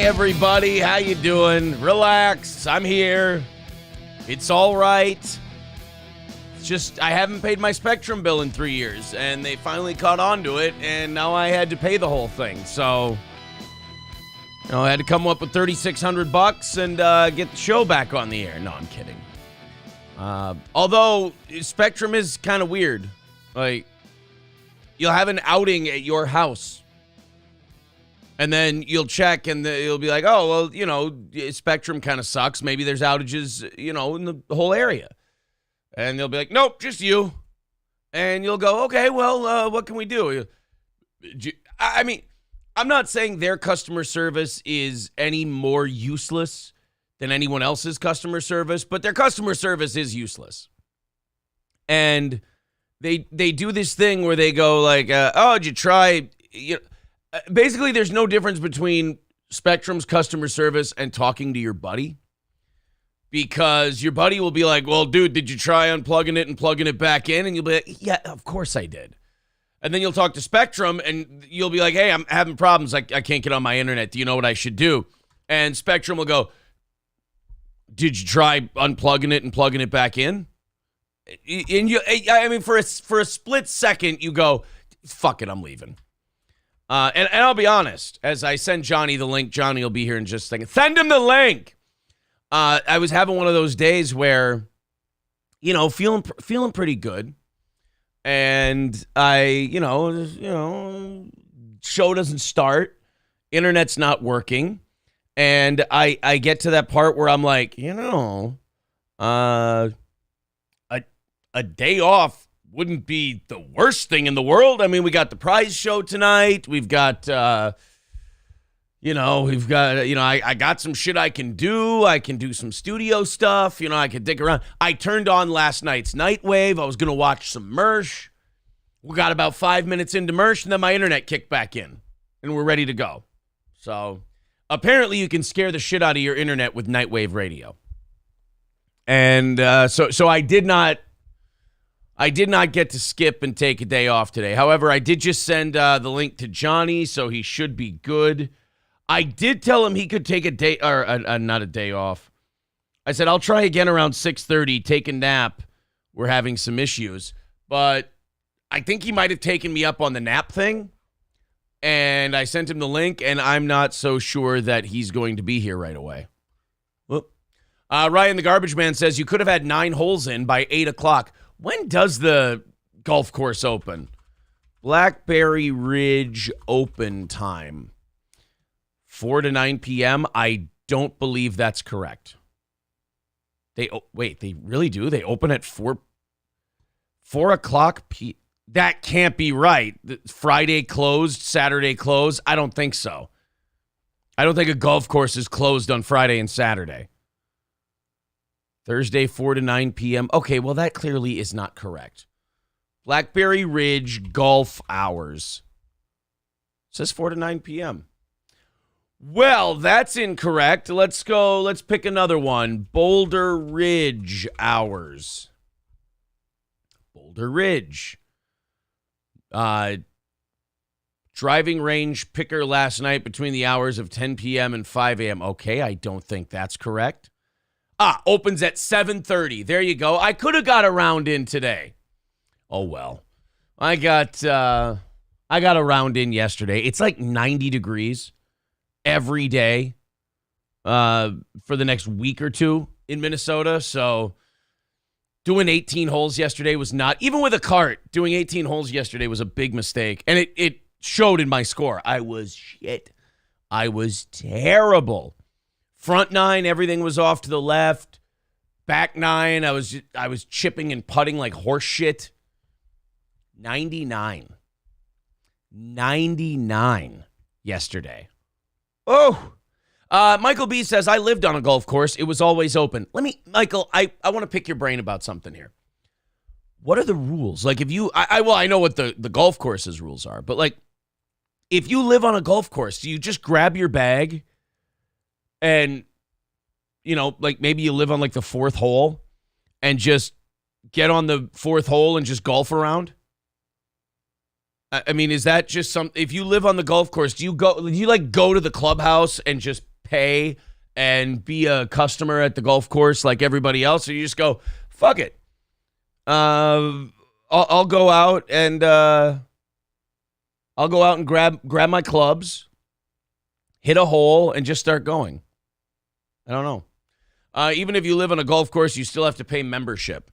everybody. How you doing? Relax. I'm here. It's all right. It's just I haven't paid my Spectrum bill in 3 years, and they finally caught on to it, and now I had to pay the whole thing. So, I had to come up with $3,600 and get the show back on the air. No, I'm kidding. Although Spectrum is kind of weird. Like, you'll have an outing at your house. And then you'll check and you'll be like, oh, well, Spectrum kind of sucks. Maybe there's outages, in the whole area. And they'll be like, nope, just you. And you'll go, okay, well, what can we do? I mean, I'm not saying their customer service is any more useless than anyone else's customer service, but their customer service is useless. And they do this thing where they go like, oh, did you try, basically, there's no difference between Spectrum's customer service and talking to your buddy, because your buddy will be like, well, dude, did you try unplugging it and plugging it back in? And you'll be like, yeah, of course I did. And then you'll talk to Spectrum and you'll be like, hey, I'm having problems. I can't get on my internet. Do you know what I should do? And Spectrum will go, did you try unplugging it and plugging it back in? And for a split second, you go, fuck it, I'm leaving. And I'll be honest, as I send Johnny the link, Johnny will be here in just a second. Send him the link. I was having one of those days where, feeling pretty good. And I, show doesn't start. Internet's not working. And I get to that part where I'm like, a day off wouldn't be the worst thing in the world. I mean, we got the prize show tonight. We've got, I got some shit I can do. I can do some studio stuff. I can dick around. I turned on last night's Nightwave. I was going to watch some Mersh. We got about 5 minutes into Mersh, and then my internet kicked back in, and we're ready to go. So apparently you can scare the shit out of your internet with Nightwave radio. And so I did not get to skip and take a day off today. However, I did just send the link to Johnny, so he should be good. I did tell him he could take a day, or not a day off. I said, I'll try again around 6:30, take a nap. We're having some issues. But I think he might have taken me up on the nap thing. And I sent him the link, and I'm not so sure that he's going to be here right away. Whoop. Ryan the Garbage Man says, you could have had 9 holes in by 8 o'clock. When does the golf course open? Blackberry Ridge open time. 4 to 9 p.m.? I don't believe that's correct. They really do? They open at 4 o'clock p.m.? That can't be right. Friday closed, Saturday closed? I don't think so. I don't think a golf course is closed on Friday and Saturday. Thursday, 4 to 9 p.m. Okay, well, that clearly is not correct. Blackberry Ridge golf hours. It says 4 to 9 p.m. Well, that's incorrect. Let's pick another one. Boulder Ridge hours. Boulder Ridge. Driving range picker last night between the hours of 10 p.m. and 5 a.m. Okay, I don't think that's correct. Opens at 7:30. There you go. I could have got a round in today. Oh, well. I got a round in yesterday. It's like 90 degrees every day for the next week or two in Minnesota. So doing 18 holes yesterday was not, even with a cart, doing 18 holes yesterday was a big mistake. And it showed in my score. I was shit. I was terrible. Front 9, everything was off to the left. Back 9, I was chipping and putting like horse shit. 99 yesterday. Oh, Michael B says, I lived on a golf course. It was always open. Michael, I want to pick your brain about something here. What are the rules? Like if you, I know what the golf course's rules are, but like if you live on a golf course, do you just grab your bag and, like maybe you live on like the 4th hole and just get on the 4th hole and just golf around? I mean, is that just if you live on the golf course, do you go to the clubhouse and just pay and be a customer at the golf course like everybody else, or you just go, fuck it. I'll go out and grab my clubs, hit a hole, and just start going. I don't know. Even if you live on a golf course, you still have to pay membership,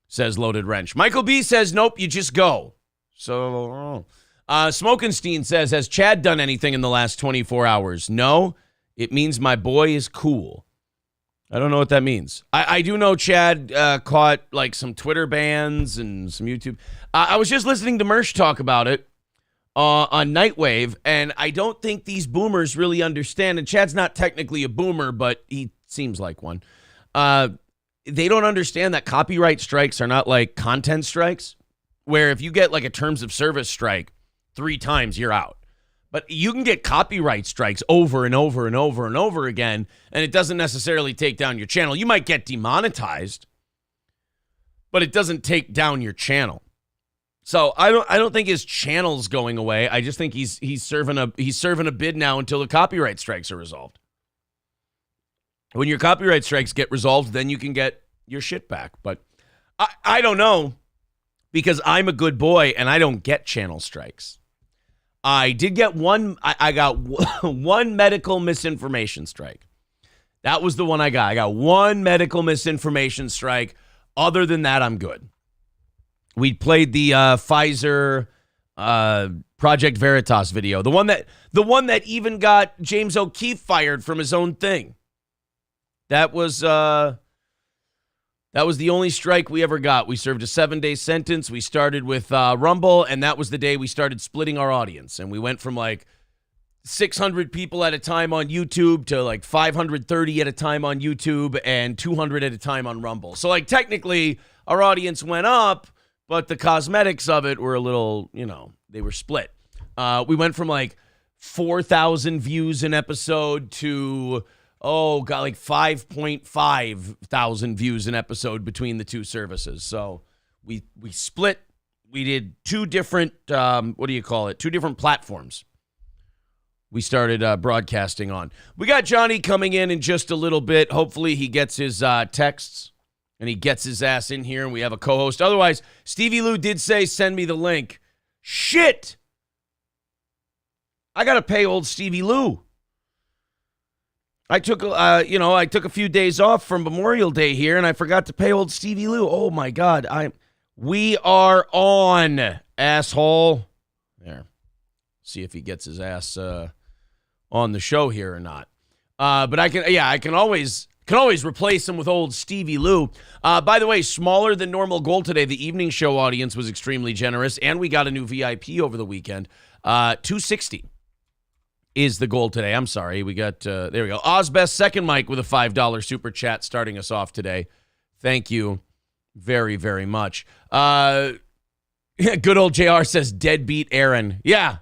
says Loaded Wrench. Michael B says, nope, you just go. So, Smokenstein says, has Chad done anything in the last 24 hours? No, it means my boy is cool. I don't know what that means. I do know Chad caught like some Twitter bans and some YouTube. I was just listening to Mersh talk about it on Nightwave, and I don't think these boomers really understand. And Chad's not technically a boomer, but he seems like one. They don't understand that copyright strikes are not like content strikes, where if you get like a terms of service strike 3 times, you're out. But you can get copyright strikes over and over and over and over again, and it doesn't necessarily take down your channel. You might get demonetized, but it doesn't take down your channel. So I don't think his channel's going away. I just think he's serving a bid now until the copyright strikes are resolved. When your copyright strikes get resolved, then you can get your shit back. But I don't know, because I'm a good boy and I don't get channel strikes. I did get one. I got one medical misinformation strike. That was the one I got. I got one medical misinformation strike. Other than that, I'm good. We played the Pfizer Project Veritas video, the one that even got James O'Keefe fired from his own thing. That was the only strike we ever got. We served a 7-day sentence. We started with Rumble, and that was the day we started splitting our audience. And we went from like 600 people at a time on YouTube to like 530 at a time on YouTube and 200 at a time on Rumble. So like technically our audience went up, but the cosmetics of it were a little, they were split. We went from like 4,000 views an episode to... got like 5.5 thousand views an episode between the two services. So we split. We did 2 different, two different platforms we started broadcasting on. We got Johnny coming in just a little bit. Hopefully he gets his texts and he gets his ass in here and we have a co-host. Otherwise, Stevie Lou did say, send me the link. Shit. I got to pay old Stevie Lou. I took a few days off from Memorial Day here, and I forgot to pay old Stevie Lou. Oh my God, we are on, asshole. There, see if he gets his ass on the show here or not. But I can always replace him with old Stevie Lou. By the way, smaller than normal goal today. The evening show audience was extremely generous, and we got a new VIP over the weekend. $260. Is the goal today. I'm sorry. We got, there we go. Ozbest second mic with a $5 super chat starting us off today. Thank you very, very much. Good old JR says deadbeat Aaron. Yeah.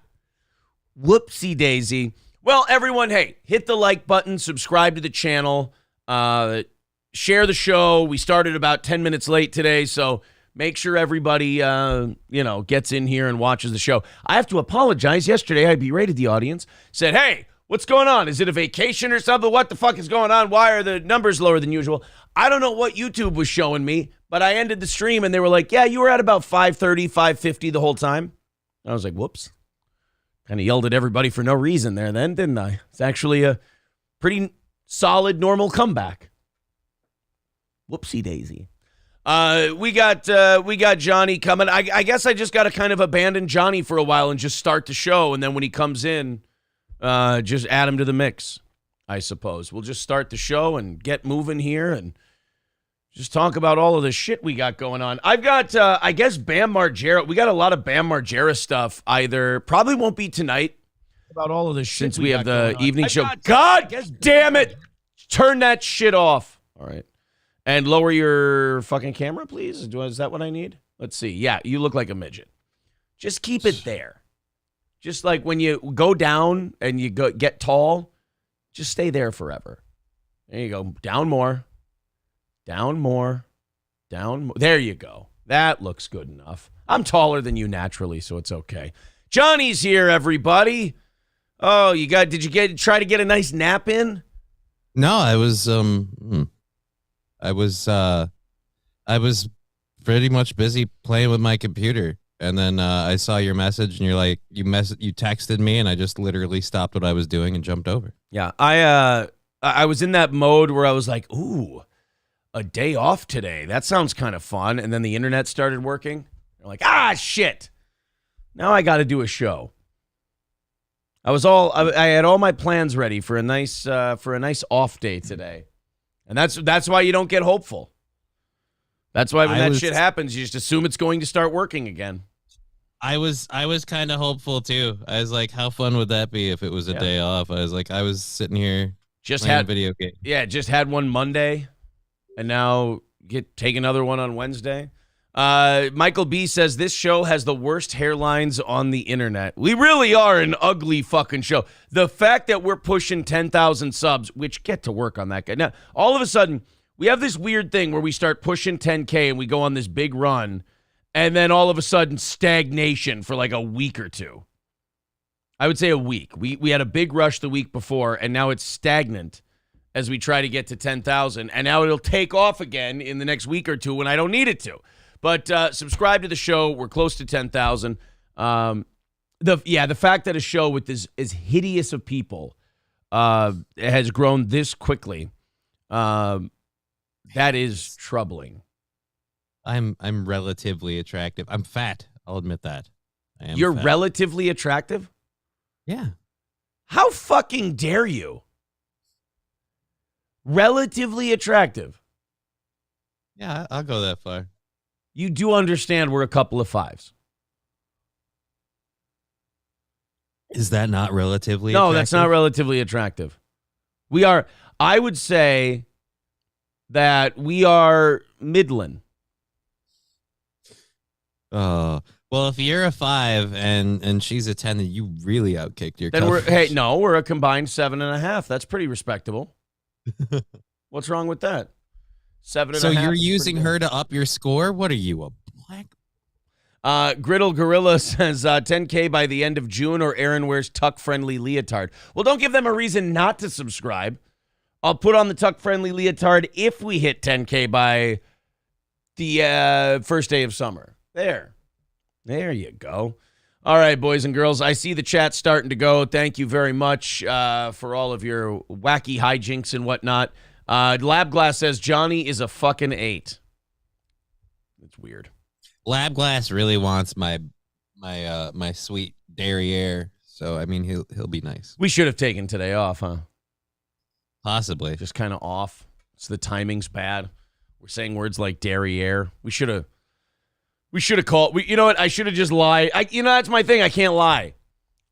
Whoopsie daisy. Well, everyone, hey, hit the like button, subscribe to the channel, share the show. We started about 10 minutes late today, so make sure everybody, gets in here and watches the show. I have to apologize. Yesterday, I berated the audience, said, hey, what's going on? Is it a vacation or something? What the fuck is going on? Why are the numbers lower than usual? I don't know what YouTube was showing me, but I ended the stream, and they were like, yeah, you were at about 530, 550 the whole time. I was like, whoops. Kind of yelled at everybody for no reason there then, didn't I? It's actually a pretty solid, normal comeback. Whoopsie daisy. We got Johnny coming. I guess I just got to kind of abandon Johnny for a while and just start the show. And then when he comes in, just add him to the mix, I suppose. We'll just start the show and get moving here and just talk about all of the shit we got going on. I've got, I guess, Bam Margera. We got a lot of Bam Margera stuff. Probably won't be tonight. About all of this shit since we have the evening show. God damn it. Turn that shit off. All right. And lower your fucking camera, please. Is that what I need? Let's see. Yeah, you look like a midget. Just keep it there. Just like when you go down and you get tall, just stay there forever. There you go. Down more. Down more. Down more. There you go. That looks good enough. I'm taller than you naturally, so it's okay. Johnny's here, everybody. Oh, did you try to get a nice nap in? No, I was I was pretty much busy playing with my computer, and then I saw your message, and you're like, you texted me, and I just literally stopped what I was doing and jumped over. Yeah, I was in that mode where I was like, ooh, a day off today. That sounds kind of fun. And then the internet started working. You're like, shit. Now I got to do a show. I had all my plans ready for a nice off day today. And that's why you don't get hopeful. That's why when shit happens, you just assume it's going to start working again. I was kind of hopeful too. I was like, how fun would that be if it was a day off? I was like, I was sitting here playing a video game. Yeah, just had one Monday, and now take another one on Wednesday. Michael B says this show has the worst hairlines on the internet. We really are an ugly fucking show. The fact that we're pushing 10,000 subs, which get to work on that guy. Now, all of a sudden, we have this weird thing where we start pushing 10K and we go on this big run, and then all of a sudden stagnation for like a week or two. I would say a week. We had a big rush the week before, and now it's stagnant as we try to get to 10,000, and now it'll take off again in the next week or two when I don't need it to. But subscribe to the show. We're close to 10,000. The fact that a show with this as hideous of people has grown this quickly, that is troubling. I'm relatively attractive. I'm fat. I'll admit that. You're fat. Relatively attractive? Yeah. How fucking dare you? Relatively attractive. Yeah, I'll go that far. You do understand we're a couple of fives. Is that not relatively attractive? No, that's not relatively attractive. We are, I would say that we are Midland. Oh, well, if you're a 5 and she's a 10, then you really outkicked your then coverage. we're a combined 7.5. That's pretty respectable. What's wrong with that? 7.5. So you're using her to up your score? What are you, a black? Griddle Gorilla says 10K by the end of June, or Aaron wears tuck-friendly leotard. Well, don't give them a reason not to subscribe. I'll put on the tuck-friendly leotard if we hit 10K by the first day of summer. There you go. All right, boys and girls, I see the chat starting to go. Thank you very much for all of your wacky hijinks and whatnot. Labglass says Johnny is a fucking 8. It's weird. Labglass really wants my sweet derriere, so I mean he'll be nice. We should have taken today off, huh? Possibly. Just kind of off. So the timing's bad. We're saying words like derriere. We should have called. You know what? I should have just lied. That's my thing. I can't lie.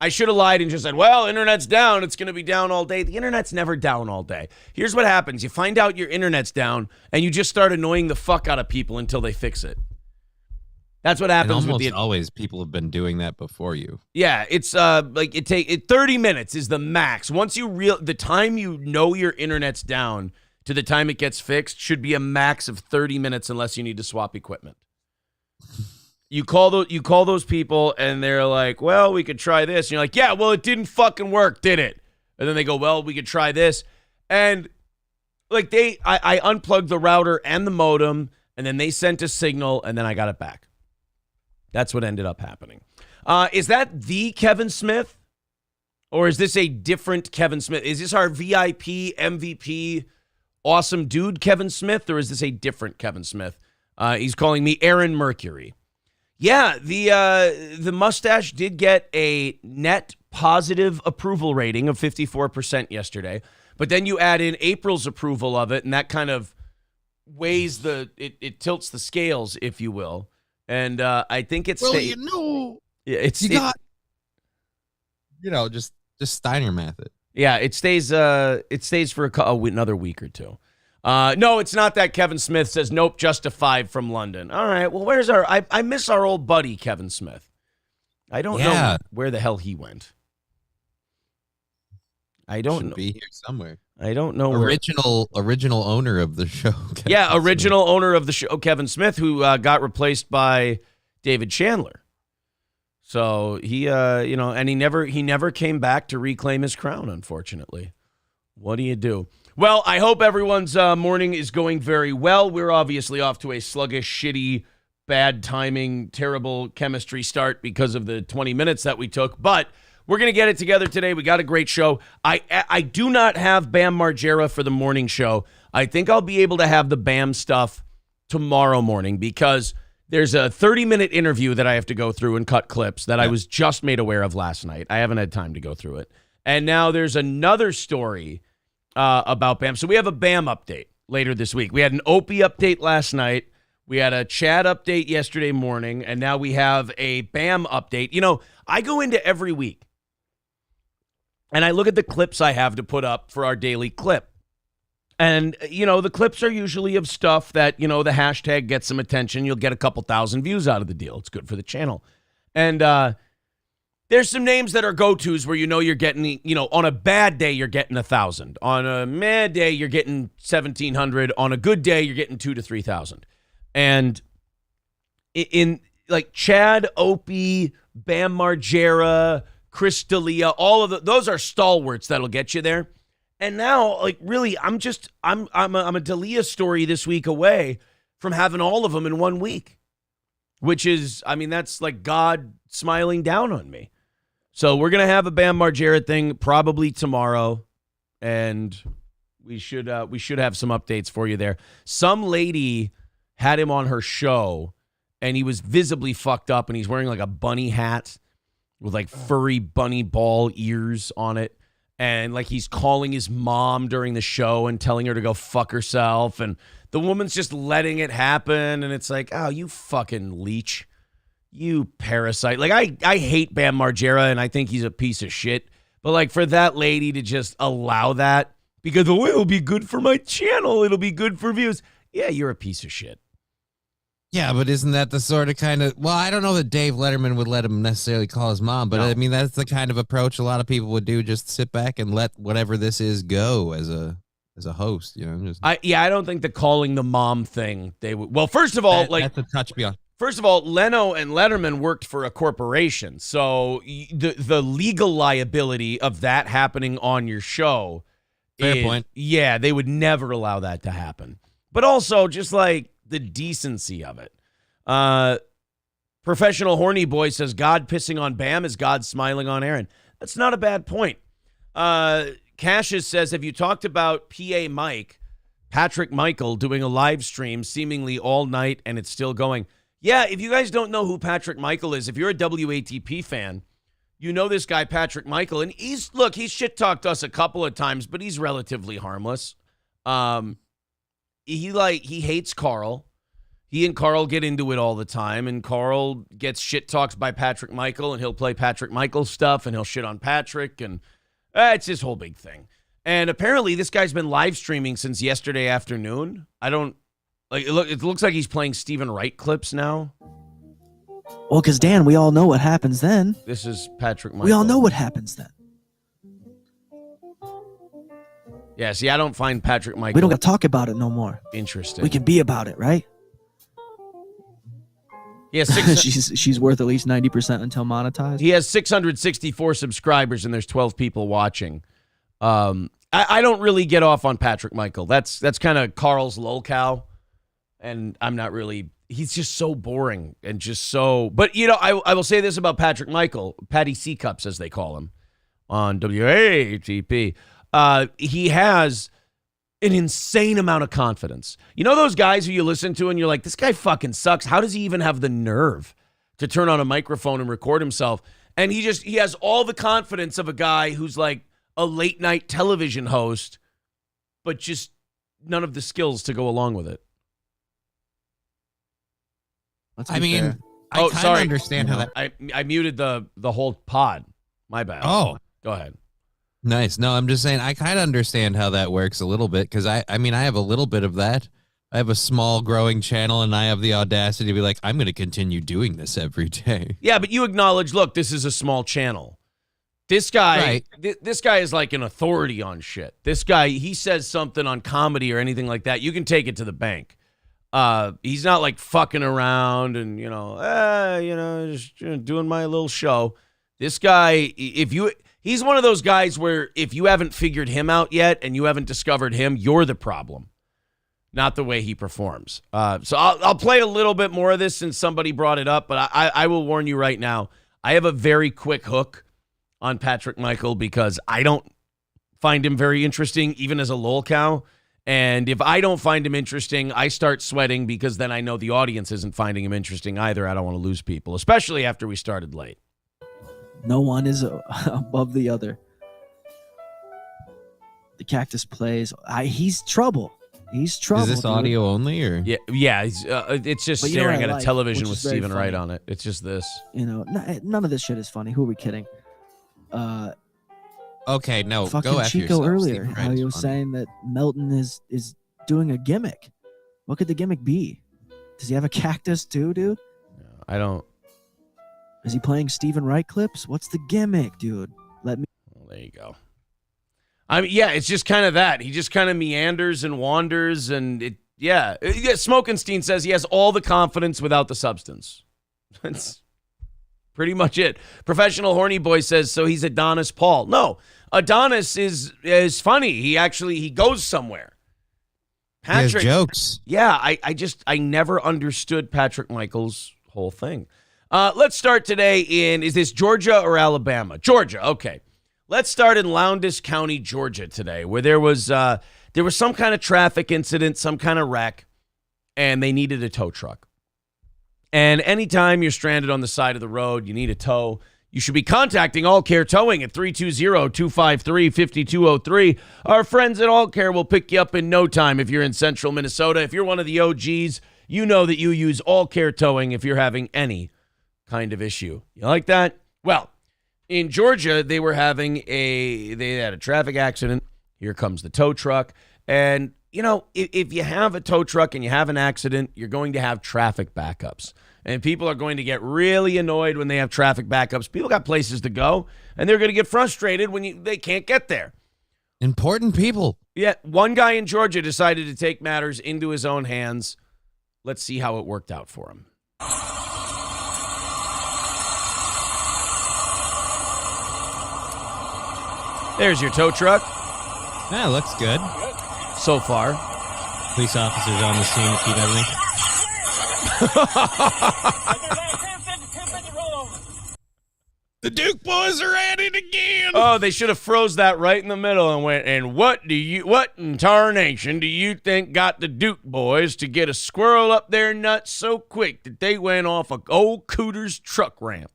I should have lied and just said, well, internet's down. It's going to be down all day. The internet's never down all day. Here's what happens. You find out your internet's down, and you just start annoying the fuck out of people until they fix it. That's what happens. And almost always people have been doing that before you. Yeah, it's like 30 minutes is the max. Once the time you know your internet's down to the time it gets fixed should be a max of 30 minutes unless you need to swap equipment. You call those people and they're like, well, we could try this. And you're like, yeah, well, it didn't fucking work, did it? And then they go, well, we could try this. And like I unplugged the router and the modem, and then they sent a signal, and then I got it back. That's what ended up happening. Is that the Kevin Smith? Or is this a different Kevin Smith? Is this our VIP, MVP, awesome dude Kevin Smith? Or is this a different Kevin Smith? He's calling me Aaron Mercury. Yeah, the mustache did get a net positive approval rating of 54% yesterday. But then you add in April's approval of it, and that kind of weighs it tilts the scales, if you will. And I think it's just Steiner math it. Yeah, it stays for another week or two. No, it's not that. Kevin Smith says nope, just a 5 from London. All right, well, where's I miss our old buddy Kevin Smith. I don't know where the hell he went. I don't know. Be here somewhere. I don't know. Original owner of the show. Original owner of the show, Kevin Smith, who got replaced by David Chandler. So he, and he never came back to reclaim his crown, unfortunately. What do you do? Well, I hope everyone's morning is going very well. We're obviously off to a sluggish, shitty, bad timing, terrible chemistry start because of the 20 minutes that we took. But we're going to get it together today. We got a great show. I do not have Bam Margera for the morning show. I think I'll be able to have the Bam stuff tomorrow morning because there's a 30-minute interview that I have to go through and cut clips that I was just made aware of last night. I haven't had time to go through it. And now there's another story about Bam. So we have a Bam update later this week. We had an Opie update last night. We had a Chad update yesterday morning. And now we have a Bam update. You know, I go into every week and I look at the clips I have to put up for our daily clip. And, you know, the clips are usually of stuff that, you know, the hashtag gets some attention. You'll get a couple thousand views out of the deal. It's good for the channel. And there's some names that are go-tos where you know you're getting, you know, on a bad day, you're getting 1,000. On a mad day, you're getting 1,700. On a good day, you're getting 2,000 to 3,000. And in like Chad, Opie, Bam Margera, Chris D'Elia, all of those are stalwarts that'll get you there. And now, like, really, I'm a D'Elia story this week away from having all of them in 1 week, which is, I mean, that's like God smiling down on me. So we're going to have a Bam Margera thing probably tomorrow, and we should have some updates for you there. Some lady had him on her show, and he was visibly fucked up, and he's wearing like a bunny hat with like furry bunny ball ears on it. And like he's calling his mom during the show and telling her to go fuck herself. And the woman's just letting it happen. And it's like, oh, you fucking leech. You parasite. Like I hate Bam Margera and I think he's a piece of shit. But like for that lady to just allow that because, oh, it'll be good for my channel. It'll be good for views. Yeah, you're a piece of shit. Yeah, but isn't that the sort of kind of, well, I don't know that Dave Letterman would let him necessarily call his mom, but no. I mean, that's the kind of approach a lot of people would do, just sit back and let whatever this is go as a host, you know? I don't think the calling the mom thing, they would, well, first of all, that's a touch beyond. First of all, Leno and Letterman worked for a corporation, so the legal liability of that happening on your show. Fair point. Yeah, they would never allow that to happen. But also, just like, the decency of it. Professional Horny Boy says, God pissing on Bam is God smiling on Aaron. That's not a bad point. Cassius says, have you talked about PA Mike, Patrick Michael, doing a live stream seemingly all night and it's still going? Yeah, if you guys don't know who Patrick Michael is, if you're a WATP fan, you know this guy, Patrick Michael. And he's shit-talked us a couple of times, but he's relatively harmless. He hates Carl. He and Carl get into it all the time, and Carl gets shit talks by Patrick Michael, and he'll play Patrick Michael stuff, and he'll shit on Patrick, and it's his whole big thing. And apparently, this guy's been live streaming since yesterday afternoon. It looks like he's playing Stephen Wright clips now. Well, because Dan, we all know what happens then. This is Patrick Michael. We all know what happens then. Yeah, see, I don't find Patrick Michael... We don't got to talk about it no more. Interesting. We can be about it, right? He has she's worth at least 90% until monetized. He has 664 subscribers, and there's 12 people watching. I don't really get off on Patrick Michael. That's kind of Carl's lolcow, and I'm not really... He's just so boring and just so... But, you know, I will say this about Patrick Michael, Patty C. Cups, as they call him, on WATP. He has an insane amount of confidence. You know those guys who you listen to and you're like, this guy fucking sucks. How does he even have the nerve to turn on a microphone and record himself? And he has all the confidence of a guy who's like a late night television host, but just none of the skills to go along with it. I mean, I kind of understand how that... I muted the whole pod. My bad. Oh. Go ahead. Nice. No, I'm just saying I kind of understand how that works a little bit because I have a little bit of that. I have a small growing channel and I have the audacity to be like, I'm going to continue doing this every day. Yeah, but you acknowledge, look, this is a small channel. This guy, right. This guy is like an authority on shit. This guy, he says something on comedy or anything like that, you can take it to the bank. He's not like fucking around and, just doing my little show. This guy, He's one of those guys where if you haven't figured him out yet and you haven't discovered him, you're the problem, not the way he performs. So I'll play a little bit more of this since somebody brought it up, but I will warn you right now, I have a very quick hook on Patrick Michael because I don't find him very interesting, even as a lol cow. And if I don't find him interesting, I start sweating because then I know the audience isn't finding him interesting either. I don't want to lose people, especially after we started late. No one is above the other. The cactus plays. He's trouble. He's trouble. Is this dude. audio only, or Yeah. It's just But you know staring what at I a like, television which with is very Stephen Wright funny. on it. It's just this. You know, none of this shit is funny. Who are we kidding? okay? No, Fucking go after Chico yourself. earlier, Stephen how Wright he is was funny. saying that Melton is doing a gimmick. What could the gimmick be? Does he have a cactus too, dude? I don't. Is he playing Stephen Wright clips? What's the gimmick, dude? Let me. Well, there you go. I mean, yeah, it's just kind of that. He just kind of meanders and wanders, and Smokenstein says he has all the confidence without the substance. That's pretty much it. Professional Horny Boy says, so he's Adonis Paul. No, Adonis is funny. He goes somewhere. He has Patrick, jokes. yeah, I never understood Patrick Michael's whole thing. Let's start today is this Georgia or Alabama? Georgia, okay. Let's start in Lowndes County, Georgia today, where there was some kind of traffic incident, some kind of wreck, and they needed a tow truck. And anytime you're stranded on the side of the road, you need a tow, you should be contacting All Care Towing at 320-253-5203. Our friends at All Care will pick you up in no time if you're in central Minnesota. If you're one of the OGs, you know that you use All Care Towing if you're having any kind of issue. You like that? Well, in Georgia, they had a traffic accident. Here comes the tow truck. And, if you have a tow truck and you have an accident, you're going to have traffic backups. And people are going to get really annoyed when they have traffic backups. People got places to go, and they're going to get frustrated when they can't get there. Important people. Yeah, one guy in Georgia decided to take matters into his own hands. Let's see how it worked out for him. There's your tow truck. Yeah, looks good. So far. Police officers on the scene to keep everything. The Duke boys are at it again. Oh, they should have froze that right in the middle and went, and what in tarnation do you think got the Duke boys to get a squirrel up their nuts so quick that they went off a old Cooter's truck ramp?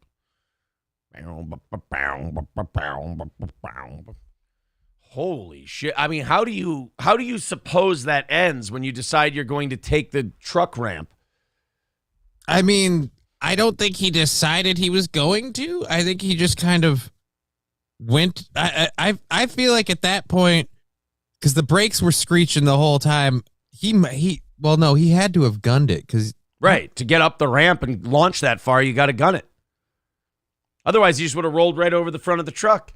Holy shit. I mean, how do you suppose that ends when you decide you're going to take the truck ramp? I mean, I don't think he decided he was going to. I think he just kind of went. I feel like at that point, because the brakes were screeching the whole time, he had to have gunned it because right, to get up the ramp and launch that far, you got to gun it. Otherwise, he just would have rolled right over the front of the truck.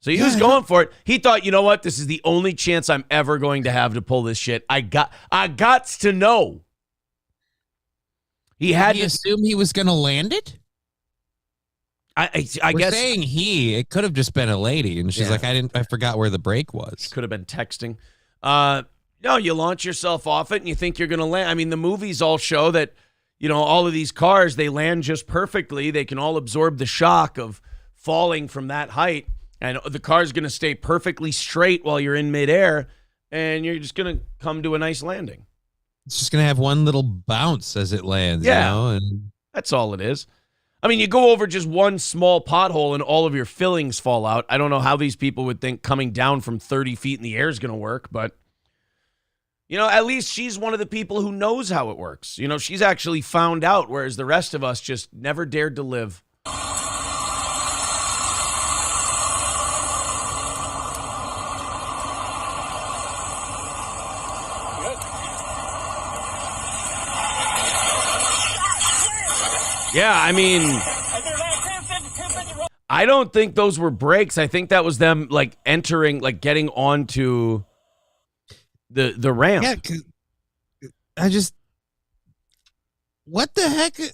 So he was going for it. He thought, you know what? This is the only chance I'm ever going to have to pull this shit. I gots to know. He had Did he to assume he was going to land it. I We're guess saying it could have just been a lady, and she's Yeah. like, I forgot where the brake was. could have been texting. No, you launch yourself off it and you think you're going to land. I mean, the movies all show that, all of these cars, they land just perfectly. They can all absorb the shock of falling from that height. And the car's going to stay perfectly straight while you're in midair, and you're just going to come to a nice landing. It's just going to have one little bounce as it lands, Yeah. And That's all it is. I mean, you go over just one small pothole and all of your fillings fall out. I don't know how these people would think coming down from 30 feet in the air is going to work, but, at least she's one of the people who knows how it works. She's actually found out, whereas the rest of us just never dared to live. Yeah, I mean, I don't think those were brakes. I think that was them entering, getting onto the ramp. yeah, 'cause I just, what the heck? It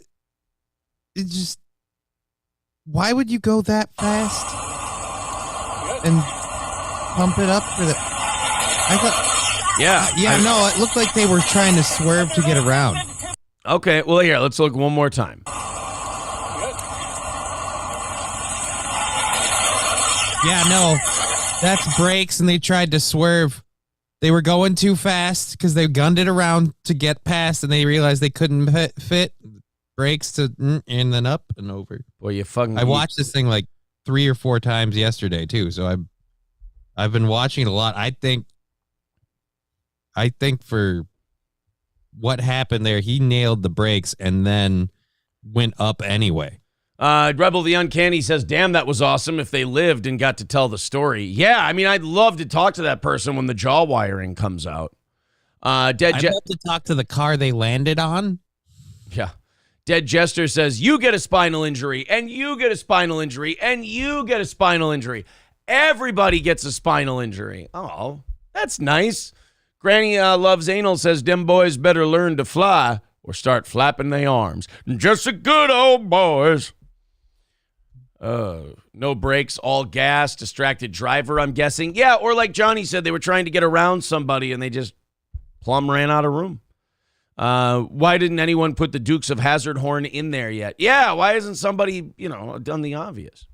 just, why would you go that fast and pump it up for the? I thought, no, it looked like they were trying to swerve to get around. Okay, well, here, let's look one more time. Yeah, no, that's brakes, and they tried to swerve. They were going too fast because they gunned it around to get past, and they realized they couldn't fit brakes to and then up and over. Well, you fucking. I watched this thing like 3 or 4 times yesterday too, so I've been watching it a lot. I think for what happened there, he nailed the brakes and then went up anyway. Rebel the Uncanny says, damn, that was awesome if they lived and got to tell the story. Yeah, I mean, I'd love to talk to that person when the jaw wiring comes out. I'd love to talk to the car they landed on. Yeah. Dead Jester says, you get a spinal injury, and you get a spinal injury, and you get a spinal injury. Everybody gets a spinal injury. Oh, that's nice. Granny Loves Anal says, them boys better learn to fly or start flapping their arms. Just a good old boys. No brakes, all gas, distracted driver, I'm guessing. Yeah, or like Johnny said, they were trying to get around somebody and they just plumb ran out of room. Why didn't anyone put the Dukes of Hazzard horn in there yet? Yeah, why hasn't somebody, done the obvious?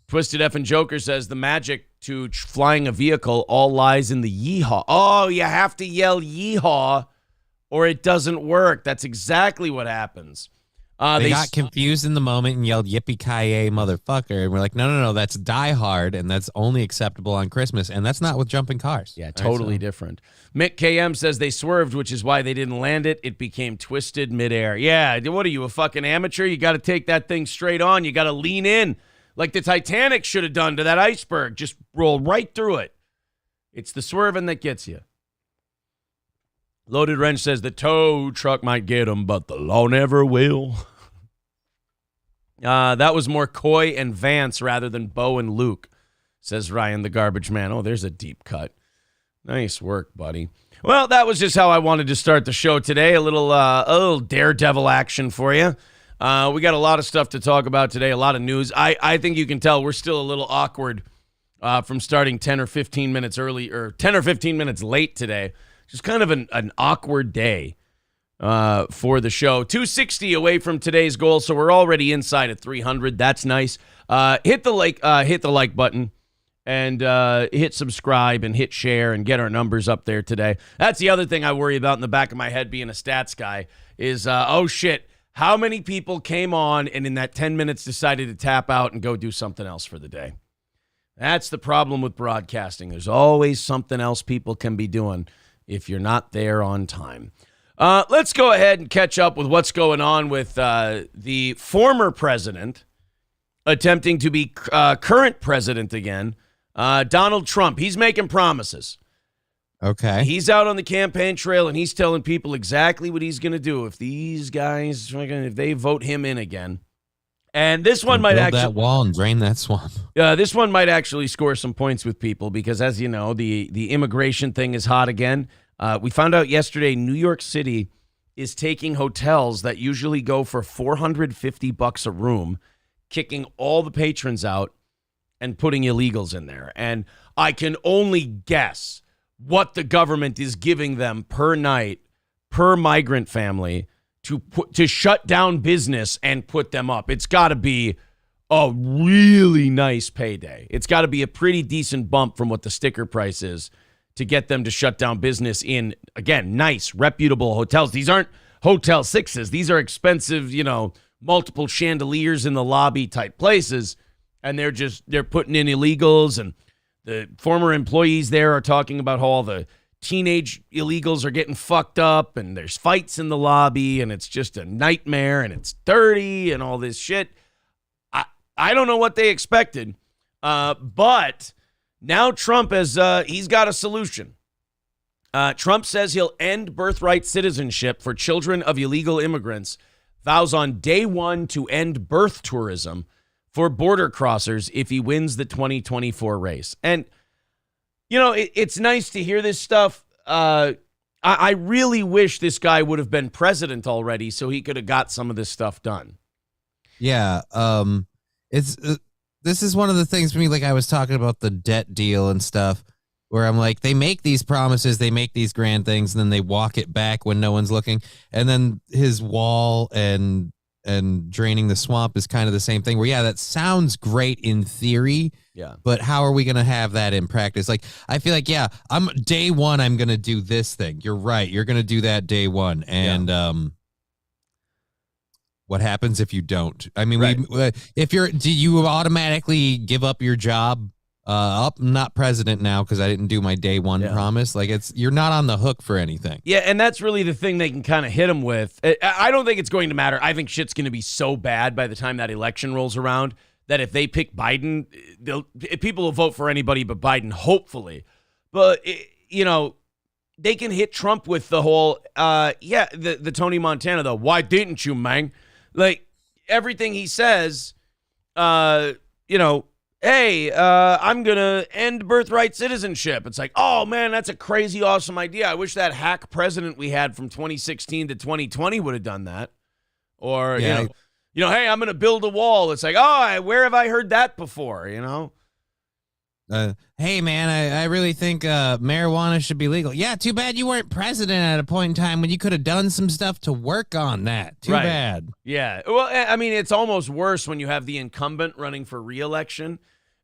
Twisted F and Joker says the magic to flying a vehicle all lies in the yeehaw. Oh, you have to yell yeehaw or it doesn't work. That's exactly what happens. They got confused in the moment and yelled yippee-ki-yay, motherfucker. And we're like, no, that's Die Hard, and that's only acceptable on Christmas, and that's not with jumping cars. Yeah, totally different. Mick KM says they swerved, which is why they didn't land it. It became twisted midair. Yeah, what are you, a fucking amateur? You got to take that thing straight on. You got to lean in like the Titanic should have done to that iceberg. Just roll right through it. It's the swerving that gets you. Loaded Wrench says the tow truck might get him, but the law never will. That was more Coy and Vance rather than Bo and Luke, says Ryan the Garbage Man. Oh, there's a deep cut. Nice work, buddy. Well, that was just how I wanted to start the show today. A little daredevil action for you. We got a lot of stuff to talk about today, a lot of news. I think you can tell we're still a little awkward from starting 10 or 15 minutes early or 10 or 15 minutes late today. Just kind of an awkward day for the show. 260 away from today's goal, so we're already inside at 300. That's nice. Hit the like button and hit subscribe and hit share and get our numbers up there today. That's the other thing I worry about in the back of my head being a stats guy is, oh shit, how many people came on and in that 10 minutes decided to tap out and go do something else for the day? That's the problem with broadcasting. There's always something else people can be doing if you're not there on time. Let's go ahead and catch up with what's going on with the former president attempting to be current president again, Donald Trump. He's making promises. Okay. He's out on the campaign trail, and he's telling people exactly what he's going to do if these guys, if they vote him in again. And this one might build actually that wall and drain that swamp. This one might actually score some points with people because, as you know, the immigration thing is hot again. We found out yesterday New York City is taking hotels that usually go for $450 a room, kicking all the patrons out and putting illegals in there. And I can only guess what the government is giving them per night, per migrant family, to shut down business and put them up. It's got to be a really nice payday. It's got to be a pretty decent bump from what the sticker price is to get them to shut down business in, again, nice, reputable hotels. These aren't Hotel Sixes. These are expensive, multiple chandeliers in the lobby type places. And they're putting in illegals, and the former employees there are talking about how all the teenage illegals are getting fucked up and there's fights in the lobby and it's just a nightmare and it's dirty and all this shit. I don't know what they expected, but now Trump he's got a solution. Trump says he'll end birthright citizenship for children of illegal immigrants, vows on day one to end birth tourism for border crossers if he wins the 2024 race. And it's nice to hear this stuff. I really wish this guy would have been president already so he could have got some of this stuff done. Yeah. It's this is one of the things for me. Like I was talking about the debt deal and stuff, where I'm like, they make these promises, they make these grand things, and then they walk it back when no one's looking. And then his wall and draining the swamp is kind of the same thing. Where that sounds great in theory. Yeah. But how are we going to have that in practice? Like, I feel like, I'm day one, I'm going to do this thing. You're right. You're going to do that day one. And, what happens if you don't? I mean, Right. do you automatically give up your job? I'm not president now because I didn't do my day one promise. Like you're not on the hook for anything. Yeah, and that's really the thing they can kind of hit him with. I don't think it's going to matter. I think shit's going to be so bad by the time that election rolls around that if they pick Biden, people will vote for anybody but Biden, hopefully. But, they can hit Trump with the whole, the Tony Montana, though. Why didn't you, man? Like, everything he says, hey, I'm going to end birthright citizenship. It's like, oh, man, that's a crazy, awesome idea. I wish that hack president we had from 2016 to 2020 would have done that. Or, hey, I'm going to build a wall. It's like, oh, where have I heard that before, Hey, man, I really think marijuana should be legal. Yeah, too bad you weren't president at a point in time when you could have done some stuff to work on that. Too bad. Yeah. Well, I mean, it's almost worse when you have the incumbent running for re-election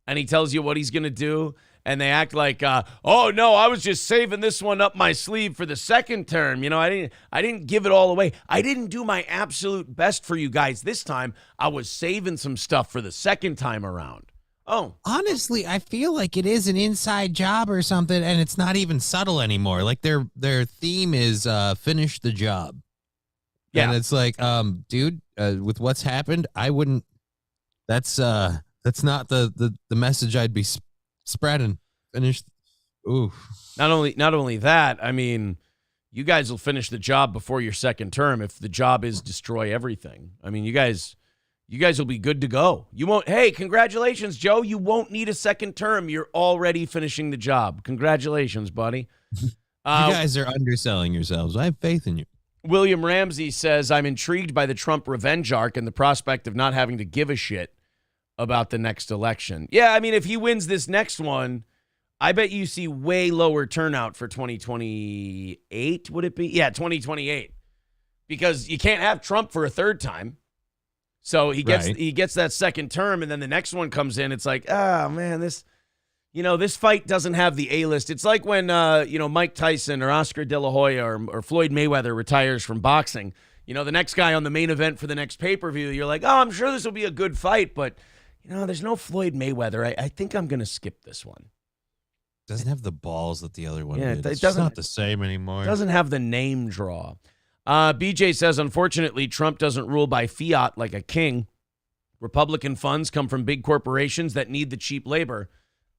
and he tells you what he's going to do. And they act like, oh, no, I was just saving this one up my sleeve for the second term. I didn't give it all away. I didn't do my absolute best for you guys this time. I was saving some stuff for the second time around. Oh, honestly, I feel like it is an inside job or something, and it's not even subtle anymore. Like their theme is finish the job. Yeah, and it's like, dude, with what's happened, I wouldn't. That's not the message I'd be spreading. Finish. Ooh. Not only that, I mean, you guys will finish the job before your second term if the job is destroy everything. I mean, you guys will be good to go. You won't. Hey, congratulations, Joe. You won't need a second term. You're already finishing the job. Congratulations, buddy. You guys are underselling yourselves. I have faith in you. William Ramsey says, I'm intrigued by the Trump revenge arc and the prospect of not having to give a shit about the next election. Yeah, I mean, if he wins this next one, I bet you see way lower turnout for 2028, would it be? Yeah, 2028. Because you can't have Trump for a third time. So he gets that second term, and then the next one comes in. It's like, man, this fight doesn't have the A-list. It's like when, Mike Tyson or Oscar De La Hoya or Floyd Mayweather retires from boxing. The next guy on the main event for the next pay-per-view, you're like, oh, I'm sure this will be a good fight, but, there's no Floyd Mayweather. I think I'm going to skip this one. Doesn't have the balls that the other one did. It's just not the same anymore. Doesn't have the name draw. BJ says, unfortunately, Trump doesn't rule by fiat like a king. Republican funds come from big corporations that need the cheap labor,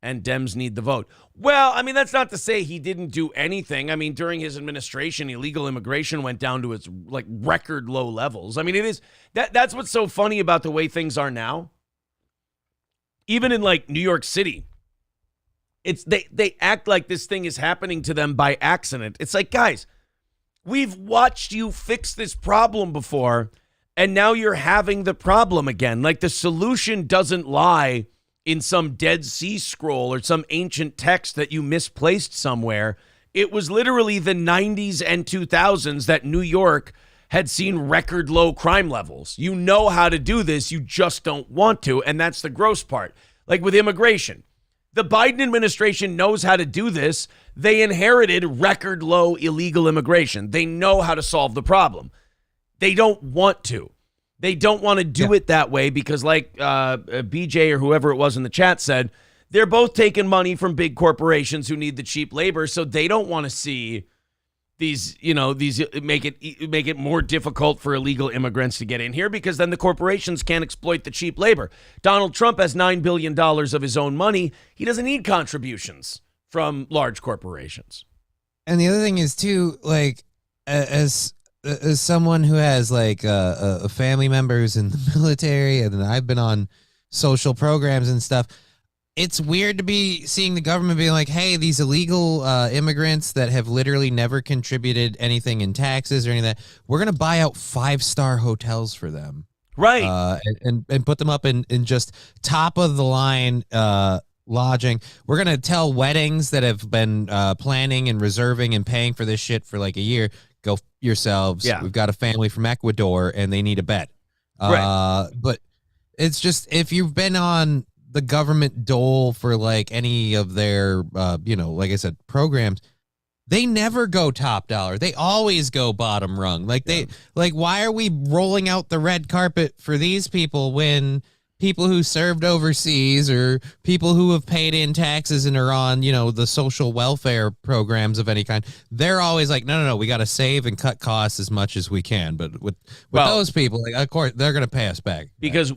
and Dems need the vote. Well, I mean, that's not to say he didn't do anything. I mean, during his administration, illegal immigration went down to its record low levels. I mean, it is that's what's so funny about the way things are now. Even in New York City, it's they act like this thing is happening to them by accident. It's like, guys, we've watched you fix this problem before, and now you're having the problem again. The solution doesn't lie in some Dead Sea Scroll or some ancient text that you misplaced somewhere. It was literally the 90s and 2000s that New York had seen record low crime levels. You know how to do this, you just don't want to, and that's the gross part. With immigration. The Biden administration knows how to do this. They inherited record low illegal immigration. They know how to solve the problem. They don't want to. They don't want to do it that way because BJ or whoever it was in the chat said, they're both taking money from big corporations who need the cheap labor. So they don't want to see these make it more difficult for illegal immigrants to get in here because then the corporations can't exploit the cheap labor. Donald Trump has $9 billion of his own money. He doesn't need contributions from large corporations. And the other thing is too, as someone who has a family members in the military, and I've been on social programs and stuff, it's weird to be seeing the government being like, hey, these illegal immigrants that have literally never contributed anything in taxes or anything like that, we're going to buy out 5-star hotels for them. Right. And put them up in just top of the line lodging. We're gonna tell weddings that have been planning and reserving and paying for this shit for like a year, go yourselves. Yeah. We've got a family from Ecuador and they need a bed. Right. But it's just, if you've been on the government dole for like any of their like I said, programs, they never go top dollar. They always go bottom rung. Like why are we rolling out the red carpet for these people when people who served overseas or people who have paid in taxes and are on, the social welfare programs of any kind, they're always like, no, we got to save and cut costs as much as we can. But with those people, like, of course, they're going to pay us back. Because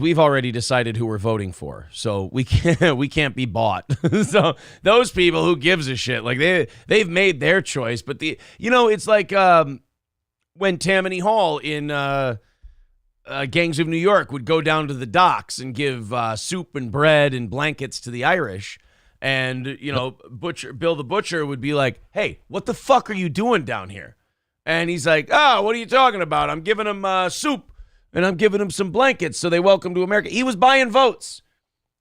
we've already decided who we're voting for. So we can't be bought. So those people, who gives a shit? Like they've made their choice. But it's like when Tammany Hall in Gangs of New York would go down to the docks and give soup and bread and blankets to the Irish. And, Bill the Butcher would be like, hey, what the fuck are you doing down here? And he's like, what are you talking about? I'm giving them soup and I'm giving them some blankets so they welcome to America. He was buying votes.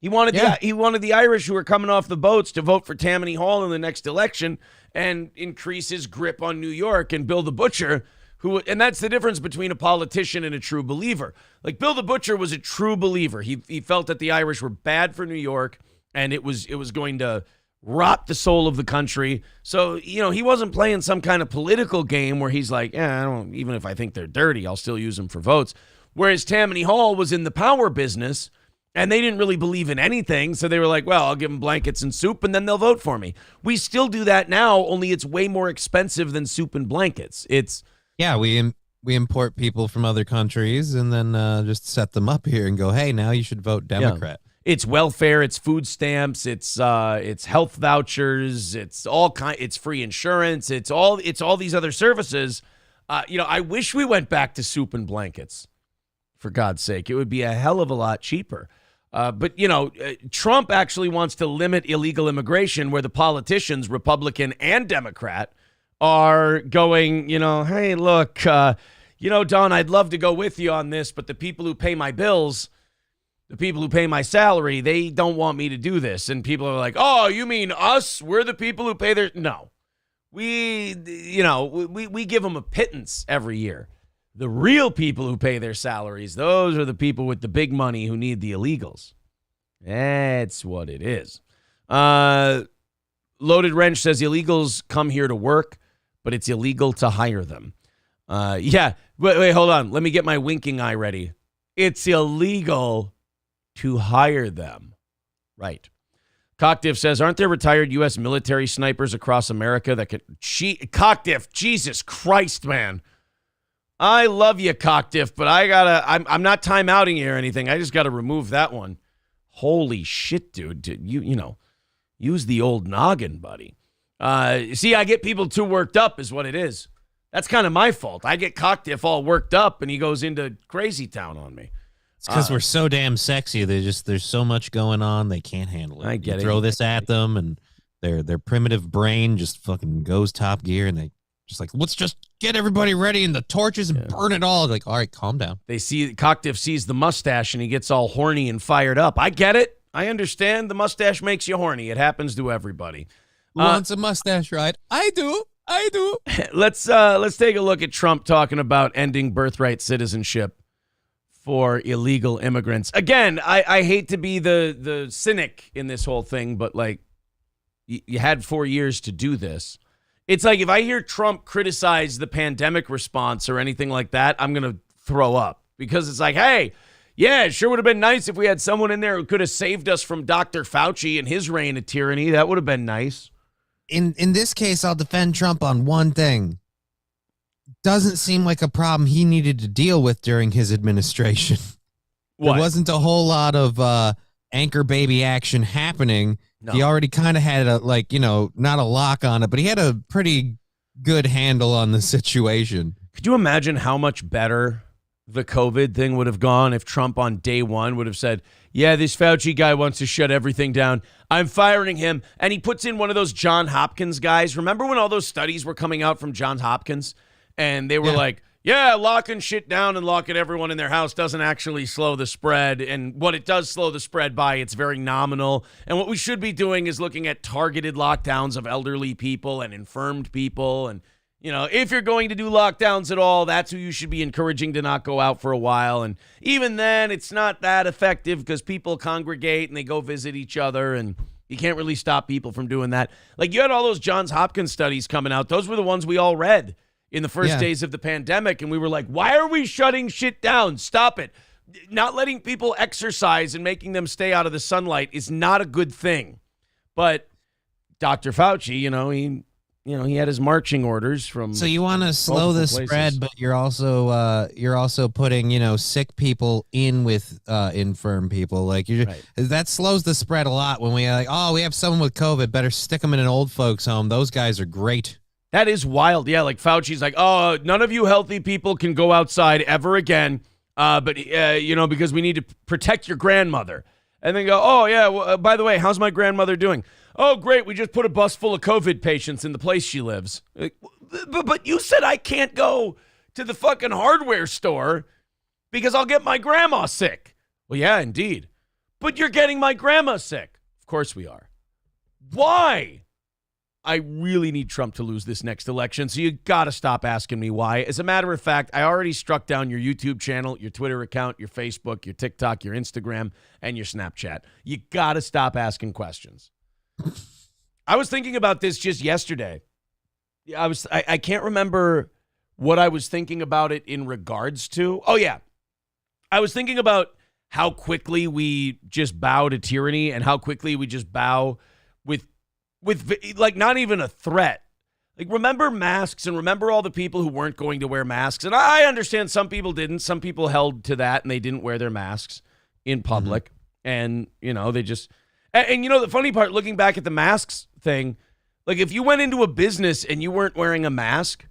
He wanted the Irish who were coming off the boats to vote for Tammany Hall in the next election and increase his grip on New York. And Bill the Butcher, and that's the difference between a politician and a true believer. Like, Bill the Butcher was a true believer. He felt that the Irish were bad for New York and it was going to rot the soul of the country. So, he wasn't playing some kind of political game where he's like, even if I think they're dirty, I'll still use them for votes. Whereas Tammany Hall was in the power business and they didn't really believe in anything. So they were like, well, I'll give them blankets and soup and then they'll vote for me. We still do that now, only it's way more expensive than soup and blankets. Yeah, we import people from other countries and then just set them up here and go, hey, now you should vote Democrat. Yeah. It's welfare, it's food stamps, it's health vouchers, it's free insurance, it's all these other services. I wish we went back to soup and blankets. For God's sake, it would be a hell of a lot cheaper. But Trump actually wants to limit illegal immigration, where the politicians, Republican and Democrat, are going, hey, look, Don, I'd love to go with you on this, but the people who pay my bills, the people who pay my salary, they don't want me to do this. And people are like, oh, you mean us? We're the people who pay their... No. We give them a pittance every year. The real people who pay their salaries, those are the people with the big money who need the illegals. That's what it is. Loaded Wrench says illegals come here to work, but it's illegal to hire them. Wait, hold on. Let me get my winking eye ready. It's illegal to hire them. Right. Cockdiff says, aren't there retired U.S. military snipers across America that could... Cockdiff, Jesus Christ, man. I love you, Cockdiff, but I'm not timeouting you or anything. I just got to remove that one. Holy shit, dude. Use the old noggin, buddy. See, I get people too worked up is what it is. That's kind of my fault. I get Cockdiff all worked up and he goes into crazy town on me. It's because we're so damn sexy. There's so much going on. They can't handle it. I get it. Throw this at them and their primitive brain just fucking goes top gear and they just like, let's just get everybody ready and the torches and burn it all. Like, all right, calm down. Cockdiff sees the mustache and he gets all horny and fired up. I get it. I understand the mustache makes you horny. It happens to everybody. Who wants a mustache ride? I do. Let's take a look at Trump talking about ending birthright citizenship for illegal immigrants. Again, I hate to be the cynic in this whole thing, but like you had 4 years to do this. It's like if I hear Trump criticize the pandemic response or anything like that, I'm going to throw up because it's like, hey, yeah, it sure would have been nice if we had someone in there who could have saved us from Dr. Fauci and his reign of tyranny. That would have been nice. In this case, I'll defend Trump on one thing. Doesn't seem like a problem he needed to deal with during his administration. What? There wasn't a whole lot of anchor baby action happening. No. He already kind of had not a lock on it, but he had a pretty good handle on the situation. Could you imagine how much better the COVID thing would have gone if Trump on day one would have said, yeah, this Fauci guy wants to shut everything down. I'm firing him. And he puts in one of those John Hopkins guys. Remember when all those studies were coming out from John Hopkins? And they were like, yeah, locking shit down and locking everyone in their house doesn't actually slow the spread. And what it does slow the spread by, it's very nominal. And what we should be doing is looking at targeted lockdowns of elderly people and infirmed people. And, if you're going to do lockdowns at all, that's who you should be encouraging to not go out for a while. And even then, it's not that effective because people congregate and they go visit each other, and you can't really stop people from doing that. Like, you had all those Johns Hopkins studies coming out. Those were the ones we all read in the first days of the pandemic, and we were like, why are we shutting shit down? Stop it. Not letting people exercise and making them stay out of the sunlight is not a good thing. But Dr. Fauci, he had his marching orders from. So you want to slow the spread, but you're also putting sick people in with infirm people. Like that slows the spread a lot when we have someone with COVID, better stick them in an old folks home. Those guys are great. That is wild. Yeah, like Fauci's like, oh, none of you healthy people can go outside ever again, but because we need to protect your grandmother. And then go, oh, yeah, well, by the way, how's my grandmother doing? Oh, great, we just put a bus full of COVID patients in the place she lives. But you said I can't go to the fucking hardware store because I'll get my grandma sick. Well, yeah, indeed. But you're getting my grandma sick. Of course we are. Why? I really need Trump to lose this next election, so you got to stop asking me why. As a matter of fact, I already struck down your YouTube channel, your Twitter account, your Facebook, your TikTok, your Instagram, and your Snapchat. You got to stop asking questions. I was thinking about this just yesterday. I can't remember what I was thinking about it in regards to. Oh, yeah. I was thinking about how quickly we just bow to tyranny and how quickly we just bow with like not even a threat. Like, remember masks and remember all the people who weren't going to wear masks. And I understand some people didn't. Some people held to that and they didn't wear their masks in public. And, they just, and the funny part, looking back at the masks thing, like if you went into a business and you weren't wearing a mask,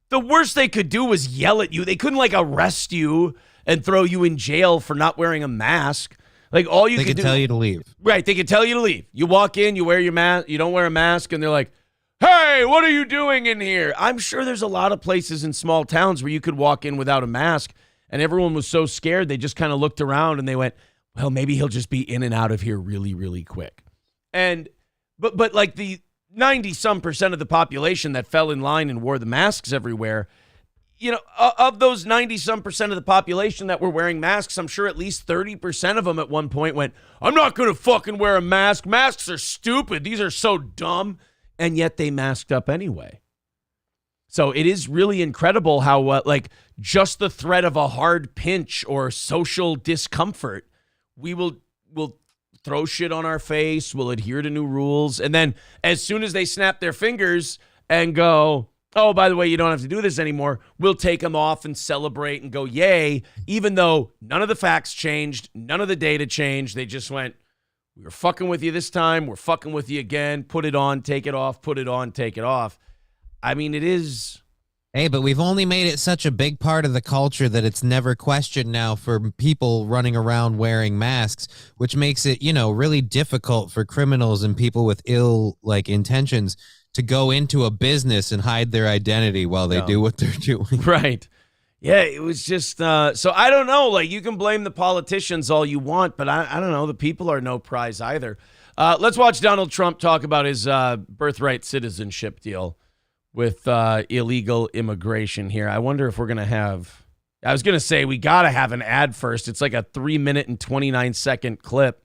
the worst they could do was yell at you. They couldn't arrest you and throw you in jail for not wearing a mask. Like all you could do, tell you to leave. Right, they could tell you to leave. You walk in, you wear your mask, you don't wear a mask, and they're like, "Hey, what are you doing in here?" I'm sure there's a lot of places in small towns where you could walk in without a mask, and everyone was so scared they just kind of looked around and they went, "Well, maybe he'll just be in and out of here really, really quick." And but like the 90-some% of the population that fell in line and wore the masks everywhere. Of those 90-some% of the population that were wearing masks, I'm sure at least 30% of them at one point went, "I'm not going to fucking wear a mask. Masks are stupid. These are so dumb." And yet they masked up anyway. So it is really incredible how, just the threat of a hard pinch or social discomfort, we'll throw shit on our face, we'll adhere to new rules. And then as soon as they snap their fingers and go, "Oh, by the way, you don't have to do this anymore," we'll take them off and celebrate and go, yay, even though none of the facts changed, none of the data changed. They just went, "We were fucking with you this time, we're fucking with you again, put it on, take it off, put it on, take it off." I mean, it is... Hey, but we've only made it such a big part of the culture that it's never questioned now for people running around wearing masks, which makes it, really difficult for criminals and people with ill, intentions to go into a business and hide their identity while they do what they're doing. Right. Yeah, it was just, so I don't know, you can blame the politicians all you want, but I don't know, the people are no prize either. Let's watch Donald Trump talk about his birthright citizenship deal with illegal immigration here. I wonder if we're going to have, I was going to say, we got to have an ad first. It's like a 3-minute and 29-second clip.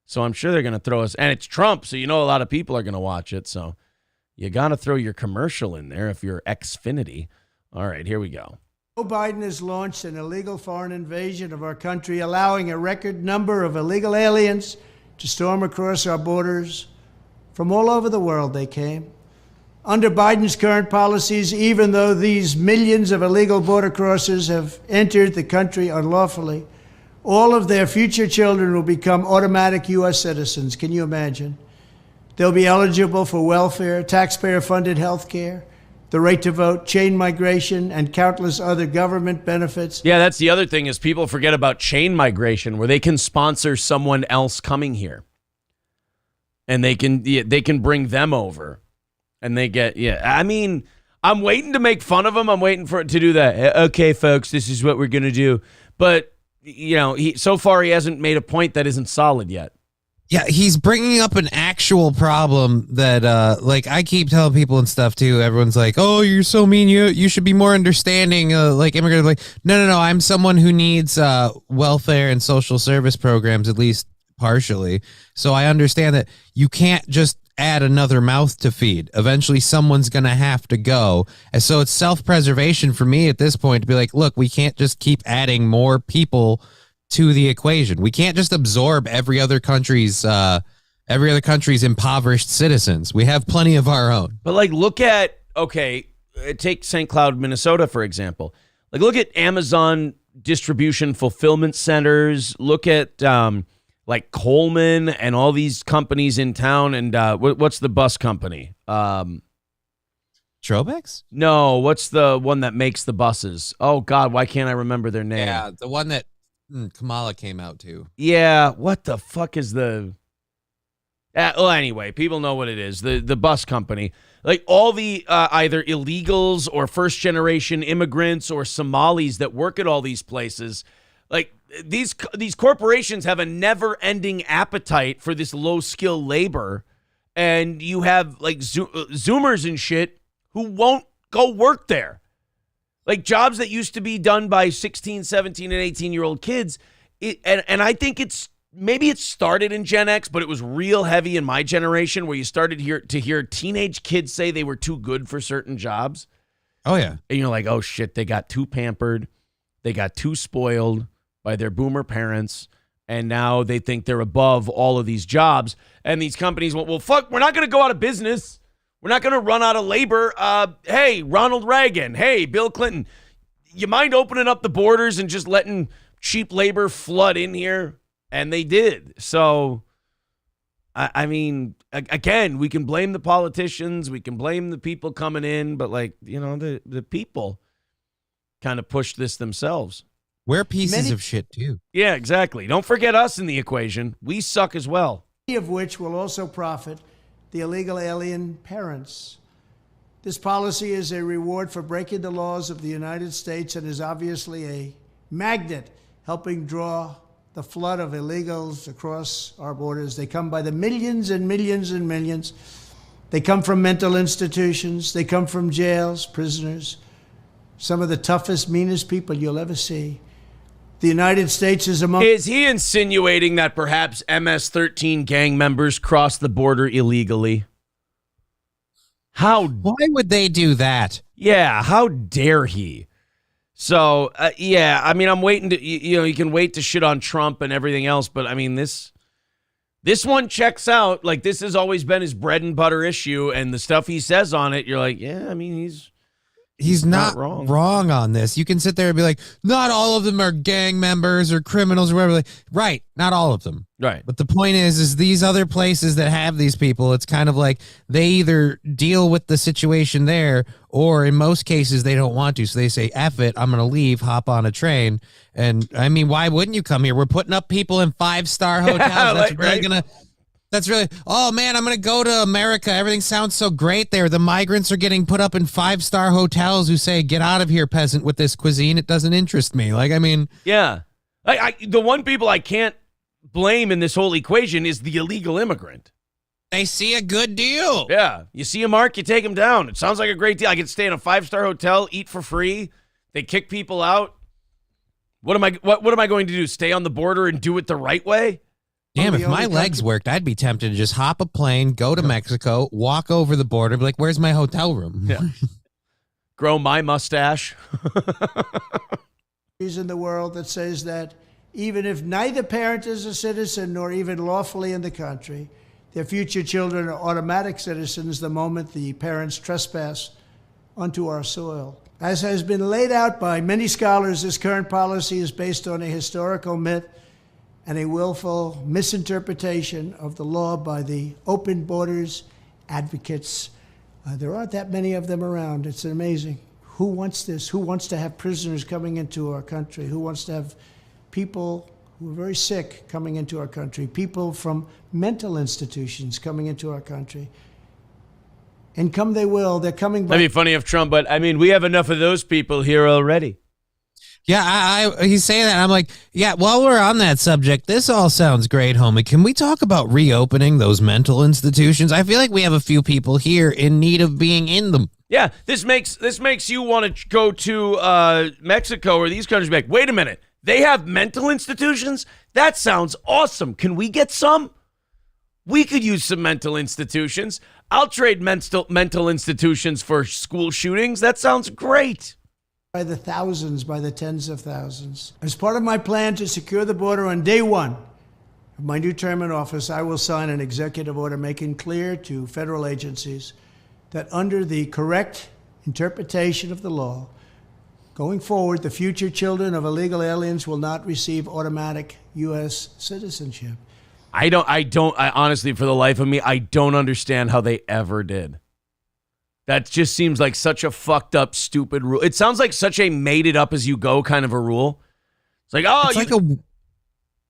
So I'm sure they're going to throw us, and it's Trump, so a lot of people are going to watch it, so you got to throw your commercial in there if you're Xfinity. All right, here we go. Joe Biden has launched an illegal foreign invasion of our country, allowing a record number of illegal aliens to storm across our borders. From all over the world they came. Under Biden's current policies, even though these millions of illegal border crossers have entered the country unlawfully, all of their future children will become automatic U.S. citizens. Can you imagine? They'll be eligible for welfare, taxpayer-funded health care, the right to vote, chain migration, and countless other government benefits. Yeah, that's the other thing is people forget about chain migration, where they can sponsor someone else coming here. And they can bring them over. And they get, I mean, I'm waiting to make fun of him. I'm waiting for it to do that. Okay, folks, this is what we're going to do. But, so far he hasn't made a point that isn't solid yet. Yeah, he's bringing up an actual problem that, I keep telling people and stuff too. Everyone's like, "Oh, you're so mean. You should be more understanding." Immigrants. Like, no. I'm someone who needs welfare and social service programs, at least partially. So I understand that you can't just add another mouth to feed. Eventually, someone's gonna have to go, and so it's self-preservation for me at this point to be like, look, we can't just keep adding more people to the equation. We can't just absorb every other country's impoverished citizens. We have plenty of our own. But look at, take St. Cloud, Minnesota, for example. Look at Amazon distribution fulfillment centers. Look at Coleman and all these companies in town. And what's the bus company? Trobex? No, what's the one that makes the buses? Oh God, why can't I remember their name? Yeah, the one that Kamala came out to. Yeah, what the fuck is the... anyway, people know what it is. The bus company. All the either illegals or first-generation immigrants or Somalis that work at all these places, these corporations have a never-ending appetite for this low-skill labor, and you have, Zoomers and shit who won't go work there. Jobs that used to be done by 16, 17, and 18-year-old kids. And I think maybe it started in Gen X, but it was real heavy in my generation where you started to hear teenage kids say they were too good for certain jobs. Oh, yeah. And you're like, oh, shit, they got too pampered. They got too spoiled by their boomer parents. And now they think they're above all of these jobs. And these companies went, well, fuck, we're not going to go out of business. We're not going to run out of labor. Hey, Ronald Reagan. Hey, Bill Clinton. You mind opening up the borders and just letting cheap labor flood in here? And they did. So, I mean, again, we can blame the politicians. We can blame the people coming in. But, the people kind of pushed this themselves. We're pieces of shit, too. Yeah, exactly. Don't forget us in the equation. We suck as well. Many of which will also profit the illegal alien parents. This policy is a reward for breaking the laws of the United States and is obviously a magnet helping draw the flood of illegals across our borders. They come by the millions and millions and millions. They come from mental institutions. They come from jails, prisoners, some of the toughest, meanest people you'll ever see. The United States is among... Is he insinuating that perhaps MS-13 gang members crossed the border illegally? Why would they do that? Yeah, how dare he? So, I mean, I'm waiting to, you can wait to shit on Trump and everything else, but I mean, this one checks out. This has always been his bread and butter issue, and the stuff he says on it, you're like, yeah, I mean, he's not wrong on this. You can sit there and be like, not all of them are gang members or criminals or whatever. Right. Not all of them. Right. But the point is these other places that have these people, it's kind of like they either deal with the situation there or in most cases they don't want to. So they say, F it, I'm going to leave, hop on a train. And I mean, why wouldn't you come here? We're putting up people in 5-star hotels. That's really, oh man, I'm going to go to America. Everything sounds so great there. The migrants are getting put up in 5-star hotels who say, get out of here, peasant, with this cuisine. It doesn't interest me. Yeah. The one people I can't blame in this whole equation is the illegal immigrant. They see a good deal. Yeah. You see a mark, you take them down. It sounds like a great deal. I can stay in a 5-star hotel, eat for free. They kick people out. What am I going to do? Stay on the border and do it the right way? Damn, if my legs worked, I'd be tempted to just hop a plane, go to Mexico, walk over the border, be like, where's my hotel room? Yeah. Grow my mustache. In the world that says that even if neither parent is a citizen nor even lawfully in the country, their future children are automatic citizens the moment the parents trespass onto our soil. As has been laid out by many scholars, this current policy is based on a historical myth and a willful misinterpretation of the law by the open borders advocates. There aren't that many of them around. It's amazing. Who wants this? Who wants to have prisoners coming into our country? Who wants to have people who are very sick coming into our country? People from mental institutions coming into our country? And come they will. They're coming by. That'd be funny if Trump, but I mean, we have enough of those people here already. Yeah, he's saying that. I'm like, yeah, while we're on that subject, this all sounds great, homie. Can we talk about reopening those mental institutions? I feel like we have a few people here in need of being in them. Yeah, this makes you want to go to Mexico or these countries back. Wait a minute. They have mental institutions? That sounds awesome. Can we get some? We could use some mental institutions. I'll trade mental institutions for school shootings. That sounds great. By the thousands, by the tens of thousands. As part of my plan to secure the border on day one of my new term in office, I will sign an executive order making clear to federal agencies that under the correct interpretation of the law, going forward, the future children of illegal aliens will not receive automatic U.S. citizenship. I honestly, for the life of me, I don't understand how they ever did. That just seems like such a fucked up, stupid rule. It sounds like such a made it up as you go kind of a rule. It's like,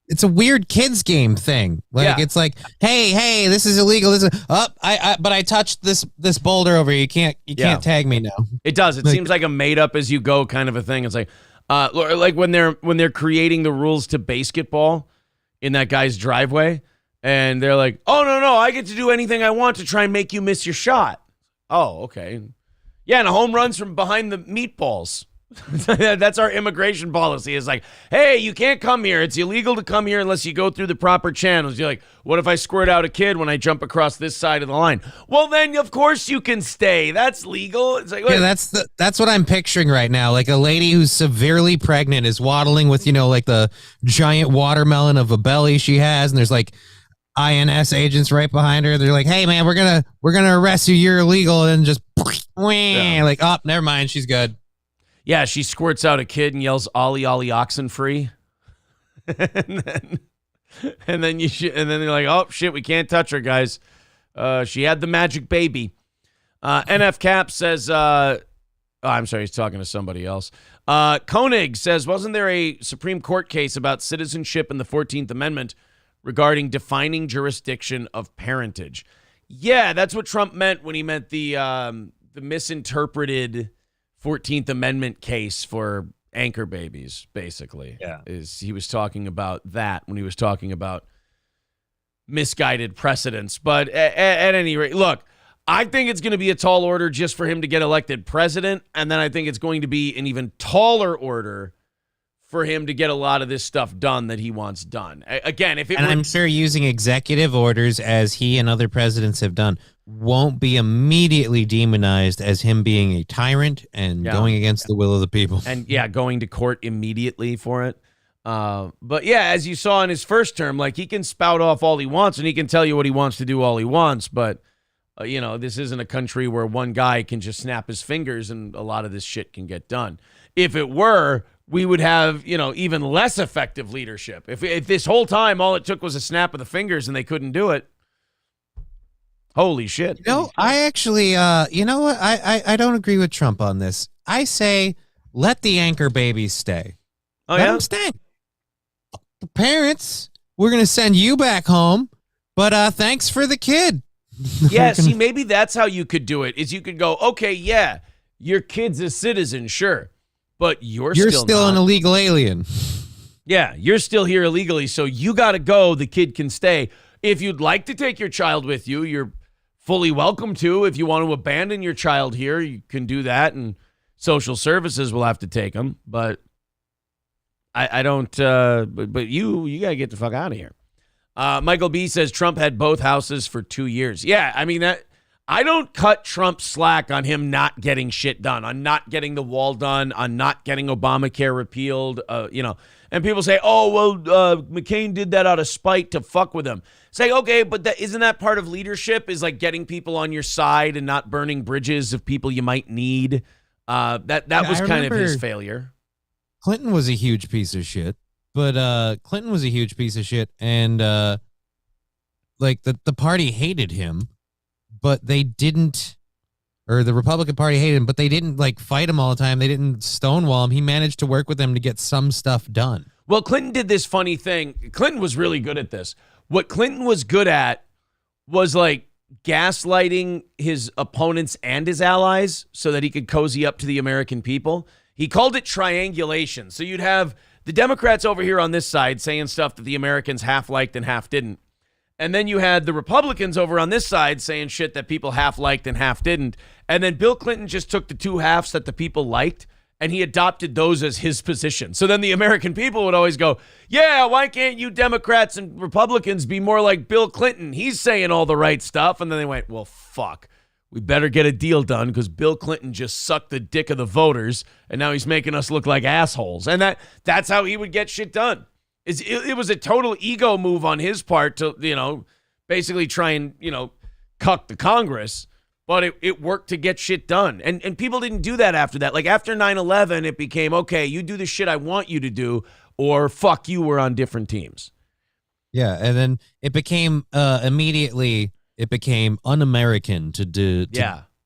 it's a weird kids game thing. Like It's like, hey, this is illegal. But I touched this boulder over here. You can't tag me now. It does. It seems like a made up as you go kind of a thing. It's like when they're creating the rules to basketball in that guy's driveway, and they're like, oh no, I get to do anything I want to try and make you miss your shot. Oh, okay. Yeah, and a home runs from behind the meatballs. That's our immigration policy. It's like, hey, you can't come here. It's illegal to come here unless you go through the proper channels. You're like, what if I squirt out a kid when I jump across this side of the line? Well, then, of course you can stay. That's legal. It's like, yeah, that's what I'm picturing right now. Like a lady who's severely pregnant is waddling with, like the giant watermelon of a belly she has, and there's like INS agents right behind her. They're like, hey man, we're gonna arrest you, you're illegal, and just like, oh, never mind, she's good. Yeah, she squirts out a kid and yells ollie ollie oxen free. and then they're like, oh shit, we can't touch her, guys. She had the magic baby. NF Cap says I'm sorry, he's talking to somebody else. Koenig says, wasn't there a Supreme Court case about citizenship in the 14th Amendment regarding defining jurisdiction of parentage? Yeah, that's what Trump meant when he meant the misinterpreted 14th Amendment case for anchor babies, basically. Yeah. He was talking about that when he was talking about misguided precedents. But at any rate, look, I think it's going to be a tall order just for him to get elected president, and then I think it's going to be an even taller order for him to get a lot of this stuff done that he wants done. Again, I'm sure using executive orders, as he and other presidents have done, won't be immediately demonized as him being a tyrant and going against the will of the people. And going to court immediately for it. But yeah, as you saw in his first term, like he can spout off all he wants and he can tell you what he wants to do all he wants. But, this isn't a country where one guy can just snap his fingers and a lot of this shit can get done. If it were, we would have, even less effective leadership. If this whole time all it took was a snap of the fingers and they couldn't do it. Holy shit. I actually, you know what? I don't agree with Trump on this. I say let the anchor babies stay. Oh, let them stay. The parents, we're going to send you back home, but thanks for the kid. Yeah, see, maybe that's how you could do it, is you could go, okay, yeah, your kid's a citizen, sure, but you're still an illegal alien. Yeah, you're still here illegally, so you got to go. The kid can stay. If you'd like to take your child with you, you're fully welcome to. If you want to abandon your child here, you can do that, and social services will have to take them. But I don't. But you got to get the fuck out of here. Michael B says Trump had both houses for 2 years. Yeah, I mean that. I don't cut Trump slack on him not getting shit done, on not getting the wall done, on not getting Obamacare repealed. And people say, oh, well, McCain did that out of spite to fuck with him. Say, okay, but isn't that part of leadership, is like getting people on your side and not burning bridges of people you might need? That was kind of his failure. Clinton was a huge piece of shit, and like the party hated him, but they didn't, or the Republican Party hated him, but they didn't like fight him all the time. They didn't stonewall him. He managed to work with them to get some stuff done. Well, Clinton did this funny thing. Clinton was really good at this. What Clinton was good at was like gaslighting his opponents and his allies so that he could cozy up to the American people. He called it triangulation. So you'd have the Democrats over here on this side saying stuff that the Americans half liked and half didn't. And then you had the Republicans over on this side saying shit that people half liked and half didn't. And then Bill Clinton just took the two halves that the people liked and he adopted those as his position. So then the American people would always go, yeah, why can't you Democrats and Republicans be more like Bill Clinton? He's saying all the right stuff. And then they went, well, fuck. We better get a deal done because Bill Clinton just sucked the dick of the voters, and now he's making us look like assholes. And that's how he would get shit done. It was a total ego move on his part to, basically try and, cuck the Congress. But it worked to get shit done. And people didn't do that after that. Like after 9/11, it became, okay, you do the shit I want you to do, or fuck you, we're on different teams. Yeah, and then it became immediately, it became un-American to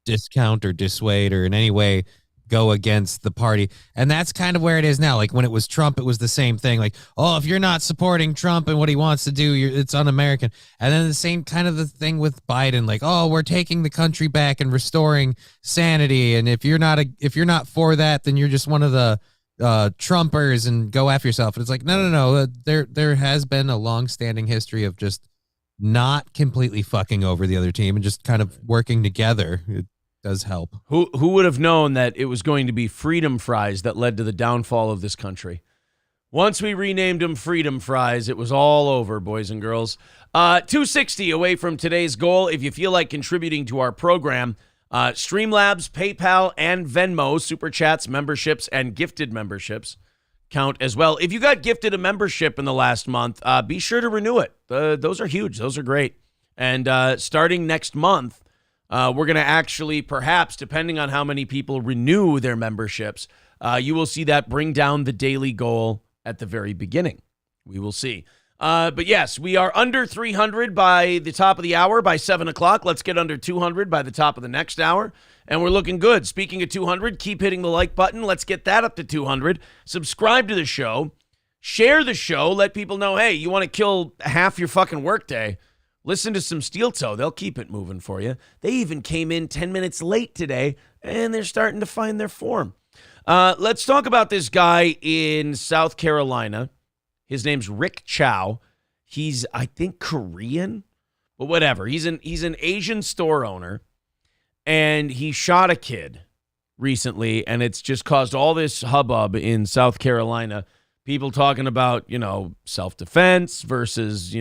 discount or dissuade or in any way go against the party. And that's kind of where it is now. Like when it was Trump, it was the same thing. Like, oh, if you're not supporting Trump and what he wants to do, it's un-American. And then the same kind of the thing with Biden. Like, oh, we're taking the country back and restoring sanity. And if you're not for that, then you're just one of the Trumpers and go after yourself. And it's like, no. There has been a long-standing history of just not completely fucking over the other team and just kind of working together. It does help. Who would have known that it was going to be freedom fries that led to the downfall of this country? Once we renamed them freedom fries, it was all over, boys and girls. 260 away from today's goal. If you feel like contributing to our program, Streamlabs, PayPal, and Venmo, Super Chats, memberships, and gifted memberships count as well. If you got gifted a membership in the last month, be sure to renew it. Those are huge. Those are great. And starting next month, we're going to actually, perhaps, depending on how many people renew their memberships, you will see that bring down the daily goal at the very beginning. We will see. But yes, we are under 300 by the top of the hour, by 7 o'clock. Let's get under 200 by the top of the next hour. And we're looking good. Speaking of 200, keep hitting the like button. Let's get that up to 200. Subscribe to the show. Share the show. Let people know, hey, you want to kill half your fucking workday? Listen to some Steel Toe. They'll keep it moving for you. They even came in 10 minutes late today, and they're starting to find their form. Let's talk about this guy in South Carolina. His name's Rick Chow. He's, I think, Korean, but whatever. He's an Asian store owner, and he shot a kid recently, and it's just caused all this hubbub in South Carolina. People talking about, self-defense versus,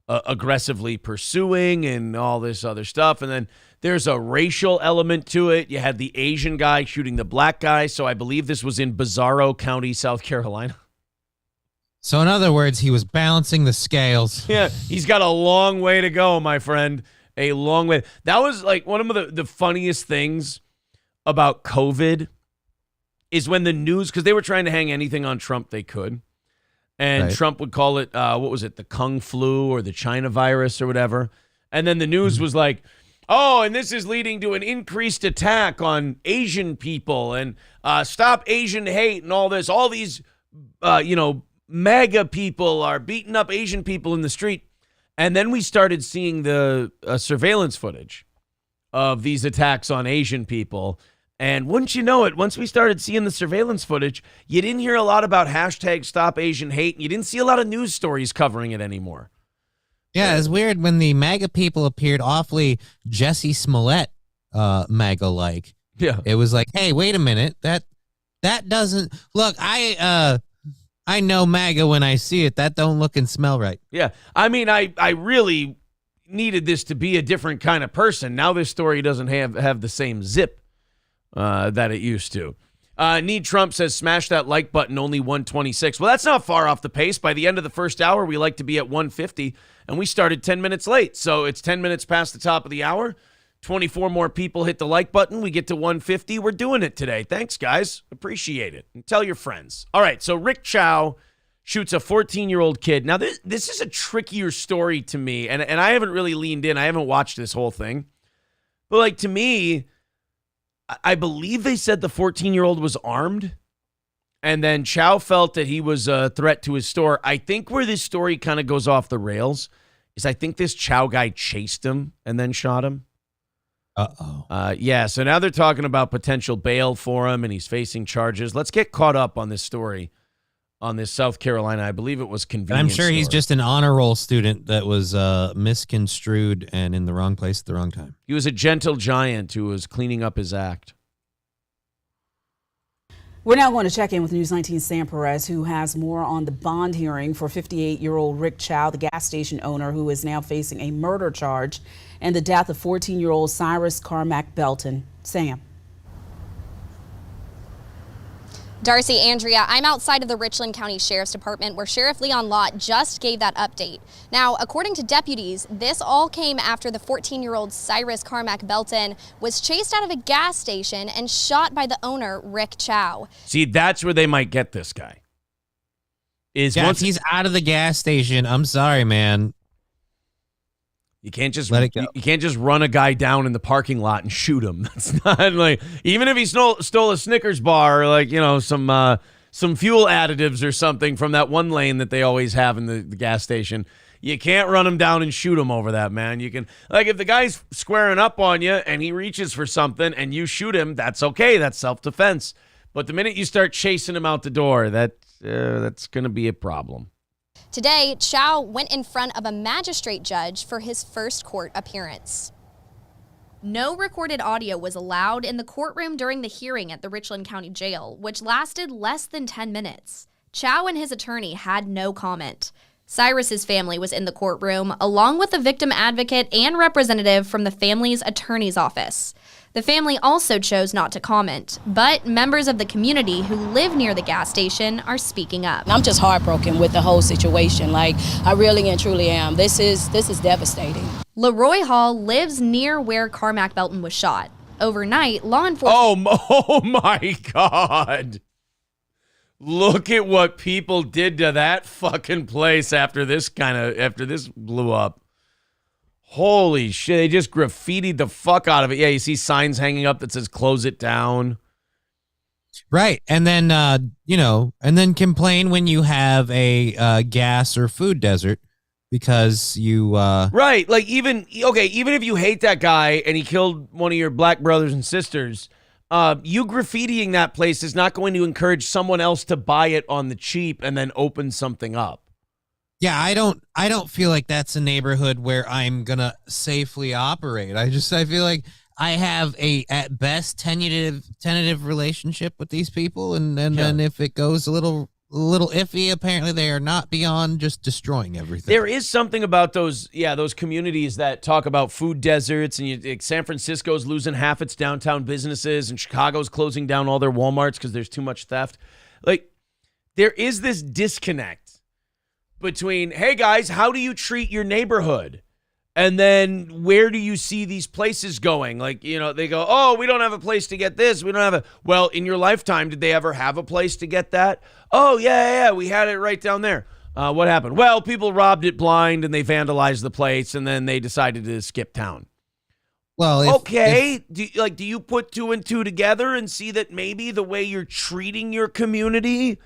aggressively pursuing and all this other stuff. And then there's a racial element to it. You had the Asian guy shooting the black guy. So I believe this was in Bizarro County, South Carolina. So in other words, he was balancing the scales. Yeah, he's got a long way to go, my friend. A long way. That was like one of the funniest things about COVID is when the news, because they were trying to hang anything on Trump they could. And right. Trump would call it, what was it, the Kung flu or the China virus or whatever. And then the news was like, oh, and this is leading to an increased attack on Asian people and stop Asian hate and all this. All these, MAGA people are beating up Asian people in the street. And then we started seeing the surveillance footage of these attacks on Asian people. And wouldn't you know it, once we started seeing the surveillance footage, you didn't hear a lot about hashtag Stop Asian Hate. And you didn't see a lot of news stories covering it anymore. Yeah, it's weird when the MAGA people appeared awfully Jesse Smollett MAGA-like. Yeah. It was like, hey, wait a minute. That doesn't... Look, I know MAGA when I see it. That don't look and smell right. Yeah. I mean, I really needed this to be a different kind of person. Now this story doesn't have the same zip that it used to. Need Trump says, smash that like button, only 126. Well, that's not far off the pace. By the end of the first hour, we like to be at 150, and we started 10 minutes late. So it's 10 minutes past the top of the hour. 24 more people hit the like button. We get to 150. We're doing it today. Thanks, guys. Appreciate it. And tell your friends. All right, so Rick Chow shoots a 14-year-old kid. Now, this is a trickier story to me, and I haven't really leaned in. I haven't watched this whole thing. But, like, to me, I believe they said the 14-year-old was armed, and then Chow felt that he was a threat to his store. I think where this story kind of goes off the rails is I think this Chow guy chased him and then shot him. Uh-oh. Yeah, so now they're talking about potential bail for him, and he's facing charges. Let's get caught up on this story on this South Carolina. I believe it was And convenience I'm sure he's store. just an honor roll student that was misconstrued and in the wrong place at the wrong time. He was a gentle giant who was cleaning up his act. We're now going to check in with News 19's Sam Perez, who has more on the bond hearing for 58-year-old Rick Chow, the gas station owner who is now facing a murder charge, and the death of 14-year-old Cyrus Carmack Belton. Sam. Darcy, Andrea, I'm outside of the Richland County Sheriff's Department where Sheriff Leon Lott just gave that update. Now, according to deputies, this all came after the 14-year-old Cyrus Carmack Belton was chased out of a gas station and shot by the owner, Rick Chow. See, that's where they might get this guy. Is Yeah, once if he's out of the gas station, I'm sorry, man. you can't just Let it go. You can't just run a guy down in the parking lot and shoot him. That's not like, even if he stole a Snickers bar, or like, you know, some fuel additives or something from that one lane that they always have in the gas station. You can't run him down and shoot him over that, man. You can, like, if the guy's squaring up on you and he reaches for something and you shoot him, that's okay. That's self-defense. But the minute you start chasing him out the door, that's going to be a problem. Today, Chow went in front of a magistrate judge for his first court appearance. No recorded audio was allowed in the courtroom during the hearing at the Richland County Jail, which lasted less than 10 minutes. Chow and his attorney had no comment. Cyrus's family was in the courtroom, along with the victim advocate and representative from the family's attorney's office. The family also chose not to comment, but members of the community who live near the gas station are speaking up. I'm just heartbroken with the whole situation. Like, I really and truly am. This is devastating. Leroy Hall lives near where Carmack Belton was shot. Overnight, law enforcement... Oh my God. Look at what people did to that fucking place after this blew up. Holy shit, they just graffitied the fuck out of it. Yeah, you see signs hanging up that says close it down. Right. And then, and then complain when you have a gas or food desert because you... Right. Like, even if you hate that guy and he killed one of your black brothers and sisters, you graffitiing that place is not going to encourage someone else to buy it on the cheap and then open something up. Yeah, I don't feel like that's a neighborhood where I'm gonna safely operate. I feel like I have a at best tentative relationship with these people, and then if it goes a little iffy, apparently they are not beyond just destroying everything. There is something about those communities that talk about food deserts, and San Francisco's losing half its downtown businesses, and Chicago's closing down all their Walmarts because there's too much theft. Like, there is this disconnect between, hey guys, how do you treat your neighborhood? And then where do you see these places going? Like, they go, oh, we don't have a place to get this. We don't have well, in your lifetime, did they ever have a place to get that? Oh, yeah, we had it right down there. What happened? Well, people robbed it blind and they vandalized the place and then they decided to skip town. Well, do you put two and two together and see that maybe the way you're treating your community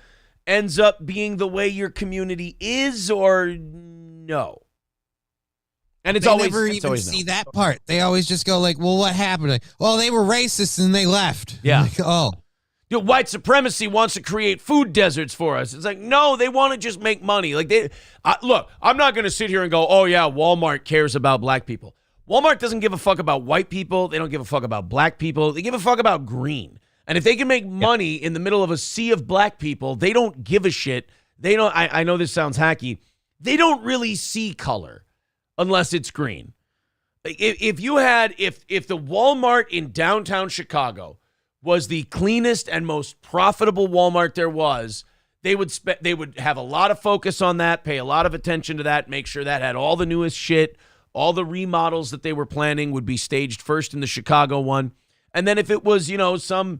ends up being the way your community is, or no? And it's they always never even see that part. They always just go like, well, what happened? Like, well, they were racist and they left. Yeah. Like, oh. White supremacy wants to create food deserts for us. It's like, no, they want to just make money. Like, look, I'm not going to sit here and go, oh yeah, Walmart cares about black people. Walmart doesn't give a fuck about white people. They don't give a fuck about black people. They give a fuck about green. And if they can make money in the middle of a sea of black people, they don't give a shit. They don't. I know this sounds hacky. They don't really see color unless it's green. If the Walmart in downtown Chicago was the cleanest and most profitable Walmart there was, they would have a lot of focus on that, pay a lot of attention to that, make sure that had all the newest shit, all the remodels that they were planning would be staged first in the Chicago one. And then if it was, some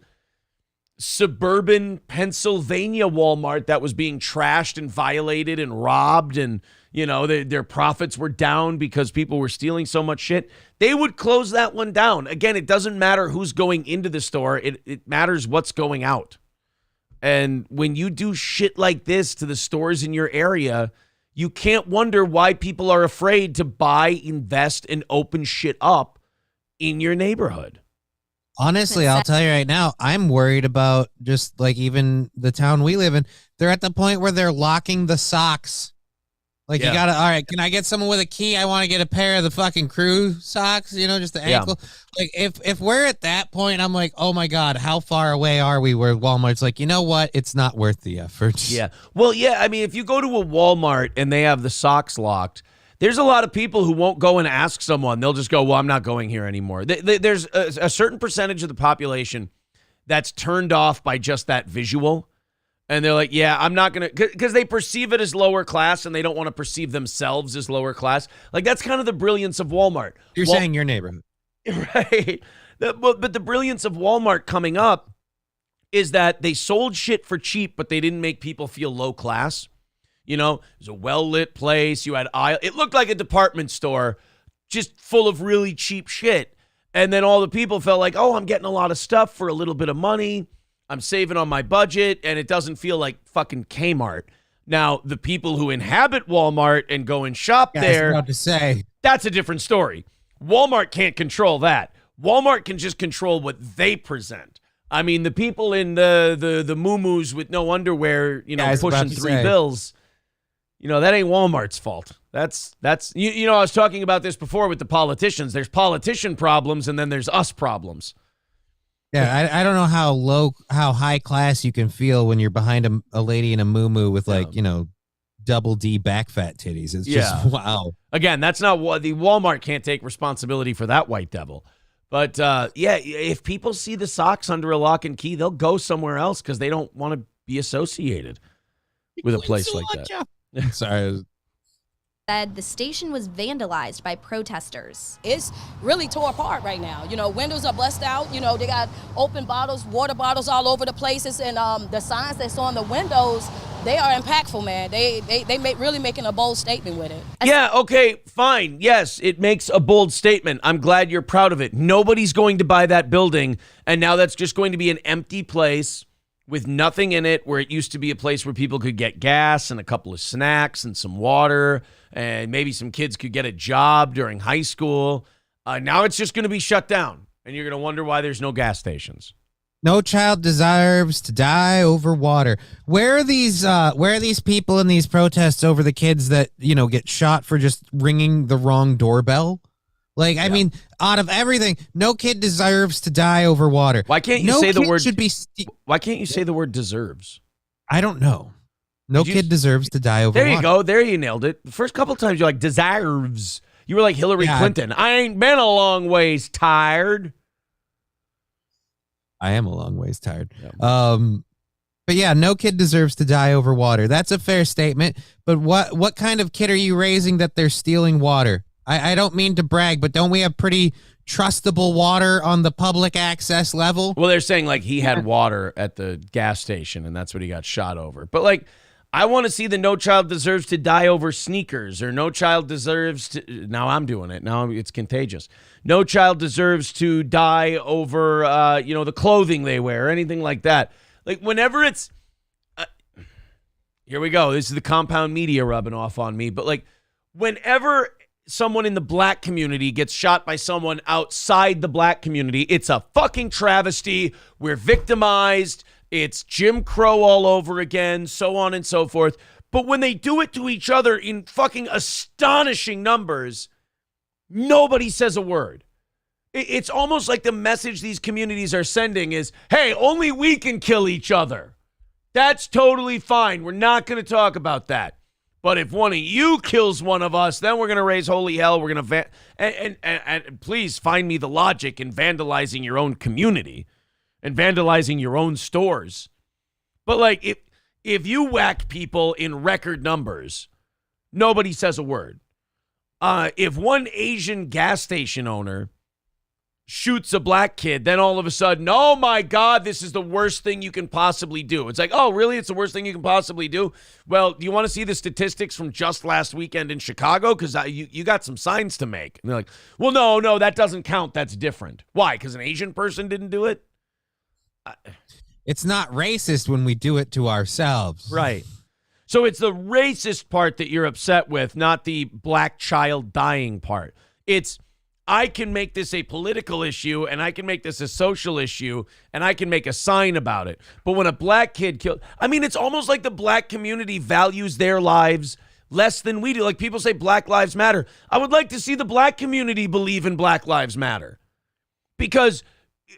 suburban Pennsylvania Walmart that was being trashed and violated and robbed and, their profits were down because people were stealing so much shit, they would close that one down. Again, it doesn't matter who's going into the store. It matters what's going out. And when you do shit like this to the stores in your area, you can't wonder why people are afraid to buy, invest, and open shit up in your neighborhood. Honestly, I'll tell you right now, I'm worried about just like even the town we live in. They're at the point where they're locking the socks. Like you gotta, all right, can I get someone with a key? I want to get a pair of the fucking crew socks, just the ankle. Like if we're at that point, I'm like, oh my God, how far away are we where Walmart's like, you know what? It's not worth the effort. Yeah. Well, yeah, I mean, if you go to a Walmart and they have the socks locked, there's a lot of people who won't go and ask someone. They'll just go, well, I'm not going here anymore. There's a certain percentage of the population that's turned off by just that visual. And they're like, yeah, I'm not going to, because they perceive it as lower class and they don't want to perceive themselves as lower class. Like, that's kind of the brilliance of Walmart. You're saying your neighborhood. Right. But the brilliance of Walmart coming up is that they sold shit for cheap, but they didn't make people feel low class. It was a well-lit place. You had aisle. It looked like a department store just full of really cheap shit. And then all the people felt like, oh, I'm getting a lot of stuff for a little bit of money. I'm saving on my budget, and it doesn't feel like fucking Kmart. Now, the people who inhabit Walmart and go and shop there, about to say, that's a different story. Walmart can't control that. Walmart can just control what they present. I mean, the people in the moo-moos with no underwear, pushing $3 bills, that ain't Walmart's fault. That's I was talking about this before with the politicians. There's politician problems, and then there's us problems. Yeah, I don't know how high class you can feel when you're behind a lady in a moo-moo with double D back fat titties. It's just, wow. Again, that's not what the Walmart can't take responsibility for that white devil. But if people see the socks under a lock and key, they'll go somewhere else because they don't want to be associated with a place like that. Sorry. Said the station was vandalized by protesters. It's really tore apart right now. Windows are busted out. They got open bottles, water bottles all over the places, and the signs that's on the windows, they are impactful, man. They really making a bold statement with it. Yeah, okay, fine. Yes, it makes a bold statement. I'm glad you're proud of it. Nobody's going to buy that building, and now that's just going to be an empty place with nothing in it, where it used to be a place where people could get gas and a couple of snacks and some water, and maybe some kids could get a job during high school. Now it's just going to be shut down, and you're going to wonder why there's no gas stations. No child deserves to die over water. Where are these people in these protests over the kids that, get shot for just ringing the wrong doorbell? Like, I mean, out of everything, no kid deserves to die over water. Why can't you say the word should be why can't you say the word deserves? I don't know. No kid deserves to die over water. There you go. There you nailed it. The first couple times you're like, deserves. You were like Hillary Clinton. I ain't been a long ways tired. I am a long ways tired. Yeah. But yeah, no kid deserves to die over water. That's a fair statement. But what kind of kid are you raising that they're stealing water? I don't mean to brag, but don't we have pretty trustable water on the public access level? Well, they're saying like he had water at the gas station and that's what he got shot over. But like, I want to see the no child deserves to die over sneakers, or no child deserves to, now I'm doing it. Now it's contagious. No child deserves to die over, the clothing they wear or anything like that. Like whenever it's, here we go. This is the compound media rubbing off on me. But like whenever someone in the black community gets shot by someone outside the black community, it's a fucking travesty. We're victimized. It's Jim Crow all over again, so on and so forth. But when they do it to each other in fucking astonishing numbers, nobody says a word. It's almost like the message these communities are sending is, hey, only we can kill each other. That's totally fine. We're not going to talk about that. But if one of you kills one of us, then we're going to raise holy hell. We're going to and please find me the logic in vandalizing your own community and vandalizing your own stores. But like if you whack people in record numbers, nobody says a word. If one Asian gas station owner shoots a black kid, then all of a sudden, oh my God, this is the worst thing you can possibly do. It's like, oh, really? It's the worst thing you can possibly do? Well, do you want to see the statistics from just last weekend in Chicago? Because you got some signs to make. And they're like, well, no, that doesn't count. That's different. Why? Because an Asian person didn't do it? It's not racist when we do it to ourselves. Right. So it's the racist part that you're upset with, not the black child dying part. It's, I can make this a political issue, and I can make this a social issue, and I can make a sign about it. But when a black kid killed, I mean, it's almost like the black community values their lives less than we do. Like people say Black Lives Matter. I would like to see the black community believe in Black Lives Matter. Because,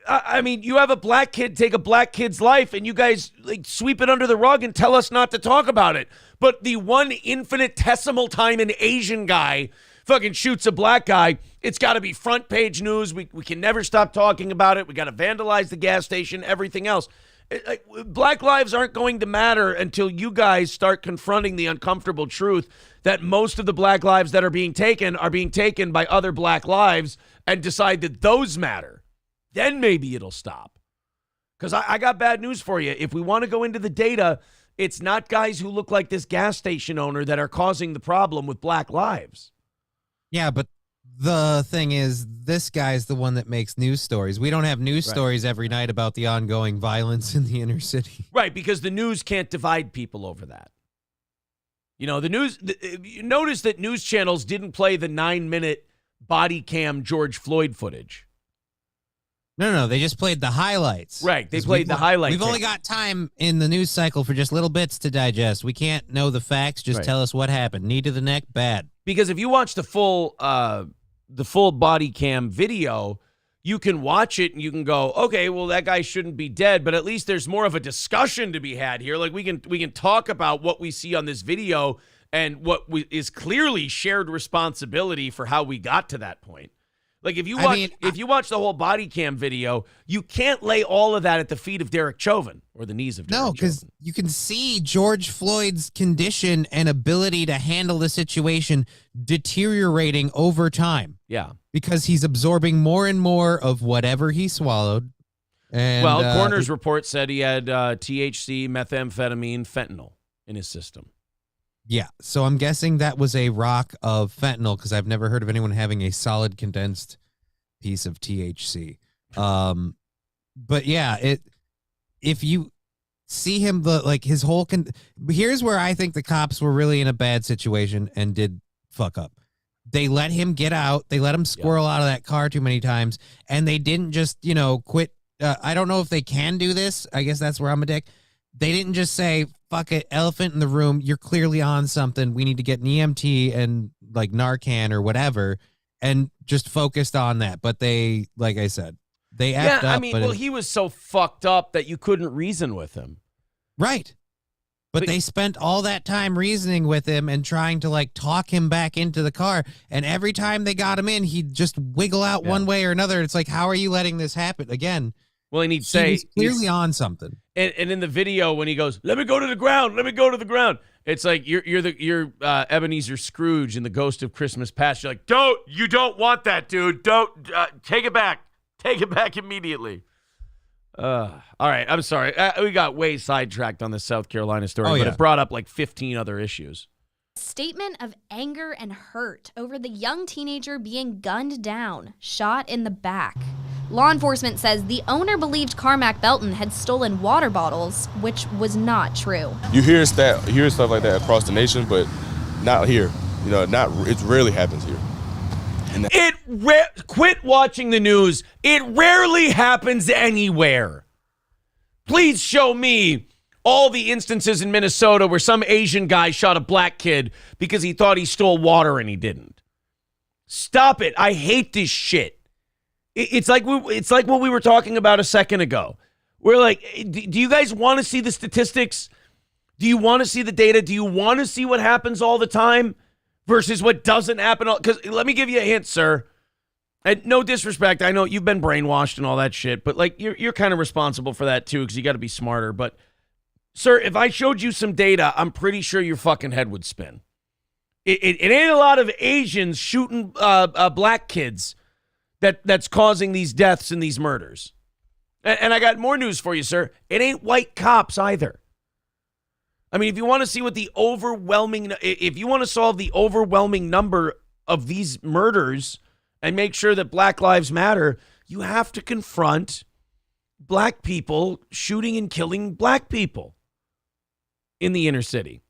I mean, you have a black kid take a black kid's life and you guys like sweep it under the rug and tell us not to talk about it. But the one infinitesimal time an Asian guy fucking shoots a black guy, it's got to be front page news. We can never stop talking about it. We got to vandalize the gas station, everything else. Black lives aren't going to matter until you guys start confronting the uncomfortable truth that most of the black lives that are being taken by other black lives and decide that those matter. Then maybe it'll stop. Because I got bad news for you. If we want to go into the data, it's not guys who look like this gas station owner that are causing the problem with black lives. Yeah, but the thing is, this guy's the one that makes news stories. We don't have news stories every night about the ongoing violence in the inner city. Right, because the news can't divide people over that. You know, the news, you notice that news channels didn't play the 9-minute body cam George Floyd footage. No, they just played the highlights. Right, they played the highlights. We've only got time in the news cycle for just little bits to digest. We can't know the facts. Just tell us what happened. Knee to the neck, bad. Because if you watch the full body cam video, you can watch it and you can go, okay, well, that guy shouldn't be dead, but at least there's more of a discussion to be had here. Like we can talk about what we see on this video and what is clearly shared responsibility for how we got to that point. Like if you watch the whole body cam video, you can't lay all of that at the feet of Derek Chauvin or the knees of Derek Chauvin. No, because you can see George Floyd's condition and ability to handle the situation deteriorating over time. Yeah. Because he's absorbing more and more of whatever he swallowed. And, coroner's report said he had THC, methamphetamine, fentanyl in his system. Yeah, so I'm guessing that was a rock of fentanyl because I've never heard of anyone having a solid condensed piece of THC. But yeah, if you see him, his whole here's where I think the cops were really in a bad situation and did fuck up. They let him get out. They let him squirrel out of that car too many times, and they didn't just quit. I don't know if they can do this. I guess that's where I'm a dick. They didn't just say, fuck it, elephant in the room, you're clearly on something. We need to get an EMT and like Narcan or whatever, and just focused on that. But they, like I said, they effed up. I mean, he was so fucked up that you couldn't reason with him. Right. But they spent all that time reasoning with him and trying to like talk him back into the car. And every time they got him in, he'd just wiggle out one way or another. It's like, how are you letting this happen again? Well, and he'd say he's clearly on something. And in the video, when he goes, "Let me go to the ground, let me go to the ground," it's like you're Ebenezer Scrooge in The Ghost of Christmas Past. You're like, you don't want that, dude. Don't take it back immediately. All right, I'm sorry. We got way sidetracked on this South Carolina story, but it brought up like 15 other issues. Statement of anger and hurt over the young teenager being gunned down, shot in the back. Law enforcement says the owner believed Carmack Belton had stolen water bottles, which was not true. You hear stuff like that across the nation, but not here. It rarely happens here. Quit watching the news. It rarely happens anywhere. Please show me all the instances in Minnesota where some Asian guy shot a black kid because he thought he stole water and he didn't. Stop it. I hate this shit. It's like what we were talking about a second ago. We're like, do you guys want to see the statistics? Do you want to see the data? Do you want to see what happens all the time versus what doesn't happen? Because let me give you a hint, sir. And no disrespect, I know you've been brainwashed and all that shit, but like you're kind of responsible for that too because you got to be smarter. But sir, if I showed you some data, I'm pretty sure your fucking head would spin. It ain't a lot of Asians shooting black kids that's causing these deaths and these murders. And I got more news for you, sir. It ain't white cops either. I mean, if you want to see if you want to solve the overwhelming number of these murders and make sure that Black Lives Matter, you have to confront black people shooting and killing black people in the inner city.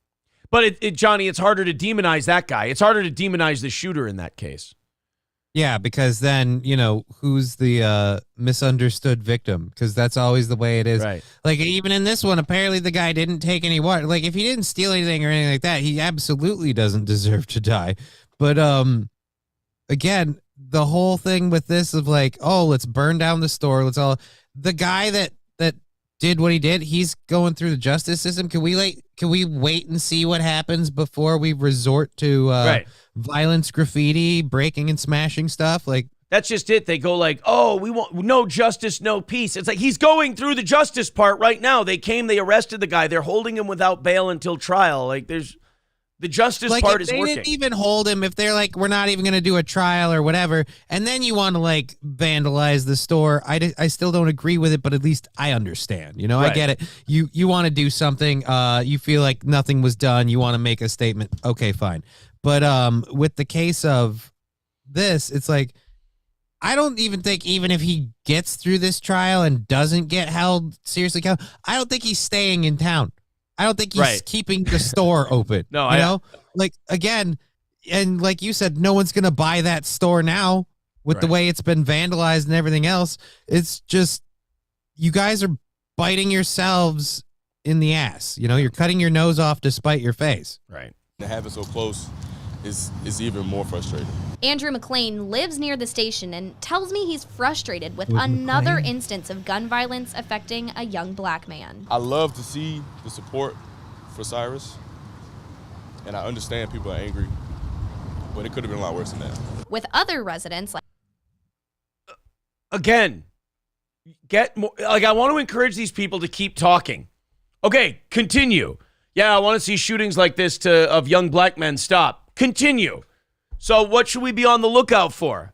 But Johnny, it's harder to demonize that guy. It's harder to demonize the shooter in that case. Yeah, because then, who's the misunderstood victim? Because that's always the way it is. Right. Like, even in this one, apparently the guy didn't take any water. Like, if he didn't steal anything or anything like that, he absolutely doesn't deserve to die. But, again, the whole thing with this of like, oh, let's burn down the store. The guy that did what he did, he's going through the justice system. Can we wait and see what happens before we resort to violence, graffiti, breaking and smashing stuff? Like, that's just it. They go like, oh, we want no justice, no peace. It's like he's going through the justice part right now. They arrested the guy. They're holding him without bail until trial. Like, there's the justice part is working. They didn't even hold him. If they're like, we're not even going to do a trial or whatever, and then you want to like vandalize the store, I still don't agree with it, but at least I understand. Right. I get it. You want to do something. You feel like nothing was done. You want to make a statement. Okay, fine. But with the case of this, it's like, I don't even think even if he gets through this trial and doesn't get held seriously accountable, I don't think he's staying in town. I don't think he's keeping the store open. No, you know, like, again, and like you said, no one's gonna buy that store now with the way it's been vandalized and everything else. It's just, you guys are biting yourselves in the ass. You're cutting your nose off to spite your face. Right. To have it so close is even more frustrating. Andrew McLean lives near the station and tells me he's frustrated with another instance of gun violence affecting a young black man. I love to see the support for Cyrus, and I understand people are angry, but it could have been a lot worse than that. With other residents like... Again, get more, like, I want to encourage these people to keep talking. Okay, continue. Yeah, I want to see shootings like this of young black men stop. Continue. So what should we be on the lookout for?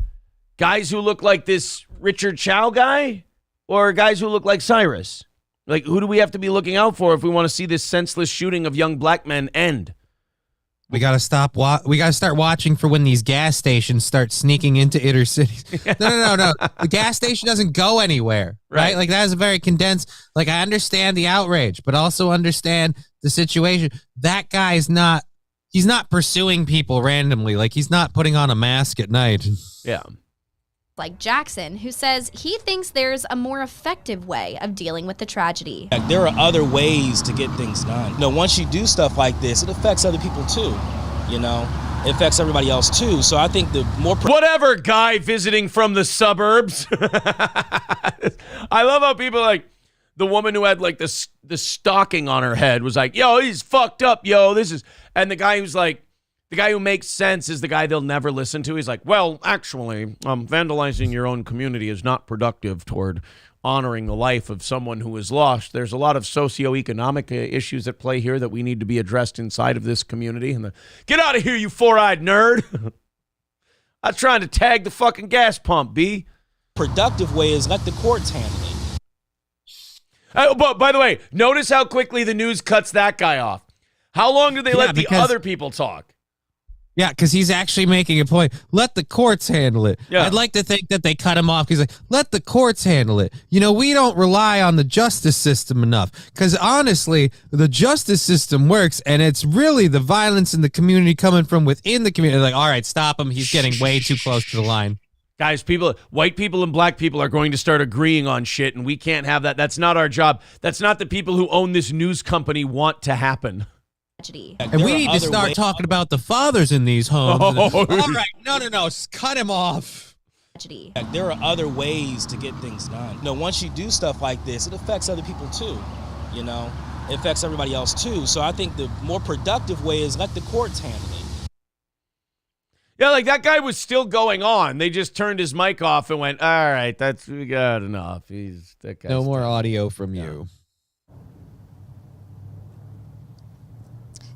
Guys who look like this Richard Chow guy, or guys who look like Cyrus? Like, who do we have to be looking out for if we want to see this senseless shooting of young black men end? We got to stop. We got to start watching for when these gas stations start sneaking into inner cities. No. The gas station doesn't go anywhere, right? Like, that is a very condensed. Like, I understand the outrage, but also understand the situation. That guy is not. He's not pursuing people randomly. Like, he's not putting on a mask at night. Yeah. Like Jackson, who says he thinks there's a more effective way of dealing with the tragedy. There are other ways to get things done. Once you do stuff like this, it affects other people too. It affects everybody else too. So I think the more... Whatever, guy visiting from the suburbs. I love how people like... The woman who had like the stocking on her head was like, yo, he's fucked up, yo. And the guy who's like, the guy who makes sense is the guy they'll never listen to. He's like, well, actually, vandalizing your own community is not productive toward honoring the life of someone who is lost. There's a lot of socioeconomic issues at play here that we need to be addressed inside of this community. And get out of here, you four-eyed nerd. I was trying to tag the fucking gas pump, B. Productive way is let the courts handle it. But by the way, notice how quickly the news cuts that guy off. How long do they let the other people talk? Yeah, because he's actually making a point. Let the courts handle it. Yeah. I'd like to think that they cut him off. He's like, let the courts handle it. We don't rely on the justice system enough. Because honestly, the justice system works, and it's really the violence in the community coming from within the community. Like, all right, stop him. He's getting way too close to the line. Guys, white people and black people are going to start agreeing on shit, and we can't have that. That's not our job. That's not the people who own this news company want to happen. And we need to start talking about the fathers in these homes. All right, no, just cut him off. There are other ways to get things done. Once you do stuff like this, it affects other people too. It affects everybody else too. So I think the more productive way is let the courts handle it. Yeah, like that guy was still going on. They just turned his mic off and went, all right, we got enough. That guy's no more audio from you.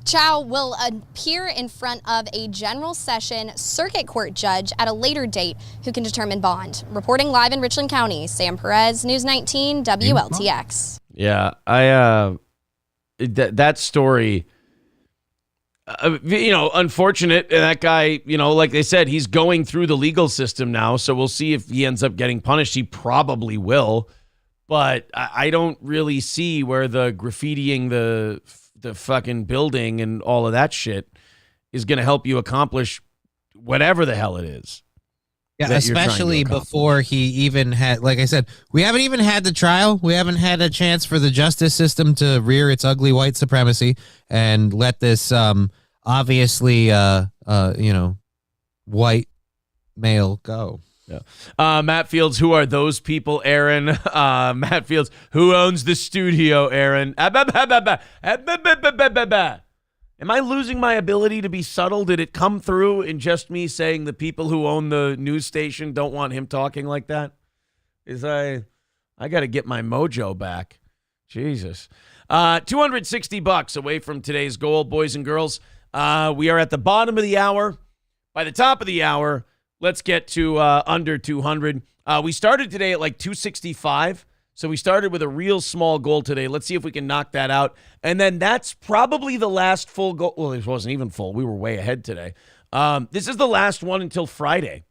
Chow will appear in front of a general session circuit court judge at a later date who can determine bond. Reporting live in Richland County, Sam Perez, News 19, WLTX. Yeah, that story... unfortunate. That guy, like they said, he's going through the legal system now. So we'll see if he ends up getting punished. He probably will. But I don't really see where the graffitiing the the fucking building and all of that shit is going to help you accomplish whatever the hell it is. Yeah, that you're trying to especially accomplish. before he even had, like I said, we haven't even had the trial. We haven't had a chance for the justice system to rear its ugly white supremacy and let this obviously, white male go. Yeah. Matt Fields, who are those people, Aaron? Matt Fields, who owns the studio, Aaron? Am I losing my ability to be subtle? Did it come through in just me saying the people who own the news station don't want him talking like that? I got to get my mojo back. Jesus. $260 away from today's goal, boys and girls. We are at the bottom of the hour. By the top of the hour, let's get to under 200. We started today at like 265. So we started with a real small goal today. Let's see if we can knock that out. And then that's probably the last full goal. Well, it wasn't even full. We were way ahead today. This is the last one until Friday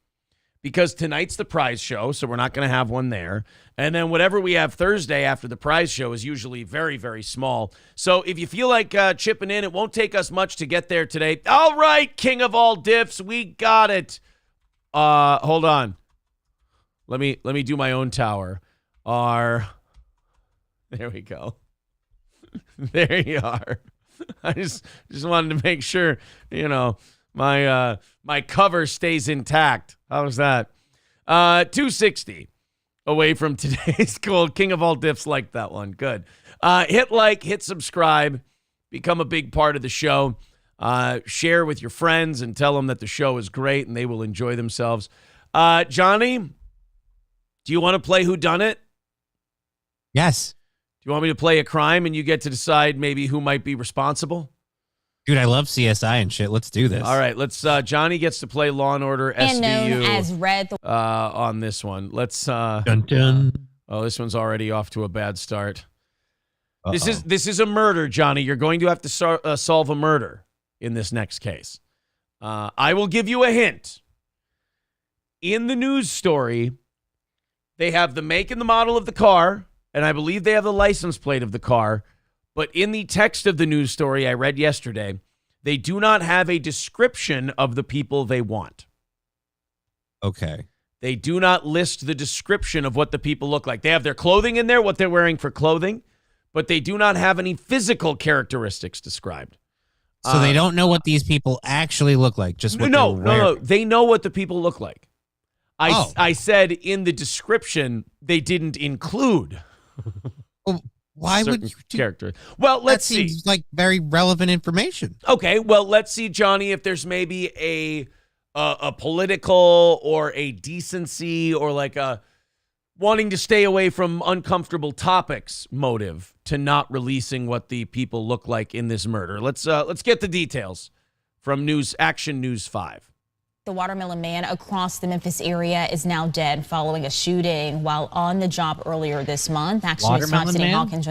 because tonight's the prize show, so we're not going to have one there. And then whatever we have Thursday after the prize show is usually very, very small. So if you feel like chipping in, it won't take us much to get there today. All right, king of all diffs, we got it. Hold on. Let me do my own tower. There we go. There you are. I just wanted to make sure, my cover stays intact. How's that? 260 away from today's goal. King of all diffs liked that one. Good. Hit like, hit subscribe, become a big part of the show. Share with your friends and tell them that the show is great and they will enjoy themselves. Johnny, do you want to play Who Done It? Yes. Do you want me to play a crime and you get to decide maybe who might be responsible? Dude, I love CSI and shit. Let's do this. All right, let's. Johnny gets to play Law and Order And known SVU as Red. on this one. Let's. Dun, dun. Oh, this one's already off to a bad start. Uh-oh. This is a murder, Johnny. You're going to have to solve a murder in this next case. I will give you a hint. In the news story, they have the make and the model of the car. And I believe they have the license plate of the car. But in the text of the news story I read yesterday, they do not have a description of the people they want. Okay. They do not list the description of what the people look like. They have their clothing in there, what they're wearing for clothing, but they do not have any physical characteristics described. So they don't know what these people actually look like, just what they're wearing. No. They know what the people look like. Oh. I said in the description, they didn't include... Well, why would you do character? Well, let's that see. seems like very relevant information. Okay, well, let's see, Johnny, if there's maybe a political or a decency or like a wanting to stay away from uncomfortable topics motive to not releasing what the people look like in this murder. Let's get the details from Action News 5. The watermelon man across the Memphis area is now dead following a shooting while on the job earlier this month. Action News 5 City Hawkins.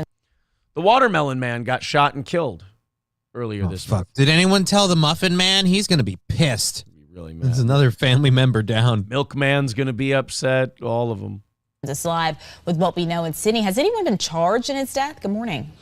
The watermelon man got shot and killed earlier this month. Did anyone tell the muffin man? He's going to be pissed. Really mad. There's another family member down. Milkman's going to be upset. All of them. This live with what we know in Sydney. Has anyone been charged in his death? Good morning.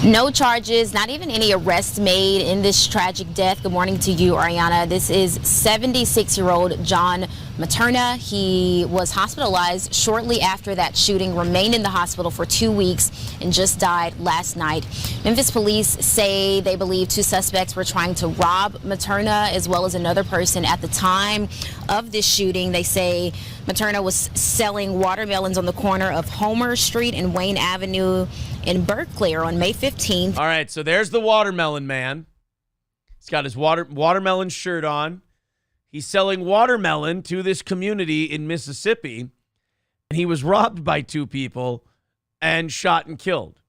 No charges, not even any arrests made in this tragic death. Good morning to you, Ariana. This is 76-year-old John Materna. He was hospitalized shortly after that shooting, remained in the hospital for 2 weeks, and just died last night. Memphis police say they believe two suspects were trying to rob Materna as well as another person at the time of this shooting. They say Materna was selling watermelons on the corner of Homer Street and Wayne Avenue in Berkeley on May 15th. All right, so there's the watermelon man. He's got his watermelon shirt on. He's selling watermelon to this community in Mississippi, and he was robbed by two people and shot and killed.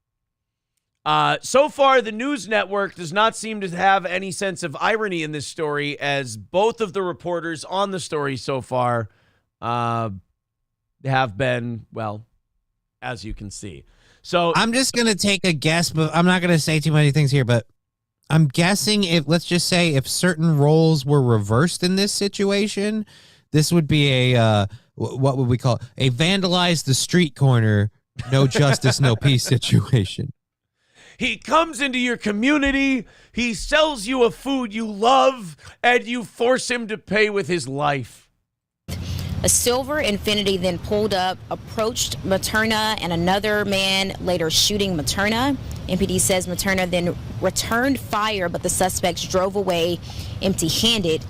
So far, the news network does not seem to have any sense of irony in this story, as both of the reporters on the story so far have been, well, as you can see. So I'm just going to take a guess, but I'm not going to say too many things here, but I'm guessing let's just say if certain roles were reversed in this situation, this would be a, what would we call it? A vandalize the street corner, no justice, no peace situation. He comes into your community, he sells you a food you love, and you force him to pay with his life. A silver Infiniti then pulled up, approached Materna and another man, later shooting Materna. MPD says Materna then returned fire, but the suspects drove away empty-handed.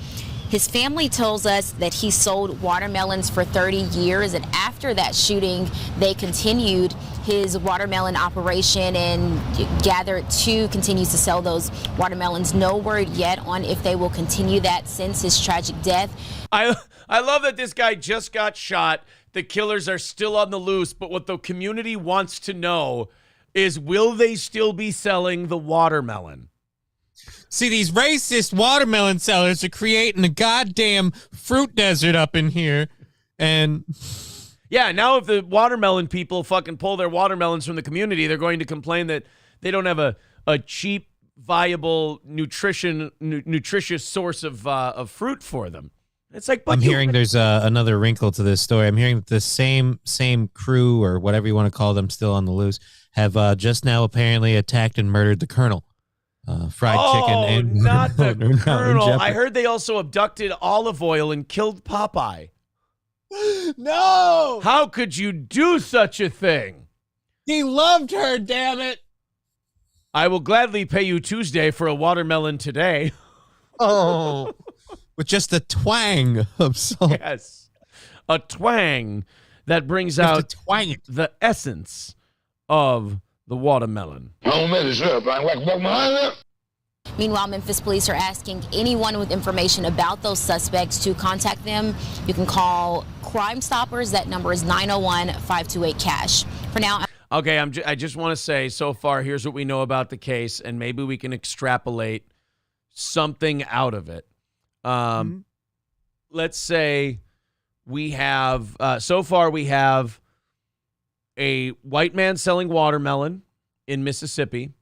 His family tells us that he sold watermelons for 30 years, and after that shooting, they continued his watermelon operation and gathered to continues to sell those watermelons. No word yet on if they will continue that since his tragic death. I love that this guy just got shot. The killers are still on the loose, but what the community wants to know is, will they still be selling the watermelon? See, these racist watermelon sellers are creating a goddamn fruit desert up in here. And yeah, now if the watermelon people fucking pull their watermelons from the community, they're going to complain that they don't have a cheap, viable, nutritious source of fruit for them. It's like, but I'm hearing there's another wrinkle to this story. I'm hearing that the same crew, or whatever you want to call them, still on the loose, have just now apparently attacked and murdered the colonel. Fried chicken and not the colonel. I heard they also abducted Olive Oil and killed Popeye. No! How could you do such a thing? He loved her, damn it! I will gladly pay you Tuesday for a watermelon today. Oh, with just a twang of salt. Yes, a twang that brings out the essence of the watermelon. Meanwhile, Memphis police are asking anyone with information about those suspects to contact them. You can call Crime Stoppers. That number is 901-528-CASH. For now. Okay, I just want to say, so far, here's what we know about the case, and maybe we can extrapolate something out of it. Let's say we have, so far we have a white man selling watermelon in Mississippi.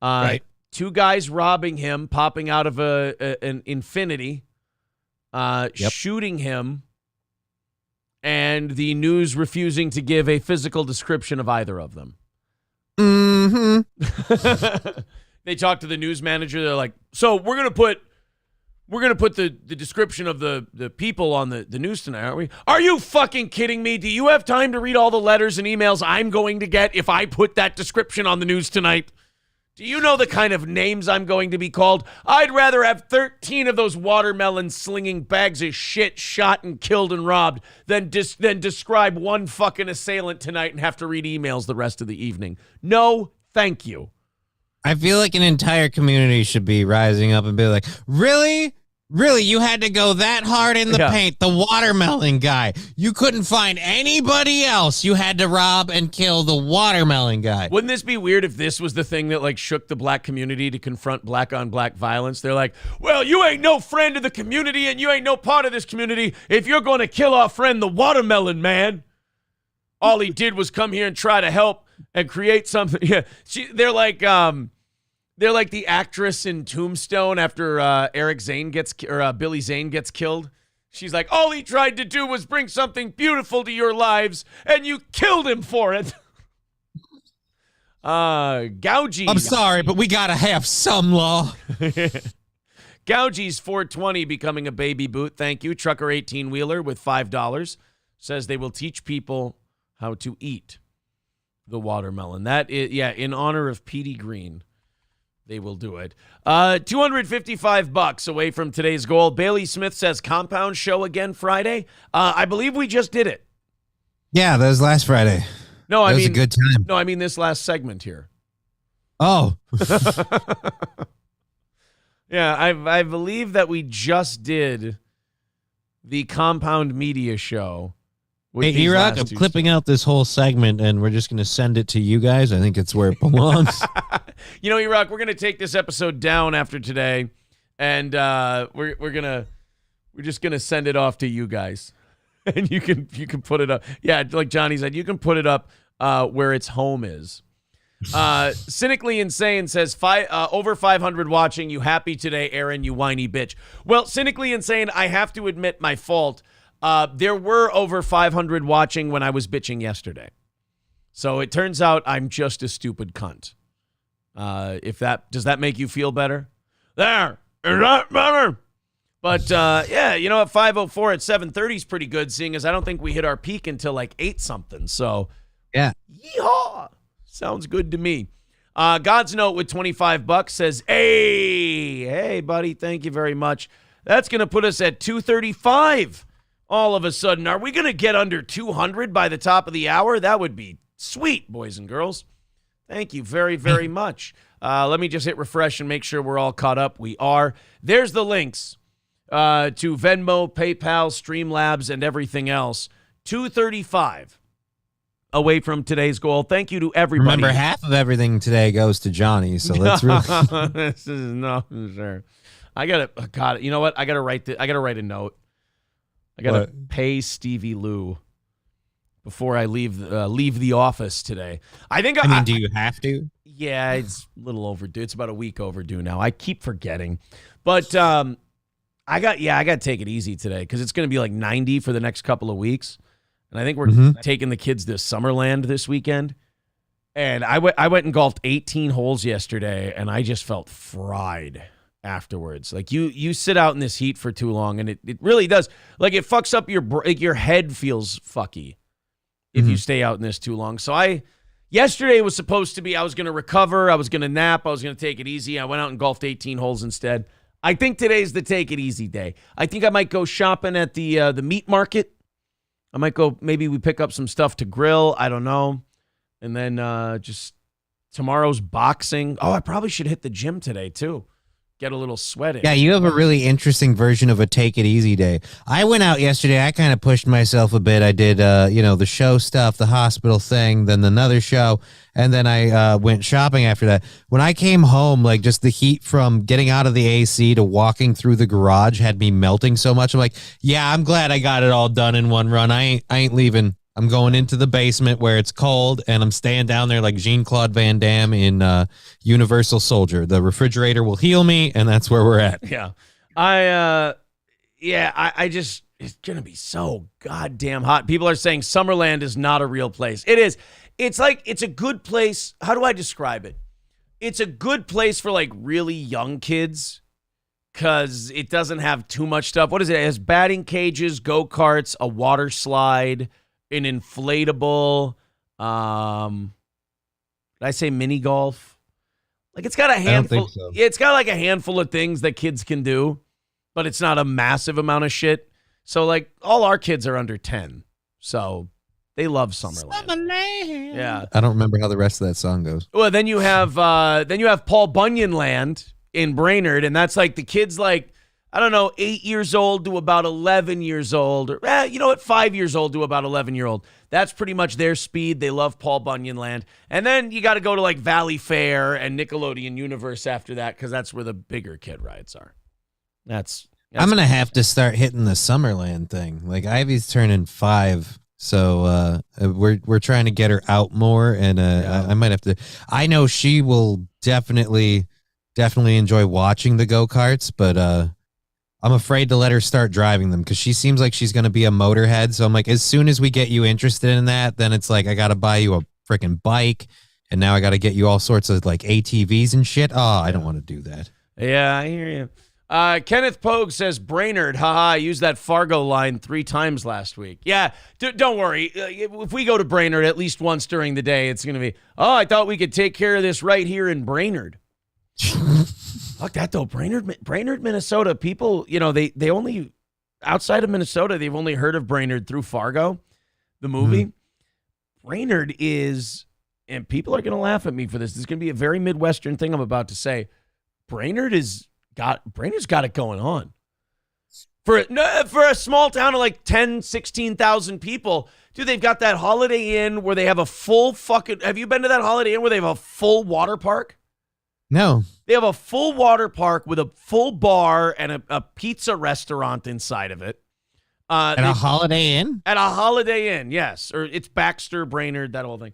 Right. Two guys robbing him, popping out of an Infiniti, shooting him, and the news refusing to give a physical description of either of them. Mm-hmm. They talked to the news manager. They're like, so we're gonna put the description of the people on the news tonight, aren't we? Are you fucking kidding me? Do you have time to read all the letters and emails I'm going to get if I put that description on the news tonight? Do you know the kind of names I'm going to be called? I'd rather have 13 of those watermelon slinging bags of shit shot and killed and robbed than describe one fucking assailant tonight and have to read emails the rest of the evening. No, thank you. I feel like an entire community should be rising up and be like, really? Really, you had to go that hard in the paint? The watermelon guy. You couldn't find anybody else. You had to rob and kill the watermelon guy. Wouldn't this be weird if this was the thing that like shook the black community to confront black on black violence? They're like, well, you ain't no friend of the community and you ain't no part of this community if you're going to kill our friend, the watermelon man. All he did was come here and try to help and create something. Yeah, they're like the actress in Tombstone after Billy Zane gets killed. She's like, all he tried to do was bring something beautiful to your lives, and you killed him for it. Gougy. I'm sorry, but we gotta have some law. Gougy's 420 becoming a baby boot. Thank you. Trucker 18-wheeler with $5 says they will teach people how to eat the watermelon. That is, in honor of Petey Green. They will do it. $255 away from today's goal. Bailey Smith says Compound show again Friday. I believe we just did it. Yeah, that was last Friday. No, that was a good time. No, I mean this last segment here. Oh. Yeah, I believe that we just did the Compound Media show. Hey, E-Rock, I'm clipping out this whole segment, and we're just going to send it to you guys. I think it's where it belongs. You know, E-Rock, we're going to take this episode down after today, and we're just going to send it off to you guys. And you can put it up. Yeah, like Johnny said, you can put it up where its home is. Cynically Insane says, over 500 watching. You happy today, Aaron, you whiny bitch. Well, Cynically Insane, I have to admit my fault. There were over 500 watching when I was bitching yesterday. So it turns out I'm just a stupid cunt. Does that make you feel better? There, is that better? But yeah, you know, at 5:04 at 7:30 is pretty good, seeing as I don't think we hit our peak until like 8 something. So Yeah. yeehaw, sounds good to me. God's Note with $25 says, hey, buddy, thank you very much. That's going to put us at 235 all of a sudden. Are we going to get under 200 by the top of the hour? That would be sweet, boys and girls. Thank you very, very much. Let me just hit refresh and make sure we're all caught up. We are. There's the links to Venmo, PayPal, Streamlabs, and everything else. 235 away from today's goal. Thank you to everybody. Remember, half of everything today goes to Johnny, so let's really. This is no sure. I gotta. You know what? I gotta write a note. I gotta pay Stevie Lou before I leave the office today. I mean, do you have to? Yeah, it's a little overdue. It's about a week overdue now. I keep forgetting, but I got to take it easy today because it's gonna be like 90 for the next couple of weeks. And I think we're taking the kids to Summerland this weekend. And I went and golfed 18 holes yesterday, and I just felt fried afterwards. Like you sit out in this heat for too long, and it really does. Like it fucks up your head feels fucky if you stay out in this too long. So yesterday was supposed to be I was going to recover, I was going to nap, I was going to take it easy. I went out and golfed 18 holes instead. I think today's the take it easy day. I think I might go shopping at the meat market. I might go, maybe we pick up some stuff to grill. I don't know. And then just tomorrow's boxing. Oh, I probably should hit the gym today, too. Get a little sweat in. Yeah, you have a really interesting version of a take it easy day. I went out yesterday. I kind of pushed myself a bit. I did, the show stuff, the hospital thing, then another show. And then I went shopping after that. When I came home, like just the heat from getting out of the AC to walking through the garage had me melting so much. I'm like, yeah, I'm glad I got it all done in one run. I ain't leaving. I'm going into the basement where it's cold, and I'm staying down there like Jean-Claude Van Damme in Universal Soldier. The refrigerator will heal me, and that's where we're at. Yeah. I just, it's going to be so goddamn hot. People are saying Summerland is not a real place. It is. It's like, it's a good place. How do I describe it? It's a good place for like really young kids because it doesn't have too much stuff. What is it? It has batting cages, go-karts, a water slide, an inflatable, did I say mini golf? Like it's got a handful. I don't think so. It's got like a handful of things that kids can do, but it's not a massive amount of shit. So like all our kids are under 10. So they love Summerland. Yeah. I don't remember how the rest of that song goes. Well, then you have Paul Bunyan Land in Brainerd, and that's like the kids like, I don't know, 8 years old to about 11 years old, or 5 years old to about 11-year-old. That's pretty much their speed. They love Paul Bunyan Land. And then you got to go to like Valley Fair and Nickelodeon Universe after that because that's where the bigger kid rides are. That's I'm going to have to start hitting the Summerland thing. Like Ivy's turning 5. So we're trying to get her out more, and I might have to. I know she will definitely enjoy watching the go-karts, but I'm afraid to let her start driving them because she seems like she's going to be a motorhead. So I'm like, as soon as we get you interested in that, then it's like I got to buy you a freaking bike, and now I got to get you all sorts of like ATVs and shit. Oh, I don't want to do that. Yeah, I hear you. Kenneth Pogue says, Brainerd, haha, I used that Fargo line 3 times last week. Yeah, don't worry. If we go to Brainerd at least once during the day, it's going to be, I thought we could take care of this right here in Brainerd. Fuck that, though. Brainerd, Minnesota, people, they only, outside of Minnesota, they've only heard of Brainerd through Fargo, the movie. Brainerd is, and people are going to laugh at me for this. This is going to be a very Midwestern thing I'm about to say. Brainerd's got it going on. For a small town of like 10, 16,000 people, dude, they've got that Holiday Inn where they have a full fucking, have you been to that Holiday Inn where they have a full water park? No. They have a full water park with a full bar and a pizza restaurant inside of it. At a Holiday Inn? At a Holiday Inn, yes. Or it's Baxter, Brainerd, that whole thing.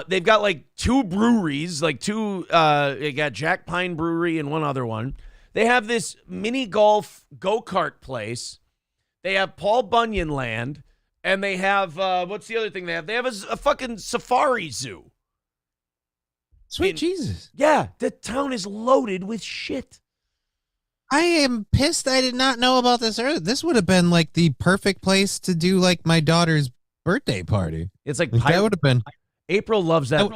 They've got like 2 breweries, they got Jack Pine Brewery and one other one. They have this mini golf go-kart place. They have Paul Bunyan Land. And they have, what's the other thing they have? They have a fucking safari zoo. Sweet Jesus. Yeah, the town is loaded with shit. I am pissed I did not know about this earlier. This would have been like the perfect place to do like my daughter's birthday party. It's like that would have been. April loves that.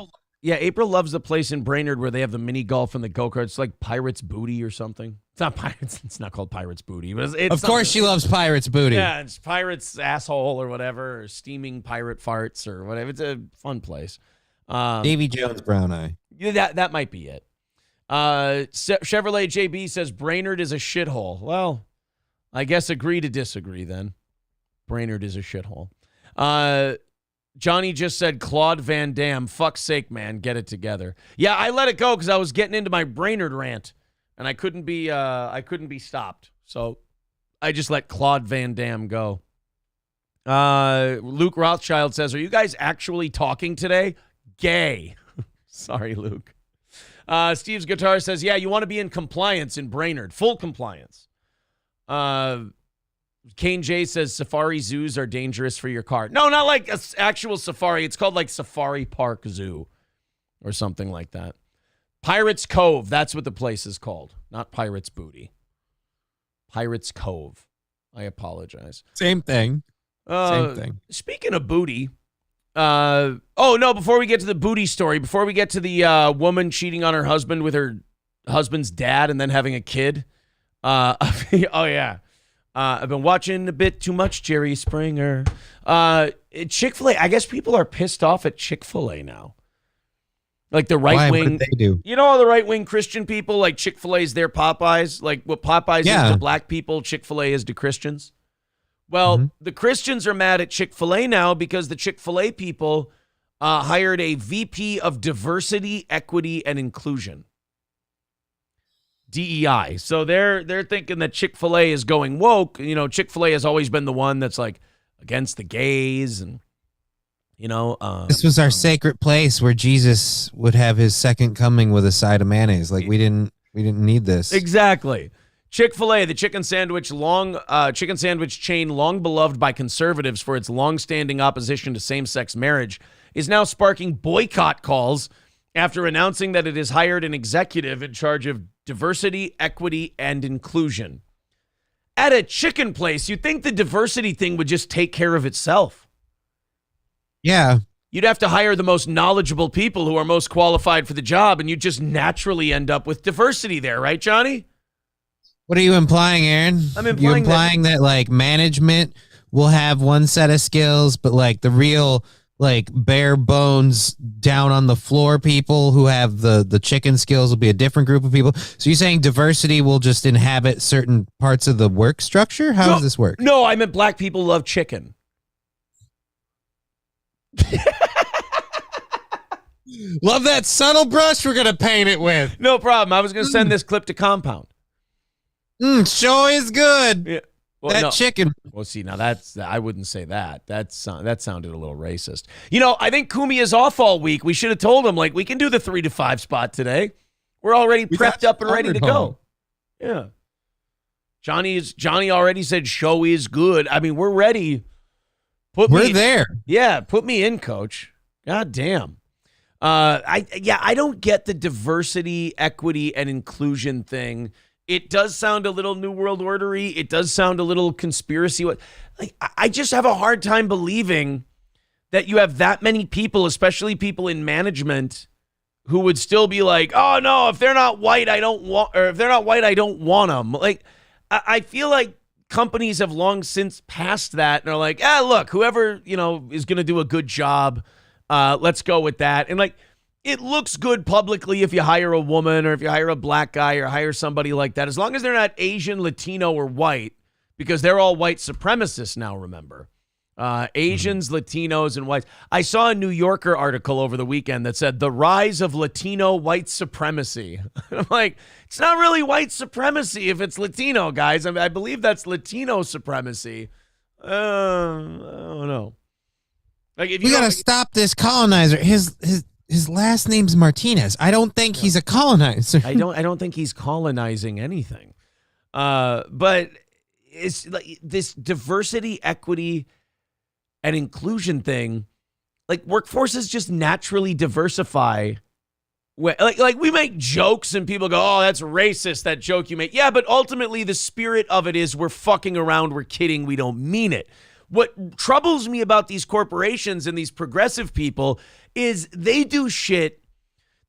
Yeah, April loves the place in Brainerd where they have the mini golf and the go-karts. It's like Pirates Booty or something. It's not Pirates. It's not called Pirates Booty. But it's of course she loves Pirates Booty. Yeah, it's Pirates Asshole or whatever, or Steaming Pirate Farts or whatever. It's a fun place. Davy Jones Brown Eye. Yeah, that might be it. Chevrolet JB says Brainerd is a shithole. Well, I guess agree to disagree then. Brainerd is a shithole. Johnny just said Claude Van Damme. Fuck's sake, man, get it together. Yeah, I let it go because I was getting into my Brainerd rant, and I couldn't be stopped. So I just let Claude Van Damme go. Luke Rothschild says, "Are you guys actually talking today?" Gay. Sorry, Luke. Steve's Guitar says, "Yeah, you want to be in compliance in Brainerd, full compliance." Kane J says safari zoos are dangerous for your car. No, not like an actual safari. It's called like Safari Park Zoo or something like that. Pirates Cove. That's what the place is called. Not Pirates Booty. Pirates Cove. I apologize. Same thing. Same thing. Speaking of booty. Before we get to the booty story, before we get to the woman cheating on her husband with her husband's dad and then having a kid. I've been watching a bit too much Jerry Springer. Chick-fil-A, I guess people are pissed off at Chick-fil-A now. Like the right wing. What did they do? You know all the right-wing Christian people, like Chick-fil-A is their Popeyes? Like what Popeyes is to black people, Chick-fil-A is to Christians? Well, the Christians are mad at Chick-fil-A now because the Chick-fil-A people hired a VP of Diversity, Equity, and Inclusion. DEI. So they're thinking that Chick-fil-A is going woke. You know, Chick-fil-A has always been the one that's like against the gays and, you know. This was our sacred place where Jesus would have his second coming with a side of mayonnaise. Like we didn't need this. Exactly. Chick-fil-A, the chicken sandwich chain long beloved by conservatives for its long-standing opposition to same-sex marriage, is now sparking boycott calls after announcing that it has hired an executive in charge of diversity, equity, and inclusion. At a chicken place, you'd think the diversity thing would just take care of itself. Yeah. You'd have to hire the most knowledgeable people who are most qualified for the job, and you'd just naturally end up with diversity there, right, Johnny? What are you implying, Aaron? I'm implying that like management will have one set of skills, but like the real like bare bones down on the floor people who have the chicken skills will be a different group of people. So you're saying diversity will just inhabit certain parts of the work structure? How does this work? No, I meant black people love chicken. Love that subtle brush we're going to paint it with. No problem. I was going to send this clip to Compound. Sure is good. Yeah. Well, chicken. Well, see, now I wouldn't say that. That sounded a little racist. You know, I think Kumi is off all week. We should have told him, like, we can do the 3 to 5 spot today. We're already prepped up and ready to go. Yeah. Johnny already said show is good. I mean, we're ready. We're there. Yeah, put me in, coach. God damn. I don't get the diversity, equity, and inclusion thing. It does sound a little New World Order-y. It does sound a little conspiracy. Like, I just have a hard time believing that you have that many people, especially people in management, who would still be like, "Oh no, if they're not white, I don't want," or "If they're not white, I don't want them." Like, I feel like companies have long since passed that and are like, look, whoever is going to do a good job, let's go with that. And like, it looks good publicly if you hire a woman or if you hire a black guy or hire somebody like that, as long as they're not Asian, Latino, or white, because they're all white supremacists now, remember. Asians, Latinos, and whites. I saw a New Yorker article over the weekend that said the rise of Latino white supremacy. I'm like, it's not really white supremacy if it's Latino, guys. I mean, I believe that's Latino supremacy. I don't know. Like, if you gotta stop this colonizer. His last name's Martinez. I don't think he's a colonizer. I don't think he's colonizing anything. But it's like this diversity, equity, and inclusion thing. Like, workforces just naturally diversify Like we make jokes and people go, oh, that's racist, that joke you make. Yeah, but ultimately the spirit of it is we're fucking around, we're kidding, we don't mean it. What troubles me about these corporations and these progressive people is they do shit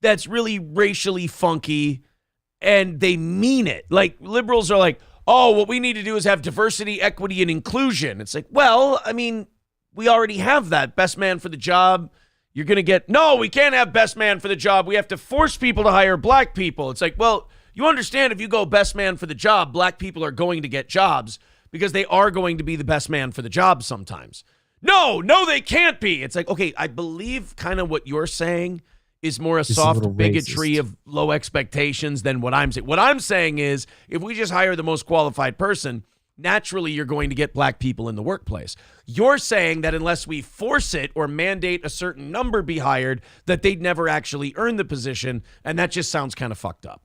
that's really racially funky and they mean it. Like liberals are like, oh, what we need to do is have diversity, equity, and inclusion. It's like, well, I mean, we already have that. Best man for the job. You're going to get, no, we can't have best man for the job. We have to force people to hire black people. It's like, well, you understand if you go best man for the job, black people are going to get jobs because they are going to be the best man for the job sometimes. No, they can't be. It's like, okay, I believe kind of what you're saying is more a soft bigotry of low expectations than what I'm saying. What I'm saying is if we just hire the most qualified person, naturally you're going to get black people in the workplace. You're saying that unless we force it or mandate a certain number be hired, that they'd never actually earn the position, and that just sounds kind of fucked up,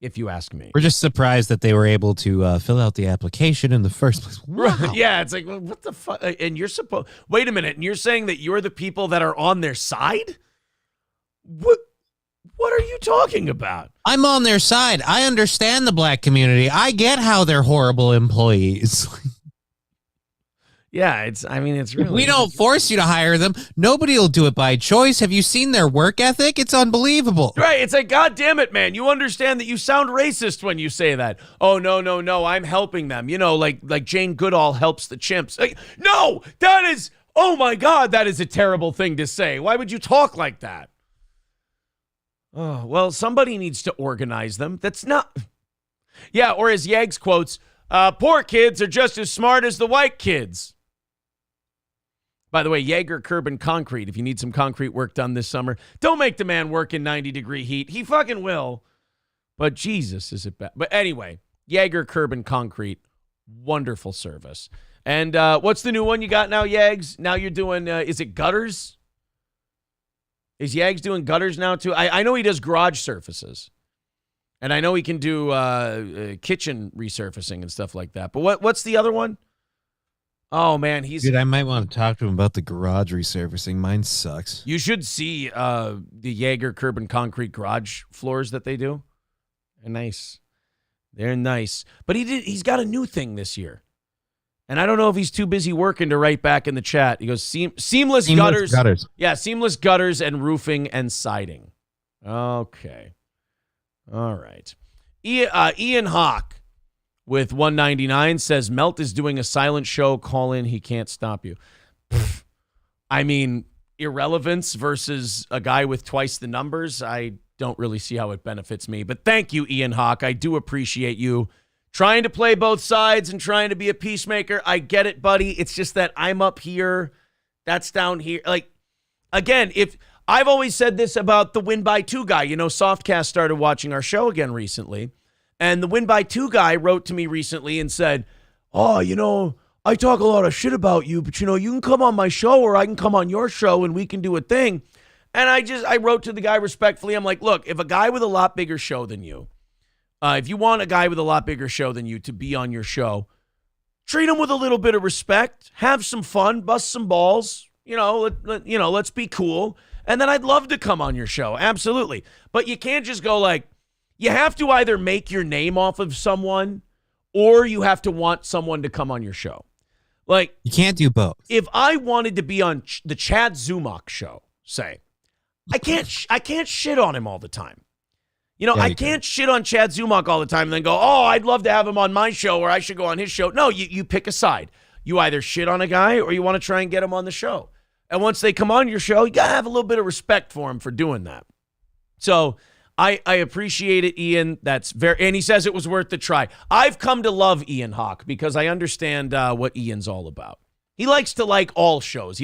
if you ask me. We're just surprised that they were able to fill out the application in the first place. Wow. Yeah, it's like, what the fuck? And you're supposed, wait a minute, and you're saying that you're the people that are on their side? What are you talking about? I'm on their side. I understand the black community. I get how they're horrible employees. Yeah, it's really. We don't force you to hire them. Nobody will do it by choice. Have you seen their work ethic? It's unbelievable. Right. It's like, God damn it, man. You understand that you sound racist when you say that. Oh, no. I'm helping them. You know, like Jane Goodall helps the chimps. Like, no, that is, oh my God, that is a terrible thing to say. Why would you talk like that? Oh, well, somebody needs to organize them. That's not. Yeah, or as Yags quotes, poor kids are just as smart as the white kids. By the way, Jaeger Curb and Concrete, if you need some concrete work done this summer, don't make the man work in 90-degree heat. He fucking will. But Jesus, is it bad? But anyway, Jaeger Curb and Concrete, wonderful service. And what's the new one you got now, Yags? Now you're doing, is it gutters? Is Yags doing gutters now, too? I know he does garage surfaces. And I know he can do kitchen resurfacing and stuff like that. But what's the other one? Oh, man, Dude, I might want to talk to him about the garage resurfacing. Mine sucks. You should see the Jaeger Curb and Concrete garage floors that they do. They're nice. They're nice. But he's got a new thing this year. And I don't know if he's too busy working to write back in the chat. He goes, seamless gutters. Yeah, seamless gutters and roofing and siding. Okay. All right. Ian Hawk with 199 says, Melt is doing a silent show. Call in. He can't stop you. I mean, irrelevance versus a guy with twice the numbers. I don't really see how it benefits me. But thank you, Ian Hawk. I do appreciate you trying to play both sides and trying to be a peacemaker. I get it, buddy. It's just that I'm up here. That's down here. Like, again, if I've always said this about the Win by Two guy. You know, Softcast started watching our show again recently. And the Win by Two guy wrote to me recently and said, oh, you know, I talk a lot of shit about you, but, you know, you can come on my show or I can come on your show and we can do a thing. And I wrote to the guy respectfully. I'm like, look, if a guy with a lot bigger show than you, if you want a guy with a lot bigger show than you to be on your show, treat him with a little bit of respect, have some fun, bust some balls, let's be cool. And then I'd love to come on your show. Absolutely. But you can't just go like, you have to either make your name off of someone or you have to want someone to come on your show. Like, you can't do both. If I wanted to be on the Chad Zumach show, say, I can't shit on him all the time. You know, I can't shit on Chad Zumach all the time and then go, oh, I'd love to have him on my show or I should go on his show. No, you pick a side. You either shit on a guy or you want to try and get him on the show. And once they come on your show, you got to have a little bit of respect for him for doing that. So I appreciate it, Ian. And he says it was worth the try. I've come to love Ian Hawk because I understand what Ian's all about. He likes to like all shows.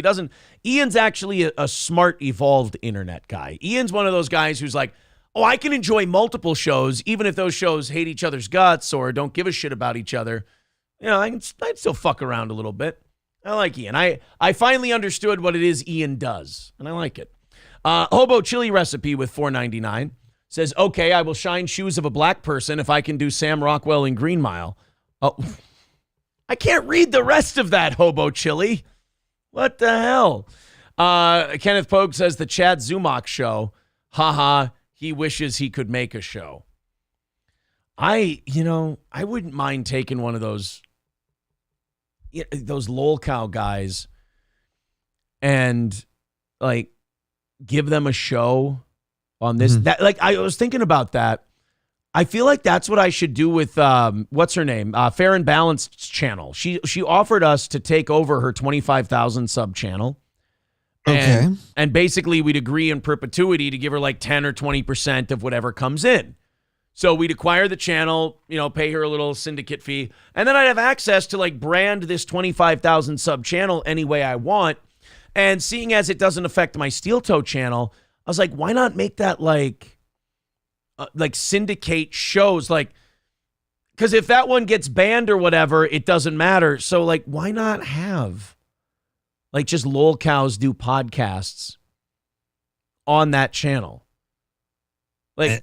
Ian's actually a smart, evolved internet guy. Ian's one of those guys who's like, oh, I can enjoy multiple shows, even if those shows hate each other's guts or don't give a shit about each other. You know, I'd still fuck around a little bit. I like Ian. I finally understood what it is Ian does, and I like it. Hobo Chili Recipe with $4.99 says, okay, I will shine shoes of a black person if I can do Sam Rockwell in Green Mile. Oh, I can't read the rest of that, Hobo Chili. What the hell? Kenneth Pogue says the Chad Zumach show. Haha, he wishes he could make a show. I wouldn't mind taking one of those lolcow guys and like give them a show on this. That, like, I was thinking about that. I feel like that's what I should do with what's her name? Fair and Balanced channel. She offered us to take over her 25,000 sub channel. And basically we'd agree in perpetuity to give her like 10 or 20% of whatever comes in. So we'd acquire the channel, pay her a little syndicate fee, and then I'd have access to like brand this 25,000 sub channel any way I want. And seeing as it doesn't affect my Steel Toe channel, I was like, why not make that like syndicate shows? Like, because if that one gets banned or whatever, it doesn't matter. So like, why not have like just lolcows do podcasts on that channel? Like,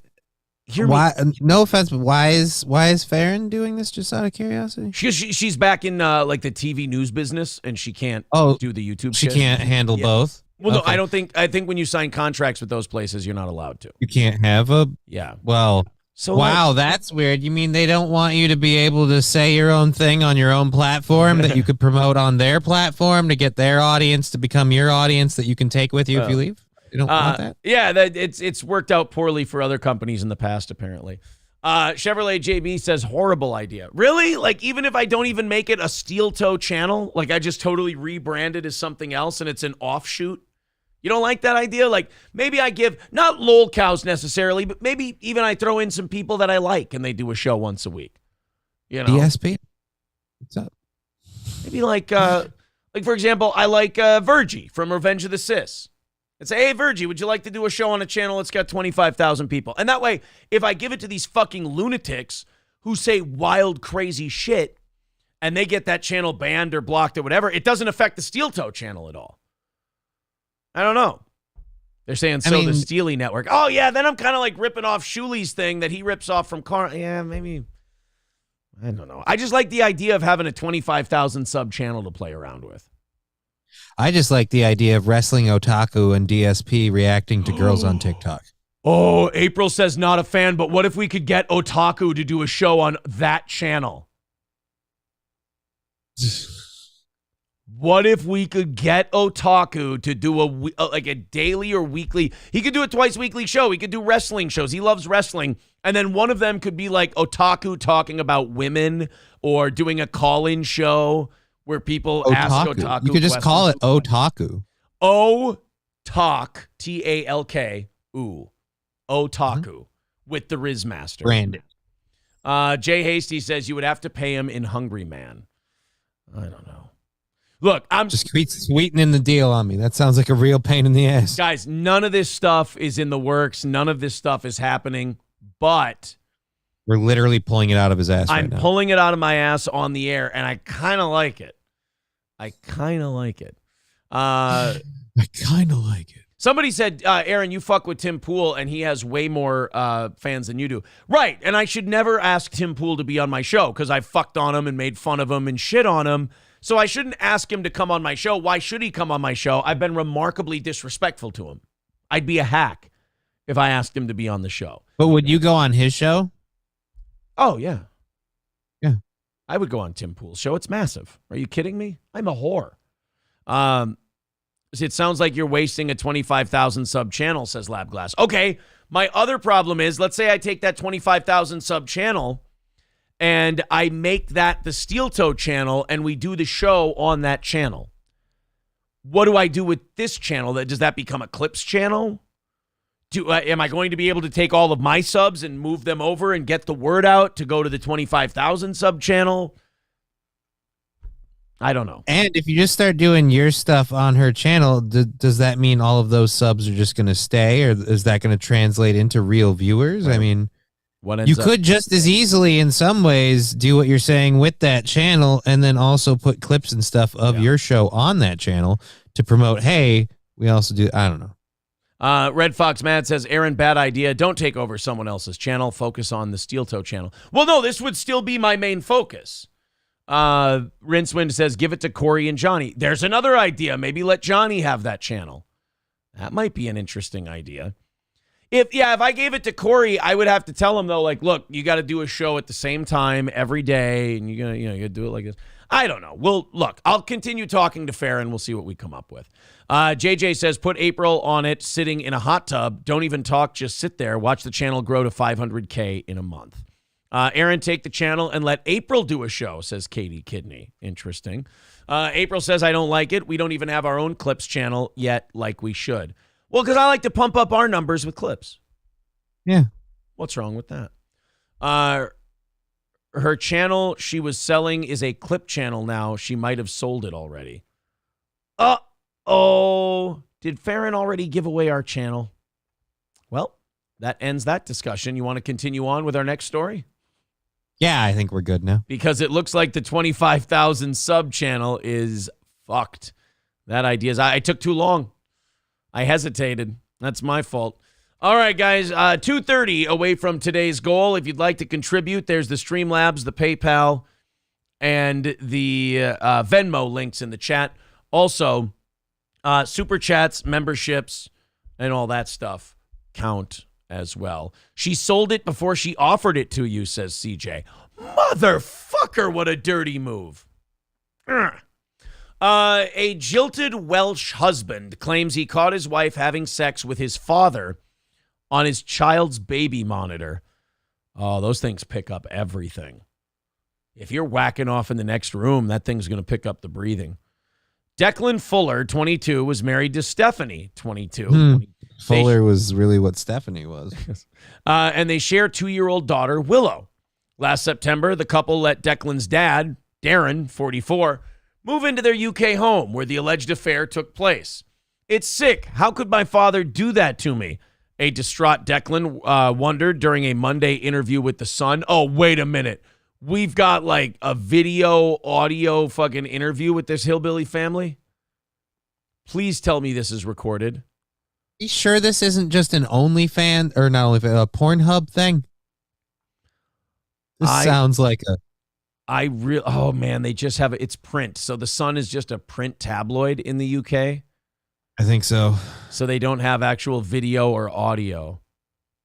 why? No offense, but why is Farron doing this? Just out of curiosity, she's back in like the TV news business, and she can't do the YouTube. She shit. can't handle both. Well, no, I don't think. I think when you sign contracts with those places, you're not allowed to. You can't have a. Yeah. Well. So wow, that's weird. You mean they don't want you to be able to say your own thing on your own platform that you could promote on their platform to get their audience to become your audience that you can take with you if you leave? You don't want that? Yeah, it's worked out poorly for other companies in the past, apparently. Chevrolet JB says, horrible idea. Really? Like, even if I don't even make it a Steel Toe channel, like I just totally rebrand it as something else and it's an offshoot? You don't like that idea? Like, maybe I give, not lolcows necessarily, but maybe even I throw in some people that I like and they do a show once a week. DSP? What's up? Maybe like for example, I like Virgie from Revenge of the Sis. And say, hey, Virgie, would you like to do a show on a channel that's got 25,000 people? And that way, if I give it to these fucking lunatics who say wild, crazy shit, and they get that channel banned or blocked or whatever, it doesn't affect the Steel Toe channel at all. I don't know. They're saying the Steely Network. Oh, yeah, then I'm kind of like ripping off Shuli's thing that he rips off from Carl. Yeah, maybe. I don't know. I just like the idea of having a 25,000 sub channel to play around with. I just like the idea of wrestling otaku and DSP reacting to girls on TikTok. Oh, April says not a fan, but what if we could get otaku to do a show on that channel? What if we could get otaku to do like a daily or weekly? He could do a twice weekly show. He could do wrestling shows. He loves wrestling. And then one of them could be like otaku talking about women or doing a call-in show where people ask otaku. You could just call it otaku. O-talk, T-A-L-K, ooh, otaku with the Riz Master. Branded. Jay Hasty says you would have to pay him in Hungry Man. I don't know. Look, I'm just sweetening the deal on me. That sounds like a real pain in the ass. Guys, none of this stuff is in the works. None of this stuff is happening, but we're literally pulling it out of his ass right now. I'm pulling it out of my ass on the air, and I kind of like it. I kind of like it. Somebody said, Aaron, you fuck with Tim Pool, and he has way more fans than you do. Right, and I should never ask Tim Pool to be on my show because I fucked on him and made fun of him and shit on him. So I shouldn't ask him to come on my show. Why should he come on my show? I've been remarkably disrespectful to him. I'd be a hack if I asked him to be on the show. But would you go on his show? Oh, yeah. Yeah. I would go on Tim Pool's show. It's massive. Are you kidding me? I'm a whore. It sounds like you're wasting a 25,000 sub channel, says Labglass. Okay, my other problem is, let's say I take that 25,000 sub channel and I make that the Steel Toe channel and we do the show on that channel. What do I do with this channel? Does that become a Clips channel? Am I going to be able to take all of my subs and move them over and get the word out to go to the 25,000 sub channel? I don't know. And if you just start doing your stuff on her channel, does that mean all of those subs are just going to stay, or is that going to translate into real viewers? I mean, you could just as easily in some ways do what you're saying with that channel and then also put clips and stuff of your show on that channel to promote, hey, we also do, I don't know. Red Fox Mad says, Aaron, bad idea. Don't take over someone else's channel. Focus on the Steel Toe channel. Well, no, this would still be my main focus. Rincewind says, give it to Corey and Johnny. There's another idea. Maybe let Johnny have that channel. That might be an interesting idea. If I gave it to Corey, I would have to tell him though, like, look, you got to do a show at the same time every day, and you gotta do it like this. I don't know. Well, look, I'll continue talking to Farron. We'll see what we come up with. JJ says, put April on it, sitting in a hot tub. Don't even talk, just sit there. Watch the channel grow to 500K in a month. Aaron, take the channel and let April do a show, says Katie Kidney. Interesting. April says, I don't like it. We don't even have our own clips channel yet like we should. Well, because I like to pump up our numbers with clips. Yeah. What's wrong with that? Her channel she was selling is a clip channel now. She might have sold it already. Uh-oh. Did Farron already give away our channel? Well, that ends that discussion. You want to continue on with our next story? Yeah, I think we're good now. Because it looks like the 25,000 sub channel is fucked. That idea is, I took too long. I hesitated. That's my fault. All right, guys, 2:30 away from today's goal. If you'd like to contribute, there's the Streamlabs, the PayPal, and the Venmo links in the chat. Also, super chats, memberships, and all that stuff count as well. She sold it before she offered it to you, says CJ. Motherfucker, what a dirty move. A jilted Welsh husband claims he caught his wife having sex with his father on his child's baby monitor. Oh, those things pick up everything. If you're whacking off in the next room, that thing's going to pick up the breathing. Declan Fuller, 22, was married to Stephanie, 22. Fuller was really what Stephanie was. And they share 2-year-old daughter, Willow. Last September, the couple let Declan's dad, Darren, 44, move into their UK home where the alleged affair took place. It's sick. How could my father do that to me? A distraught Declan wondered during a Monday interview with The Sun. Oh, wait a minute. We've got like a video, audio fucking interview with this hillbilly family. Please tell me this is recorded. You sure this isn't just an OnlyFans, or not OnlyFans, a Pornhub thing? This sounds like a... Oh man, they just have it's print. So The Sun is just a print tabloid in the UK. I think so. So they don't have actual video or audio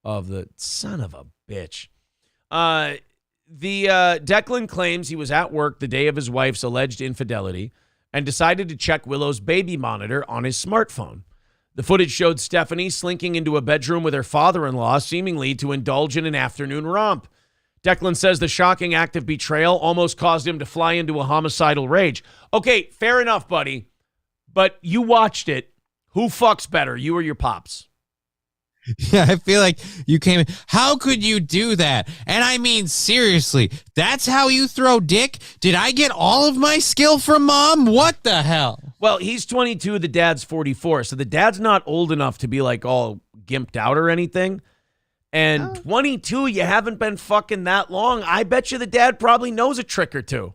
of the son of a bitch. Declan claims he was at work the day of his wife's alleged infidelity and decided to check Willow's baby monitor on his smartphone. The footage showed Stephanie slinking into a bedroom with her father-in-law, seemingly to indulge in an afternoon romp. Declan says the shocking act of betrayal almost caused him to fly into a homicidal rage. Okay, fair enough, buddy. But you watched it. Who fucks better, you or your pops? Yeah, I feel like you came in. How could you do that? And I mean, seriously, that's how you throw dick? Did I get all of my skill from mom? What the hell? Well, he's 22, the dad's 44. So the dad's not old enough to be like all gimped out or anything. And 22, you haven't been fucking that long. I bet you the dad probably knows a trick or two.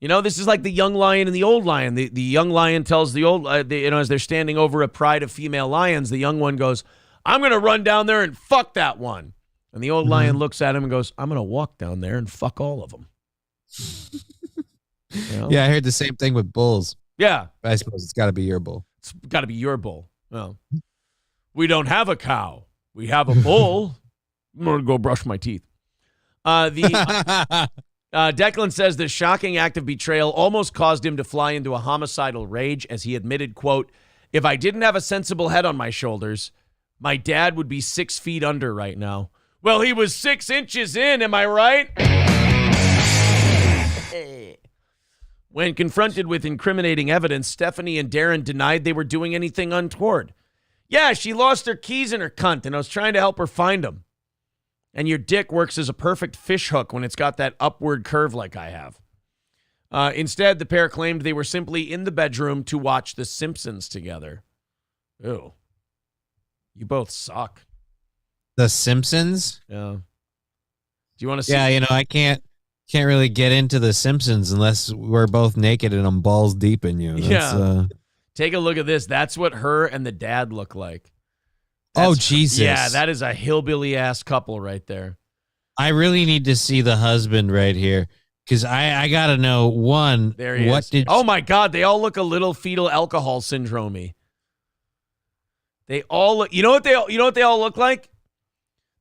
You know, this is like the young lion and the old lion. The young lion tells the old, as they're standing over a pride of female lions, the young one goes, I'm going to run down there and fuck that one. And the old lion looks at him and goes, I'm going to walk down there and fuck all of them. You know? Yeah, I heard the same thing with bulls. Yeah. I suppose it's got to be your bull. It's got to be your bull. Well, we don't have a cow. We have a bull. I'm going to go brush my teeth. Declan says the shocking act of betrayal almost caused him to fly into a homicidal rage as he admitted, quote, if I didn't have a sensible head on my shoulders, my dad would be 6 feet under right now. Well, he was 6 inches in, am I right? When confronted with incriminating evidence, Stephanie and Darren denied they were doing anything untoward. Yeah, she lost her keys in her cunt, and I was trying to help her find them. And your dick works as a perfect fish hook when it's got that upward curve like I have. Instead, the pair claimed they were simply in the bedroom to watch The Simpsons together. Ew. You both suck. The Simpsons? Yeah. Do you want to see? Yeah, I can't really get into The Simpsons unless we're both naked and I'm balls deep in you. Yeah. Take a look at this. That's what her and the dad look like. Oh, Jesus. Yeah, that is a hillbilly-ass couple right there. I really need to see the husband right here because I got to know, one, there he is. Oh, my God. They all look a little fetal alcohol syndrome-y. They all look. You know what they all look like?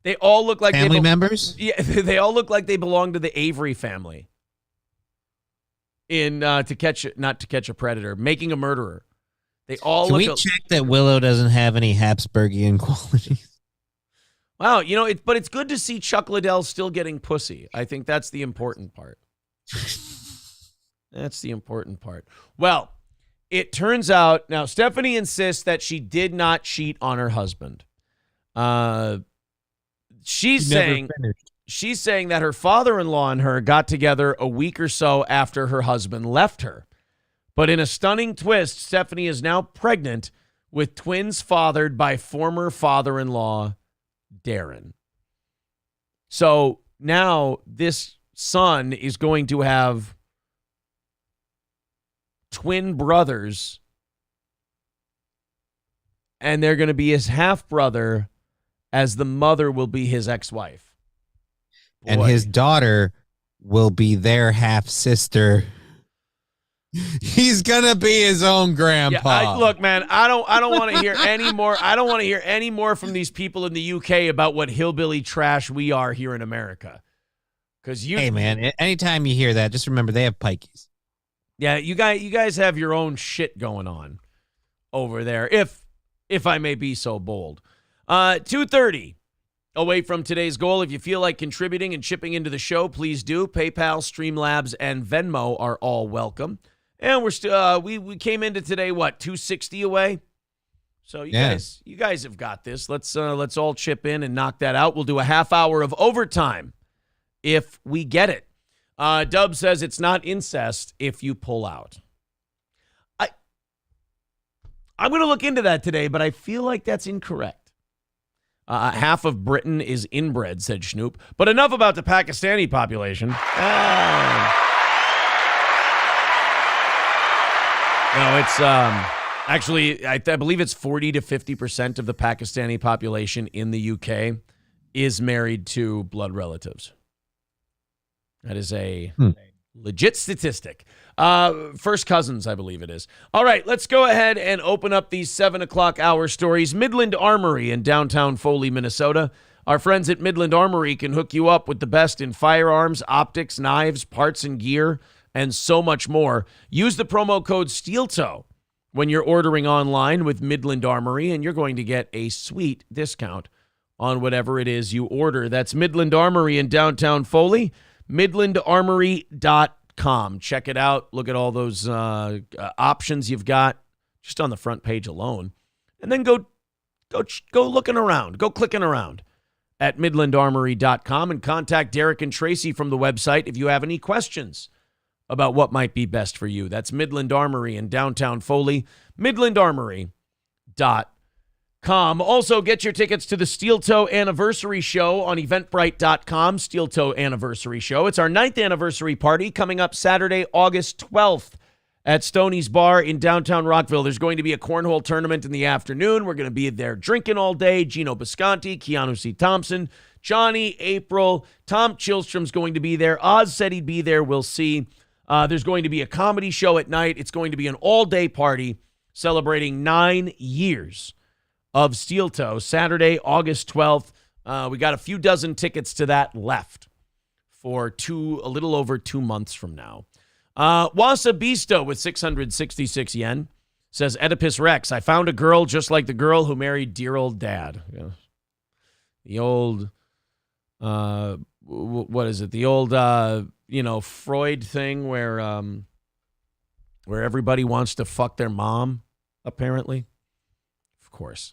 They all look like family members. Yeah, they all look like they belong to the Avery family. In not to catch a predator, Making a Murderer. They all. Can look we check that Willow doesn't have any Habsburgian qualities? Wow, but it's good to see Chuck Liddell still getting pussy. I think that's the important part. That's the important part. Well, it turns out now Stephanie insists that she did not cheat on her husband. She's saying that her father-in-law and her got together a week or so after her husband left her. But in a stunning twist, Stephanie is now pregnant with twins fathered by former father-in-law Darren. So now this son is going to have twin brothers, and they're going to be his half-brother, as the mother will be his ex-wife. Boy. And his daughter will be their half-sister. He's gonna be his own grandpa. Yeah, look, man, I don't want to hear any more. I don't want to hear any more from these people in the UK about what hillbilly trash we are here in America. Hey, man, anytime you hear that, just remember they have pikeys. Yeah, you guys have your own shit going on over there, if I may be so bold. 2:30 away from today's goal. If you feel like contributing and chipping into the show, please do. PayPal, Streamlabs, and Venmo are all welcome. And we're still we came into today 260 away. So you guys have got this. Let's all chip in and knock that out. We'll do a half hour of overtime if we get it. Dub says it's not incest if you pull out. I'm going to look into that today, but I feel like that's incorrect. Half of Britain is inbred, said Schnoop. But enough about the Pakistani population. No, it's actually, I believe it's 40 to 50% of the Pakistani population in the UK is married to blood relatives. That is a legit statistic. First cousins, I believe it is. All right, let's go ahead and open up these 7 o'clock hour stories. Midland Armory in downtown Foley, Minnesota. Our friends at Midland Armory can hook you up with the best in firearms, optics, knives, parts and gear, and so much more. Use the promo code SteelToe when you're ordering online with Midland Armory, and you're going to get a sweet discount on whatever it is you order. That's Midland Armory in downtown Foley, midlandarmory.com. Check it out. Look at all those options you've got just on the front page alone. And then go looking around. Go clicking around at midlandarmory.com and contact Derek and Tracy from the website if you have any questions about what might be best for you. That's Midland Armory in downtown Foley, midlandarmory.com. Also, get your tickets to the Steel Toe Anniversary Show on eventbrite.com, Steel Toe Anniversary Show. It's our 9th anniversary party coming up Saturday, August 12th at Stoney's Bar in downtown Rockville. There's going to be a cornhole tournament in the afternoon. We're going to be there drinking all day. Gino Bisconti, Keanu C. Thompson, Johnny, April, Tom Chilstrom's going to be there. Oz said he'd be there. We'll see. There's going to be a comedy show at night. It's going to be an all-day party celebrating 9 years of Steel Toe, Saturday, August 12th. We got a few dozen tickets to that left for a little over 2 months from now. Wasabisto with 666 yen says, Oedipus Rex, I found a girl just like the girl who married dear old dad. Yeah. The old, what is it? The old, Freud thing where everybody wants to fuck their mom, apparently. Of course.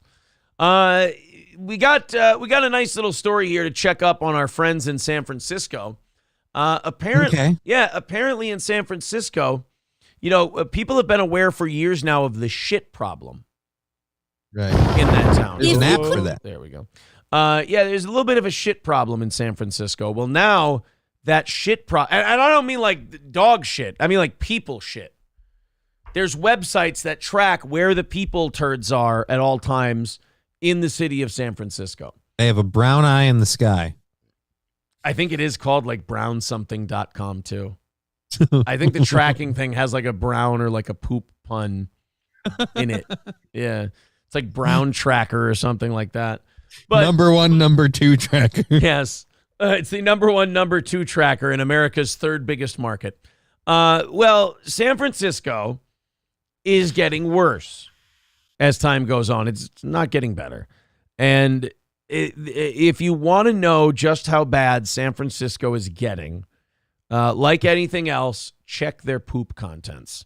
We got a nice little story here to check up on our friends in San Francisco. Apparently in San Francisco, people have been aware for years now of the shit problem. Right. In that town. There's an app for that. There we go. There's a little bit of a shit problem in San Francisco. Well, now that shit problem, and I don't mean like dog shit. I mean like people shit. There's websites that track where the people turds are at all times in the city of San Francisco. They have a brown eye in the sky. I think it is called like brownsomething.com too. I think the tracking thing has like a brown or like a poop pun in it. Yeah. It's It's like Brown Tracker or something like that. But number 1, number 2 tracker. yes, it's the number 1, number 2 tracker in America's third biggest market. Well, San Francisco is getting worse as time goes on. It's not getting better. And if you want to know just how bad San Francisco is getting, like anything else, check their poop contents.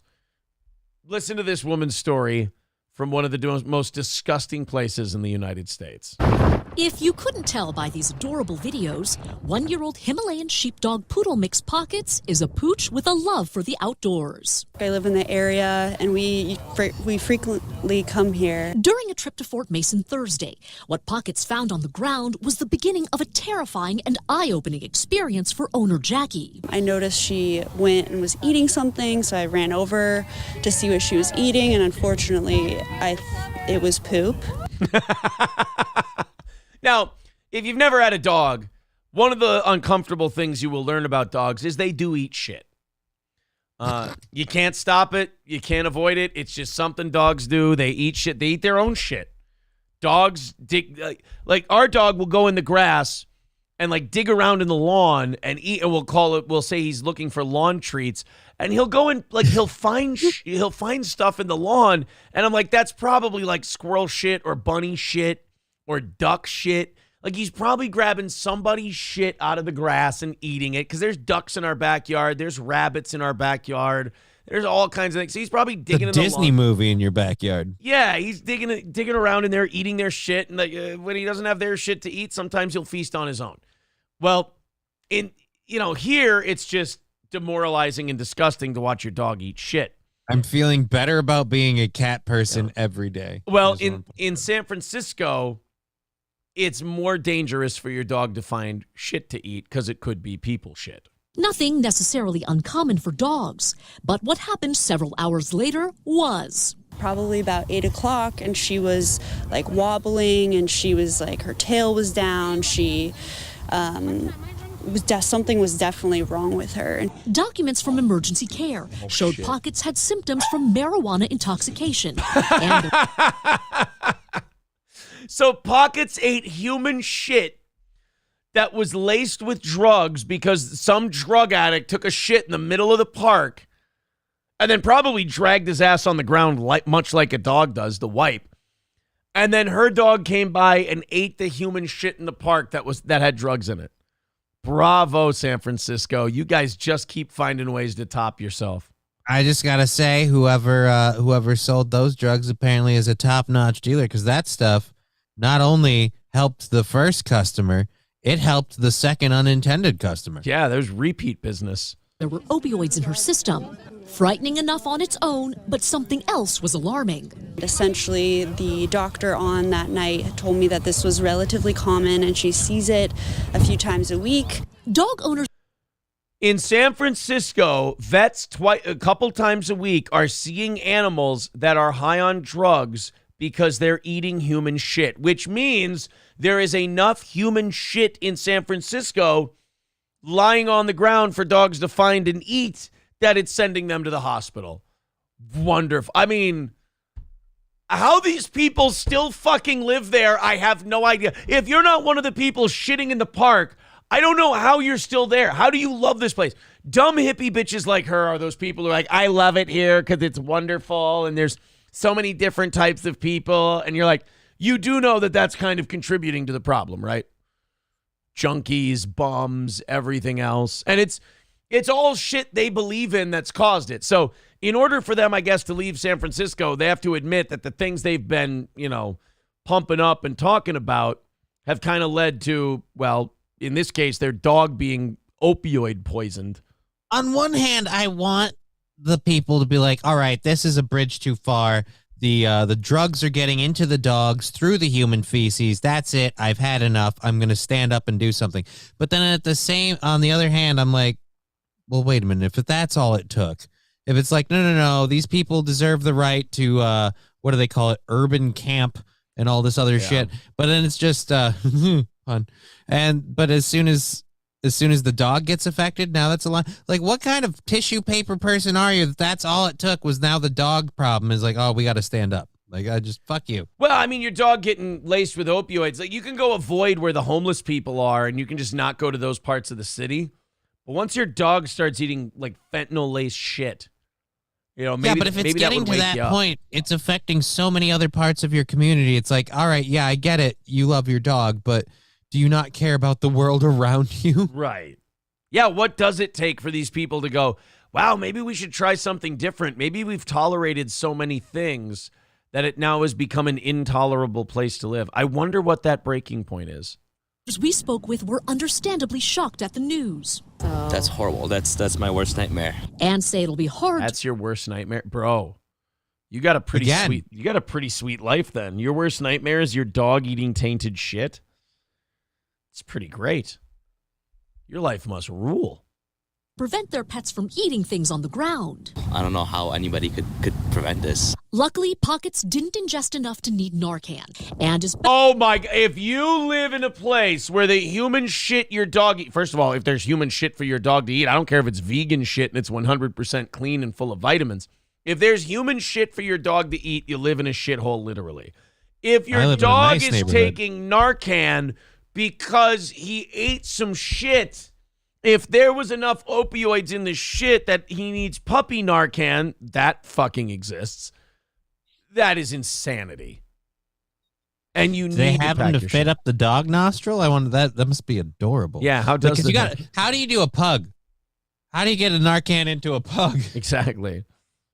Listen to this woman's story from one of the most disgusting places in the United States. If you couldn't tell by these adorable videos, 1-year-old Himalayan sheepdog poodle mix Pockets is a pooch with a love for the outdoors. I live in the area and we frequently come here. During a trip to Fort Mason Thursday, what Pockets found on the ground was the beginning of a terrifying and eye-opening experience for owner Jackie. I noticed she went and was eating something, so I ran over to see what she was eating, and unfortunately, it was poop. Now, if you've never had a dog, one of the uncomfortable things you will learn about dogs is they do eat shit. You can't stop it. You can't avoid it. It's just something dogs do. They eat shit. They eat their own shit. Dogs dig, like our dog will go in the grass and like dig around in the lawn and eat, and we'll say he's looking for lawn treats, and he'll go in, like he'll find stuff in the lawn, and I'm like, that's probably like squirrel shit or bunny shit or duck shit. Like he's probably grabbing somebody's shit out of the grass and eating it, because there's ducks in our backyard, there's rabbits in our backyard, there's all kinds of things. So he's probably digging in the Disney lawn. movie in your backyard. Yeah, he's digging around in there, eating their shit, and when he doesn't have their shit to eat, sometimes he'll feast on his own. Well, here it's just demoralizing and disgusting to watch your dog eat shit. I'm feeling better about being a cat person every day. Well, in San Francisco, it's more dangerous for your dog to find shit to eat because it could be people shit. Nothing necessarily uncommon for dogs, but what happened several hours later was... Probably about 8 o'clock, and she was like wobbling, and she was like, her tail was down. She... something was definitely wrong with her. Documents from emergency care showed shit. Pockets had symptoms from marijuana intoxication. And So Pockets ate human shit that was laced with drugs because some drug addict took a shit in the middle of the park and then probably dragged his ass on the ground much like a dog does to wipe. And then her dog came by and ate the human shit in the park that had drugs in it. Bravo, San Francisco. You guys just keep finding ways to top yourself. I just gotta say, whoever sold those drugs apparently is a top-notch dealer, because that stuff not only helped the first customer, it helped the second unintended customer. Yeah, there's repeat business. there were opioids in her system. Frightening enough on its own, but something else was alarming. Essentially, the doctor on that night told me that this was relatively common and she sees it a few times a week. Dog owners in San Francisco, vets a couple times a week are seeing animals that are high on drugs because they're eating human shit, which means there is enough human shit in San Francisco lying on the ground for dogs to find and eat that it's sending them to the hospital. Wonderful. I mean, how these people still fucking live there, I have no idea. If you're not one of the people shitting in the park, I don't know how you're still there. How do you love this place? Dumb hippie bitches like her are those people who are like, I love it here because it's wonderful and there's so many different types of people. And you're like, you do know that that's kind of contributing to the problem, right? Junkies, bums, everything else. And it's all shit they believe in that's caused it. So in order for them, I guess, to leave San Francisco, they have to admit that the things they've been, pumping up and talking about have kind of led to, well, in this case, their dog being opioid poisoned. On one hand, I want the people to be like, all right, this is a bridge too far. The drugs are getting into the dogs through the human feces. That's it. I've had enough. I'm going to stand up and do something. But then on the other hand, I'm like, well, wait a minute. If that's all it took, if it's like, no, these people deserve the right to, what do they call it? Urban camp and all this other shit. But then it's just, fun. But as soon as the dog gets affected, now that's a lot. Like, what kind of tissue paper person are you? That's all it took was now the dog problem is like, oh, we got to stand up. Like, I just, fuck you. Well, I mean, your dog getting laced with opioids, like you can go avoid where the homeless people are and you can just not go to those parts of the city. But once your dog starts eating like fentanyl-laced shit, maybe, yeah, but if it's getting to that point, it's affecting so many other parts of your community. It's like, all right, yeah, I get it. You love your dog, but do you not care about the world around you? Right. Yeah, what does it take for these people to go, wow, maybe we should try something different. Maybe we've tolerated so many things that it now has become an intolerable place to live. I wonder what that breaking point is. We spoke with were understandably shocked at the news. That's horrible. That's my worst nightmare. And say it'll be hard. That's your worst nightmare, bro. You got a pretty sweet life then. Your worst nightmare is your dog eating tainted shit. It's pretty great. Your life must rule. Prevent their pets from eating things on the ground. I don't know how anybody could prevent this. Luckily, Pockets didn't ingest enough to need Narcan. And oh my God, if you live in a place where the human shit your dog eat, first of all, if there's human shit for your dog to eat, I don't care if it's vegan shit and it's 100% clean and full of vitamins. If there's human shit for your dog to eat, you live in a shithole, literally. If your dog is taking Narcan because he ate some shit, if there was enough opioids in the shit that he needs puppy Narcan, that fucking exists. That is insanity. And you do they need have to him to fit up the dog nostril? I wonder that must be adorable. Yeah, how does how do you do a pug? How do you get a Narcan into a pug? Exactly.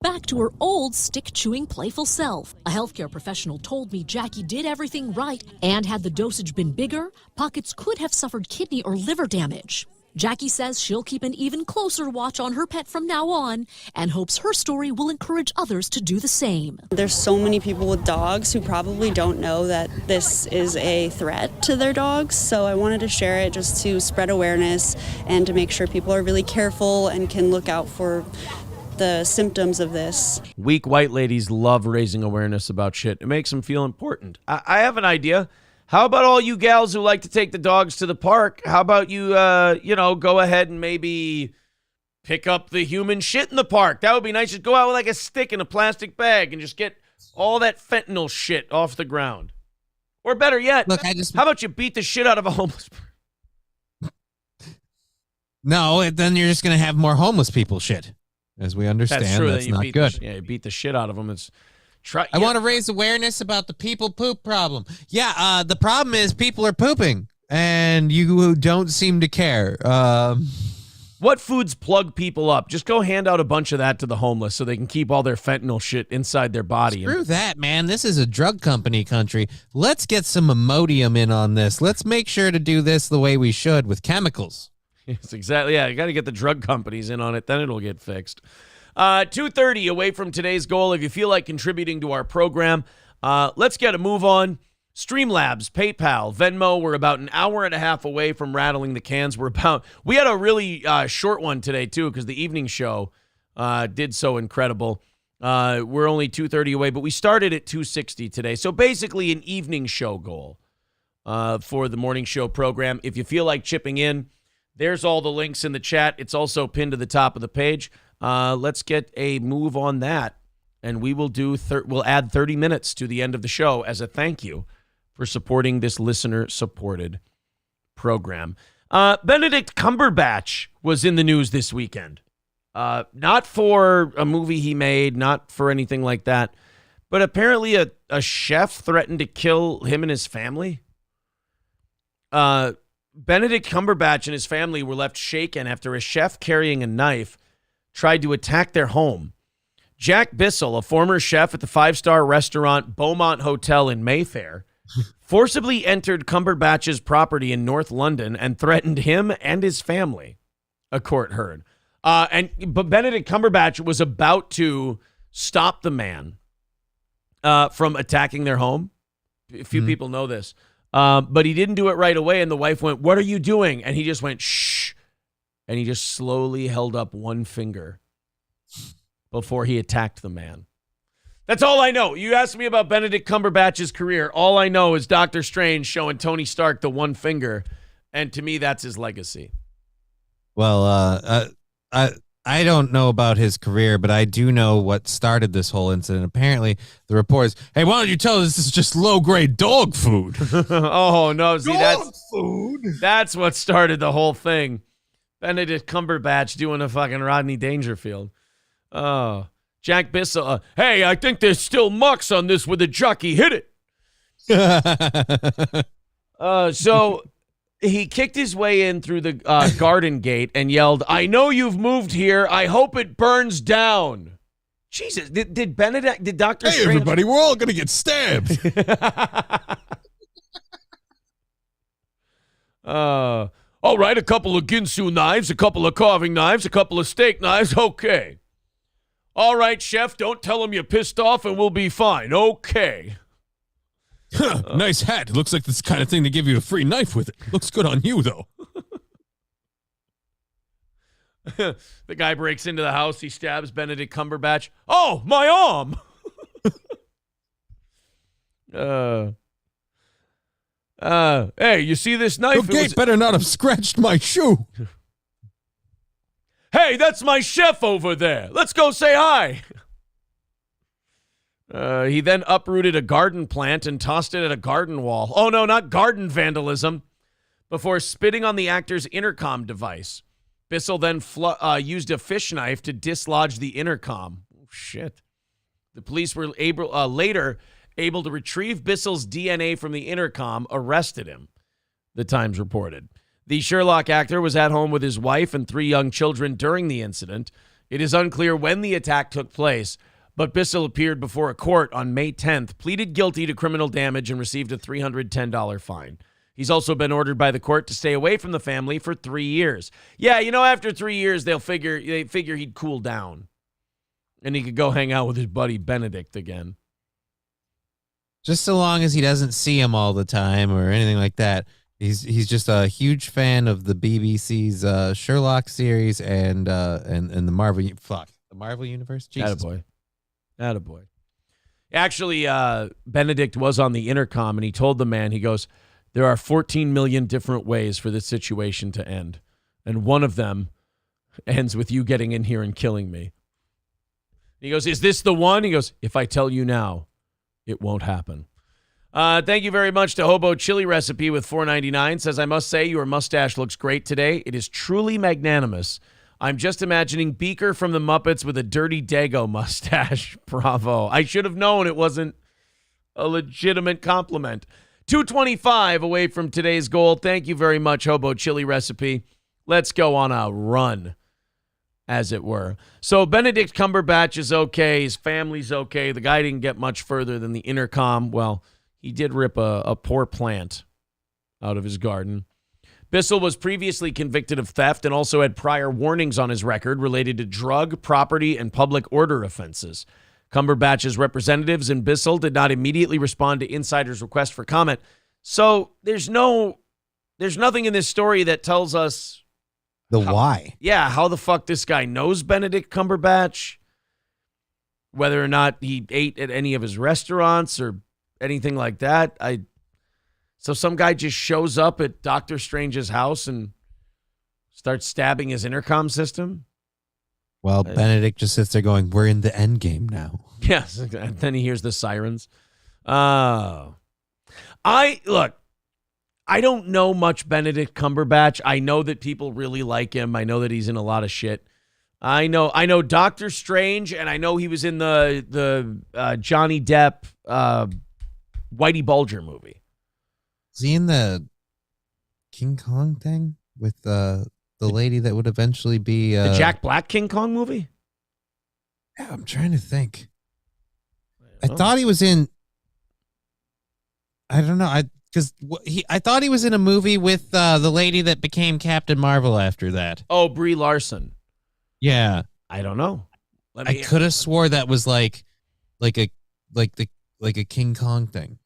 Back to her old stick-chewing playful self. A healthcare professional told me Jackie did everything right, and had the dosage been bigger, Pockets could have suffered kidney or liver damage. Jackie says she'll keep an even closer watch on her pet from now on and hopes her story will encourage others to do the same. There's so many people with dogs who probably don't know that this is a threat to their dogs, so I wanted to share it just to spread awareness and to make sure people are really careful and can look out for the symptoms of this. Weak white ladies love raising awareness about shit. It makes them feel important. I have an idea. How about all you gals who like to take the dogs to the park? How about you, go ahead and maybe pick up the human shit in the park? That would be nice. Just go out with like a stick in a plastic bag and just get all that fentanyl shit off the ground. Or better yet, look, how about you beat the shit out of a homeless person? No, then you're just going to have more homeless people shit. As we understand, that's not good. You beat the shit out of them. I want to raise awareness about the people poop problem. Yeah, the problem is people are pooping, and you don't seem to care. What foods plug people up? Just go hand out a bunch of that to the homeless so they can keep all their fentanyl shit inside their body. Screw that, man. This is a drug company country. Let's get some Imodium in on this. Let's make sure to do this the way we should with chemicals. Yes, exactly. Yeah, you got to get the drug companies in on it. Then it'll get fixed. 2:30 away from today's goal. If you feel like contributing to our program, let's get a move on. Streamlabs, PayPal, Venmo. We're about an hour and a half away from rattling the cans. We had a really short one today too because the evening show did so incredible. We're only 2:30 away, but we started at 2:60 today. So basically an evening show goal for the morning show program. If you feel like chipping in, there's all the links in the chat. It's also pinned to the top of the page. Let's get a move on that, and we will we'll add 30 minutes to the end of the show as a thank you for supporting this listener-supported program. Benedict Cumberbatch was in the news this weekend. Not for a movie he made, not for anything like that, but apparently a chef threatened to kill him and his family. Benedict Cumberbatch and his family were left shaken after a chef carrying a knife tried to attack their home. Jack Bissell, a former chef at the five-star restaurant Beaumont Hotel in Mayfair, forcibly entered Cumberbatch's property in North London and threatened him and his family, a court heard. But Benedict Cumberbatch was about to stop the man from attacking their home. A few people know this. But he didn't do it right away, and the wife went, "What are you doing?" And he just went, "Shh." And he just slowly held up one finger before he attacked the man. That's all I know. You asked me about Benedict Cumberbatch's career. All I know is Doctor Strange showing Tony Stark the one finger, and to me, that's his legacy. Well, I I don't know about his career, but I do know what started this whole incident. Apparently, the report is, hey, why don't you tell us this is just low-grade dog food? Oh, no. See, Dog food? That's what started the whole thing. Benedict Cumberbatch doing a fucking Rodney Dangerfield. Oh. Jack Bissell. Hey, I think there's still mucks on this with a jockey. Hit it. So he kicked his way in through the garden gate and yelled, I know you've moved here. I hope it burns down. Jesus. Did Dr. Hey, Strange... everybody, we're all going to get stabbed. All right, a couple of Ginsu knives, a couple of carving knives, a couple of steak knives. Okay. All right, chef, don't tell him you're pissed off and we'll be fine. Okay. Nice hat. Looks like this kind of thing to give you a free knife with it. Looks good on you, though. The guy breaks into the house. He stabs Benedict Cumberbatch. Oh, my arm. Hey, you see this knife? The gate better not have scratched my shoe. Hey, that's my chef over there. Let's go say hi. He then uprooted a garden plant and tossed it at a garden wall. Oh, no, not garden vandalism. Before spitting on the actor's intercom device. Bissell then used a fish knife to dislodge the intercom. Oh, shit. The police were later able to retrieve Bissell's DNA from the intercom, arrested him, the Times reported. The Sherlock actor was at home with his wife and 3 young children during the incident. It is unclear when the attack took place, but Bissell appeared before a court on May 10th, pleaded guilty to criminal damage, and received a $310 fine. He's also been ordered by the court to stay away from the family for 3 years. Yeah, you know, after 3 years, they figure he'd cool down, and he could go hang out with his buddy Benedict again. Just so long as he doesn't see him all the time or anything like that. He's just a huge fan of the BBC's Sherlock series and the Marvel universe. Jesus. Attaboy. Actually, Benedict was on the intercom and he told the man, he goes, there are 14 million different ways for this situation to end. And one of them ends with you getting in here and killing me. He goes, is this the one? He goes, if I tell you now, it won't happen. Thank you very much to Hobo Chili Recipe with $4.99. Says, I must say your mustache looks great today. It is truly magnanimous. I'm just imagining Beaker from the Muppets with a dirty Dago mustache. Bravo. I should have known it wasn't a legitimate compliment. 225 away from today's goal. Thank you very much, Hobo Chili Recipe. Let's go on a run, as it were. So Benedict Cumberbatch is okay. His family's okay. The guy didn't get much further than the intercom. Well, he did rip a poor plant out of his garden. Bissell was previously convicted of theft and also had prior warnings on his record related to drug, property, and public order offenses. Cumberbatch's representatives in Bissell did not immediately respond to Insider's request for comment. So there's nothing in this story that tells us why. Yeah, how the fuck this guy knows Benedict Cumberbatch, whether or not he ate at any of his restaurants or anything like that. So some guy just shows up at Doctor Strange's house and starts stabbing his intercom system. Well, Benedict just sits there going, we're in the end game now. Yes. And then he hears the sirens. I don't know much Benedict Cumberbatch. I know that people really like him. I know that he's in a lot of shit. I know Doctor Strange, and I know he was in the Johnny Depp Whitey Bulger movie. Is he in the King Kong thing with the lady that would eventually be the Jack Black King Kong movie? Yeah, I'm trying to think. I thought he was in. I don't know. I thought he was in a movie with the lady that became Captain Marvel after that. Oh, Brie Larson. Yeah, I don't know. I could have swore that was like a King Kong thing.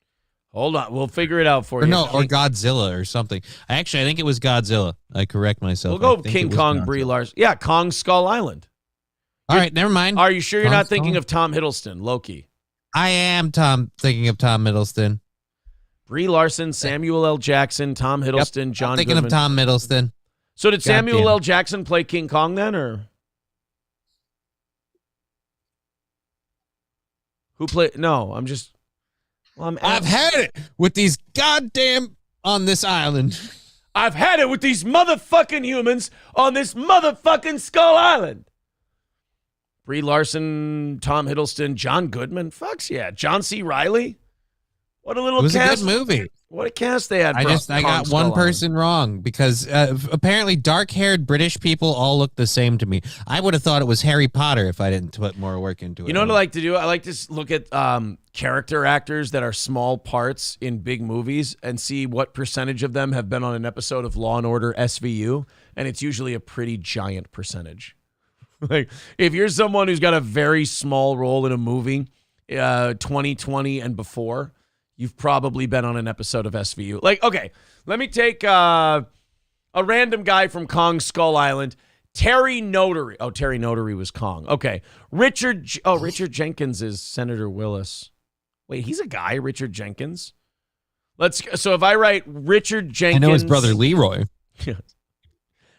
Hold on, we'll figure it out for you. Or Godzilla or something. I think it was Godzilla. I correct myself. We'll go King Kong, Brie Larson. Yeah, Kong Skull Island. All right, never mind. Are you sure you're not thinking of Tom Hiddleston, Loki? I am thinking of Tom Hiddleston. Brie Larson, Samuel L. Jackson, Tom Hiddleston, John I'm thinking Goodman. of Tom Hiddleston. So did Samuel L. Jackson play King Kong then, or? Who played? No, I'm just. Well, I've had it with these goddamn on this island. I've had it with these motherfucking humans on this motherfucking Skull Island. Brie Larson, Tom Hiddleston, John Goodman. Fucks yeah. John C. Reilly. What a little It was cast. a good movie. What a cast they had. I got one person wrong because apparently dark-haired British people all look the same to me. I would have thought it was Harry Potter if I didn't put more work into it. You know what I like to do? I like to look at character actors that are small parts in big movies and see what percentage of them have been on an episode of Law & Order SVU, and it's usually a pretty giant percentage. Like, if you're someone who's got a very small role in a movie, 2020 and before, you've probably been on an episode of SVU. Like, okay, let me take a random guy from Kong Skull Island. Terry Notary. Oh, Terry Notary was Kong. Okay. Richard Jenkins is Senator Willis. Wait, he's a guy, Richard Jenkins? So if I write Richard Jenkins. I know his brother Leroy.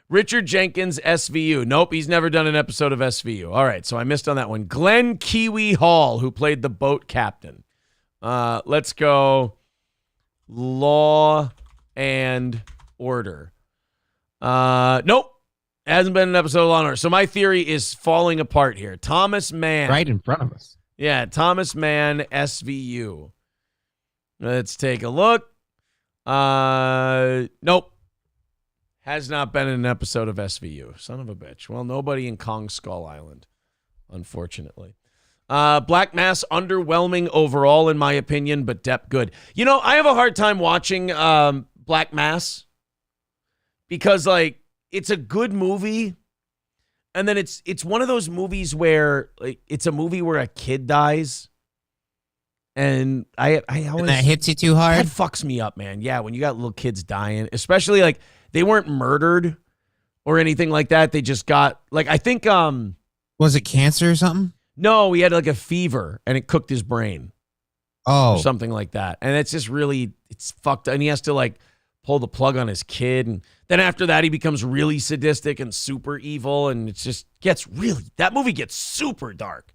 Richard Jenkins, SVU. Nope, he's never done an episode of SVU. All right, so I missed on that one. Glenn Kiwi Hall, who played the boat captain. Let's go Law and Order. Nope. Hasn't been an episode of Law and Order. So my theory is falling apart here. Thomas Mann. Right in front of us. Yeah, Thomas Mann, SVU. Let's take a look. Nope. Has not been in an episode of SVU. Son of a bitch. Well, nobody in Kong Skull Island, unfortunately. Black Mass, underwhelming overall, in my opinion, but Depp good. You know, I have a hard time watching Black Mass because, like, it's a good movie, and then it's one of those movies where, like, it's a movie where a kid dies, and I always... And that hits you too hard? That fucks me up, man. Yeah, when you got little kids dying, especially, like, they weren't murdered or anything like that. They just got, like, I think... Was it cancer or something? No, he had like a fever and it cooked his brain. Oh. Or something like that. And it's just really, it's fucked. And he has to like pull the plug on his kid. And then after that, he becomes really sadistic and super evil. And it just gets really, that movie gets super dark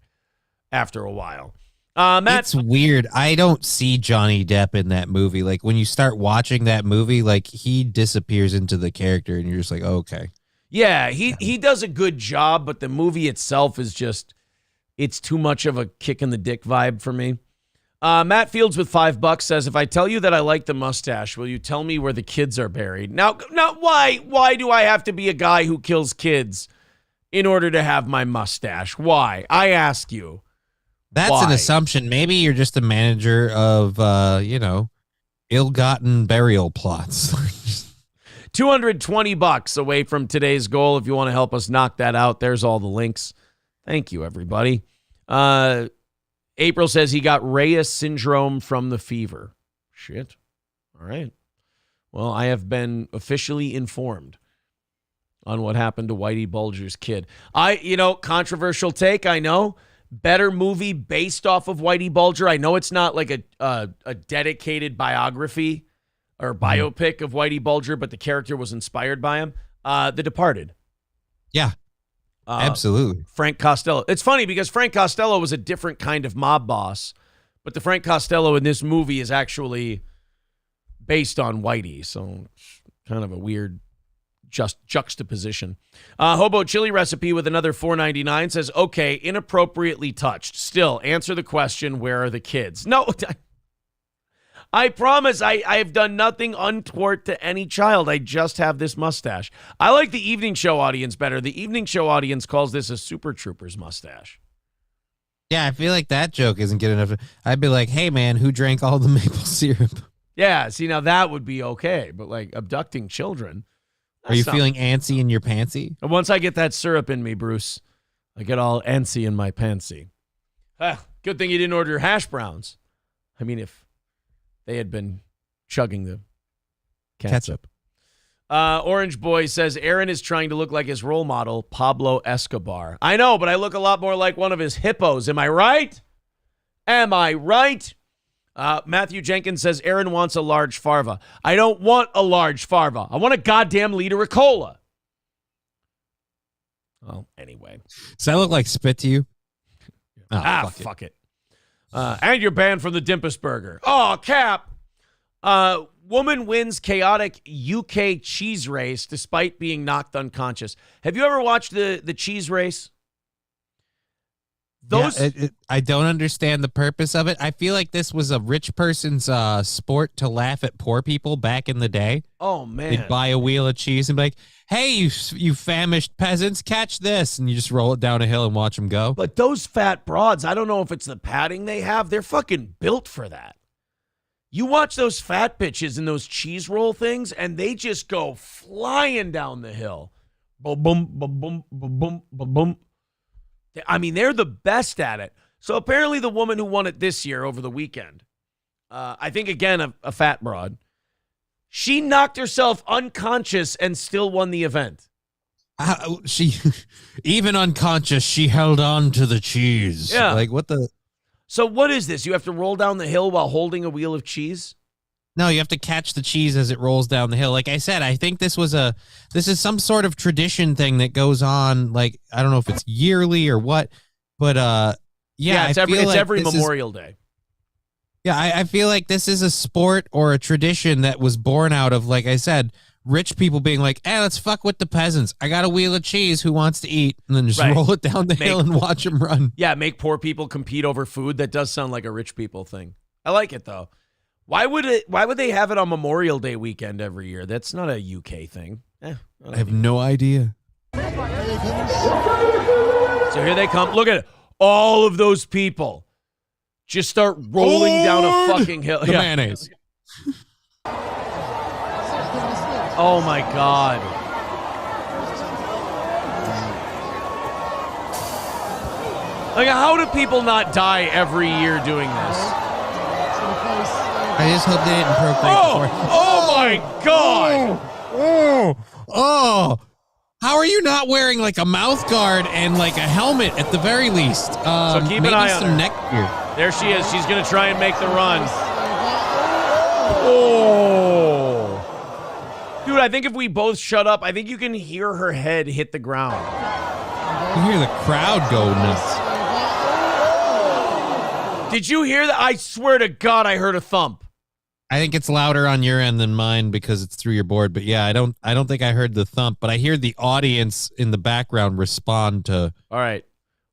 after a while. Matt, it's weird. I don't see Johnny Depp in that movie. Like when you start watching that movie, like he disappears into the character and you're just like, oh, okay. Yeah, he does a good job, but the movie itself is just, it's too much of a kick in the dick vibe for me. Matt Fields with $5 says, if I tell you that I like the mustache, will you tell me where the kids are buried? Now why do I have to be a guy who kills kids in order to have my mustache? Why? I ask you. That's an assumption. Maybe you're just a manager of, ill-gotten burial plots. $220 away from today's goal. If you want to help us knock that out, there's all the links. Thank you, everybody. April says he got Reyes syndrome from the fever. Shit. All right. Well, I have been officially informed on what happened to Whitey Bulger's kid. Controversial take, I know. Better movie based off of Whitey Bulger. I know it's not like a dedicated biography or biopic of Whitey Bulger, but the character was inspired by him. The Departed. Yeah, absolutely. Frank Costello. It's funny because Frank Costello was a different kind of mob boss, but the Frank Costello in this movie is actually based on Whitey, so kind of a weird juxtaposition. Hobo Chili Recipe with another $4.99 says, okay, inappropriately touched. Still, answer the question, where are the kids? No, I promise I have done nothing untoward to any child. I just have this mustache. I like the evening show audience better. The evening show audience calls this a Super Troopers mustache. Yeah, I feel like that joke isn't good enough. I'd be like, hey, man, who drank all the maple syrup? Yeah, see, now that would be okay. But like abducting children. Are you feeling antsy in your pantsy? Once I get that syrup in me, Bruce, I get all antsy in my pantsy. Good thing you didn't order hash browns. I mean, if they had been chugging the ketchup. Orange Boy says, Aaron is trying to look like his role model, Pablo Escobar. I know, but I look a lot more like one of his hippos. Am I right? Am I right? Matthew Jenkins says, Aaron wants a large farva. I don't want a large farva. I want a goddamn liter of cola. Well, anyway. Does that look like spit to you? Oh, fuck it. And you're banned from the Dimpus Burger. Oh, Cap. Woman wins chaotic UK cheese race despite being knocked unconscious. Have you ever watched the cheese race? I don't understand the purpose of it. I feel like this was a rich person's sport to laugh at poor people back in the day. Oh, man. They'd buy a wheel of cheese and be like, hey, you famished peasants, catch this. And you just roll it down a hill and watch them go. But those fat broads, I don't know if it's the padding they have. They're fucking built for that. You watch those fat bitches in those cheese roll things, and they just go flying down the hill. Boom, boom, boom, boom, boom, boom, boom. I mean, they're the best at it. So apparently the woman who won it this year over the weekend, I think, again, a fat broad, she knocked herself unconscious and still won the event. She, even unconscious, she held on to the cheese. Yeah. Like, what the? So what is this? You have to roll down the hill while holding a wheel of cheese? No, you have to catch the cheese as it rolls down the hill. Like I said, I think this is some sort of tradition thing that goes on. Like, I don't know if it's yearly or what, but yeah, it's every Memorial Day. Yeah, I feel like this is a sport or a tradition that was born out of, like I said, rich people being like, hey, let's fuck with the peasants. I got a wheel of cheese. Who wants to eat? And then just roll it down the hill and watch them run. Yeah, make poor people compete over food. That does sound like a rich people thing. I like it, though. Why would they have it on Memorial Day weekend every year? That's not a UK thing. I have no idea. So here they come. Look at it. All of those people just start rolling down a fucking hill. The mayonnaise. Oh, my God. Like, how do people not die every year doing this? I just hope they didn't procreate before. Oh, my God. Oh. How are you not wearing like a mouth guard and like a helmet at the very least? So keep an eye on her. Neck gear. There she is. She's going to try and make the run. Oh. Dude, I think if we both shut up, I think you can hear her head hit the ground. You hear the crowd go nuts. Did you hear that? I swear to God, I heard a thump. I think it's louder on your end than mine because it's through your board. But yeah, I don't think I heard the thump, but I hear the audience in the background respond to. All right.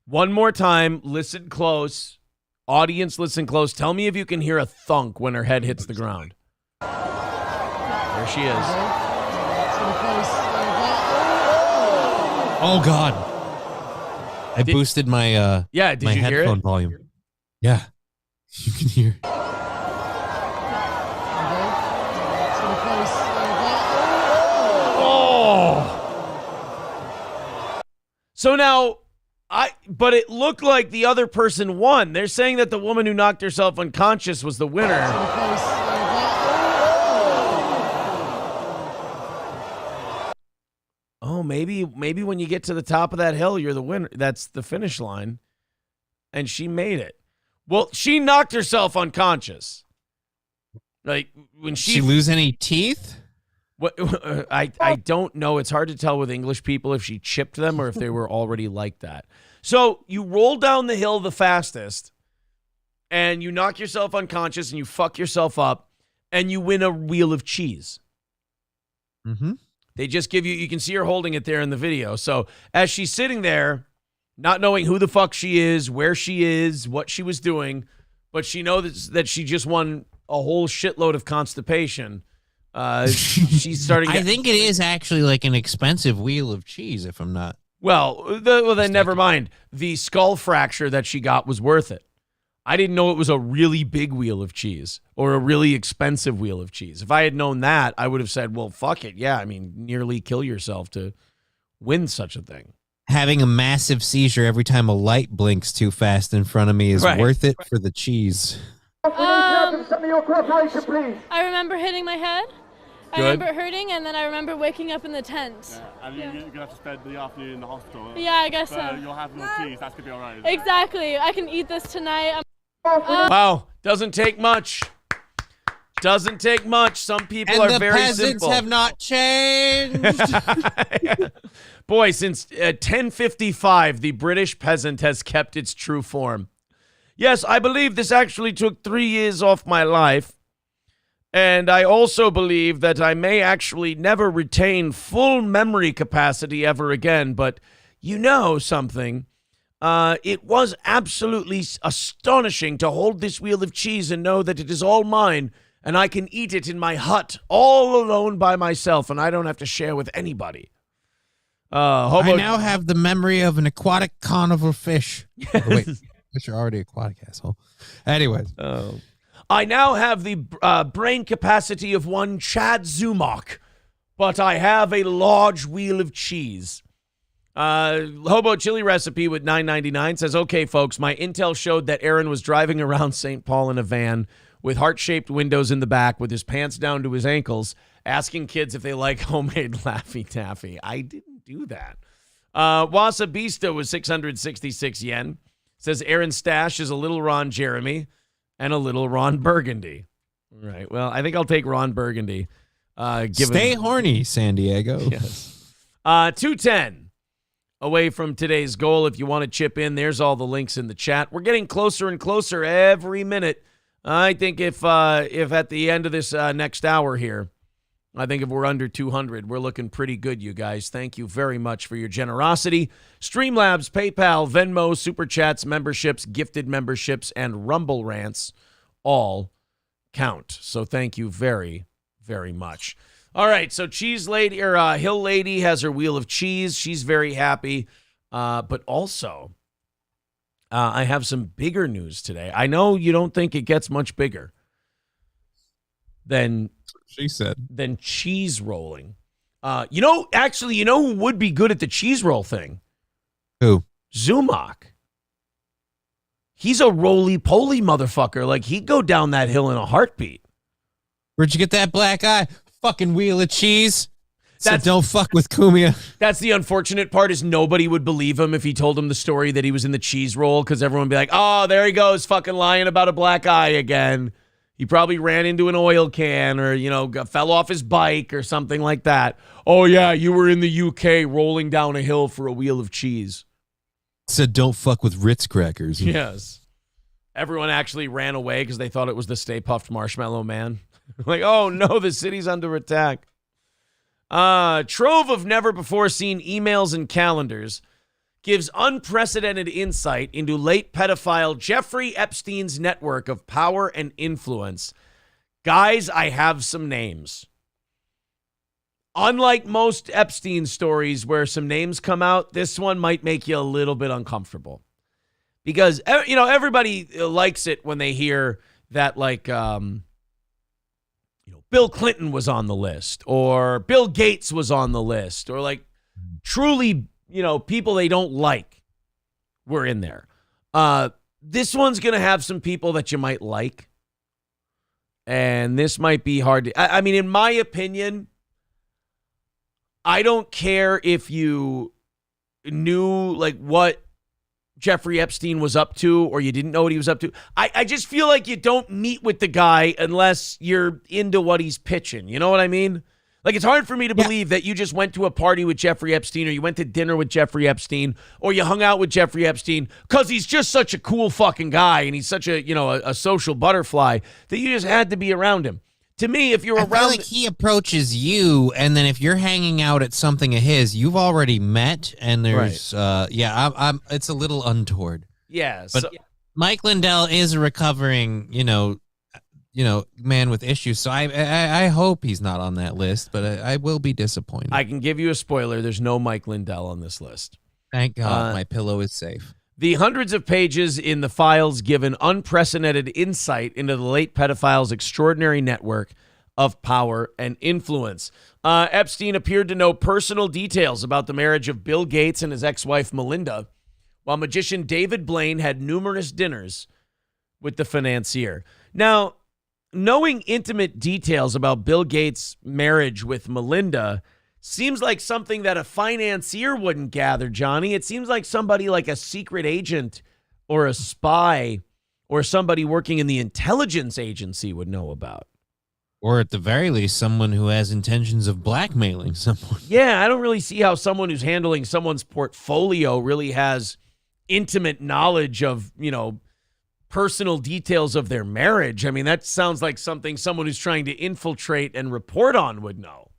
One more time. Listen close. Audience, listen close. Tell me if you can hear a thunk when her head hits the ground. There she is. Oh, God. I boosted my did my you hear headphone it? volume. Yeah. You can hear. So now, but it looked like the other person won. They're saying that the woman who knocked herself unconscious was the winner. Oh, maybe when you get to the top of that hill, you're the winner. That's the finish line. And she made it. Well, she knocked herself unconscious. Like when she lose any teeth? What I don't know. It's hard to tell with English people if she chipped them or if they were already like that. So you roll down the hill the fastest, and you knock yourself unconscious, and you fuck yourself up, and you win a wheel of cheese. Mm-hmm. They just give you can see her holding it there in the video. So as she's sitting there, not knowing who the fuck she is, where she is, what she was doing, but she knows that she just won a whole shitload of constipation. She's starting. I think it is actually like an expensive wheel of cheese, if I'm not. Well, then never mind. The skull fracture that she got was worth it. I didn't know it was a really big wheel of cheese or a really expensive wheel of cheese. If I had known that, I would have said, well, fuck it. Yeah, I mean, nearly kill yourself to win such a thing. Having a massive seizure every time a light blinks too fast in front of me is worth it for the cheese. I remember hitting my head. I remember it hurting, and then I remember waking up in the tent. And you're going to have to spend the afternoon in the hospital. Yeah, I guess so. You'll have no cheese. That's going to be all right. Exactly. I can eat this tonight. Wow. Doesn't take much. Doesn't take much. Some people are very simple. And the peasants have not changed. Boy, since 1055, the British peasant has kept its true form. Yes, I believe this actually took 3 years off my life. And I also believe that I may actually never retain full memory capacity ever again. But you know something? It was absolutely astonishing to hold this wheel of cheese and know that it is all mine, and I can eat it in my hut all alone by myself, and I don't have to share with anybody. I now have the memory of an aquatic carnivore fish. Yes. Oh, wait, fish are already aquatic, asshole. Anyways. I now have the brain capacity of one Chad Zumach, but I have a large wheel of cheese. Hobo Chili Recipe with $9.99 says, okay, folks, my intel showed that Aaron was driving around St. Paul in a van with heart-shaped windows in the back with his pants down to his ankles, asking kids if they like homemade Laffy Taffy. I didn't do that. Wasabista was 666 yen. Says Aaron's stash is a little Ron Jeremy and a little Ron Burgundy. All right, well, I think I'll take Ron Burgundy. Stay horny, San Diego. Yes. 210. Away from today's goal. If you want to chip in, there's all the links in the chat. We're getting closer and closer every minute. I think if at the end of this next hour here, I think if we're under 200, we're looking pretty good, you guys. Thank you very much for your generosity. Streamlabs, PayPal, Venmo, Super Chats, memberships, gifted memberships, and Rumble rants all count. So thank you very, very much. All right, so Cheese Lady or Hill Lady has her wheel of cheese. She's very happy. But also, I have some bigger news today. I know you don't think it gets much bigger than cheese rolling. You know who would be good at the cheese roll thing? Who? Zumach. He's a roly-poly motherfucker. Like, he'd go down that hill in a heartbeat. Where'd you get that black eye? Fucking wheel of cheese. So don't fuck with Kumia. That's the unfortunate part is nobody would believe him if he told him the story that he was in the cheese roll because everyone would be like, oh, there he goes fucking lying about a black eye again. He probably ran into an oil can or, fell off his bike or something like that. Oh, yeah, you were in the UK rolling down a hill for a wheel of cheese. Said don't fuck with Ritz crackers. Yes. Everyone actually ran away because they thought it was the Stay Puft Marshmallow Man. Like, oh, no, the city's under attack. Trove of never-before-seen emails and calendars gives unprecedented insight into late pedophile Jeffrey Epstein's network of power and influence. Guys, I have some names. Unlike most Epstein stories where some names come out, this one might make you a little bit uncomfortable. Because, everybody likes it when they hear that, like, Bill Clinton was on the list or Bill Gates was on the list or like truly, people they don't like were in there. This one's going to have some people that you might like. And this might be hard to, I mean, in my opinion, I don't care if you knew like what Jeffrey Epstein was up to or you didn't know what he was up to. I just feel like you don't meet with the guy unless you're into what he's pitching. You know what I mean? Like, it's hard for me to believe that you just went to a party with Jeffrey Epstein or you went to dinner with Jeffrey Epstein or you hung out with Jeffrey Epstein because he's just such a cool fucking guy and he's such a social butterfly that you just had to be around him. To me, if you're I around... feel like he approaches you, and then if you're hanging out at something of his, you've already met, and there's... I'm it's a little untoward. Yeah. But Mike Lindell is a recovering, man with issues, so I hope he's not on that list, but I will be disappointed. I can give you a spoiler. There's no Mike Lindell on this list. Thank God my pillow is safe. The hundreds of pages in the files give an unprecedented insight into the late pedophile's extraordinary network of power and influence. Epstein appeared to know personal details about the marriage of Bill Gates and his ex-wife Melinda, while magician David Blaine had numerous dinners with the financier. Now, knowing intimate details about Bill Gates' marriage with Melinda seems like something that a financier wouldn't gather, Johnny. It seems like somebody like a secret agent or a spy or somebody working in the intelligence agency would know about. Or at the very least, someone who has intentions of blackmailing someone. Yeah, I don't really see how someone who's handling someone's portfolio really has intimate knowledge of, personal details of their marriage. I mean, that sounds like something someone who's trying to infiltrate and report on would know.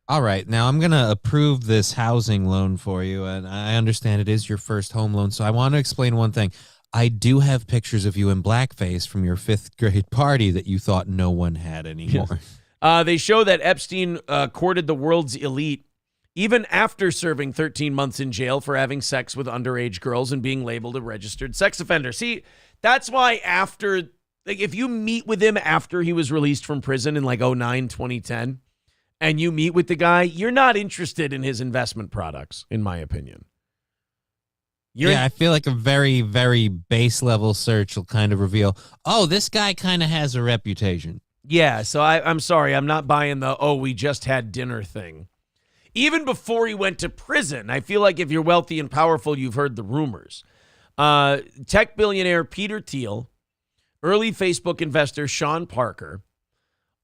All right, now I'm going to approve this housing loan for you, and I understand it is your first home loan, so I want to explain one thing. I do have pictures of you in blackface from your 5th grade party that you thought no one had anymore. They show that Epstein courted the world's elite even after serving 13 months in jail for having sex with underage girls and being labeled a registered sex offender. See, that's why if you meet with him after he was released from prison in like 2009, 2010, and you meet with the guy, you're not interested in his investment products, in my opinion. I feel like a very, very base level search will kind of reveal, oh, this guy kind of has a reputation. Yeah, so I'm sorry. I'm not buying the, we just had dinner thing. Even before he went to prison, I feel like if you're wealthy and powerful, you've heard the rumors. Tech billionaire Peter Thiel, early Facebook investor Sean Parker,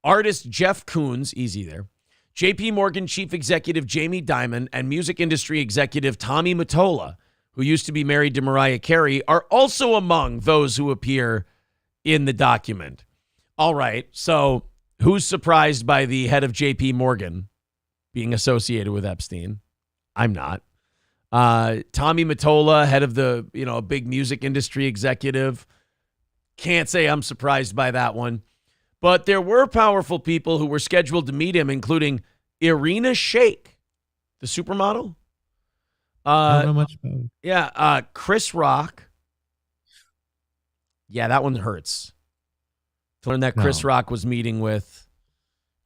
artist Jeff Koons, easy there, JP Morgan chief executive Jamie Dimon, and music industry executive Tommy Mottola, who used to be married to Mariah Carey, are also among those who appear in the document. All right, so who's surprised by the head of JP Morgan being associated with Epstein? I'm not. Tommy Mottola, head of the, a big music industry executive. Can't say I'm surprised by that one. But there were powerful people who were scheduled to meet him, including Irina Shayk, the supermodel. I don't know much about it. Yeah, Chris Rock. Yeah, that one hurts. To learn that Chris Rock was meeting with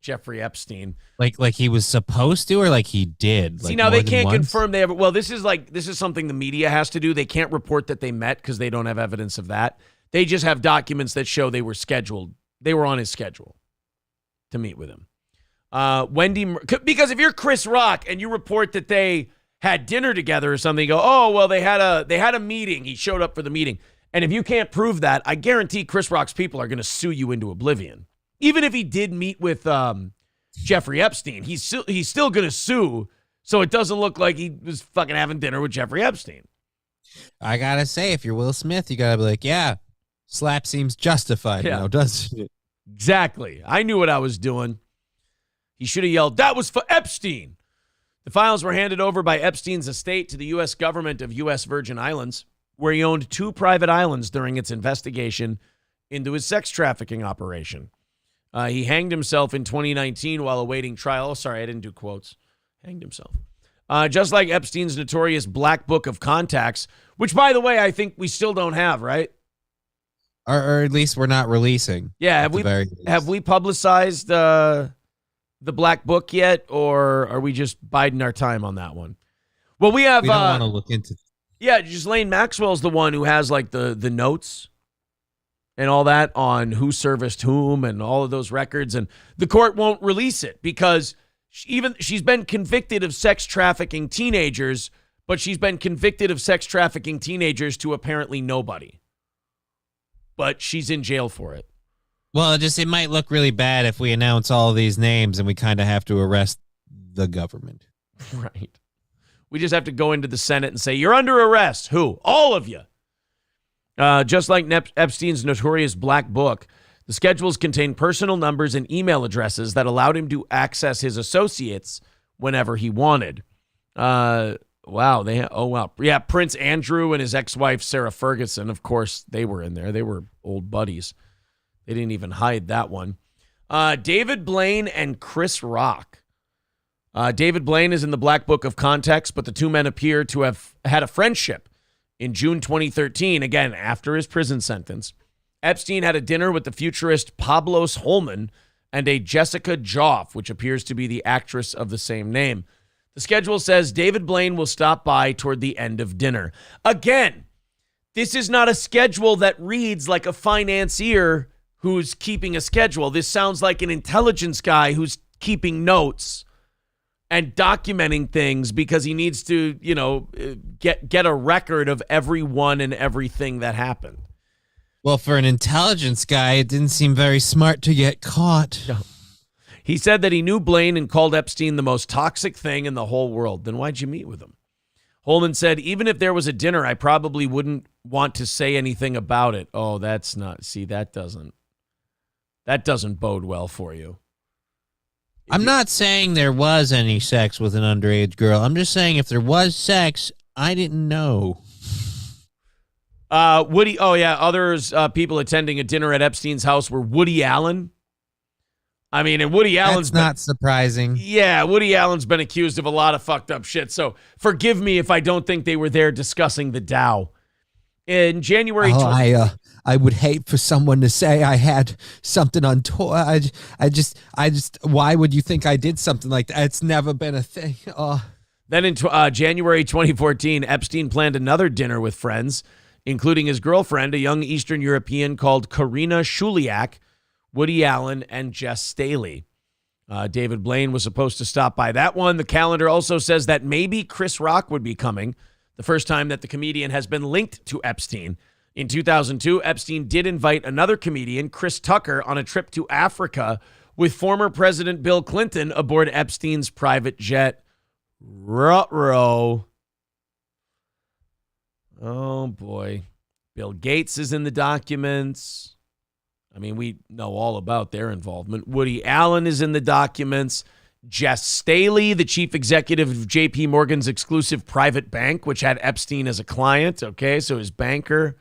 Jeffrey Epstein. Like he was supposed to, or like he did? See, now they can't confirm they ever. Well, this is something the media has to do. They can't report that they met because they don't have evidence of that. They just have documents that show they were scheduled. They were on his schedule to meet with him. Because if you're Chris Rock and you report that they had dinner together or something, you go, they had a meeting. He showed up for the meeting. And if you can't prove that, I guarantee Chris Rock's people are going to sue you into oblivion. Even if he did meet with Jeffrey Epstein, he's still going to sue, so it doesn't look like he was fucking having dinner with Jeffrey Epstein. I got to say, if you're Will Smith, you got to be like, yeah, slap seems justified now, doesn't it? Exactly. I knew what I was doing. He should have yelled, "That was for Epstein." The files were handed over by Epstein's estate to the U.S. government of U.S. Virgin Islands, where he owned 2 private islands during its investigation into his sex trafficking operation. He hanged himself in 2019 while awaiting trial. Oh, sorry, I didn't do quotes. Hanged himself. Just like Epstein's notorious Black Book of Contacts, which, by the way, I think we still don't have, right? Or at least we're not releasing. Yeah, have we publicized the Black Book yet, or are we just biding our time on that one? Well, we have. We don't want to look into. Yeah, Ghislaine Maxwell's the one who has like the notes and all that on who serviced whom and all of those records, and the court won't release it because she's been convicted of sex trafficking teenagers, but she's been convicted of sex trafficking teenagers to apparently nobody. But she's in jail for it. Well, it might look really bad if we announce all of these names and we kind of have to arrest the government. Right. We just have to go into the Senate and say, you're under arrest. Who? All of you. Just like Epstein's notorious Black Book, the schedules contain personal numbers and email addresses that allowed him to access his associates whenever he wanted. Wow. Yeah, Prince Andrew and his ex-wife, Sarah Ferguson, of course, they were in there. They were old buddies. They didn't even hide that one. David Blaine and Chris Rock. David Blaine is in the Black Book of Contacts, but the two men appear to have had a friendship in June 2013, again, after his prison sentence. Epstein had a dinner with the futurist Pablos Holman and a Jessica Joff, which appears to be the actress of the same name. The schedule says David Blaine will stop by toward the end of dinner. Again, this is not a schedule that reads like a financier who's keeping a schedule. This sounds like an intelligence guy who's keeping notes and documenting things because he needs to, get a record of everyone and everything that happened. Well, for an intelligence guy, it didn't seem very smart to get caught. No. He said that he knew Blaine and called Epstein the most toxic thing in the whole world. Then why'd you meet with him? Holman said, even if there was a dinner, I probably wouldn't want to say anything about it. Oh, that's not. See, that doesn't bode well for you. I'm not saying there was any sex with an underage girl. I'm just saying if there was sex, I didn't know. Woody. Oh yeah, others people attending a dinner at Epstein's house were Woody Allen. I mean, and Woody Allen's not surprising. Yeah, Woody Allen's been accused of a lot of fucked up shit. So forgive me if I don't think they were there discussing the Dow. In January, I would hate for someone to say I had something on tour. I just. Why would you think I did something like that? It's never been a thing. Oh. Then in January 2014, Epstein planned another dinner with friends, including his girlfriend, a young Eastern European called Karina Shuliak, Woody Allen, and Jess Staley. David Blaine was supposed to stop by that one. The calendar also says that maybe Chris Rock would be coming, the first time that the comedian has been linked to Epstein. In 2002, Epstein did invite another comedian, Chris Tucker, on a trip to Africa with former President Bill Clinton aboard Epstein's private jet. Ruh-roh. Oh, boy. Bill Gates is in the documents. I mean, we know all about their involvement. Woody Allen is in the documents. Jess Staley, the chief executive of J.P. Morgan's exclusive private bank, which had Epstein as a client. Okay, so his banker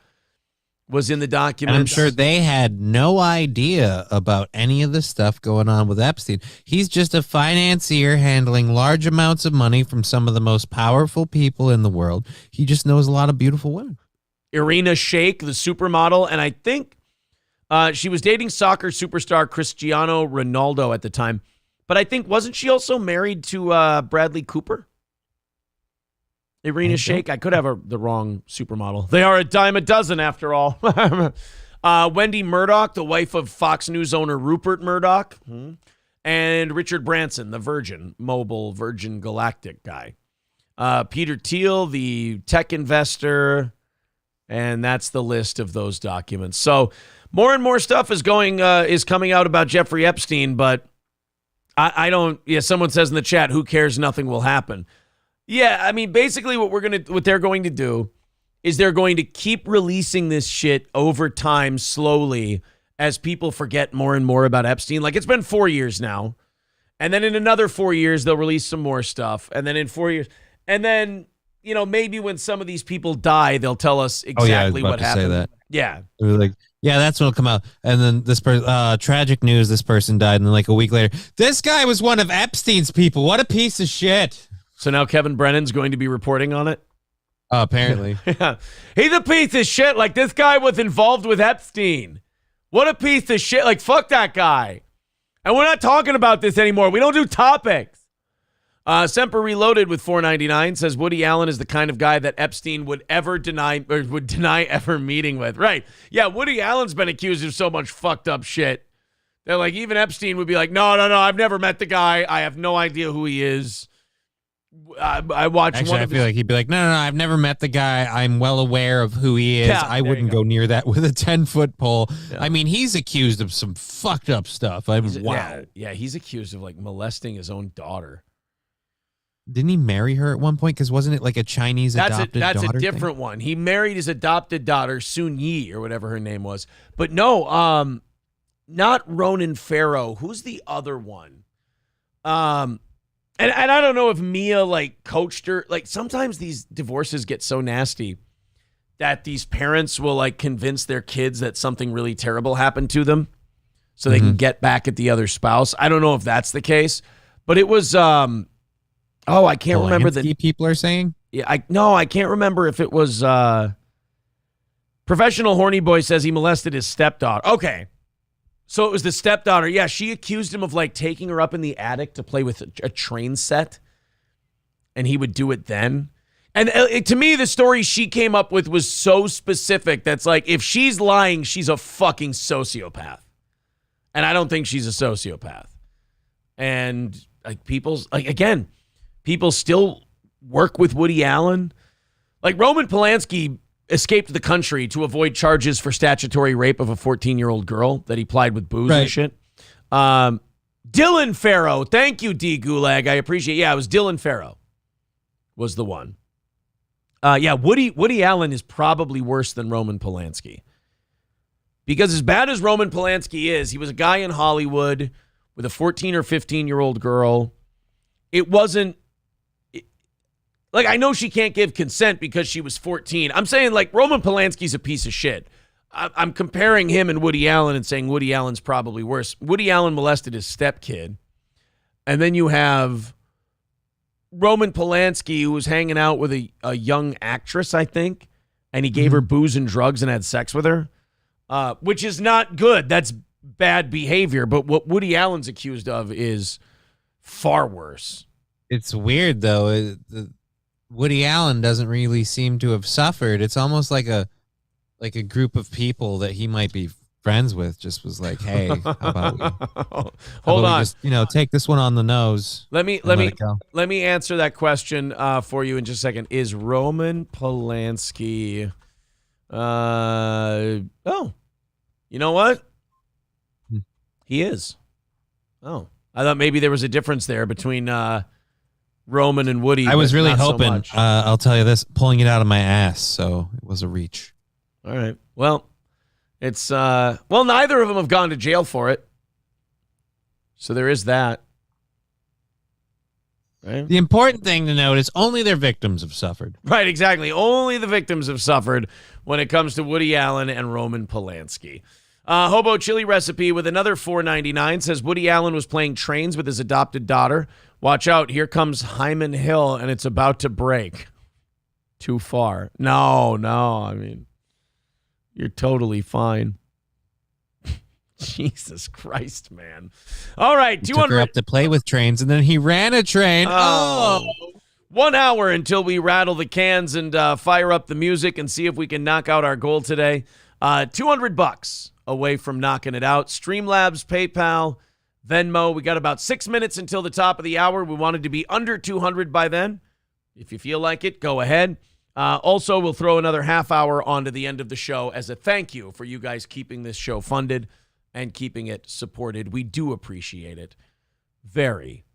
was in the documents. And I'm sure they had no idea about any of the stuff going on with Epstein. He's just a financier handling large amounts of money from some of the most powerful people in the world. He just knows a lot of beautiful women. Irina Shayk, the supermodel, and I think she was dating soccer superstar Cristiano Ronaldo at the time. But I think, wasn't she also married to Bradley Cooper? Irina Shayk. I could have the wrong supermodel. They are a dime a dozen after all. Wendy Murdoch, the wife of Fox News owner Rupert Murdoch. And Richard Branson, the Virgin Galactic guy. Peter Thiel, the tech investor. And that's the list of those documents. So more and more stuff is coming out about Jeffrey Epstein, but I don't. Yeah, someone says in the chat, "Who cares? Nothing will happen." Yeah, I mean, basically, what they're going to do is they're going to keep releasing this shit over time, slowly, as people forget more and more about Epstein. Like, it's been 4 years now, and then in another 4 years they'll release some more stuff, and then in 4 years, and then maybe when some of these people die, they'll tell us exactly what happened. Say that. Yeah, they're like. Yeah, that's what'll come out. And then this person, tragic news, this person died. And then like a week later, this guy was one of Epstein's people. What a piece of shit. So now Kevin Brennan's going to be reporting on it? Apparently. Yeah. He's a piece of shit. Like, this guy was involved with Epstein. What a piece of shit. Like, fuck that guy. And we're not talking about this anymore. We don't do topics. Semper Reloaded with $4.99 says Woody Allen is the kind of guy that Epstein would deny ever meeting with. Right. Yeah, Woody Allen's been accused of so much fucked up shit. They're like, even Epstein would be like, no, I've never met the guy. I have no idea who he is. I watched Actually, one I of feel like he'd be like, no, I've never met the guy. I'm well aware of who he is. Yeah, I wouldn't go near that with a 10-foot pole. Yeah. I mean, he's accused of some fucked up stuff. Wow. Yeah, he's accused of like molesting his own daughter. Didn't he marry her at one point? Because wasn't it like a Chinese adopted daughter? That's a different one. He married his adopted daughter, Sun Yi, or whatever her name was. But no, not Ronan Farrow. Who's the other one? And I don't know if Mia like coached her. Like, sometimes these divorces get so nasty that these parents will like convince their kids that something really terrible happened to them so they can get back at the other spouse. I don't know if that's the case, but it was I can't remember the people are saying. Yeah, I can't remember if it was Professional Horny Boy says he molested his stepdaughter. Okay. So it was the stepdaughter. Yeah, she accused him of like taking her up in the attic to play with a train set, and he would do it then. And to me, the story she came up with was so specific that's like, if she's lying, she's a fucking sociopath. And I don't think she's a sociopath. And like people still work with Woody Allen. Like, Roman Polanski escaped the country to avoid charges for statutory rape of a 14-year-old girl that he plied with booze and shit. Dylan Farrow. Thank you, D. Gulag. I appreciate it. Yeah, it was Dylan Farrow was the one. Woody Allen is probably worse than Roman Polanski. Because as bad as Roman Polanski is, he was a guy in Hollywood with a 14 or 15-year-old girl. It wasn't, like, I know she can't give consent because she was 14. I'm saying, like, Roman Polanski's a piece of shit. I'm comparing him and Woody Allen and saying Woody Allen's probably worse. Woody Allen molested his stepkid. And then you have Roman Polanski, who was hanging out with a young actress, I think, and he gave her booze and drugs and had sex with her. Which is not good. That's bad behavior. But what Woody Allen's accused of is far worse. It's weird, though. Woody Allen doesn't really seem to have suffered. It's almost like a group of people that he might be friends with just was like, hey, how about we Hold on. Just, take this one on the nose. Let me answer that question for you in just a second. Is Roman Polanski... you know what? He is. Oh, I thought maybe there was a difference there between Roman and Woody. I was but really not so hoping, much. I'll tell you this, pulling it out of my ass, so it was a reach. All right. Well, it's, neither of them have gone to jail for it. So there is that. Right? The important thing to note is only their victims have suffered. Right, exactly. Only the victims have suffered when it comes to Woody Allen and Roman Polanski. Hobo Chili Recipe with another $4.99 says Woody Allen was playing trains with his adopted daughter. Watch out, here comes Hyman Hill, and it's about to break. Too far. No, I mean, you're totally fine. Jesus Christ, man. All right, He took her up to play with trains, and then he ran a train. Oh. 1 hour until we rattle the cans and fire up the music and see if we can knock out our goal today. $200 away from knocking it out. Streamlabs, PayPal, Venmo. We got about 6 minutes until the top of the hour. We wanted to be under 200 by then. If you feel like it, go ahead. Also, we'll throw another half hour onto the end of the show as a thank you for you guys keeping this show funded and keeping it supported. We do appreciate it very,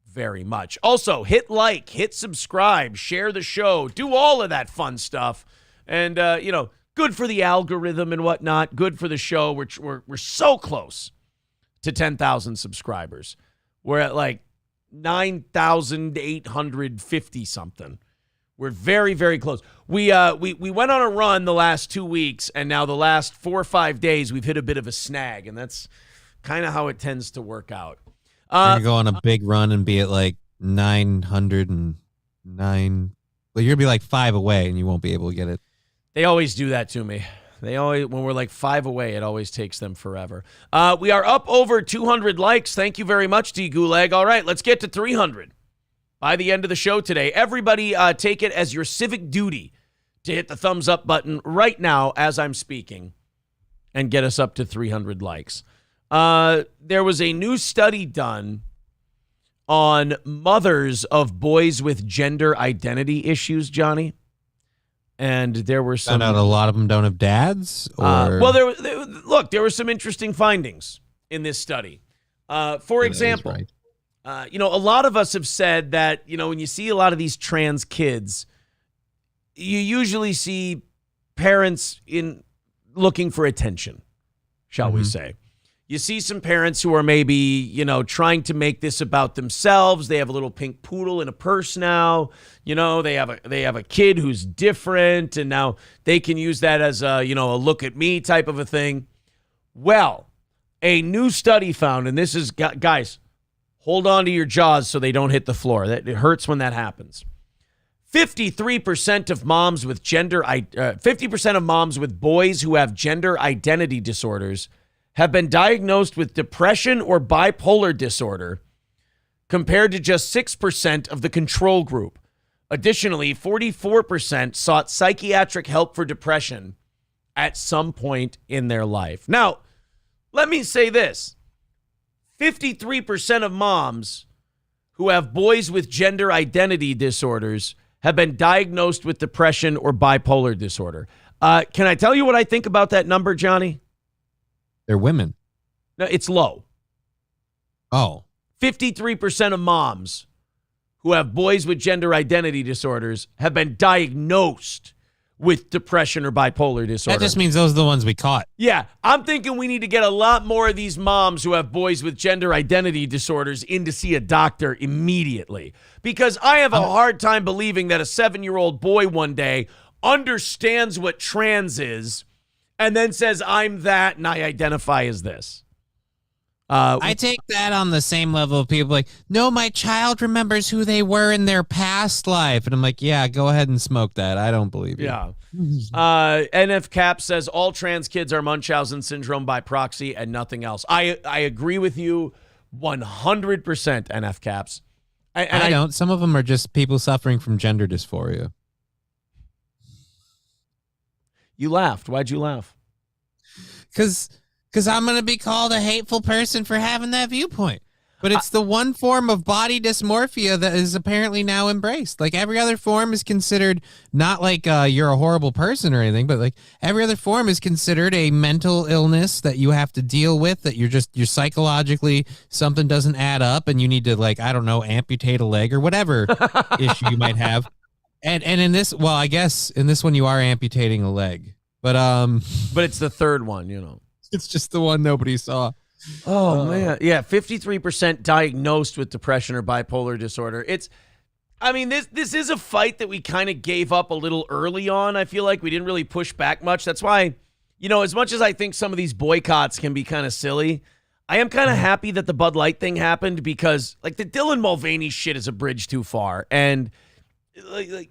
very much. Also, hit like, hit subscribe, share the show, do all of that fun stuff. And, good for the algorithm and whatnot, good for the show. We're so close to 10,000 subscribers. We're at like 9,850 something. We're very, very close. We went on a run the last 2 weeks, and now the last 4 or 5 days, we've hit a bit of a snag, and that's kind of how it tends to work out. You're going to go on a big run and be at like 909. Well, you're going to be like 5 away, and you won't be able to get it. They always do that to me. When we're like 5 away, it always takes them forever. We are up over 200 likes. Thank you very much, D. Gulag. All right, let's get to 300. By the end of the show today, everybody take it as your civic duty to hit the thumbs up button right now as I'm speaking and get us up to 300 likes. There was a new study done on mothers of boys with gender identity issues, and there were some. Found out a lot of them don't have dads. Or there were some interesting findings in this study. For example. Right. A lot of us have said that, when you see a lot of these trans kids, you usually see parents looking for attention, shall we say. You see some parents who are maybe, trying to make this about themselves. They have a little pink poodle in a purse now. They have a kid who's different, and now they can use that as a look at me type of a thing. Well, a new study found, and this is, guys, hold on to your jaws so they don't hit the floor. It hurts when that happens. 50% of moms with boys who have gender identity disorders have been diagnosed with depression or bipolar disorder, compared to just 6% of the control group. Additionally, 44% sought psychiatric help for depression at some point in their life. Now, let me say this. 53% of moms who have boys with gender identity disorders have been diagnosed with depression or bipolar disorder. Can I tell you what I think about that number, Johnny? They're women. No, it's low. Oh. 53% of moms who have boys with gender identity disorders have been diagnosed with depression or bipolar disorder. That just means those are the ones we caught. Yeah, I'm thinking we need to get a lot more of these moms who have boys with gender identity disorders in to see a doctor immediately. Because I have a hard time believing that a 7-year-old boy one day understands what trans is and then says, I'm that and I identify as this. I take that on the same level of people like, no, my child remembers who they were in their past life. And I'm like, yeah, go ahead and smoke that. I don't believe you. Yeah. NF Cap says all trans kids are Munchausen syndrome by proxy and nothing else. I agree with you 100%, NF Caps. I don't. Some of them are just people suffering from gender dysphoria. You laughed. Why'd you laugh? Because I'm going to be called a hateful person for having that viewpoint. But it's the one form of body dysmorphia that is apparently now embraced. Like every other form is considered not like you're a horrible person or anything, but like every other form is considered a mental illness that you have to deal with, that you're psychologically, something doesn't add up and you need to, like, I don't know, amputate a leg or whatever issue you might have. And in this, well, I guess in this one you are amputating a leg. But it's the third one, you know. It's just the one nobody saw. Oh, man. Yeah, 53% diagnosed with depression or bipolar disorder. This is a fight that we kind of gave up a little early on. I feel like we didn't really push back much. That's why, you know, as much as I think some of these boycotts can be kind of silly, I am kind of happy that the Bud Light thing happened because, like, the Dylan Mulvaney shit is a bridge too far. And, like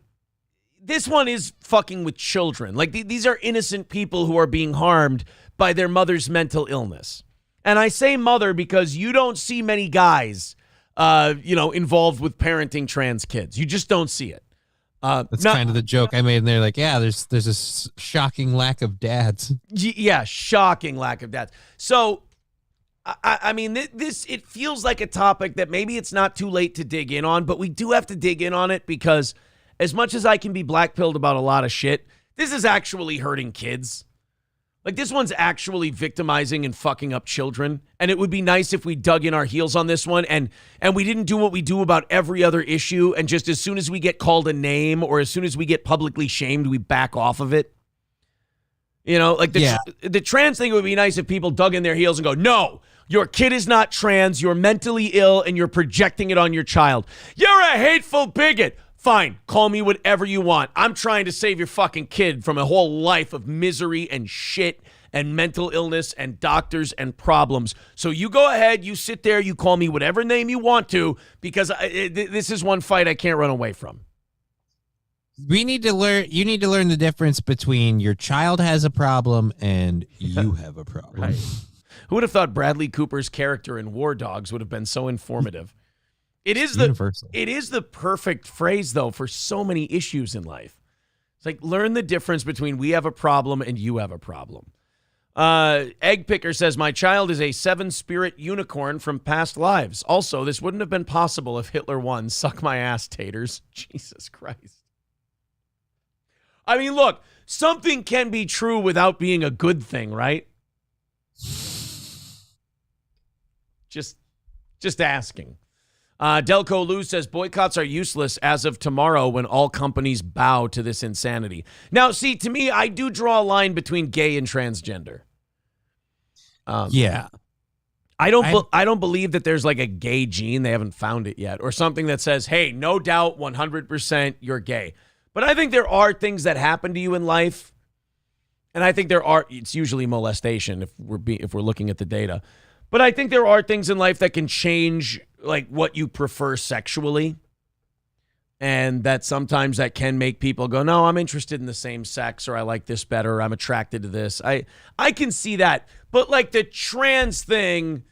this one is fucking with children. Like, these are innocent people who are being harmed by their mother's mental illness. And I say mother because you don't see many guys, involved with parenting trans kids. You just don't see it. That's kind of the joke I made in there. Like, yeah, there's a shocking lack of dads. Yeah, shocking lack of dads. So, I mean, it feels like a topic that maybe it's not too late to dig in on, but we do have to dig in on it because as much as I can be blackpilled about a lot of shit, this is actually hurting kids. Like, this one's actually victimizing and fucking up children. And it would be nice if we dug in our heels on this one and we didn't do what we do about every other issue. And just as soon as we get called a name or as soon as we get publicly shamed, we back off of it. You know, like the trans thing, it would be nice if people dug in their heels and go, no, your kid is not trans. You're mentally ill and you're projecting it on your child. You're a hateful bigot. Fine, call me whatever you want. I'm trying to save your fucking kid from a whole life of misery and shit and mental illness and doctors and problems. So you go ahead, you sit there, you call me whatever name you want to, because this is one fight I can't run away from. You need to learn the difference between your child has a problem and you have a problem. Right. Who would have thought Bradley Cooper's character in War Dogs would have been so informative? It is the perfect phrase, though, for so many issues in life. It's like, learn the difference between we have a problem and you have a problem. Egg Picker says, my child is a 7-spirit unicorn from past lives. Also, this wouldn't have been possible if Hitler won. Suck my ass, taters. Jesus Christ. I mean, look, something can be true without being a good thing, right? Just asking. Delco Lou says boycotts are useless as of tomorrow when all companies bow to this insanity. Now, see, to me, I do draw a line between gay and transgender. Yeah. I don't believe that there's like a gay gene. They haven't found it yet. Or something that says, hey, no doubt, 100% you're gay. But I think there are things that happen to you in life. And I think it's usually molestation if we're looking at the data. But I think there are things in life that can change like what you prefer sexually. And that sometimes that can make people go, no, I'm interested in the same sex, or I like this better, or I'm attracted to this. I can see that. But like the trans thing,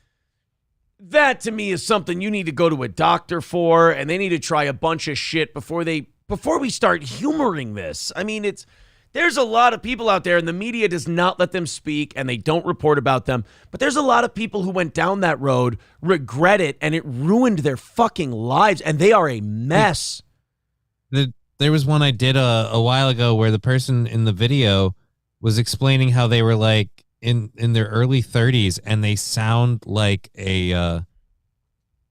that to me is something you need to go to a doctor for, and they need to try a bunch of shit before we start humoring this. I mean, there's a lot of people out there, and the media does not let them speak, and they don't report about them. But there's a lot of people who went down that road, regret it, and it ruined their fucking lives, and they are a mess. There was one I did a while ago where the person in the video was explaining how they were like in their early 30s, and they sound like a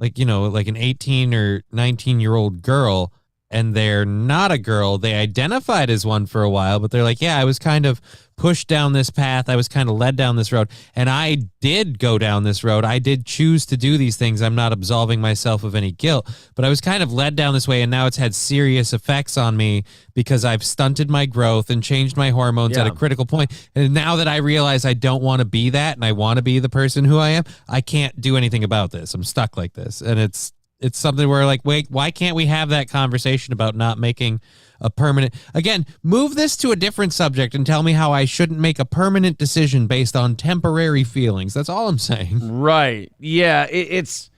like, like an 18 or 19-year-old girl, and they're not a girl. They identified as one for a while, but they're like, yeah, I was kind of pushed down this path. I was kind of led down this road, and I did go down this road. I did choose to do these things. I'm not absolving myself of any guilt, but I was kind of led down this way, and now it's had serious effects on me because I've stunted my growth and changed my hormones at a critical point. And now that I realize I don't want to be that, and I want to be the person who I am, I can't do anything about this. I'm stuck like this, and it's something where, like, wait, why can't we have that conversation about not making a permanent... Again, move this to a different subject and tell me how I shouldn't make a permanent decision based on temporary feelings. That's all I'm saying. Right. Yeah, it's...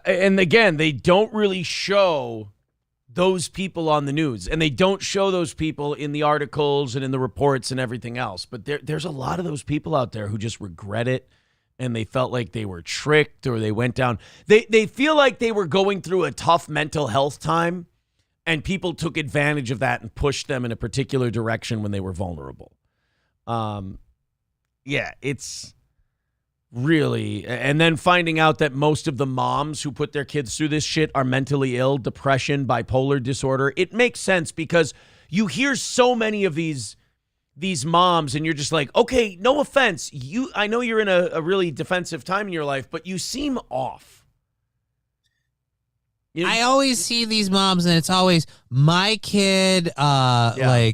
And again, they don't really show those people on the news, and they don't show those people in the articles and in the reports and everything else. But there's a lot of those people out there who just regret it, and they felt like they were tricked, or they went down. They feel like they were going through a tough mental health time, and people took advantage of that and pushed them in a particular direction when they were vulnerable. Yeah, it's really... And then finding out that most of the moms who put their kids through this shit are mentally ill, depression, bipolar disorder. It makes sense because you hear so many of these moms, and you're just like, okay, no offense. I know you're in a really defensive time in your life, but you seem off. I always see these moms, and it's always my kid, my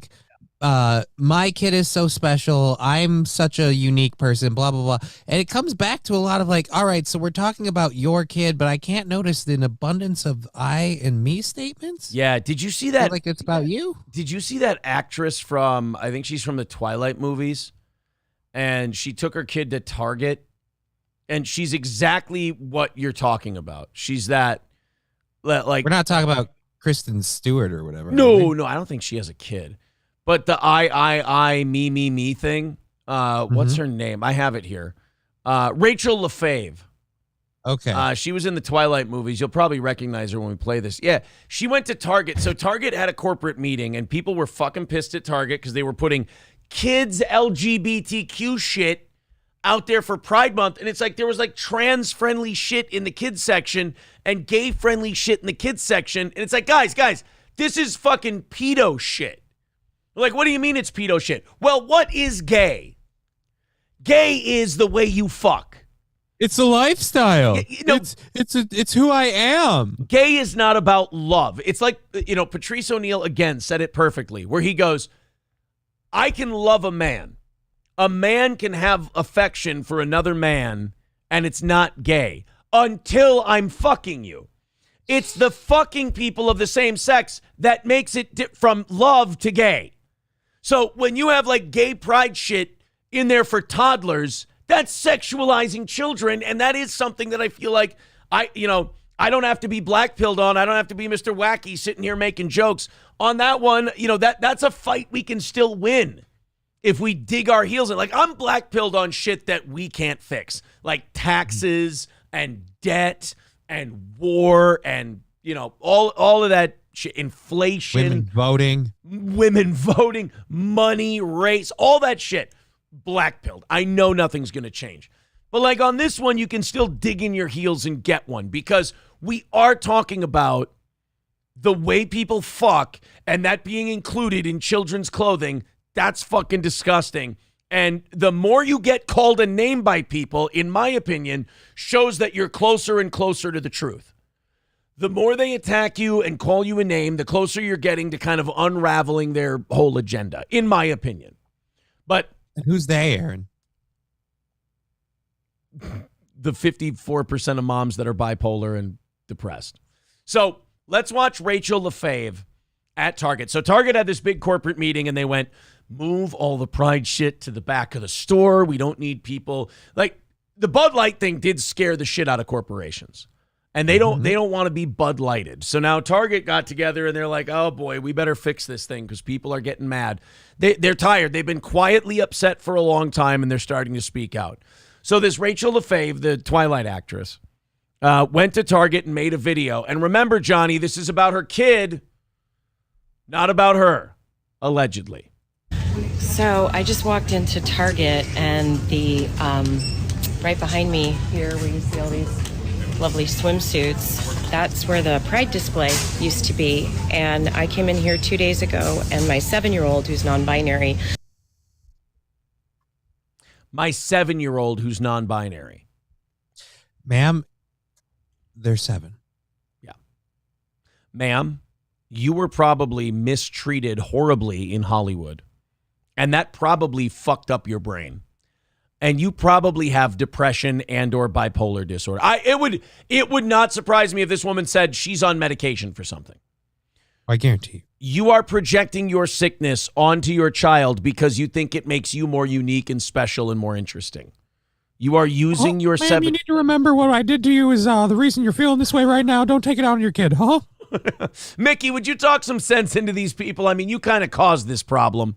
kid is so special. I'm such a unique person, blah, blah, blah. And it comes back to a lot of like, all right, so we're talking about your kid, but I can't notice an abundance of I and me statements. Yeah. Did you see that? Like it's about you. Did you see that actress from, I think she's from the Twilight movies, and she took her kid to Target, and she's exactly what you're talking about. She's that, like, we're not talking about Kristen Stewart or whatever. No, I don't think she has a kid. But the I, me thing, what's her name? I have it here. Rachel LaFave. Okay. She was in the Twilight movies. You'll probably recognize her when we play this. Yeah, she went to Target. So Target had a corporate meeting, and people were fucking pissed at Target because they were putting kids LGBTQ shit out there for Pride Month. And it's like there was like trans-friendly shit in the kids section and gay-friendly shit in the kids section. And it's like, guys, this is fucking pedo shit. Like, what do you mean it's pedo shit? Well, what is gay? Gay is the way you fuck. It's a lifestyle. It's who I am. Gay is not about love. It's like, Patrice O'Neal again said it perfectly, where he goes, I can love a man. A man can have affection for another man, and it's not gay until I'm fucking you. It's the fucking people of the same sex that makes it from love to gay. So when you have like gay pride shit in there for toddlers, that's sexualizing children. And that is something that I feel like I don't have to be black-pilled on. I don't have to be Mr. Wacky sitting here making jokes on that one. That's a fight we can still win if we dig our heels in. Like, I'm black-pilled on shit that we can't fix, like taxes and debt and war and, all of that shit, inflation, women voting, money, race, all that shit. Black-pilled. I know nothing's going to change. But like on this one, you can still dig in your heels and get one, because we are talking about the way people fuck, and that being included in children's clothing. That's fucking disgusting. And the more you get called a name by people, in my opinion, shows that you're closer and closer to the truth. The more they attack you and call you a name, the closer you're getting to kind of unraveling their whole agenda, in my opinion. But and who's they, Aaron? The 54% of moms that are bipolar and depressed. So let's watch Rachel LaFave at Target. So Target had this big corporate meeting, and they went, move all the pride shit to the back of the store. We don't need people. Like, the Bud Light thing did scare the shit out of corporations. And they don't want to be Bud Lighted. So now Target got together, and they're like, oh boy, we better fix this thing because people are getting mad. They're tired. They've been quietly upset for a long time, and they're starting to speak out. So this Rachel LaFave, the Twilight actress, went to Target and made a video. And remember, Johnny, this is about her kid, not about her, allegedly. So I just walked into Target, and the right behind me here, where you see all these lovely swimsuits. That's where the Pride display used to be. And I came in here 2 days ago, and my 7-year-old, who's non-binary. My 7-year-old who's non-binary. Ma'am, they're 7. Yeah. Ma'am, you were probably mistreated horribly in Hollywood. And that probably fucked up your brain. And you probably have depression and or bipolar disorder. It would not surprise me if this woman said she's on medication for something. I guarantee you. You are projecting your sickness onto your child because you think it makes you more unique and special and more interesting. You are using your You need to remember what I did to you is the reason you're feeling this way right now. Don't take it out on your kid, huh? Mickey, would you talk some sense into these people? I mean, you kind of caused this problem.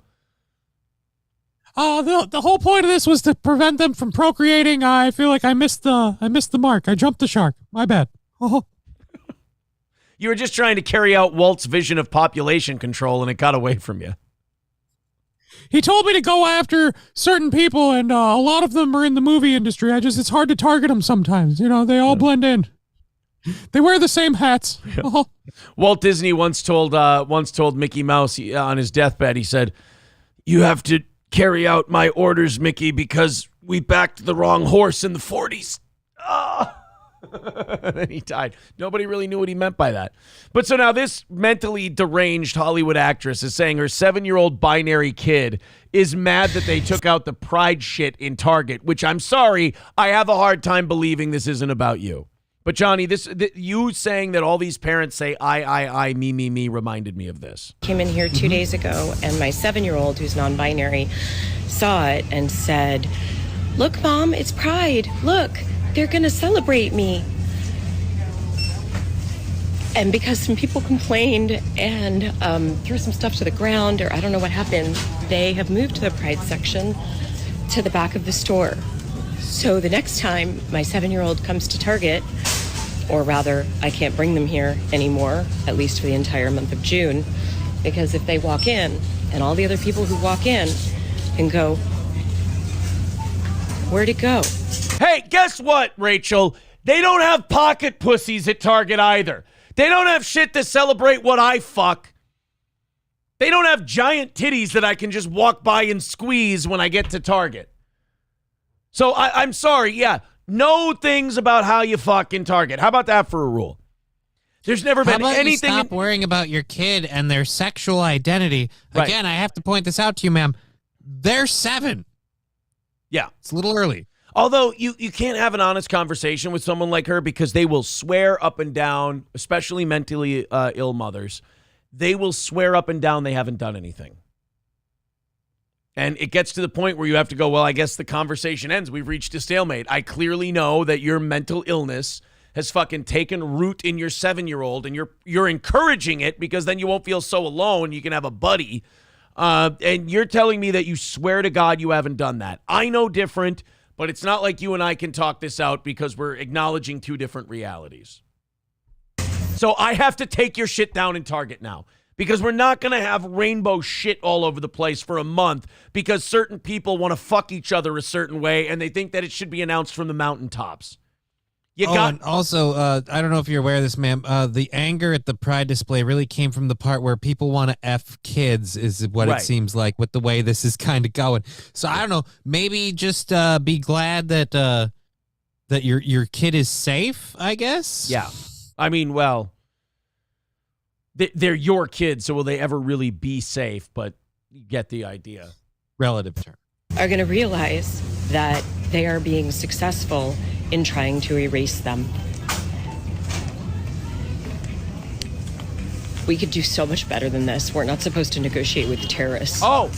The whole point of this was to prevent them from procreating. I feel like I missed the mark. I jumped the shark. My bad. Oh. You were just trying to carry out Walt's vision of population control, and it got away from you. He told me to go after certain people, and a lot of them are in the movie industry. It's hard to target them sometimes. You know, they all blend in. They wear the same hats. Yeah. Oh. Walt Disney once told Mickey Mouse on his deathbed, he said, "You have to carry out my orders, Mickey, because we backed the wrong horse in the 40s. Then he died. Nobody really knew what he meant by that. But so now this mentally deranged Hollywood actress is saying her 7-year-old binary kid is mad that they took out the Pride shit in Target, which I'm sorry, I have a hard time believing this isn't about you. But Johnny, you saying that all these parents say I, me, reminded me of this. Came in here 2 days ago, and my 7-year-old, who's non-binary, saw it and said, "Look, Mom, it's Pride. Look, they're going to celebrate me." And because some people complained and threw some stuff to the ground, or I don't know what happened, they have moved the Pride section to the back of the store. So the next time my 7-year-old comes to Target, or rather, I can't bring them here anymore, at least for the entire month of June, because if they walk in, and all the other people who walk in can go, "Where'd it go?" Hey, guess what, Rachel? They don't have pocket pussies at Target either. They don't have shit to celebrate what I fuck. They don't have giant titties that I can just walk by and squeeze when I get to Target. So I'm sorry, yeah. Know things about how you fuck in Target. How about that for a rule? There's never been anything. You stop worrying about your kid and their sexual identity. Right. Again, I have to point this out to you, ma'am. They're 7. Yeah. It's a little early. Although you can't have an honest conversation with someone like her because they will swear up and down, especially mentally ill mothers, they will swear up and down they haven't done anything. And it gets to the point where you have to go, well, I guess the conversation ends. We've reached a stalemate. I clearly know that your mental illness has fucking taken root in your 7-year-old, and you're encouraging it because then you won't feel so alone. You can have a buddy. And you're telling me that you swear to God you haven't done that. I know different, but it's not like you and I can talk this out because we're acknowledging two different realities. So I have to take your shit down in Target now. Because we're not going to have rainbow shit all over the place for a month because certain people want to fuck each other a certain way and they think that it should be announced from the mountaintops. And also, I don't know if you're aware of this, ma'am. The anger at the Pride display really came from the part where people want to F kids is what Right. it seems like with the way this is kind of going. So I don't know. Maybe just be glad that that your kid is safe, I guess. Yeah. I mean, well, they're your kids, so will they ever really be safe? But you get the idea. Relative term. Are going to realize that they are being successful in trying to erase them. We could do so much better than this. We're not supposed to negotiate with terrorists. Oh!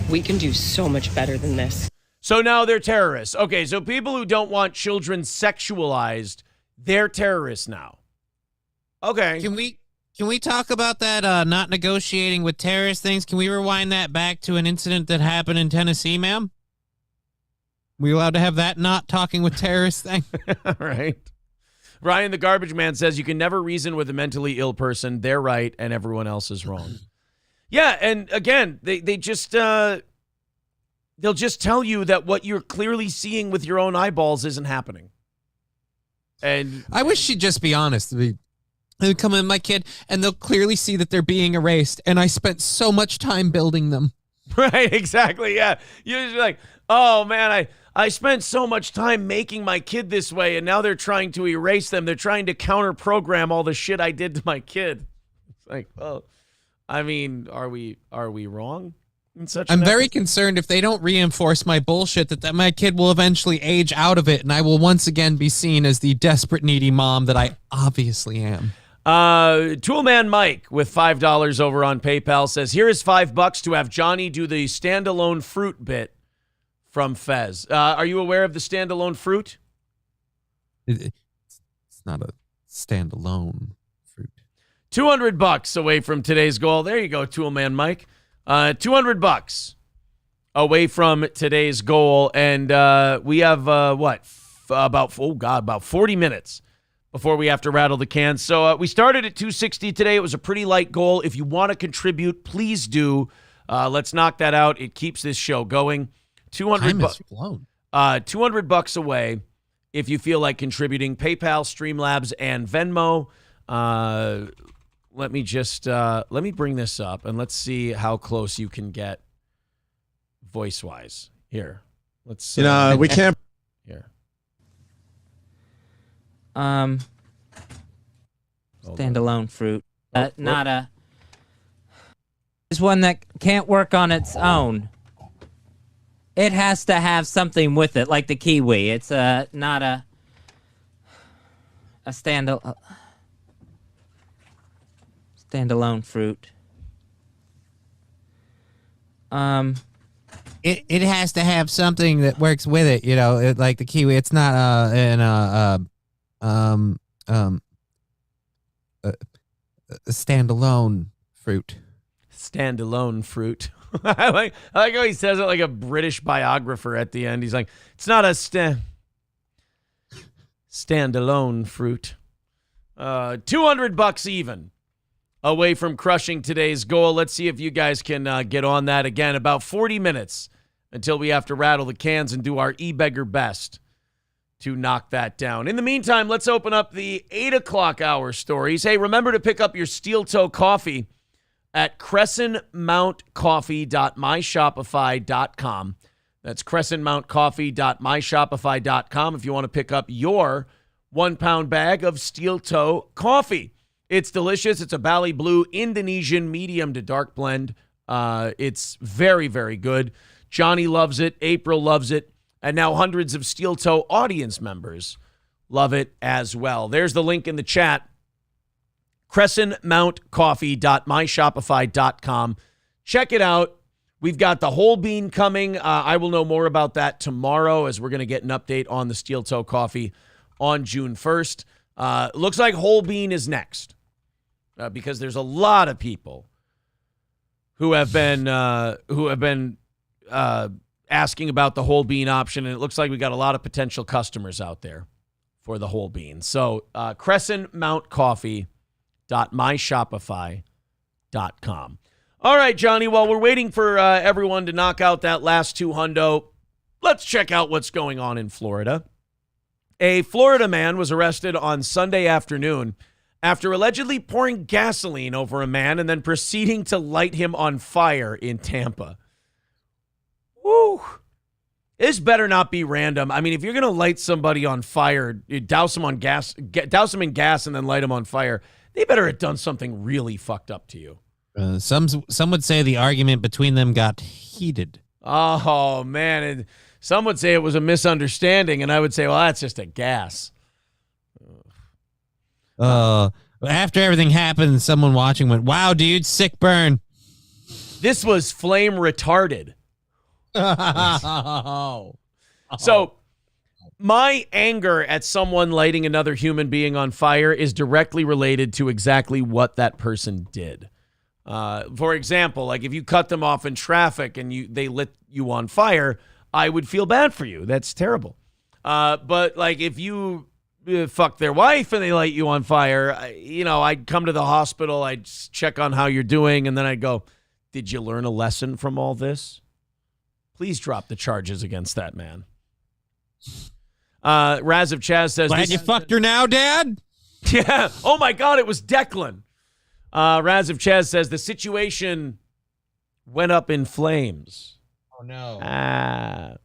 We can do so much better than this. So now they're terrorists. Okay, so people who don't want children sexualized, they're terrorists now. Okay. Can we talk about that not negotiating with terrorist things? Can we rewind that back to an incident that happened in Tennessee, ma'am? We allowed to have that not talking with terrorists thing? All right. Ryan the Garbage Man says you can never reason with a mentally ill person. They're right and everyone else is wrong. Yeah, and again, they just they'll just tell you that what you're clearly seeing with your own eyeballs isn't happening. And I wish she'd just be honest. They would come in, my kid, and they'll clearly see that they're being erased. And I spent so much time building them. Right, exactly, yeah. You're just like, oh, man, I spent so much time making my kid this way, and now they're trying to erase them. They're trying to counter-program all the shit I did to my kid. It's like, well, I mean, are we wrong? I'm very concerned if they don't reinforce my bullshit that my kid will eventually age out of it and I will once again be seen as the desperate, needy mom that I obviously am. Toolman Mike with $5 over on PayPal says, here is $5 to have Johnny do the standalone fruit bit from Fez. Are you aware of the standalone fruit? It's not a standalone fruit. $200 away from today's goal. There you go, Toolman Mike. $200 away from today's goal, and we have about 40 minutes before we have to rattle the cans. So we started at 260 today. It was a pretty light goal. If you want to contribute, please do. Let's knock that out. It keeps this show going. $200 away if you feel like contributing. PayPal, Streamlabs, and Venmo. Let me bring this up and let's see how close you can get voice-wise. Here, let's. We can't. Here. Standalone fruit. Not a. It's one that can't work on its own. It has to have something with it, like the kiwi. It's not a standalone fruit. It has to have something that works with it, like the kiwi. It's not a standalone fruit. Standalone fruit. I like how he says it like a British biographer at the end. He's like, it's not a standalone fruit. $200 even away from crushing today's goal. Let's see if you guys can get on that again. About 40 minutes until we have to rattle the cans and do our e-beggar best to knock that down. In the meantime, let's open up the 8 o'clock hour stories. Hey, remember to pick up your steel toe coffee at crescentmountcoffee.myshopify.com. That's crescentmountcoffee.myshopify.com if you want to pick up your 1-pound bag of steel toe coffee. It's delicious. It's a Bali Blue Indonesian medium to dark blend. It's very, very good. Johnny loves it. April loves it. And now hundreds of Steel Toe audience members love it as well. There's the link in the chat. crescentmountcoffee.myshopify.com. Check it out. We've got the whole bean coming. I will know more about that tomorrow as we're going to get an update on the Steel Toe coffee on June 1st. Looks like whole bean is next because there's a lot of people who have been asking about the whole bean option, and it looks like we got a lot of potential customers out there for the whole bean. So crescentmountcoffee.myshopify.com. All right, Johnny, while we're waiting for everyone to knock out that last $200, let's check out what's going on in Florida. A Florida man was arrested on Sunday afternoon after allegedly pouring gasoline over a man and then proceeding to light him on fire in Tampa. Woo! This better not be random. I mean, if you're going to light somebody on fire, you douse them in gas and then light them on fire, they better have done something really fucked up to you. Some would say the argument between them got heated. Oh, man. And some would say it was a misunderstanding, and I would say, well, that's just a gas. After everything happened, someone watching went, wow, dude, sick burn. This was flame retarded. So my anger at someone lighting another human being on fire is directly related to exactly what that person did. For example, like if you cut them off in traffic and they lit you on fire, I would feel bad for you. That's terrible. But like if you fuck their wife and they light you on fire, I'd come to the hospital, I'd check on how you're doing, and then I'd go, did you learn a lesson from all this? Please drop the charges against that man. Raz of Chaz says, Glad you fucked her now, Dad? Yeah. Oh, my God, it was Declan. Raz of Chaz says, the situation went up in flames. Oh, no.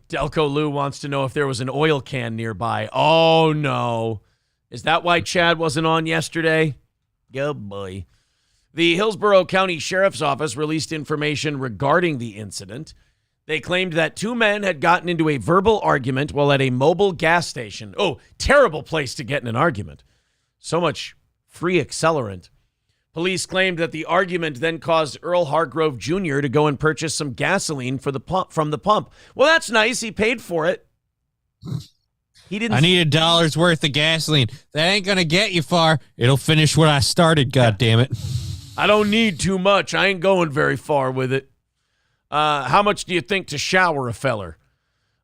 Delco Lou wants to know if there was an oil can nearby. Oh, no. Is that why Chad wasn't on yesterday? Oh, boy. The Hillsborough County Sheriff's Office released information regarding the incident. They claimed that two men had gotten into a verbal argument while at a mobile gas station. Oh, terrible place to get in an argument. So much free accelerant. Police claimed that the argument then caused Earl Hargrove Jr. to go and purchase some gasoline from the pump. Well, that's nice. He paid for it. He didn't. I need $1 worth of gasoline. That ain't gonna get you far. It'll finish what I started. God damn it! I don't need too much. I ain't going very far with it. How much do you think to shower a feller?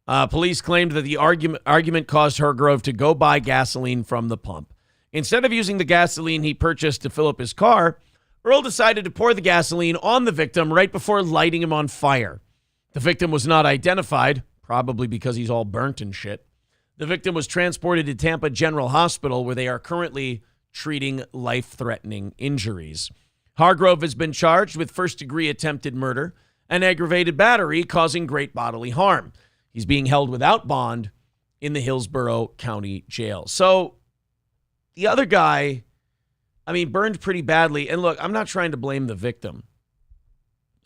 Police claimed that the argument caused Hargrove to go buy gasoline from the pump. Instead of using the gasoline he purchased to fill up his car, Earl decided to pour the gasoline on the victim right before lighting him on fire. The victim was not identified, probably because he's all burnt and shit. The victim was transported to Tampa General Hospital, where they are currently treating life-threatening injuries. Hargrove has been charged with first-degree attempted murder and aggravated battery causing great bodily harm. He's being held without bond in the Hillsborough County Jail. So the other guy, burned pretty badly. And look, I'm not trying to blame the victim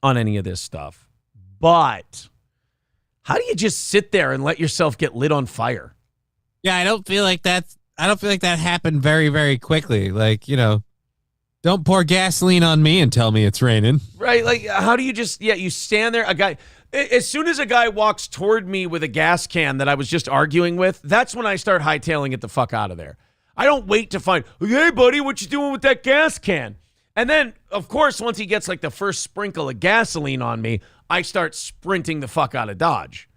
on any of this stuff, but how do you just sit there and let yourself get lit on fire? Yeah, I don't feel like that happened very, very quickly. Like, don't pour gasoline on me and tell me it's raining. Right? Like, how do you you stand there, as soon as a guy walks toward me with a gas can that I was just arguing with, that's when I start hightailing it the fuck out of there. I don't wait to find, hey, buddy, what you doing with that gas can? And then, of course, once he gets like the first sprinkle of gasoline on me, I start sprinting the fuck out of Dodge.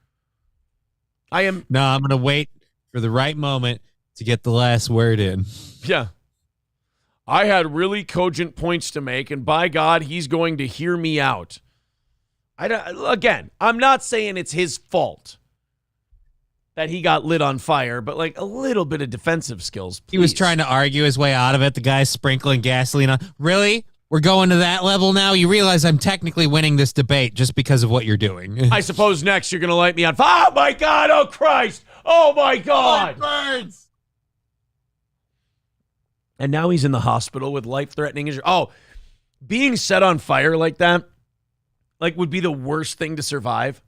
I'm going to wait for the right moment to get the last word in. Yeah. I had really cogent points to make, and by God, he's going to hear me out. I'm not saying it's his fault that he got lit on fire, but like a little bit of defensive skills, please. He was trying to argue his way out of it. The guy's sprinkling gasoline on. Really? We're going to that level now? You realize I'm technically winning this debate just because of what you're doing. I suppose next you're going to light me on fire. Oh, my God. Oh, Christ. Oh, my God. Oh, it burns. And now he's in the hospital with life-threatening injury. Oh, being set on fire like that, would be the worst thing to survive.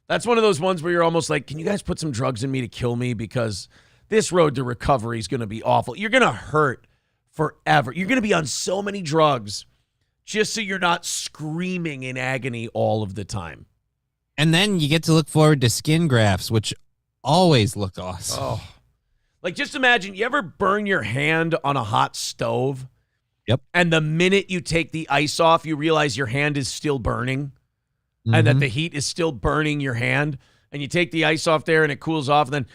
That's one of those ones where you're almost like, can you guys put some drugs in me to kill me? Because this road to recovery is going to be awful. You're going to hurt forever. You're going to be on so many drugs just so you're not screaming in agony all of the time. And then you get to look forward to skin grafts, which always look awesome. Oh, like just imagine, you ever burn your hand on a hot stove? Yep. And the minute you take the ice off, you realize your hand is still burning. And that the heat is still burning your hand, and you take the ice off there and it cools off, and then,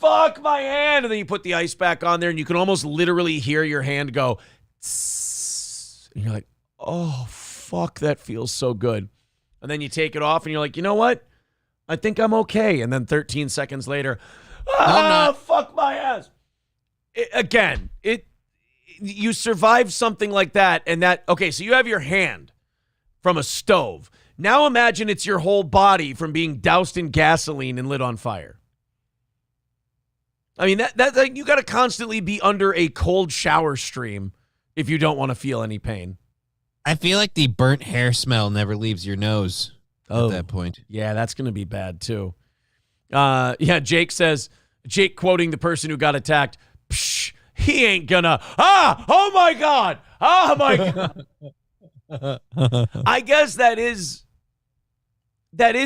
fuck my hand. And then you put the ice back on there and you can almost literally hear your hand go, tss, and you're like, oh, fuck, that feels so good. And then you take it off and you're like, you know what? I think I'm okay. And then 13 seconds later, fuck my ass. You survive something like that. And so you have your hand from a stove. Now imagine it's your whole body from being doused in gasoline and lit on fire. I mean, that you got to constantly be under a cold shower stream if you don't want to feel any pain. I feel like the burnt hair smell never leaves your nose at that point. Yeah, that's going to be bad too. Jake quoting the person who got attacked, psh, he ain't gonna, oh my God, I guess that is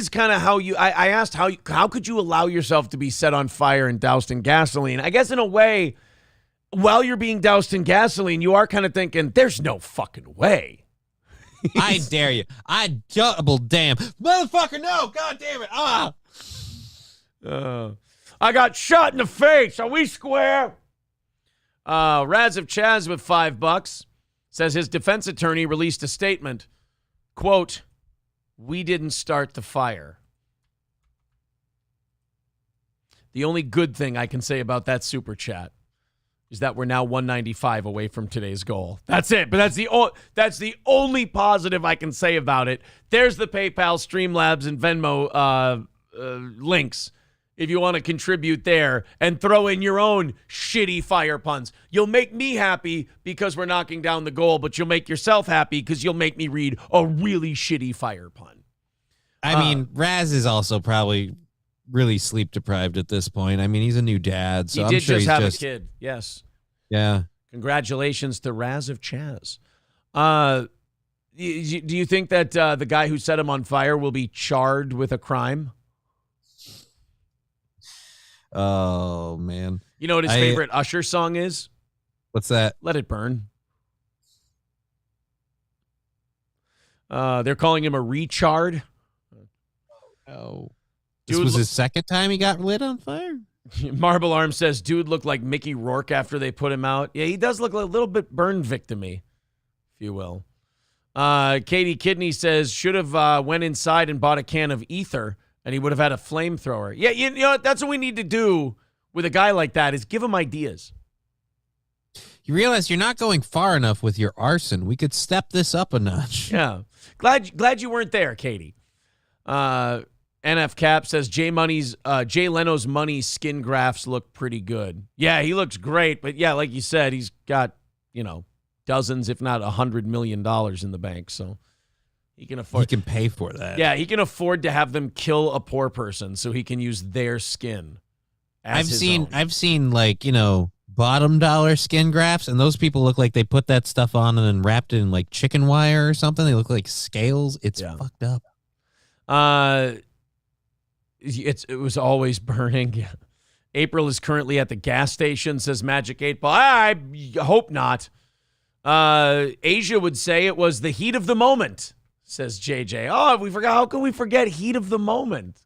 kind of how I asked how could you allow yourself to be set on fire and doused in gasoline? I guess in a way, while you're being doused in gasoline, you are kind of thinking, there's no fucking way. I dare you. I double damn. Motherfucker, no. God damn it. I got shot in the face. Are we square? Raz of Chaz with $5 says his defense attorney released a statement, quote, "We didn't start the fire." The only good thing I can say about that super chat is that we're now 195 away from today's goal. That's it. But that's the only positive I can say about it. There's the PayPal, Streamlabs, and Venmo links if you want to contribute there and throw in your own shitty fire puns. You'll make me happy because we're knocking down the goal, but you'll make yourself happy because you'll make me read a really shitty fire pun. I mean, Raz is also probably really sleep deprived at this point. I mean, he's a new dad, so he I'm did sure just he's have a kid. Yes. Yeah. Congratulations to Raz of Chaz. Do you think that the guy who set him on fire will be charged with a crime? Oh, man. You know what his favorite Usher song is? What's that? Let It Burn. They're calling him a rechard. Oh. This was his second time he got lit on fire? Marble Arm says, dude looked like Mickey Rourke after they put him out. Yeah, he does look like a little bit burn victim-y, if you will. Katie Kidney says, should have went inside and bought a can of ether, and he would have had a flamethrower. Yeah, you know, that's what we need to do with a guy like that is give him ideas. You realize you're not going far enough with your arson. We could step this up a notch. Yeah. Glad you weren't there, Katie. NF Cap says Jay Leno's Money skin grafts look pretty good. Yeah, he looks great, but yeah, like you said, he's got, dozens, if not $100 million in the bank, so he can afford. He can pay for that. Yeah, he can afford to have them kill a poor person so he can use their skin. I've seen like, bottom dollar skin grafts, and those people look like they put that stuff on and then wrapped it in like chicken wire or something. They look like scales. It's fucked up. It was always burning. April is currently at the gas station, says Magic 8 Ball. I hope not. Asia would say it was the heat of the moment, says JJ. Oh, we forgot. How can we forget heat of the moment?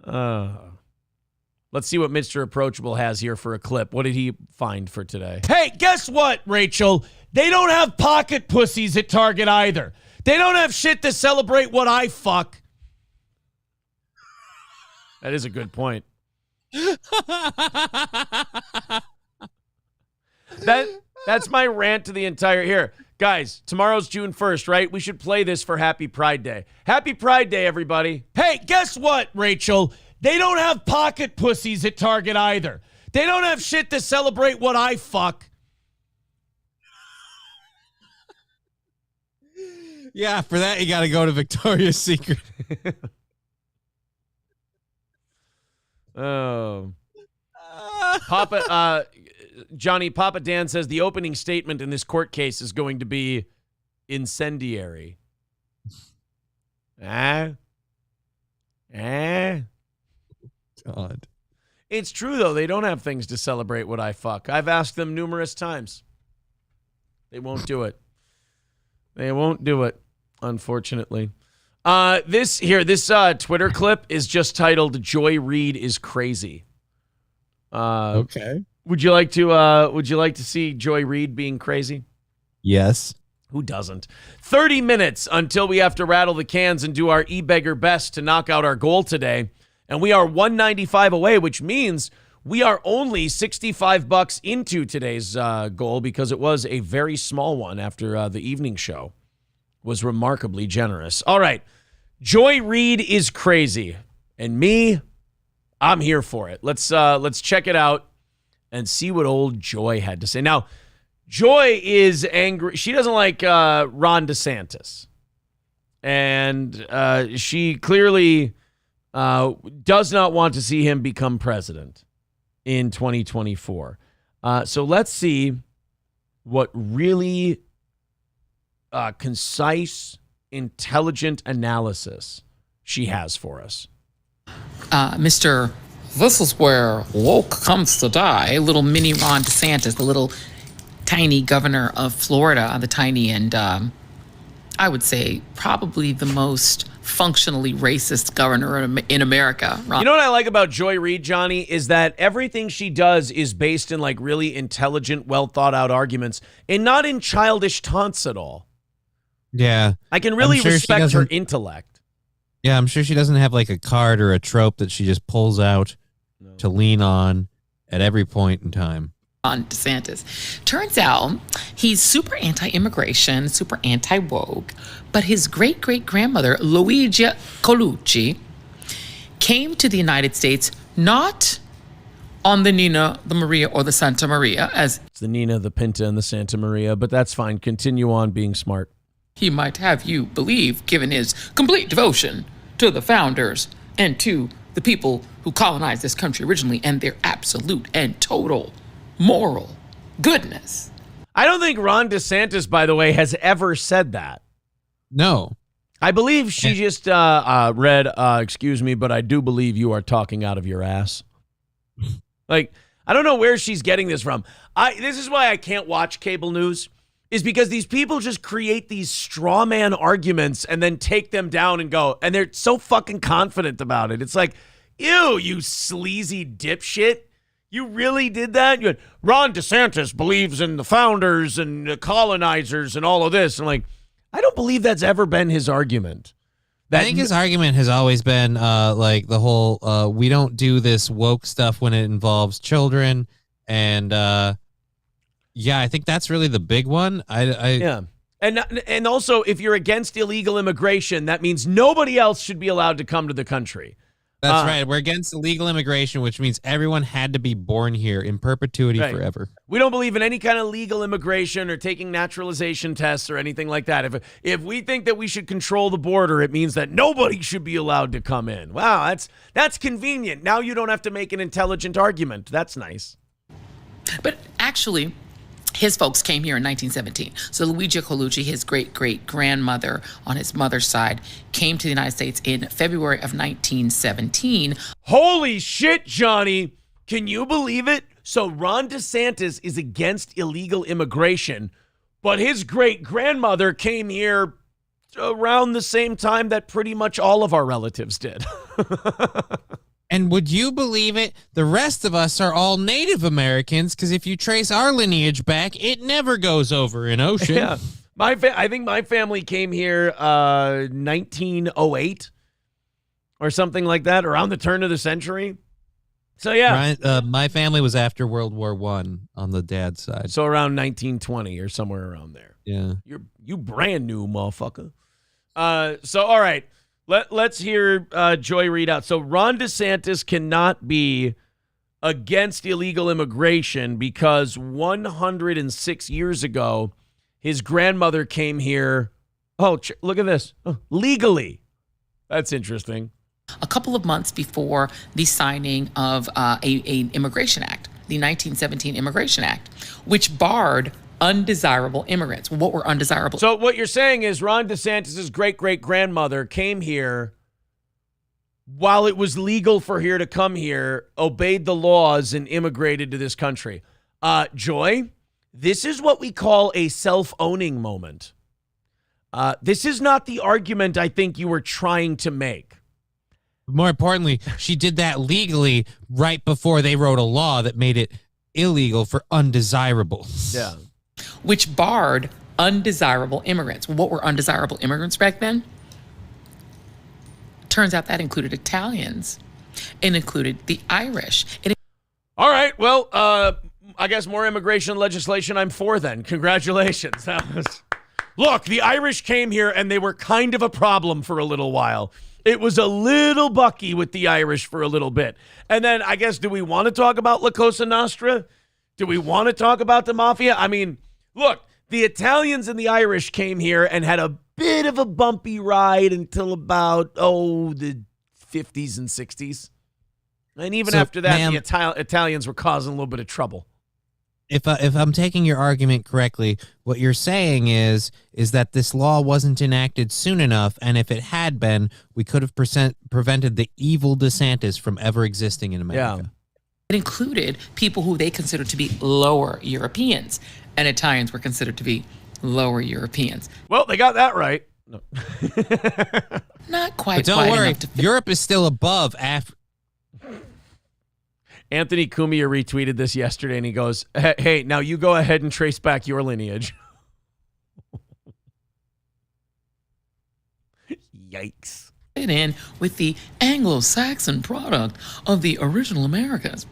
Let's see what Mr. Approachable has here for a clip. What did he find for today? Hey, guess what, Rachel? They don't have pocket pussies at Target either. They don't have shit to celebrate what I fuck. That is a good point. That's my rant to the entire here. Guys, tomorrow's June 1st, right? We should play this for Happy Pride Day. Happy Pride Day, everybody. Hey, guess what, Rachel? They don't have pocket pussies at Target either. They don't have shit to celebrate what I fuck. Yeah, for that you got to go to Victoria's Secret. Oh. Papa Dan says the opening statement in this court case is going to be incendiary. God. It's true, though. They don't have things to celebrate what I fuck. I've asked them numerous times. They won't do it. They won't do it, unfortunately. This Twitter clip is just titled "Joy Reid is crazy." Okay. Would you like to see Joy Reid being crazy? Yes. Who doesn't? 30 minutes until we have to rattle the cans and do our e-beggar best to knock out our goal today. And we are 195 away, which means we are only $65 into today's goal because it was a very small one after the evening show was remarkably generous. All right. Joy Reid is crazy. And me, I'm here for it. Let's check it out and see what old Joy had to say. Now, Joy is angry. She doesn't like Ron DeSantis. And she clearly does not want to see him become president in 2024. So let's see what really concise, intelligent analysis she has for us. Mr. This is where woke comes to die. Little mini Ron DeSantis, the little tiny governor of Florida, the tiny and I would say probably the most functionally racist governor in America. You know what I like about Joy Reid, Johnny, is that everything she does is based in like really intelligent, well thought out arguments and not in childish taunts at all. Yeah. I can really respect her intellect. Yeah, I'm sure she doesn't have like a card or a trope that she just pulls out to lean on at every point in time. On DeSantis. Turns out he's super anti-immigration, super anti-woke, but his great-great-grandmother, Luigi Colucci, came to the United States not on the Nina, the Maria, or the Santa Maria, as It's the Nina, the Pinta, and the Santa Maria, but that's fine. Continue on being smart. he might have you believe, given his complete devotion to the founders and to the people who colonized this country originally and their absolute and total moral goodness. I don't think Ron DeSantis, by the way, has ever said that. No. I believe she just read, excuse me, but I do believe you are talking out of your ass. Like, I don't know where she's getting this from. This is why I can't watch cable news, is because these people just create these straw man arguments and then take them down and go, and they're so fucking confident about it. It's like, ew, you sleazy dipshit. You really did that? You had, Ron DeSantis believes in the founders and the colonizers and all of this. I'm like, I don't believe that's ever been his argument. I think his argument has always been like the whole we don't do this woke stuff when it involves children. And yeah, I think that's really the big one. Yeah. And also, if you're against illegal immigration, that means nobody else should be allowed to come to the country. That's right. We're against illegal immigration, which means everyone had to be born here in perpetuity forever. We don't believe in any kind of legal immigration or taking naturalization tests or anything like that. If we think that we should control the border, it means that nobody should be allowed to come in. Wow, that's convenient. Now you don't have to make an intelligent argument. That's nice. But actually, his folks came here in 1917. So Luigi Colucci, his great-great-grandmother on his mother's side, came to the United States in February of 1917. Holy shit, Johnny. Can you believe it? So Ron DeSantis is against illegal immigration, but his great-grandmother came here around the same time that pretty much all of our relatives did. And would you believe it? The rest of us are all Native Americans, because if you trace our lineage back, it never goes over an ocean. Yeah. I think my family came here 1908 or something like that, around the turn of the century. So, yeah. Ryan, my family was after World War I on the dad's side. So around 1920 or somewhere around there. Yeah. You brand new, motherfucker. So, all right. Let's hear Joy read out. So Ron DeSantis cannot be against illegal immigration because 106 years ago, his grandmother came here. Oh, look at this. Legally. That's interesting. A couple of months before the signing of an Immigration Act, the 1917 Immigration Act, which barred undesirable immigrants. What were undesirable? So what you're saying is Ron DeSantis' great-great-grandmother came here while it was legal for her to come here, obeyed the laws, and immigrated to this country. Joy, this is what we call a self-owning moment. This is not the argument I think you were trying to make. More importantly, she did that legally right before they wrote a law that made it illegal for undesirables. Yeah. Which barred undesirable immigrants. What were undesirable immigrants back then? Turns out that included Italians. It included the Irish. All right. Well, I guess more immigration legislation I'm for then. Congratulations. Look, the Irish came here and they were kind of a problem for a little while. It was a little bucky with the Irish for a little bit. And then I guess, do we want to talk about La Cosa Nostra? Do we want to talk about the mafia? I mean, look, the Italians and the Irish came here and had a bit of a bumpy ride until about, the 50s and 60s. And even after that, the Italians were causing a little bit of trouble. If I'm taking your argument correctly, what you're saying is that this law wasn't enacted soon enough, and if it had been, we could have prevented the evil DeSantis from ever existing in America. Yeah. It included people who they considered to be lower Europeans, and Italians were considered to be lower Europeans. Well, they got that right. No. Not quite. But don't worry, Europe is still above Africa. Anthony Cumia retweeted this yesterday, and he goes, hey, now you go ahead and trace back your lineage. It Yikes. in with the Anglo-Saxon product of the original Americas.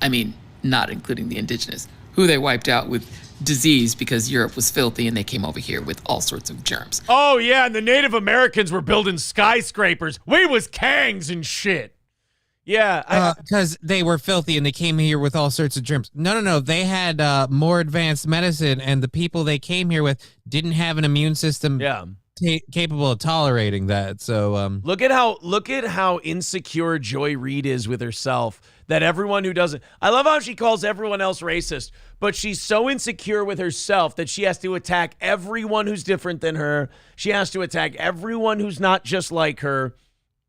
I mean, not including the indigenous, who they wiped out with disease because Europe was filthy and they came over here with all sorts of germs. Oh, yeah, and the Native Americans were building skyscrapers. We was kangs and shit. Yeah. Because they were filthy and they came here with all sorts of germs. No. They had more advanced medicine, and the people they came here with didn't have an immune system capable of tolerating that. So look at how insecure Joy Reid is with herself. That everyone who doesn't, I love how she calls everyone else racist, but she's so insecure with herself that she has to attack everyone who's different than her. She has to attack everyone who's not just like her.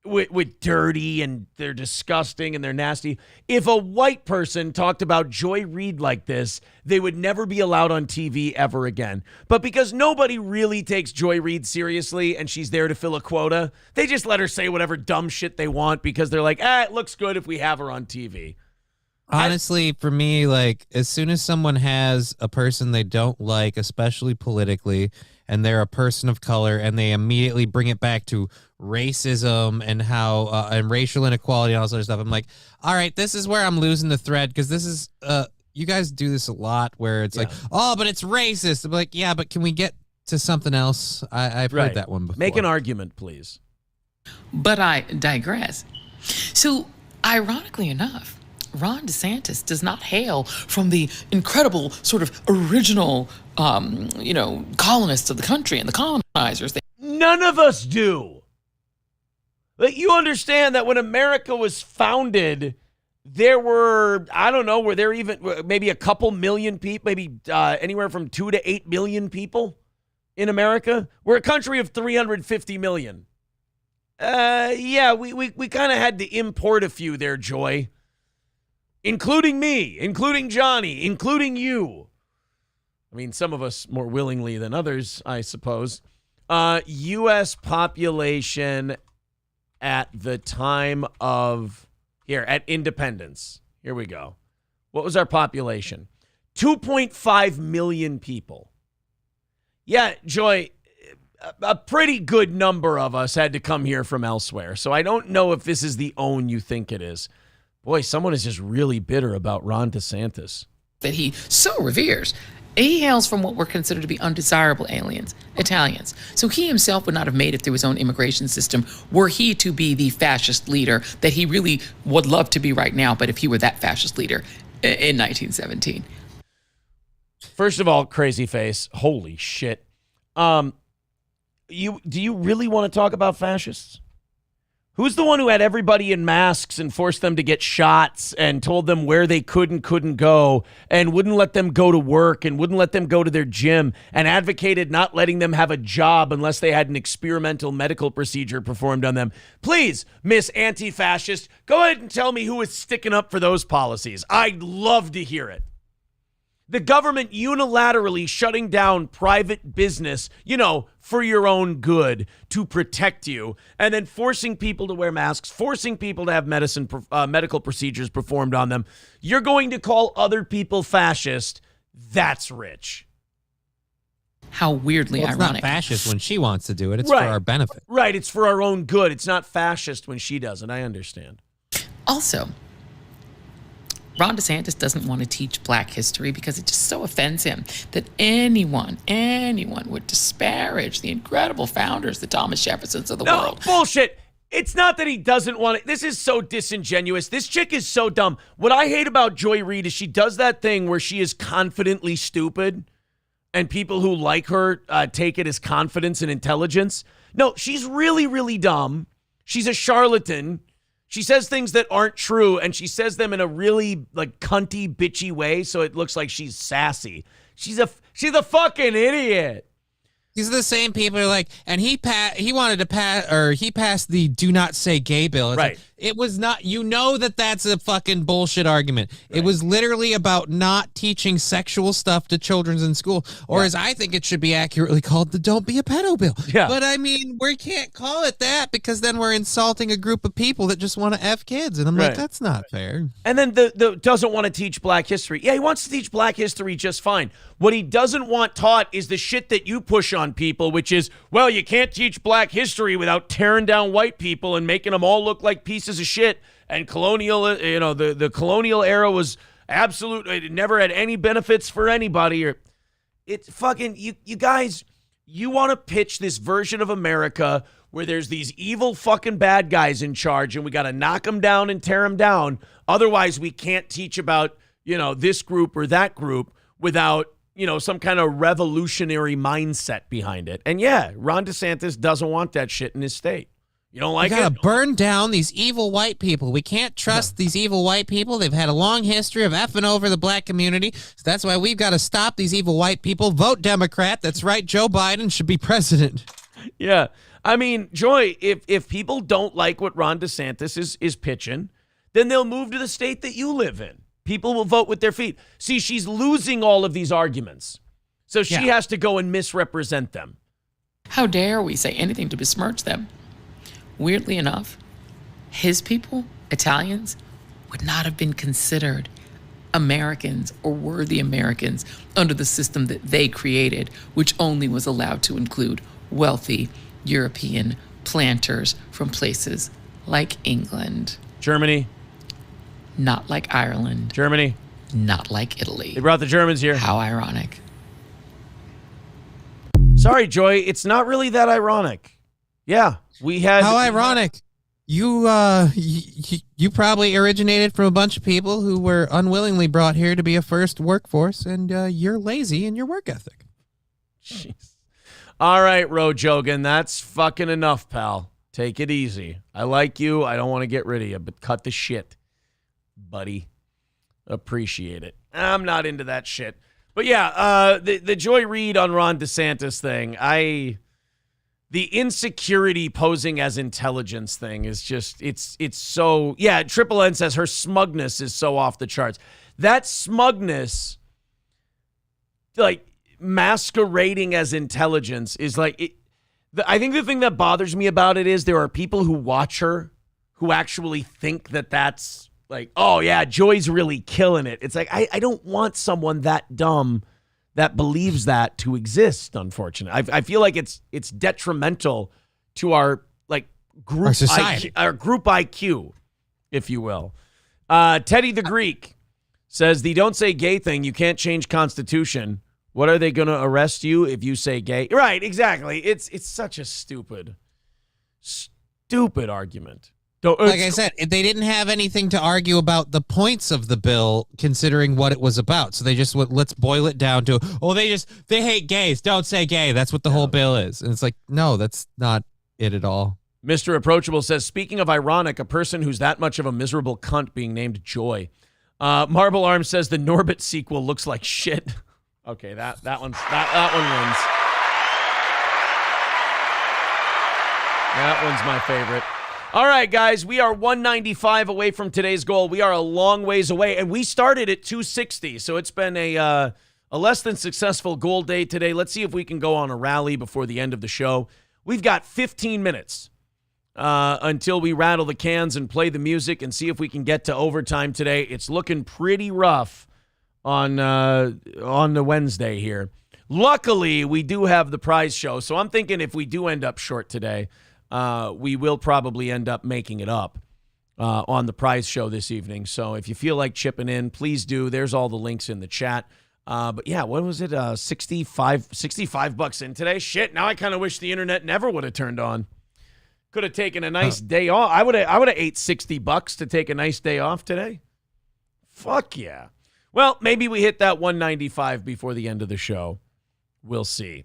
With dirty, and they're disgusting and they're nasty. If a white person talked about Joy Reid like this, they would never be allowed on TV ever again. But because nobody really takes Joy Reid seriously and she's there to fill a quota, they just let her say whatever dumb shit they want because they're like, it looks good if we have her on TV. Honestly, for me, like, as soon as someone has a person they don't like, especially politically, and they're a person of color, and they immediately bring it back to racism and how and racial inequality and all sorts of stuff, I'm like, all right, this is where I'm losing the thread, because this is you guys do this a lot where it's like, oh, but it's racist. I'm like, yeah, but can we get to something else? I've heard that one before. Make an argument, please. But I digress. So, ironically enough, Ron DeSantis does not hail from the incredible sort of original, colonists of the country and the colonizers. None of us do. But you understand that when America was founded, there were, were there even maybe a couple million people, maybe anywhere from 2 to 8 million people in America? We're a country of 350 million. We kind of had to import a few there, Joy. Including me, including Johnny, including you. I mean, some of us more willingly than others, I suppose. U.S. population at the time of, at independence. Here we go. What was our population? 2.5 million people. Yeah, Joy, a pretty good number of us had to come here from elsewhere. So I don't know if this is the own you think it is. Boy, someone is just really bitter about Ron DeSantis. That he so reveres. He hails from what were considered to be undesirable aliens, Italians. So he himself would not have made it through his own immigration system were he to be the fascist leader that he really would love to be right now, but if he were that fascist leader in 1917. First of all, crazy face. Holy shit. Do you really want to talk about fascists? Who's the one who had everybody in masks and forced them to get shots and told them where they could and couldn't go and wouldn't let them go to work and wouldn't let them go to their gym and advocated not letting them have a job unless they had an experimental medical procedure performed on them? Please, Miss Anti-Fascist, go ahead and tell me who is sticking up for those policies. I'd love to hear it. The government unilaterally shutting down private business, for your own good, to protect you, and then forcing people to wear masks, forcing people to have medical procedures performed on them. You're going to call other people fascist. That's rich. How weirdly ironic. It's not fascist when she wants to do it. It's for our benefit. Right. It's for our own good. It's not fascist when she doesn't. I understand. Also, Ron DeSantis doesn't want to teach black history because it just so offends him that anyone would disparage the incredible founders, the Thomas Jeffersons of the world. Bullshit. It's not that he doesn't want it. This is so disingenuous. This chick is so dumb. What I hate about Joy Reid is she does that thing where she is confidently stupid and people who like her take it as confidence and intelligence. No, she's really, really dumb. She's a charlatan. She says things that aren't true, and she says them in a really cunty, bitchy way, so it looks like she's sassy. She's a fucking idiot. These are the same people who are like, and he passed the do not say gay bill. It's right. It was not, that's a fucking bullshit argument. Right. It was literally about not teaching sexual stuff to children in school, or as I think it should be accurately called, the Don't Be a Pedo Bill. Yeah. But I mean, we can't call it that because then we're insulting a group of people that just want to F kids. And I'm like, that's not fair. And then the doesn't want to teach black history. Yeah, he wants to teach black history just fine. What he doesn't want taught is the shit that you push on people, which is, well, you can't teach black history without tearing down white people and making them all look like pieces of shit. And colonial, the colonial era was absolute. It never had any benefits for anybody. Or it's fucking, you guys, you want to pitch this version of America where there's these evil fucking bad guys in charge and we got to knock them down and tear them down. Otherwise, we can't teach about, this group or that group without, some kind of revolutionary mindset behind it. And yeah, Ron DeSantis doesn't want that shit in his state. You don't like it? We gotta burn down these evil white people. We can't trust these evil white people. They've had a long history of effing over the black community. So that's why we've got to stop these evil white people. Vote Democrat. That's right. Joe Biden should be president. Yeah. I mean, Joy, if people don't like what Ron DeSantis is pitching, then they'll move to the state that you live in. People will vote with their feet. See, she's losing all of these arguments. So she has to go and misrepresent them. How dare we say anything to besmirch them? Weirdly enough, his people, Italians, would not have been considered Americans or worthy Americans under the system that they created, which only was allowed to include wealthy European planters from places like England. Germany. Not like Ireland. Germany. Not like Italy. They brought the Germans here. How ironic. Sorry, Joy, it's not really that ironic. Yeah, we had... How ironic. You probably originated from a bunch of people who were unwillingly brought here to be a first workforce, and you're lazy in your work ethic. Jeez. All right, Rojogan, that's fucking enough, pal. Take it easy. I like you. I don't want to get rid of you, but cut the shit, buddy. Appreciate it. I'm not into that shit. But yeah, the Joy Reid on Ron DeSantis thing, the insecurity posing as intelligence thing is just, it's so, yeah, Triple N says her smugness is so off the charts. That smugness, like, masquerading as intelligence is like, I think the thing that bothers me about it is there are people who watch her who actually think that that's like, oh yeah, Joy's really killing it. It's like, I don't want someone that dumb that believes that to exist, unfortunately. I feel like it's detrimental to our like group our society. Our group IQ, if you will. Teddy the Greek says the don't say gay thing, you can't change Constitution. What are they going to arrest you if you say gay? Right, exactly. It's such a stupid argument. Like I said, they didn't have anything to argue about the points of the bill, considering what it was about. So they just let's boil it down to, they hate gays. Don't say gay. That's what the whole bill is. And it's like, no, that's not it at all. Mr. Approachable says, speaking of ironic, a person who's that much of a miserable cunt being named Joy. Marble Arm says the Norbit sequel looks like shit. Okay, that one wins. That one's my favorite. All right, guys, we are 195 away from today's goal. We are a long ways away, and we started at 260, so it's been a less than successful goal day today. Let's see if we can go on a rally before the end of the show. We've got 15 minutes until we rattle the cans and play the music and see if we can get to overtime today. It's looking pretty rough on the Wednesday here. Luckily, we do have the prize show, so I'm thinking if we do end up short today, we will probably end up making it up on the prize show this evening. So if you feel like chipping in, please do. There's all the links in the chat. But yeah, what was it? 65 bucks in today. Shit. Now I kind of wish the internet never would have turned on. Could have taken a nice day off. I would have ate $60 to take a nice day off today. Fuck yeah. Well, maybe we hit that 195 before the end of the show. We'll see.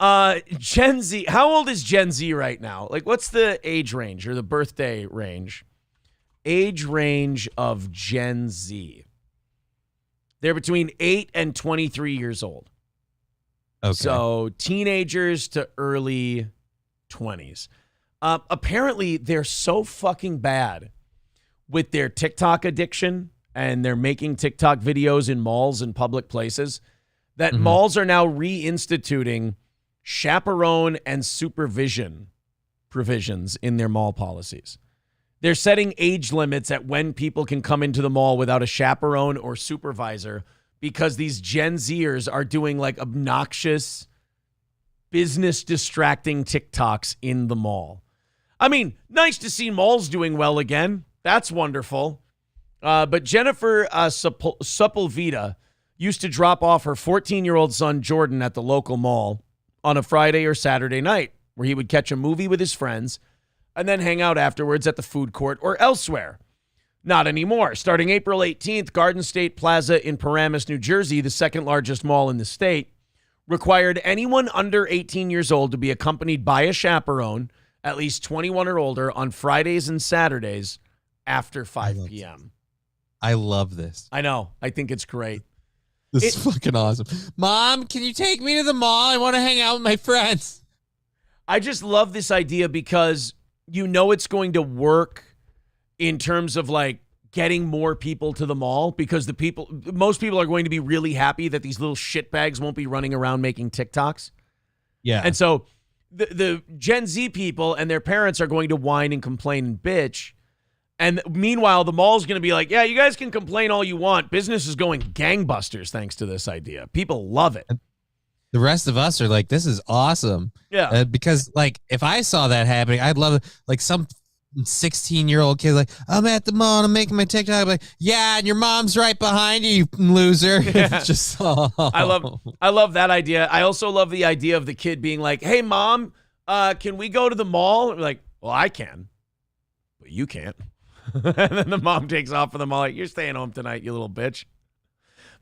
Gen Z, how old is Gen Z right now? Like, what's the age range or the birthday range? Age range of Gen Z. They're between 8 and 23 years old. Okay. So teenagers to early 20s. Apparently, they're so fucking bad with their TikTok addiction and they're making TikTok videos in malls and public places, that malls are now reinstituting chaperone and supervision provisions in their mall policies. They're setting age limits at when people can come into the mall without a chaperone or supervisor because these Gen Zers are doing like obnoxious, business distracting TikToks in the mall. I mean, nice to see malls doing well again. That's wonderful. But Jennifer Sepulveda used to drop off her 14-year-old son, Jordan, at the local mall on a Friday or Saturday night, where he would catch a movie with his friends and then hang out afterwards at the food court or elsewhere. Not anymore. Starting April 18th, Garden State Plaza in Paramus, New Jersey, the second largest mall in the state, required anyone under 18 years old to be accompanied by a chaperone, at least 21 or older, on Fridays and Saturdays after 5 p.m. I love this. I know. I think it's great. This is fucking awesome. Mom, can you take me to the mall? I want to hang out with my friends. I just love this idea because you know it's going to work in terms of like getting more people to the mall because most people are going to be really happy that these little shitbags won't be running around making TikToks. Yeah. And so the Gen Z people and their parents are going to whine and complain and bitch. And meanwhile, the mall's going to be like, yeah, you guys can complain all you want. Business is going gangbusters thanks to this idea. People love it. The rest of us are like, this is awesome. Yeah. Because, like, if I saw that happening, I'd love it. Like, some 16-year-old kid, like, I'm at the mall and I'm making my TikTok. I'm like, yeah, and your mom's right behind you, you loser. Yeah. It's just, oh. I love that idea. I also love the idea of the kid being like, hey, Mom, can we go to the mall? And we're like, well, I can, but you can't. And then the mom takes off for the mall. Like, you're staying home tonight, you little bitch.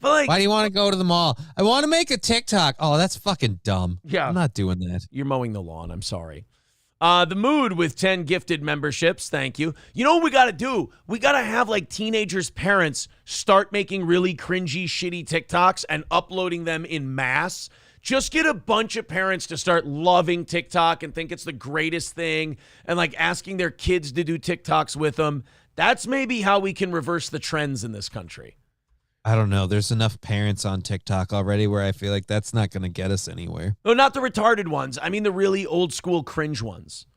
But like, why do you want to go to the mall? I want to make a TikTok. Oh, that's fucking dumb. Yeah. I'm not doing that. You're mowing the lawn. I'm sorry. The Mood with 10 gifted memberships. Thank you. You know what we got to do? We got to have like teenagers' parents start making really cringy, shitty TikToks and uploading them in mass. Just get a bunch of parents to start loving TikTok and think it's the greatest thing and like asking their kids to do TikToks with them. That's maybe how we can reverse the trends in this country. I don't know. There's enough parents on TikTok already where I feel like that's not going to get us anywhere. No, not the retarded ones. I mean the really old school cringe ones.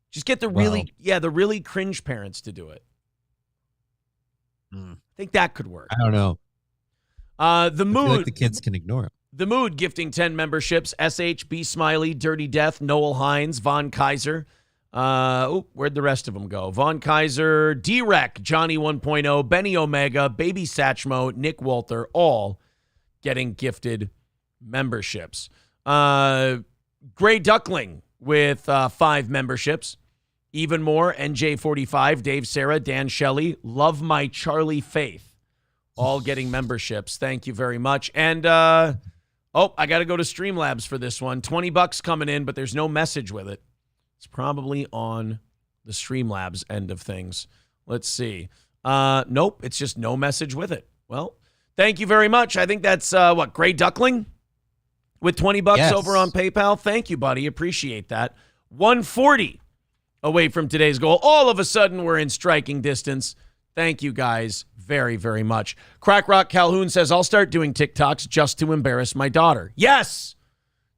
Just get the really cringe parents to do it. I think that could work. I don't know. The Mood. I feel like the kids can ignore it. The Mood gifting 10 memberships. SH, B Smiley, Dirty Death, Noel Hines, Von Kaiser. Where'd the rest of them go? Von Kaiser, D-Rec, Johnny 1.0, Benny Omega, Baby Satchmo, Nick Walter, all getting gifted memberships. Gray Duckling with 5 memberships. Even more, NJ45, Dave Sarah, Dan Shelley, Love My Charlie Faith, all getting memberships. Thank you very much. And, I got to go to Streamlabs for this one. $20 coming in, but there's no message with it. It's probably on the Streamlabs end of things. Let's see. Nope, it's just no message with it. Well, thank you very much. I think that's, Gray Duckling with $20 over on PayPal. Thank you, buddy. Appreciate that. 140 away from today's goal. All of a sudden, we're in striking distance. Thank you, guys, very, very much. Crack Rock Calhoun says, I'll start doing TikToks just to embarrass my daughter. Yes,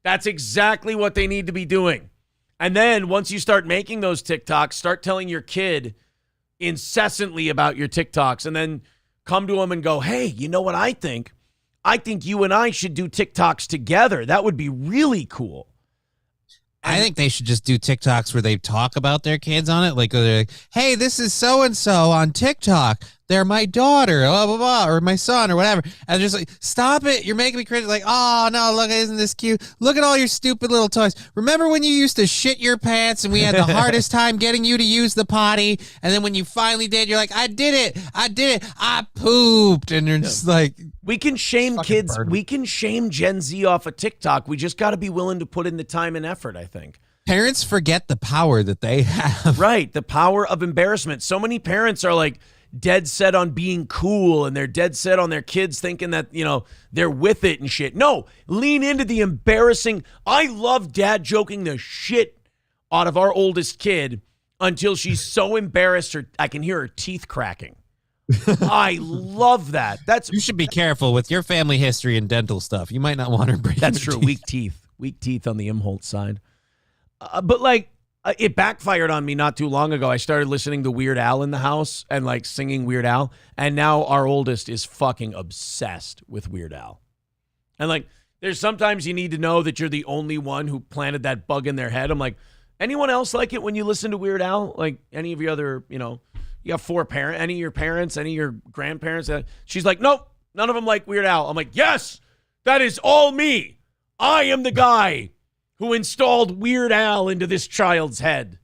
that's exactly what they need to be doing. And then once you start making those TikToks, start telling your kid incessantly about your TikToks and then come to them and go, hey, you know what I think? I think you and I should do TikToks together. That would be really cool. I think they should just do TikToks where they talk about their kids on it. Like, they're like, hey, this is so-and-so on TikTok. They're my daughter, blah, blah, blah, or my son or whatever. And just like, stop it. You're making me cringe. Like, oh, no, look, isn't this cute? Look at all your stupid little toys. Remember when you used to shit your pants and we had the hardest time getting you to use the potty? And then when you finally did, you're like, I did it. I pooped. And you're just like... We can shame kids. We can shame Gen Z off of TikTok. We just got to be willing to put in the time and effort, I think. Parents forget the power that they have. Right. The power of embarrassment. So many parents are like dead set on being cool and they're dead set on their kids thinking that, you know, they're with it and shit. No, lean into the embarrassing. I love dad joking the shit out of our oldest kid until she's so embarrassed I can hear her teeth cracking. I love that. You should be careful with your family history and dental stuff. You might not want her breaking. That's true. Weak teeth on the Imholt side. But like, it backfired on me not too long ago. I started listening to Weird Al in the house and like singing Weird Al, and now our oldest is fucking obsessed with Weird Al. And like, there's sometimes you need to know that you're the only one who planted that bug in their head. I'm like, anyone else like it when you listen to Weird Al? Like any of your other, you have 4 parents, any of your parents, any of your grandparents? She's like, nope, none of them like Weird Al. I'm like, yes, that is all me. I am the guy who installed Weird Al into this child's head.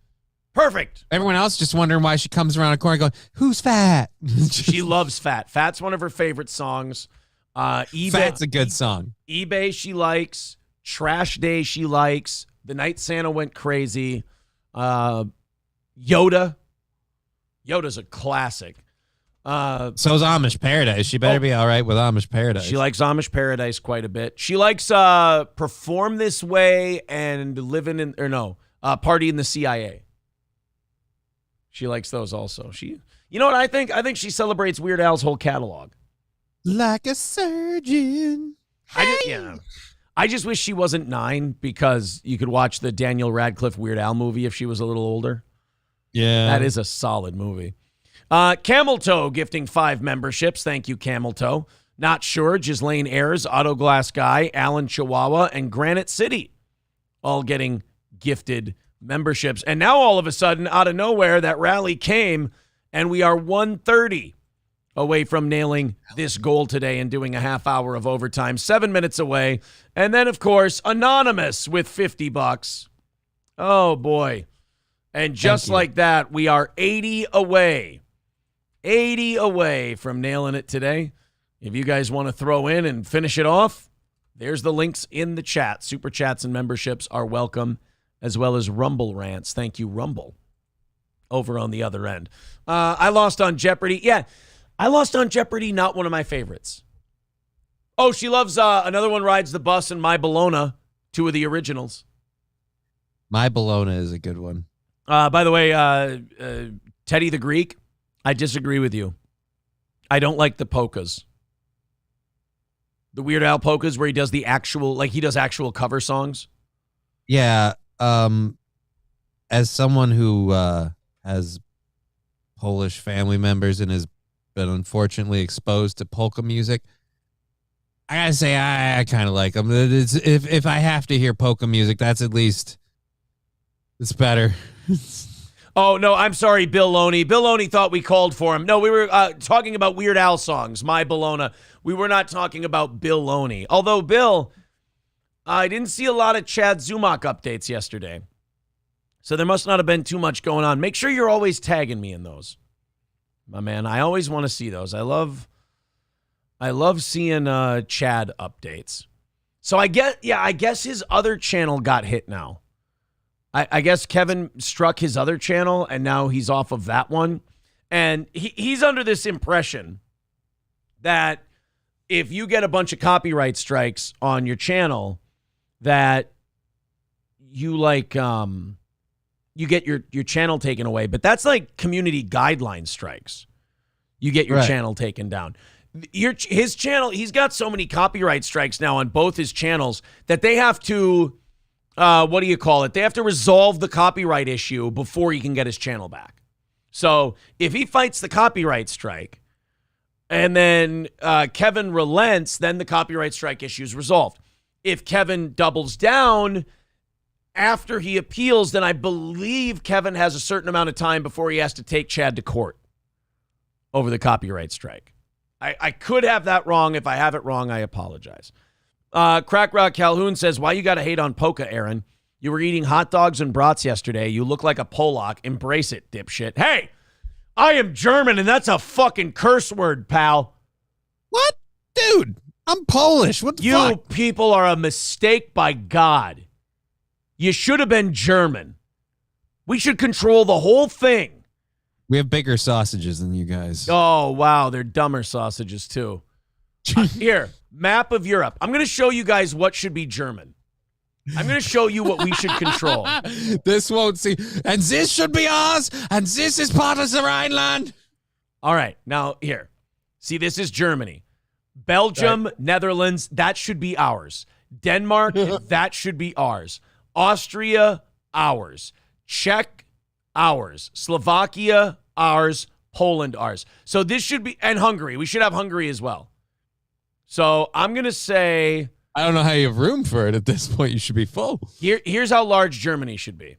Perfect. Everyone else just wondering why she comes around a corner going, who's fat? She loves Fat. Fat's one of her favorite songs. eBay, Fat's a good song. eBay she likes. Trash Day she likes. The Night Santa Went Crazy. Yoda. Yoda's a classic. So's Amish Paradise. She better be all right with Amish Paradise. She likes Amish Paradise quite a bit. She likes Perform This Way and Party in the CIA. She likes those also. You know what I think? I think she celebrates Weird Al's whole catalog. Like a surgeon. I just wish she wasn't 9 because you could watch the Daniel Radcliffe Weird Al movie if she was a little older. Yeah. That is a solid movie. Camel Toe gifting 5 memberships. Thank you, Camel Toe. Not Sure, Ghislaine Ayers, Auto Glass Guy, Alan Chihuahua, and Granite City all getting gifted memberships. And now all of a sudden, out of nowhere, that rally came, and we are 1:30 away from nailing this goal today and doing a half hour of overtime, 7 minutes away. And then, of course, Anonymous with $50. Oh, boy. And just like that, we are 80 away. 80 away from nailing it today. If you guys want to throw in and finish it off, there's the links in the chat. Super chats and memberships are welcome, as well as Rumble rants. Thank you, Rumble, over on the other end. I lost on Jeopardy. Yeah, I lost on Jeopardy, not one of my favorites. Oh, she loves Another One Rides the Bus and My Bologna, 2 of the originals. My Bologna is a good one. By the way, Teddy the Greek, I disagree with you. I don't like the polkas. The Weird Al polkas where he does the actual, he does actual cover songs. Yeah. As someone who has Polish family members and has been unfortunately exposed to polka music, I gotta say I kind of like them. If I have to hear polka music, that's at least it's better. Oh, no, I'm sorry, Bill Loney. Bill Loney thought we called for him. No, we were talking about Weird Al songs, My Bologna. We were not talking about Bill Loney. Although, Bill, I didn't see a lot of Chad Zumach updates yesterday. So there must not have been too much going on. Make sure you're always tagging me in those. My man, I always want to see those. I love seeing Chad updates. So I guess his other channel got hit now. I guess Kevin struck his other channel, and now he's off of that one. And he's under this impression that if you get a bunch of copyright strikes on your channel, that you you get your channel taken away. But that's like community guideline strikes. You get your channel taken down. His channel, he's got so many copyright strikes now on both his channels that they have to... what do you call it? They have to resolve the copyright issue before he can get his channel back. So if he fights the copyright strike and then Kevin relents, then the copyright strike issue is resolved. If Kevin doubles down after he appeals, then I believe Kevin has a certain amount of time before he has to take Chad to court over the copyright strike. I could have that wrong. If I have it wrong, I apologize. Crack Rock Calhoun says, why you got to hate on polka, Aaron? You were eating hot dogs and brats yesterday. You look like a Polak. Embrace it, dipshit. Hey, I am German, and that's a fucking curse word, pal. What? Dude, I'm Polish. What the fuck? You people are a mistake by God. You should have been German. We should control the whole thing. We have bigger sausages than you guys. Oh, wow. They're dumber sausages, too. Here, map of Europe. I'm going to show you guys what should be German. I'm going to show you what we should control. This won't see. And this should be ours. And this is part of the Rhineland. All right. Now, here. See, this is Germany. Belgium, right. Netherlands, that should be ours. Denmark, that should be ours. Austria, ours. Czech, ours. Slovakia, ours. Poland, ours. So this should be, and Hungary. We should have Hungary as well. So I'm going to say, I don't know how you have room for it at this point. You should be full. Here's how large Germany should be.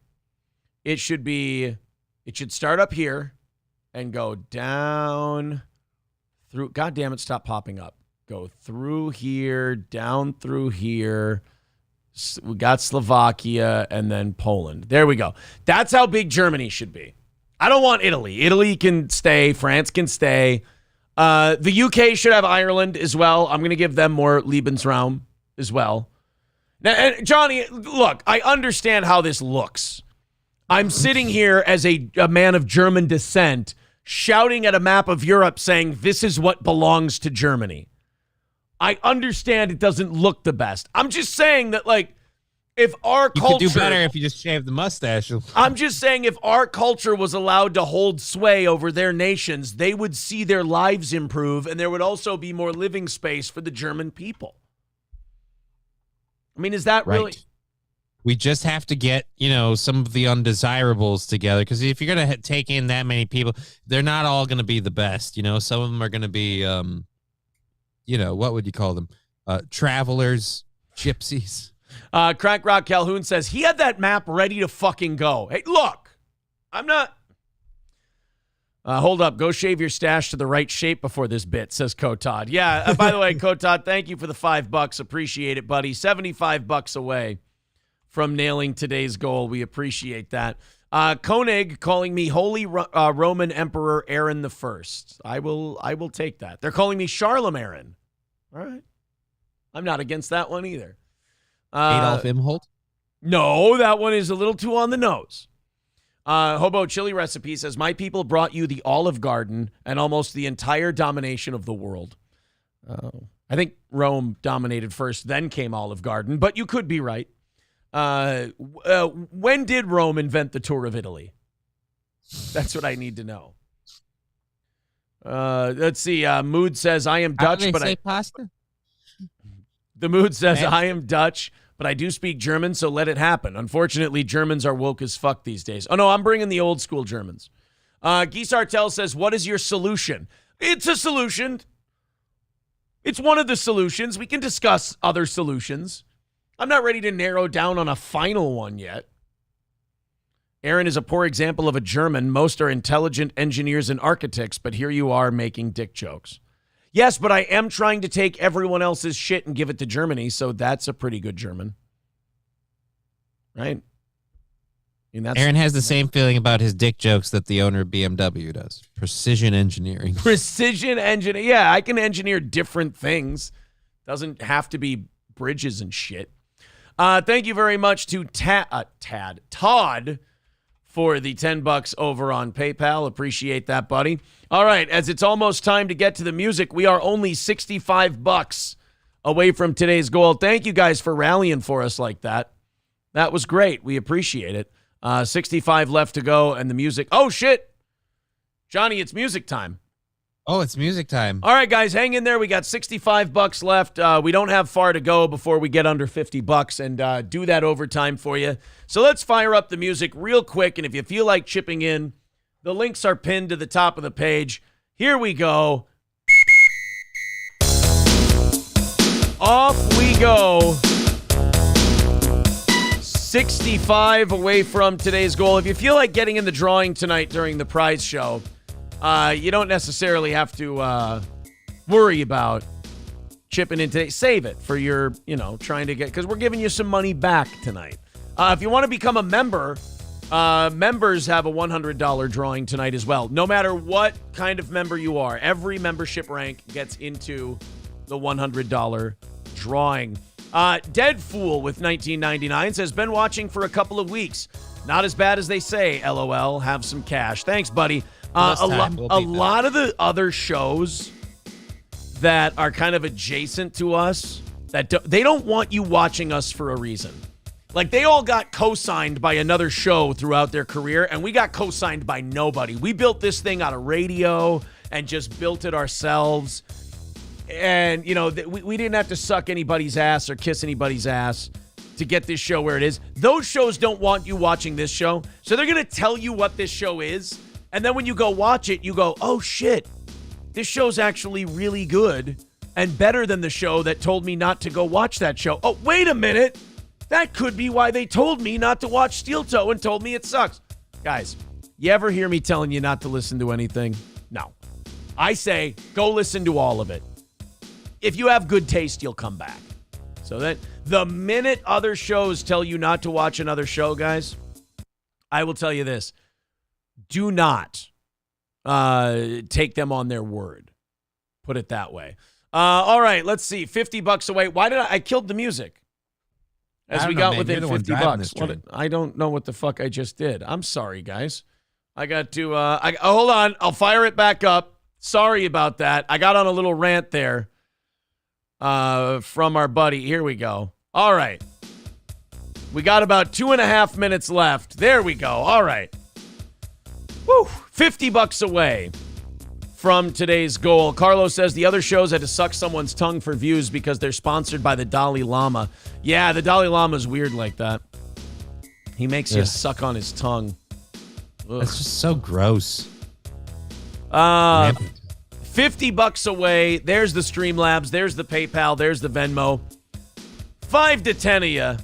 It should start up here and go down through. God damn it, stop popping up. Go through here, down through here. We got Slovakia and then Poland. There we go. That's how big Germany should be. I don't want Italy. Italy can stay. France can stay. The UK should have Ireland as well. I'm going to give them more Lebensraum as well. Now, and Johnny, look, I understand how this looks. I'm sitting here as a man of German descent shouting at a map of Europe saying this is what belongs to Germany. I understand it doesn't look the best. I'm just saying that, like, if our culture... You could do better if you just shaved the mustache. I'm just saying if our culture was allowed to hold sway over their nations, they would see their lives improve, and there would also be more living space for the German people. I mean, is that really... Right. We just have to get, some of the undesirables together, because if you're going to take in that many people, they're not all going to be the best. Some of them are going to be, what would you call them? Travelers, gypsies. Crack Rock Calhoun says he had that map ready to fucking go. Hey, look, I'm not. Hold up. Go shave your stash to the right shape before this bit, says Kotod. Yeah, by the way, Kotod, thank you for the $5. Appreciate it, buddy. $75 away from nailing today's goal. We appreciate that. Koenig calling me Holy Roman Emperor Aaron the First. I will take that. They're calling me Charlemagne. All right. I'm not against that one either. Adolf Imholt? No, that one is a little too on the nose. Hobo Chili Recipe says, my people brought you the Olive Garden and almost the entire domination of the world. I think Rome dominated first, then came Olive Garden, but you could be right. When did Rome invent the tour of Italy? That's what I need to know. Let's see. Mood says, I am Dutch, but pasta? The Mood says, I am Dutch, but I do speak German, so let it happen. Unfortunately, Germans are woke as fuck these days. Oh, no, I'm bringing the old school Germans. Geese Artel says, what is your solution? It's a solution. It's one of the solutions. We can discuss other solutions. I'm not ready to narrow down on a final one yet. Aaron is a poor example of a German. Most are intelligent engineers and architects, but here you are making dick jokes. Yes, but I am trying to take everyone else's shit and give it to Germany, so that's a pretty good German. Right? Aaron has the same feeling about his dick jokes that the owner of BMW does. Precision engineering. Precision engineering. Yeah, I can engineer different things. Doesn't have to be bridges and shit. Thank you very much to Todd for the $10 over on PayPal. Appreciate that, buddy. All right, as it's almost time to get to the music, we are only $65 away from today's goal. Thank you guys for rallying for us like that. That was great. We appreciate it. 65 left to go, and the music. Oh, shit. Johnny, it's music time. Oh, it's music time. All right, guys, hang in there. We got $65 left. We don't have far to go before we get under $50 and do that overtime for you. So let's fire up the music real quick, and if you feel like chipping in, the links are pinned to the top of the page. Here we go. Off we go. 65 away from today's goal. If you feel like getting in the drawing tonight during the prize show, you don't necessarily have to worry about chipping in today. Save it for your, trying to get, because we're giving you some money back tonight. If you want to become a member, members have a $100 drawing tonight as well. No matter what kind of member you are, every membership rank gets into the $100 drawing. Dead Fool with 1999 says, been watching for a couple of weeks. Not as bad as they say, LOL. Have some cash. Thanks, buddy. A lot of the other shows that are kind of adjacent to us, they don't want you watching us for a reason. Like, they all got co-signed by another show throughout their career, and we got co-signed by nobody. We built this thing out of radio and just built it ourselves. And, you know, we didn't have to suck anybody's ass or kiss anybody's ass to get this show where it is. Those shows don't want you watching this show, so they're going to tell you what this show is. And then when you go watch it, you go, oh, shit, this show's actually really good and better than the show that told me not to go watch that show. Oh, wait a minute. That could be why they told me not to watch Steel Toe and told me it sucks. Guys, you ever hear me telling you not to listen to anything? No. I say, go listen to all of it. If you have good taste, you'll come back. So that the minute other shows tell you not to watch another show, guys, I will tell you this. Do not take them on their word. Put it that way. All right, let's see. $50 away. Why did I killed the music? As we got within $50. I don't know what the fuck I just did. I'm sorry, guys. I got to hold on. I'll fire it back up. Sorry about that. I got on a little rant there from our buddy. Here we go. All right. We got about 2.5 minutes left. There we go. All right. Woo. $50 away from today's goal. Carlos says the other shows had to suck someone's tongue for views because they're sponsored by the Dalai Lama. Yeah, the Dalai Lama's weird like that. He makes you suck on his tongue. Ugh. That's just so gross. $50 away. There's the Streamlabs. There's the PayPal. There's the Venmo. 5 to 10 of you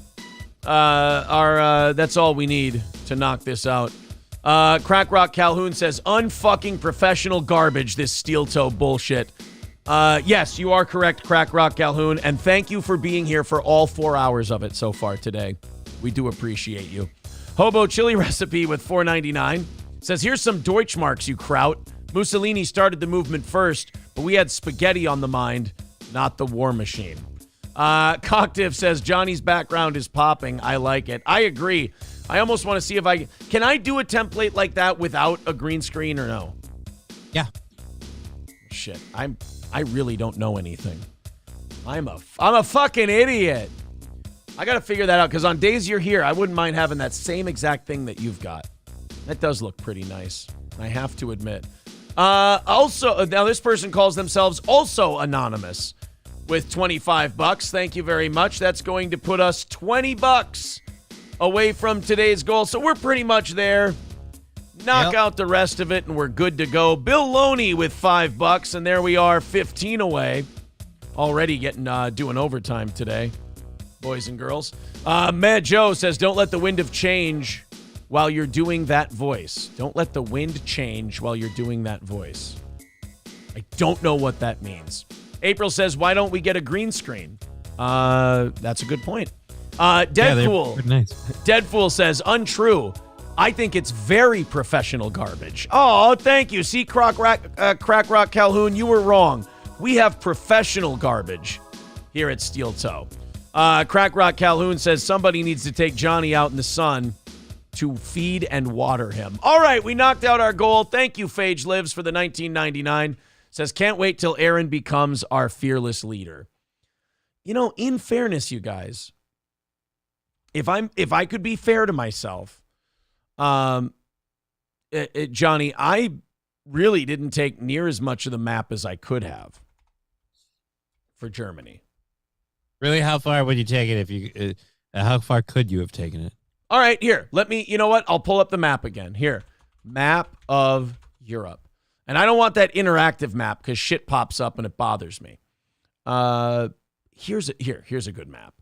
that's all we need to knock this out. Crack Rock Calhoun says, unfucking professional garbage, this steel toe bullshit. Yes, you are correct, Crack Rock Calhoun, and thank you for being here for all 4 hours of it so far today. We do appreciate you. Hobo Chili Recipe with $4.99 says, here's some Deutschmarks, you kraut. Mussolini started the movement first, but we had spaghetti on the mind, not the war machine. Cocktiff says, Johnny's background is popping. I like it. I agree. I almost want to see if can I do a template like that without a green screen or no? Yeah. Shit. I really don't know anything. I'm a fucking idiot. I got to figure that out because on days you're here, I wouldn't mind having that same exact thing that you've got. That does look pretty nice. I have to admit. Also, now this person calls themselves also anonymous with $25. Thank you very much. That's going to put us $20 away from today's goal. So we're pretty much there. Knock out the rest of it, and we're good to go. Bill Loney with $5, and there we are, 15 away. Already doing overtime today, boys and girls. Mad Joe says, don't let the wind of change while you're doing that voice. Don't let the wind change while you're doing that voice. I don't know what that means. April says, why don't we get a green screen? That's a good point. Deadpool. Nice. Deadpool says, untrue. I think it's very professional garbage. Oh, thank you. See, Crack Rock Calhoun, you were wrong. We have professional garbage here at Steel Toe. Crack Rock Calhoun says somebody needs to take Johnny out in the sun to feed and water him. All right, we knocked out our goal. Thank you, Phage Lives, for the 1999. Says, can't wait till Aaron becomes our fearless leader. You know, in fairness, you guys, if I could be fair to myself, Johnny, I really didn't take near as much of the map as I could have for Germany. Really, how far would you take it if you? How far could you have taken it? All right, here. You know what? I'll pull up the map again. Here, map of Europe, and I don't want that interactive map because shit pops up and it bothers me. Here's a good map.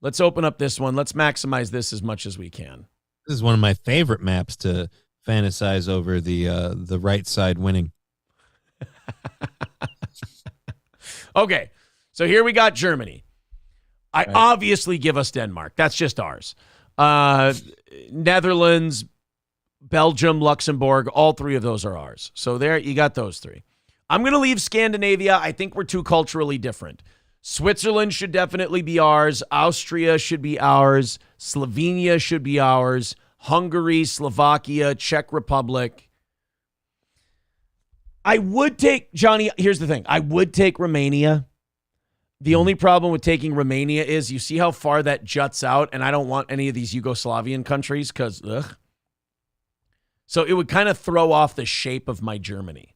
Let's open up this one. Let's maximize this as much as we can. This is one of my favorite maps to fantasize over the right side winning. Okay, so here we got Germany. I obviously give us Denmark. That's just ours. Netherlands, Belgium, Luxembourg, all three of those are ours. So there, you got those three. I'm going to leave Scandinavia. I think we're too culturally different. Switzerland should definitely be ours. Austria should be ours. Slovenia should be ours. Hungary, Slovakia, Czech Republic. I would take, Johnny, here's the thing. I would take Romania The only problem with taking Romania is you see how far that juts out, and I don't want any of these Yugoslavian countries because, ugh. So it would kind of throw off the shape of my Germany.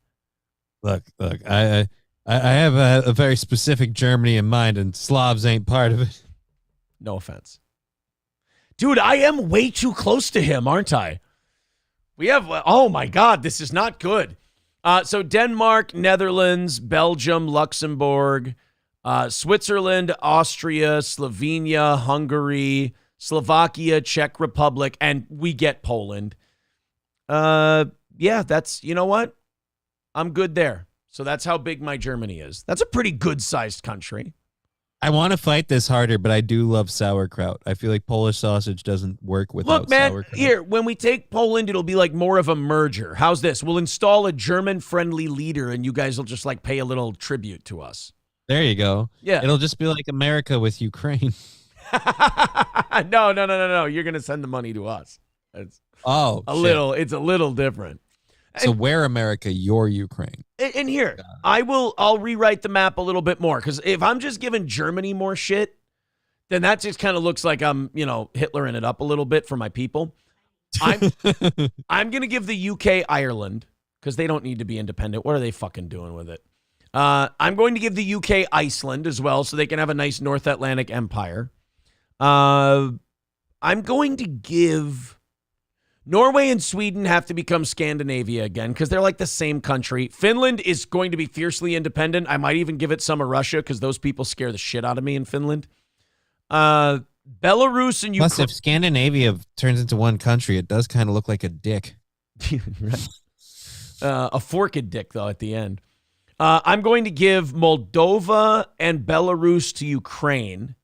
Look, I have a very specific Germany in mind, and Slavs ain't part of it. No offense. Dude, I am way too close to him, aren't I? We have, oh my God, this is not good. So Denmark, Netherlands, Belgium, Luxembourg, Switzerland, Austria, Slovenia, Hungary, Slovakia, Czech Republic, and we get Poland. Yeah, that's, you know what? I'm good there. So that's how big my Germany is. That's a pretty good-sized country. I want to fight this harder, but I do love sauerkraut. I feel like Polish sausage doesn't work without sauerkraut. Look, man, here, when we take Poland, it'll be like more of a merger. How's this? We'll install a German-friendly leader, and you guys will just like pay a little tribute to us. There you go. Yeah. It'll just be like America with Ukraine. No. You're going to send the money to us. It's it's a little different. So where America, you're Ukraine. And here, I'll rewrite the map a little bit more, because if I'm just giving Germany more shit, then that just kind of looks like I'm, Hitlering it up a little bit for my people. I'm going to give the UK Ireland, because they don't need to be independent. What are they fucking doing with it? I'm going to give the UK Iceland as well, so they can have a nice North Atlantic empire. I'm going to give... Norway and Sweden have to become Scandinavia again because they're like the same country. Finland is going to be fiercely independent. I might even give it some of Russia because those people scare the shit out of me in Finland. Belarus and Ukraine. Plus, if Scandinavia turns into one country, it does kind of look like a dick. Right. A forked dick, though, at the end. I'm going to give Moldova and Belarus to Ukraine.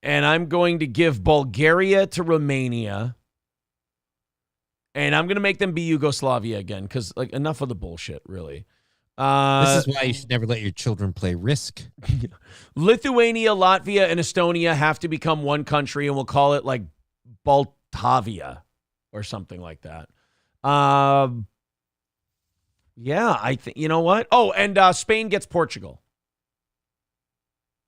And I'm going to give Bulgaria to Romania. And I'm going to make them be Yugoslavia again because, like, enough of the bullshit, really. This is why you should never let your children play Risk. Lithuania, Latvia, and Estonia have to become one country, and we'll call it, like, Baltavia or something like that. Yeah, I think, you know what? Oh, and Spain gets Portugal.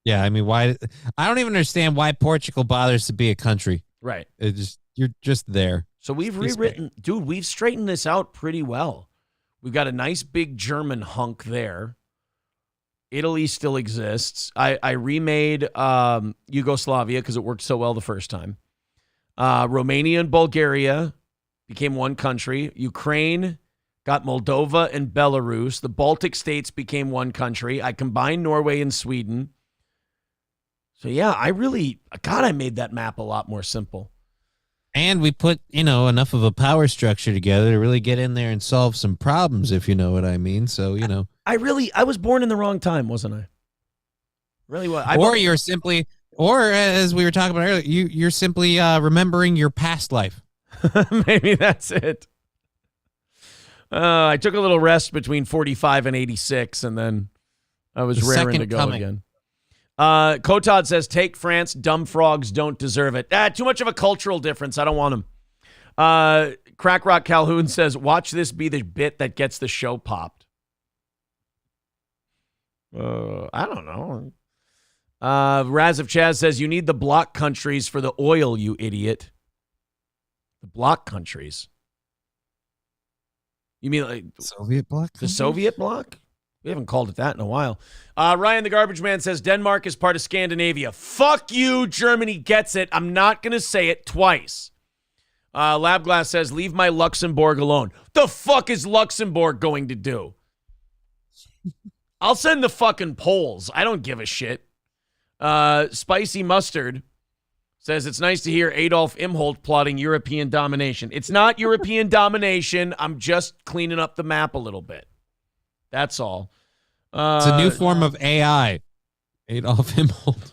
Yeah, I mean, why? I don't even understand why Portugal bothers to be a country. Right. You're just there. So we've rewritten, dude, we've straightened this out pretty well. We've got a nice big German hunk there. Italy still exists. I remade Yugoslavia because it worked so well the first time. Romania and Bulgaria became one country. Ukraine got Moldova and Belarus. The Baltic states became one country. I combined Norway and Sweden. So yeah, I made that map a lot more simple. And we put, enough of a power structure together to really get in there and solve some problems, if you know what I mean. So, I was born in the wrong time, wasn't I? Really was. Or as we were talking about earlier, you're simply remembering your past life. Maybe that's it. I took a little rest between 45 and 86, and then I was raring to go again. Kotod says, take France. Dumb frogs don't deserve it. Too much of a cultural difference. I don't want them. Crack Rock Calhoun says, watch this be the bit that gets the show popped. I don't know. Raz of Chaz says, you need the bloc countries for the oil, you idiot. The bloc countries. You mean like Soviet bloc? The Soviet bloc? We haven't called it that in a while. Ryan the Garbage Man says, Denmark is part of Scandinavia. Fuck you, Germany gets it. I'm not going to say it twice. Labglass says, leave my Luxembourg alone. The fuck is Luxembourg going to do? I'll send the fucking Poles. I don't give a shit. Spicy Mustard says, it's nice to hear Adolf Imholt plotting European domination. It's not European domination. I'm just cleaning up the map a little bit. That's all. It's a new form of AI. Adolf Imholt.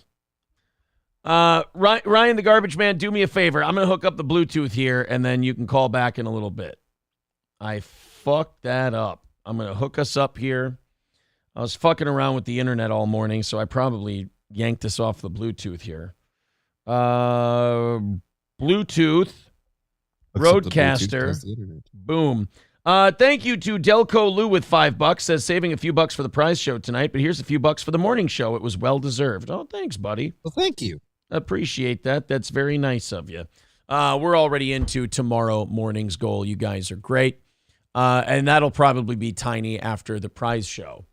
Ryan the Garbage Man, do me a favor. I'm going to hook up the Bluetooth here, and then you can call back in a little bit. I fucked that up. I'm going to hook us up here. I was fucking around with the internet all morning, so I probably yanked us off the Bluetooth here. Bluetooth, Roadcaster, boom. Thank you to Delco Lou with $5. Says saving a few bucks for the prize show tonight, but here's a few bucks for the morning show. It was well deserved. Oh, thanks, buddy. Well, thank you. Appreciate that. That's very nice of you. We're already into tomorrow morning's goal. You guys are great. And that'll probably be tiny after the prize show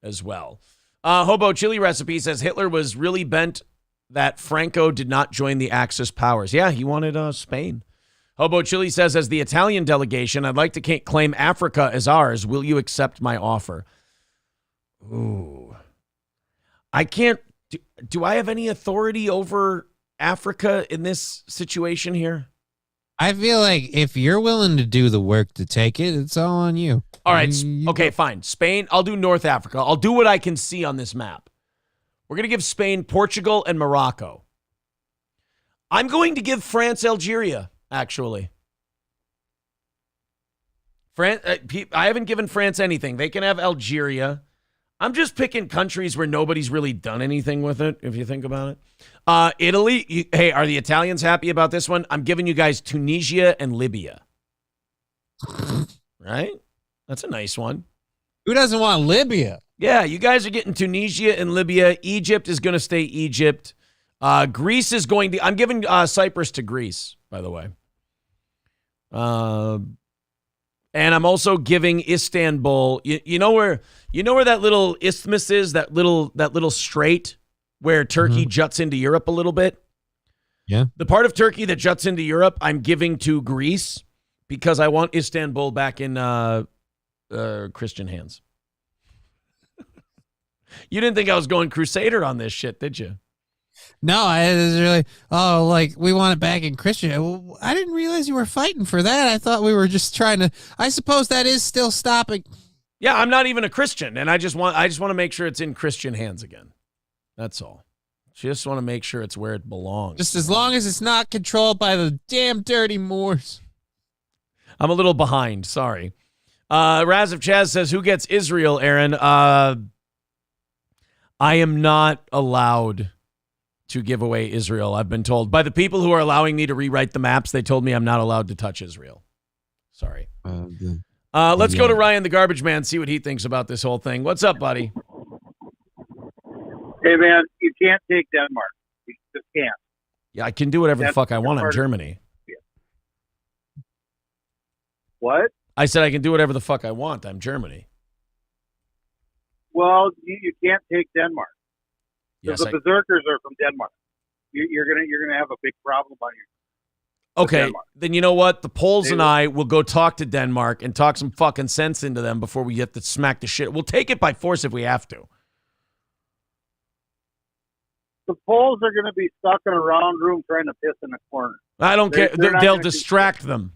as well. Hobo Chili Recipe says Hitler was really bent that Franco did not join the Axis powers. Yeah, he wanted Spain. Hobo Chili says, as the Italian delegation, I'd like to claim Africa as ours. Will you accept my offer? Ooh. I can't. Do I have any authority over Africa in this situation here? I feel like if you're willing to do the work to take it, it's all on you. All right. Okay, fine. Spain, I'll do North Africa. I'll do what I can see on this map. We're going to give Spain, Portugal, and Morocco. I'm going to give France, Algeria, actually. France, I haven't given France anything. They can have Algeria. I'm just picking countries where nobody's really done anything with it, if you think about it. Italy, hey, are the Italians happy about this one? I'm giving you guys Tunisia and Libya. Right? That's a nice one. Who doesn't want Libya? Yeah, you guys are getting Tunisia and Libya. Egypt is going to stay Egypt. Greece is going to... I'm giving Cyprus to Greece, by the way. And I'm also giving Istanbul. You know where that little isthmus is, that little strait where Turkey juts into Europe a little bit? Yeah. The part of Turkey that juts into Europe, I'm giving to Greece because I want Istanbul back in Christian hands. You didn't think I was going Crusader on this shit, did you? No, I was really, we want it back in Christian. Well, I didn't realize you were fighting for that. I thought we were just trying to, I suppose that is still stopping. Yeah, I'm not even a Christian, and I just want to make sure it's in Christian hands again. That's all. Just want to make sure it's where it belongs. Just as long as it's not controlled by the damn dirty Moors. I'm a little behind. Sorry. Raz of Chaz says, who gets Israel, Aaron? I am not allowed to give away Israel. I've been told by the people who are allowing me to rewrite the maps. They told me I'm not allowed to touch Israel. Sorry. Let's go to Ryan, the garbage man, see what he thinks about this whole thing. What's up, buddy? Hey, man, you can't take Denmark. You just can't. Yeah, I can do whatever the fuck I want. I'm Germany. What? I said I can do whatever the fuck I want. I'm Germany. Well, you can't take Denmark. Yes, the berserkers are from Denmark. You're gonna have a big problem on your. Okay, then you know what? The Poles and I will go talk to Denmark and talk some fucking sense into them before we get to smack the shit. We'll take it by force if we have to. The Poles are going to be stuck in a round room trying to piss in a corner. I don't care. They'll distract them.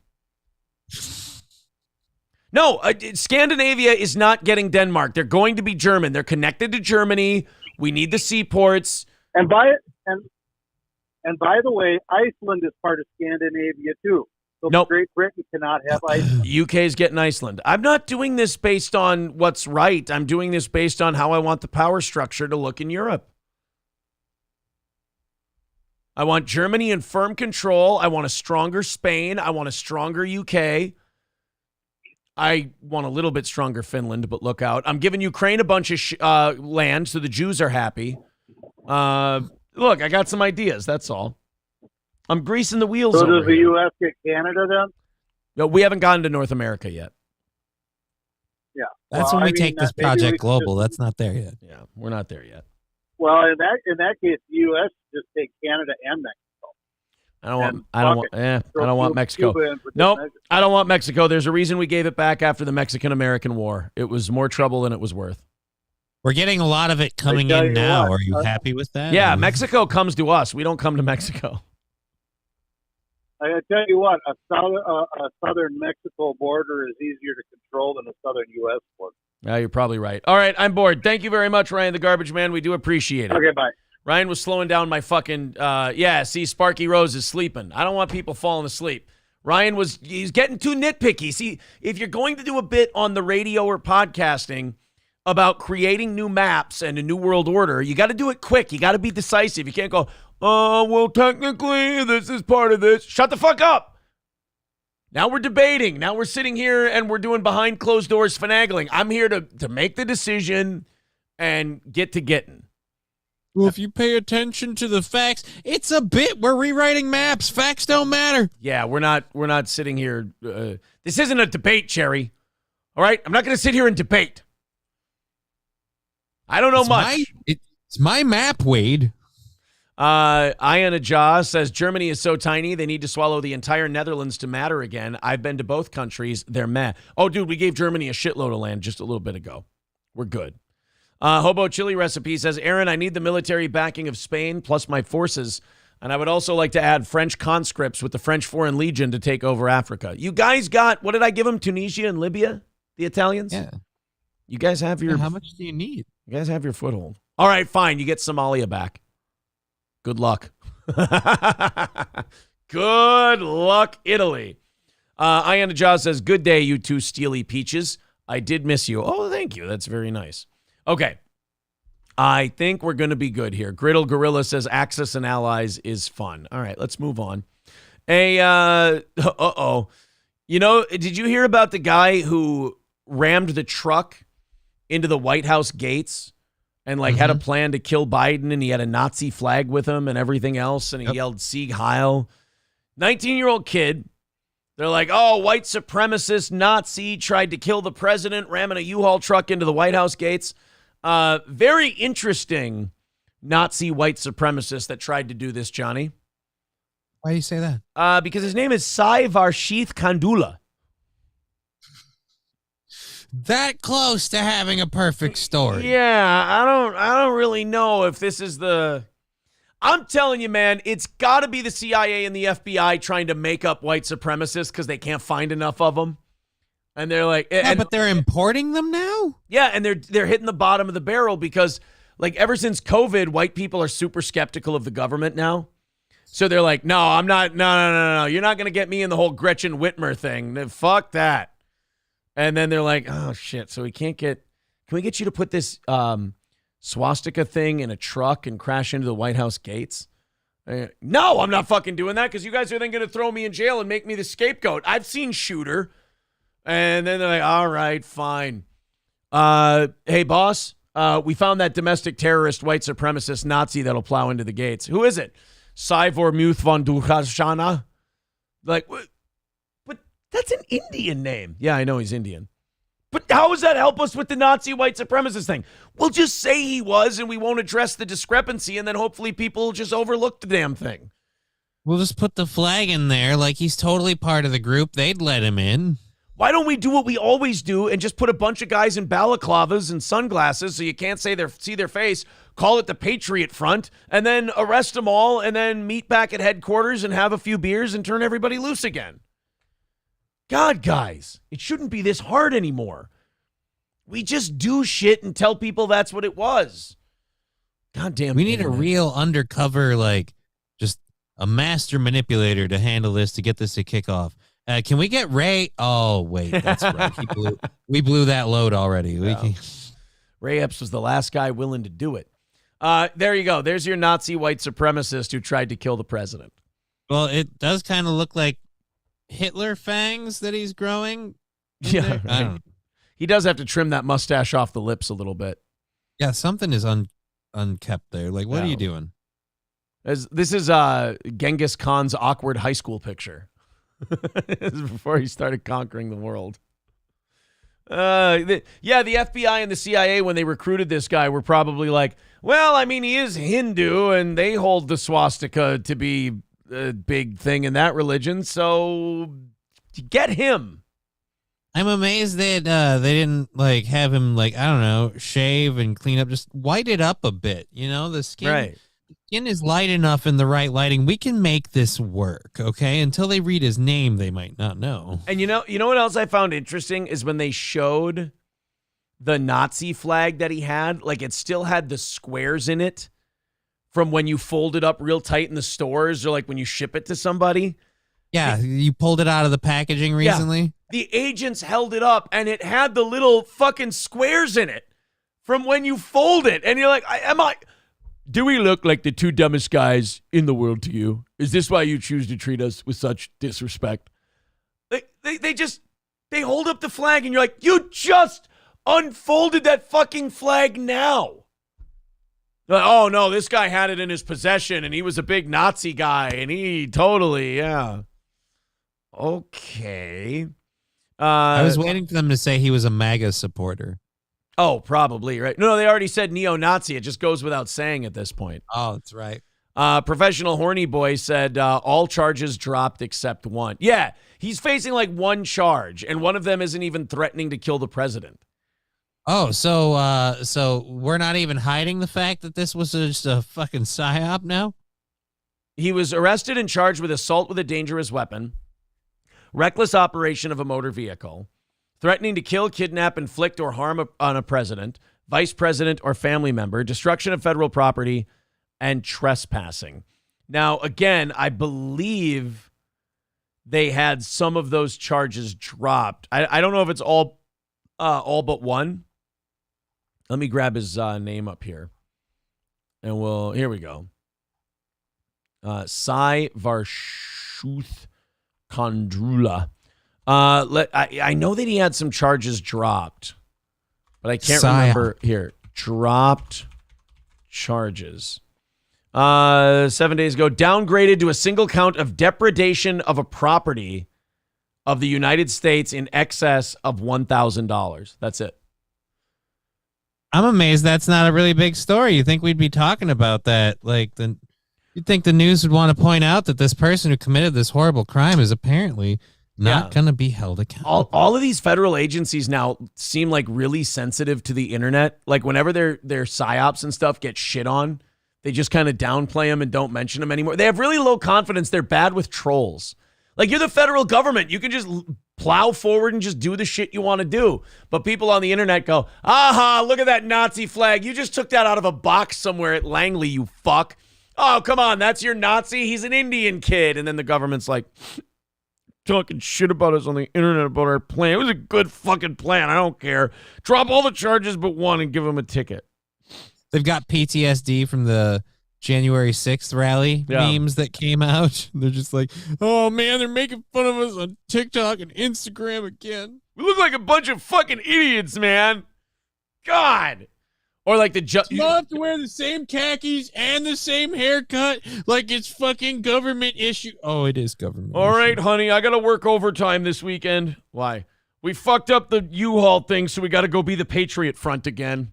No, Scandinavia is not getting Denmark. They're going to be German. They're connected to Germany. We need the seaports. And by the way, Iceland is part of Scandinavia too. So nope. Great Britain cannot have Iceland. UK's getting Iceland. I'm not doing this based on what's right. I'm doing this based on how I want the power structure to look in Europe. I want Germany in firm control. I want a stronger Spain. I want a stronger UK. I want a little bit stronger Finland, but look out. I'm giving Ukraine a bunch of land so the Jews are happy. Look, I got some ideas. That's all. I'm greasing the wheels So over does the here. U.S. get Canada then? No, we haven't gotten to North America yet. Yeah. That's when we take this project global. That's not there yet. Yeah, we're not there yet. Well, in that case, the U.S. just take Canada and Mexico. I don't want Mexico. Nope, I don't want Mexico. There's a reason we gave it back after the Mexican-American War. It was more trouble than it was worth. We're getting a lot of it coming in now. Are you happy with that? Yeah, Mexico comes to us. We don't come to Mexico. I tell you what, a southern Mexico border is easier to control than a southern U.S. border. Yeah, you're probably right. All right, I'm bored. Thank you very much, Ryan, the garbage man. We do appreciate it. Okay, bye. Ryan was slowing down my fucking, see, Sparky Rose is sleeping. I don't want people falling asleep. He's getting too nitpicky. See, if you're going to do a bit on the radio or podcasting about creating new maps and a new world order, you got to do it quick. You got to be decisive. You can't go, well, technically, this is part of this. Shut the fuck up. Now we're debating. Now we're sitting here and we're doing behind closed doors finagling. I'm here to make the decision and get to getting. Well, if you pay attention to the facts, it's a bit. We're rewriting maps. Facts don't matter. Yeah, we're not sitting here. This isn't a debate, Cherry. All right? I'm not going to sit here and debate. I don't know much. It's my map, Wade. Iana Jaw says, Germany is so tiny, they need to swallow the entire Netherlands to matter again. I've been to both countries. They're meh. Oh, dude, we gave Germany a shitload of land just a little bit ago. We're good. Hobo Chili Recipe says, Aaron, I need the military backing of Spain plus my forces, and I would also like to add French conscripts with the French Foreign Legion to take over Africa. You guys got, what did I give them, Tunisia and Libya, the Italians? Yeah. You guys have your... How much do you need? You guys have your foothold. All right, fine. You get Somalia back. Good luck. Good luck, Italy. Iana Jaws says, good day, you two steely peaches. I did miss you. Oh, thank you. That's very nice. Okay. I think we're going to be good here. Griddle Gorilla says, Axis and Allies is fun. All right, let's move on. Uh-oh. You know, did you hear about the guy who rammed the truck into the White House gates and had a plan to kill Biden, and he had a Nazi flag with him and everything else, and he yelled Sieg Heil? 19-year-old kid. They're like, oh, white supremacist Nazi tried to kill the president, ramming a U-Haul truck into the White House gates. Very interesting Nazi white supremacist that tried to do this, Johnny. Why do you say that? Because his name is Sai Varshith Kandula. That close to having a perfect story. Yeah, I don't really know if this is the... I'm telling you, man, it's got to be the CIA and the FBI trying to make up white supremacists because they can't find enough of them. And they're like... Yeah, but they're importing them now? Yeah, and they're hitting the bottom of the barrel because, ever since COVID, white people are super skeptical of the government now. So they're like, no, I'm not... No. You're not going to get me in the whole Gretchen Whitmer thing. Fuck that. And then they're like, oh, shit, so can we get you to put this swastika thing in a truck and crash into the White House gates? No, I'm not fucking doing that because you guys are then going to throw me in jail and make me the scapegoat. I've seen Shooter. And then they're like, all right, fine. Hey, boss, we found that domestic terrorist, white supremacist Nazi that'll plow into the gates. Who is it? Saivor Muth von Dukhashana? That's an Indian name. Yeah, I know he's Indian. But how does that help us with the Nazi white supremacist thing? We'll just say he was, and we won't address the discrepancy, and then hopefully people will just overlook the damn thing. We'll just put the flag in there like he's totally part of the group. They'd let him in. Why don't we do what we always do and just put a bunch of guys in balaclavas and sunglasses so you can't see their face, call it the Patriot Front, and then arrest them all, and then meet back at headquarters and have a few beers and turn everybody loose again? God, guys, it shouldn't be this hard anymore. We just do shit and tell people that's what it was. Goddamn. We need a real undercover, just a master manipulator to handle this, to get this to kick off. Can we get Ray? Oh, wait, that's right. We blew that load already. Yeah. Ray Epps was the last guy willing to do it. There you go. There's your Nazi white supremacist who tried to kill the president. Well, it does kind of look like Hitler fangs that he's growing. Yeah, right. I don't know. He does have to trim that mustache off the lips a little bit. Yeah, something is unkept there. What are you doing? This is Genghis Khan's awkward high school picture. This is before he started conquering the world. The FBI and the CIA, when they recruited this guy, were probably like, well, I mean, he is Hindu, and they hold the swastika to be a big thing in that religion, so get him. I'm amazed that they didn't have him I don't know, shave and clean up, just white it up a bit. The skin. Right. The skin is light enough in the right lighting. We can make this work, okay? Until they read his name, they might not know. And you know what else I found interesting is when they showed the Nazi flag that he had, it still had the squares in it from when you fold it up real tight in the stores, or when you ship it to somebody. Yeah, you pulled it out of the packaging recently? Yeah. The agents held it up, and it had the little fucking squares in it from when you fold it. And you're like, do we look like the two dumbest guys in the world to you? Is this why you choose to treat us with such disrespect? they hold up the flag and you're like, you just unfolded that fucking flag now. Like, oh no, this guy had it in his possession and he was a big Nazi guy and he totally, yeah. Okay. I was waiting for them to say he was a MAGA supporter. Oh, probably, right. No, they already said neo-Nazi. It just goes without saying at this point. Oh, that's right. Professional Horny Boy said all charges dropped except one. Yeah, he's facing like one charge, and one of them isn't even threatening to kill the president. Oh, so we're not even hiding the fact that this was just a fucking psyop now? He was arrested and charged with assault with a dangerous weapon, reckless operation of a motor vehicle, threatening to kill, kidnap, inflict, or harm on a president, vice president, or family member, destruction of federal property, and trespassing. Now, again, I believe they had some of those charges dropped. I don't know if it's all but one. Let me grab his name up here. And here we go. Sai Varshuth Kondrula. I know that he had some charges dropped, but I can't remember. Here, dropped charges. 7 days ago, downgraded to a single count of depredation of a property of the United States in excess of $1,000. That's it. I'm amazed that's not a really big story. You think we'd be talking about that? You'd think the news would want to point out that this person who committed this horrible crime is apparently not going to be held accountable. All of these federal agencies now seem like really sensitive to the internet. Like whenever their psyops and stuff get shit on, they just kind of downplay them and don't mention them anymore. They have really low confidence. They're bad with trolls. Like, you're the federal government. You can just plow forward and just do the shit you want to do. But people on the internet go, aha, look at that Nazi flag. You just took that out of a box somewhere at Langley, you fuck. Oh, come on, that's your Nazi? He's an Indian kid. And then the government's like, talking shit about us on the internet about our plan. It was a good fucking plan. I don't care. Drop all the charges but one and give him a ticket. They've got PTSD from the January 6th rally memes that came out. They're just like, oh man, they're making fun of us on TikTok and Instagram again. We look like a bunch of fucking idiots, man. God. Or like you all have to wear the same khakis and the same haircut like it's fucking government issue. Oh, it is government All issue. right, honey, I got to work overtime this weekend. Why? We fucked up the U-Haul thing, so we got to go be the Patriot Front again.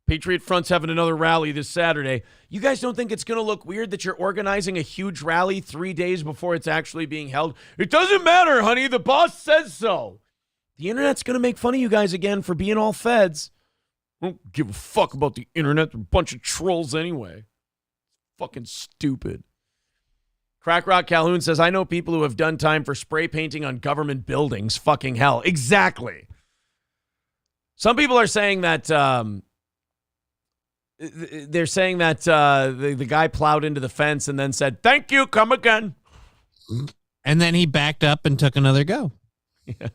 Patriot Front's having another rally this Saturday. You guys don't think it's going to look weird that you're organizing a huge rally 3 days before it's actually being held? It doesn't matter, honey. The boss says so. The internet's going to make fun of you guys again for being all feds. I don't give a fuck about the internet. They're a bunch of trolls anyway. Fucking stupid. Crack Rock Calhoun says, I know people who have done time for spray painting on government buildings. Fucking hell. Exactly. Some people are saying that they're saying that the guy plowed into the fence and then said, thank you, come again. And then he backed up and took another go. Yes.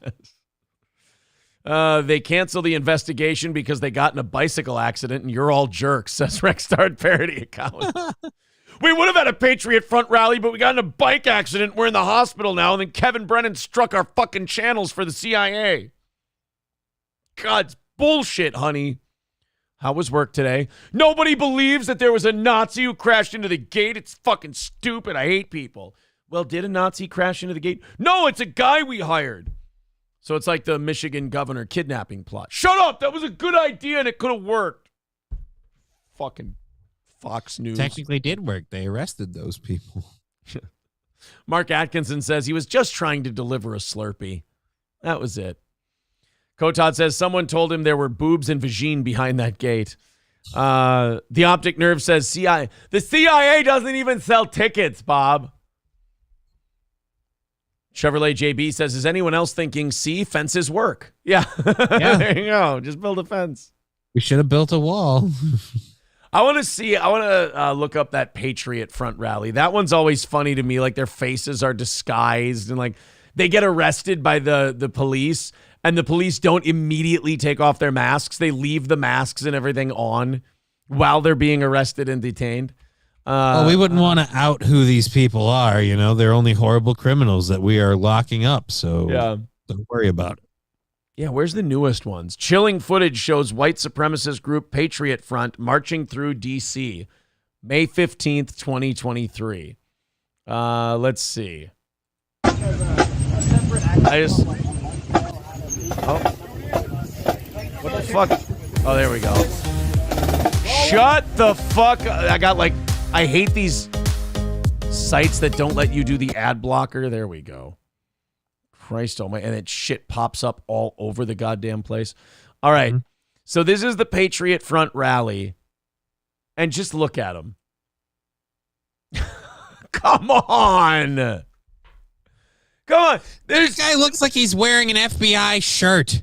They cancel the investigation because they got in a bicycle accident and you're all jerks, says Rexstard parody account. We would have had a Patriot Front rally, but we got in a bike accident. We're in the hospital now, and then Kevin Brennan struck our fucking channels for the CIA. God, it's bullshit, honey. How was work today? Nobody believes that there was a Nazi who crashed into the gate. It's fucking stupid. I hate people. Well, did a Nazi crash into the gate? No, it's a guy we hired. So it's like the Michigan governor kidnapping plot. Shut up! That was a good idea and it could have worked. Fucking Fox News. Technically did work. They arrested those people. Mark Atkinson says he was just trying to deliver a Slurpee. That was it. Kotad says someone told him there were boobs and vagine behind that gate. The Optic Nerve says the CIA doesn't even sell tickets, Bob. Chevrolet JB says, is anyone else thinking, see, fences work? Yeah. There you go. Just build a fence. We should have built a wall. I want to look up that Patriot Front rally. That one's always funny to me. Like their faces are disguised and like they get arrested by the police and the police don't immediately take off their masks. They leave the masks and everything on while they're being arrested and detained. Well, we wouldn't want to out who these people are. You know, they're only horrible criminals that we are locking up. So don't worry about it. Yeah, where's the newest ones? Chilling footage shows white supremacist group Patriot Front marching through D.C. May 15th, 2023. Let's see. What the fuck? Oh, there we go. Shut the fuck up. I hate these sites that don't let you do the ad blocker. There we go. Christ almighty. And that shit pops up all over the goddamn place. All right. So this is the Patriot Front rally. And just look at them. Come on. Come on. This guy looks like he's wearing an FBI shirt.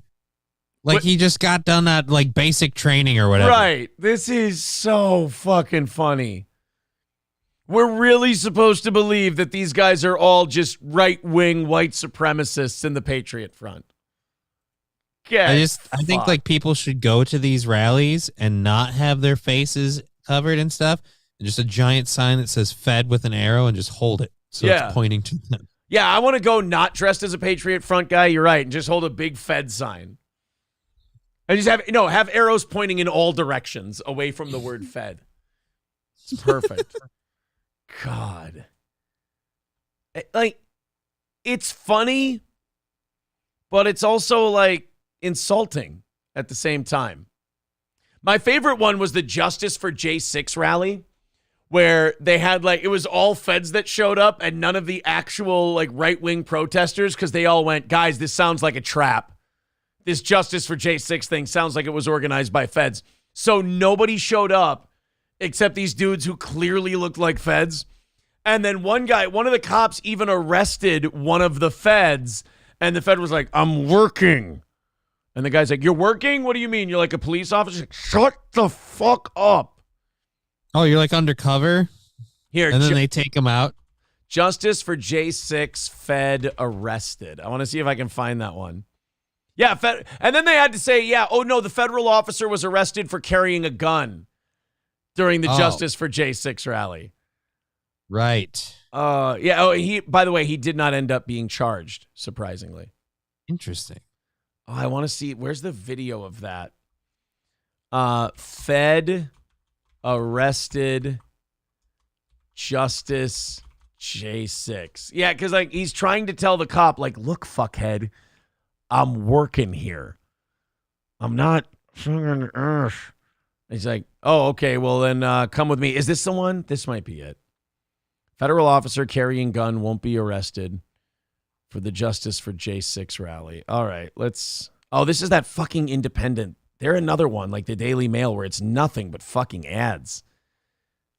Like he just got done at like basic training or whatever. Right. This is so fucking funny. We're really supposed to believe that these guys are all just right-wing white supremacists in the Patriot Front. I think like people should go to these rallies and not have their faces covered and stuff. And just a giant sign that says Fed with an arrow and just hold it. So it's pointing to them. Yeah, I want to go not dressed as a Patriot Front guy. You're right. And just hold a big Fed sign. And just have arrows pointing in all directions away from the word Fed. It's perfect. God. Like, it's funny, but it's also like insulting at the same time. My favorite one was the Justice for J6 rally, where they had it was all feds that showed up and none of the actual right-wing protesters, because they all went, guys, this sounds like a trap. This Justice for J6 thing sounds like it was organized by feds. So nobody showed up except these dudes who clearly looked like feds. And then one of the cops even arrested one of the feds. And the fed was like, I'm working. And the guy's like, you're working? What do you mean? You're like a police officer? Like, shut the fuck up. Oh, you're like undercover? Here. And then they take him out. Justice for J6 Fed arrested. I want to see if I can find that one. Yeah, and then they had to say, the federal officer was arrested for carrying a gun during the Justice for J6 rally. Right. By the way, he did not end up being charged, surprisingly. Interesting. Oh, I want to see, where's the video of that? Fed arrested Justice J6. Yeah, because he's trying to tell the cop, look, fuckhead, I'm working here. I'm not singing earth. He's like, oh, okay, well then come with me. Is this the one? This might be it. Federal officer carrying gun won't be arrested for the Justice for J6 rally. All right, this is that fucking Independent. They're another one, like the Daily Mail, where it's nothing but fucking ads.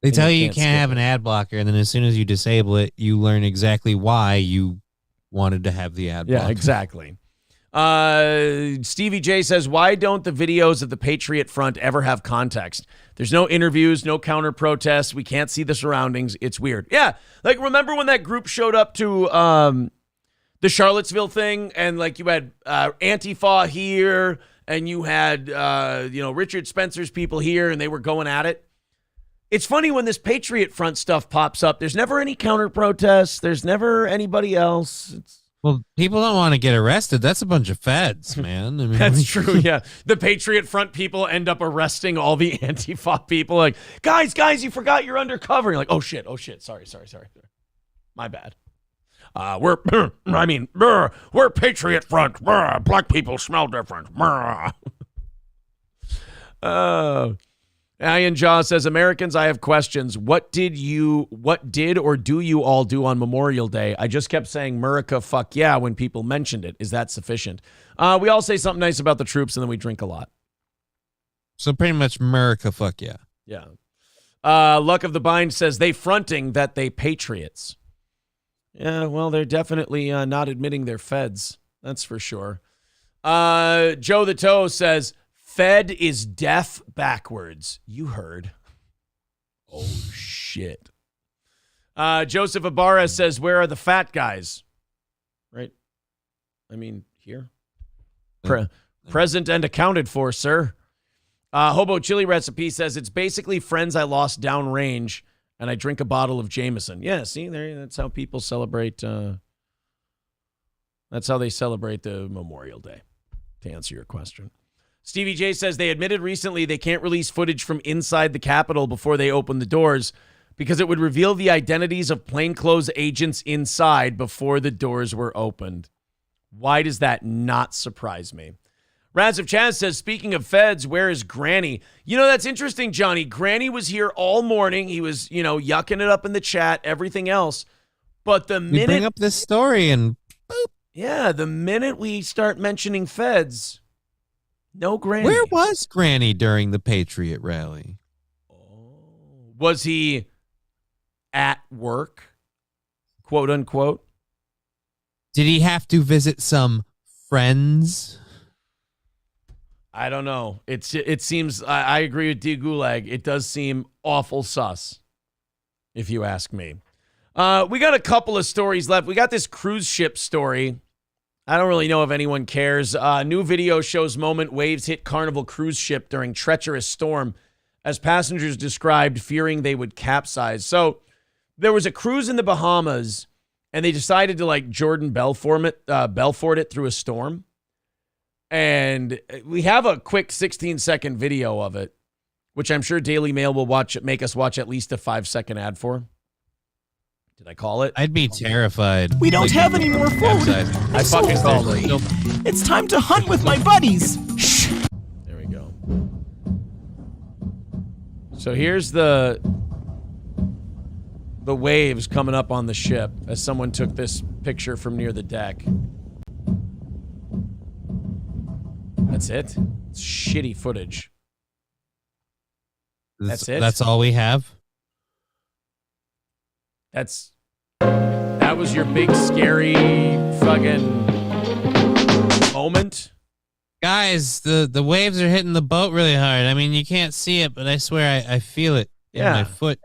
They tell you can't have an ad blocker, and then as soon as you disable it, you learn exactly why you wanted to have the ad blocker. Yeah, exactly. Stevie J says, why don't the videos of the Patriot Front ever have context? There's no interviews, no counter protests. We can't see the surroundings. It's weird. Yeah. Remember when that group showed up to, the Charlottesville thing, and you had, Antifa here, and you had, Richard Spencer's people here, and they were going at it. It's funny when this Patriot Front stuff pops up. There's never any counter protests. There's never anybody else. Well, people don't want to get arrested. That's a bunch of feds, man. I mean, that's true, yeah. The Patriot Front people end up arresting all the Antifa people. Like, guys, you forgot you're undercover. You're like, oh, shit. Sorry. My bad. We're Patriot Front. Black people smell different. Ian Jaw says, Americans, I have questions. What did or do you all do on Memorial Day? I just kept saying America, fuck yeah, when people mentioned it. Is that sufficient? We all say something nice about the troops, and then we drink a lot. So pretty much America, fuck yeah. Yeah. Luck of the Bind says, they fronting that they patriots. Yeah, well, they're definitely not admitting they're feds. That's for sure. Joe the Toe says, Fed is deaf backwards. You heard. Oh, shit. Joseph Ibarra says, where are the fat guys? Right? I mean, here. Present and accounted for, sir. Hobo Chili Recipe says, it's basically friends I lost downrange and I drink a bottle of Jameson. Yeah, see, that's how people celebrate. That's how they celebrate the Memorial Day, to answer your question. Stevie J says they admitted recently they can't release footage from inside the Capitol before they open the doors because it would reveal the identities of plainclothes agents inside before the doors were opened. Why does that not surprise me? Raz of Chaz says, speaking of feds, where is Granny? You know, that's interesting, Johnny. Granny was here all morning. He was, yucking it up in the chat, everything else. But the minute... We bring up this story and... boop. Yeah, the minute we start mentioning feds... No Granny. Where was Granny during the Patriot rally? Was he at work, quote unquote? Did he have to visit some friends? I don't know. It seems, I agree with D. Gulag. It does seem awful sus, if you ask me. We got a couple of stories left. We got this cruise ship story. I don't really know if anyone cares. New video shows moment waves hit Carnival cruise ship during treacherous storm as passengers described fearing they would capsize. So there was a cruise in the Bahamas, and they decided to Jordan Belfort it through a storm. And we have a quick 16-second video of it, which I'm sure Daily Mail will make us watch at least a 5-second ad for. Did I call it? I'd be terrified. We don't have any more food. I fucking called it. It's time to hunt with my buddies. Shh. There we go. So here's the waves coming up on the ship as someone took this picture from near the deck. That's it? It's shitty footage. That's it? That's all we have? That was your big, scary fucking moment? Guys, the waves are hitting the boat really hard. I mean, you can't see it, but I swear I feel it in my foot.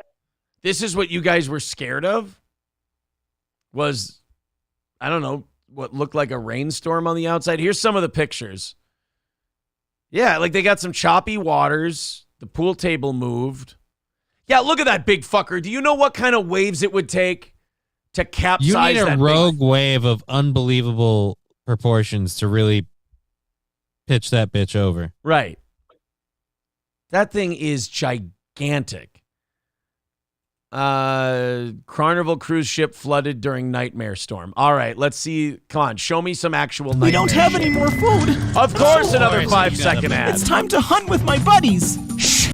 This is what you guys were scared of? Was, I don't know, what looked like a rainstorm on the outside? Here's some of the pictures. Yeah, they got some choppy waters. The pool table moved. Yeah, look at that big fucker. Do you know what kind of waves it would take to capsize You that? need a rogue wave of unbelievable proportions to really pitch that bitch over. Right. That thing is gigantic. Carnival cruise ship flooded during nightmare storm. All right, let's see. Come on, show me some actual nightmare. We don't have any more food. Of course, another 5-second ad. It's time to hunt with my buddies. Shh.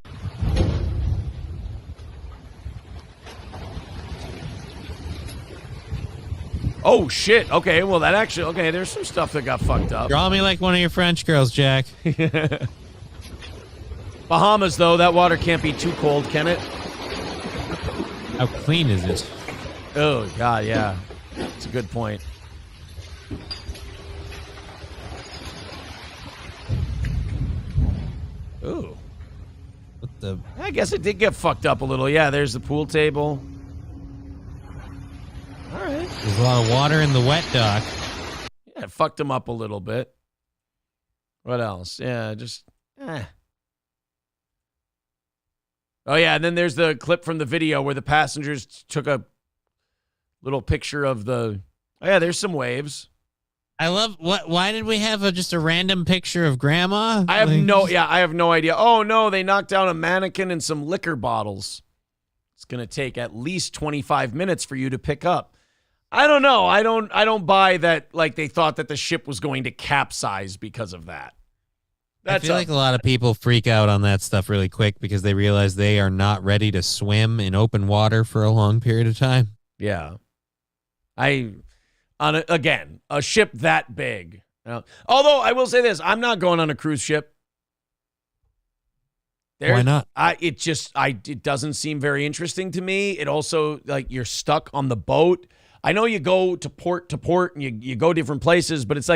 Oh, shit. Okay, well, there's some stuff that got fucked up. Draw me like one of your French girls, Jack. Bahamas, though, that water can't be too cold, can it? How clean is it? Oh, God, yeah. It's a good point. Ooh. What the? I guess it did get fucked up a little. Yeah, there's the pool table. All right. There's a lot of water in the wet dock. Yeah, it fucked him up a little bit. What else? Yeah, just... Oh, yeah, and then there's the clip from the video where the passengers took a little picture of the... Oh, yeah, there's some waves. I love... Why did we have just a random picture of Grandma? I have no idea. Oh, no, they knocked down a mannequin and some liquor bottles. It's going to take at least 25 minutes for you to pick up. I don't know. I don't buy that they thought that the ship was going to capsize because of that. I feel like a lot of people freak out on that stuff really quick because they realize they are not ready to swim in open water for a long period of time. Yeah. Again, a ship that big. Although I will say this, I'm not going on a cruise ship. Why not? It doesn't seem very interesting to me. It also, you're stuck on the boat. I know you go to port and you go different places, but it's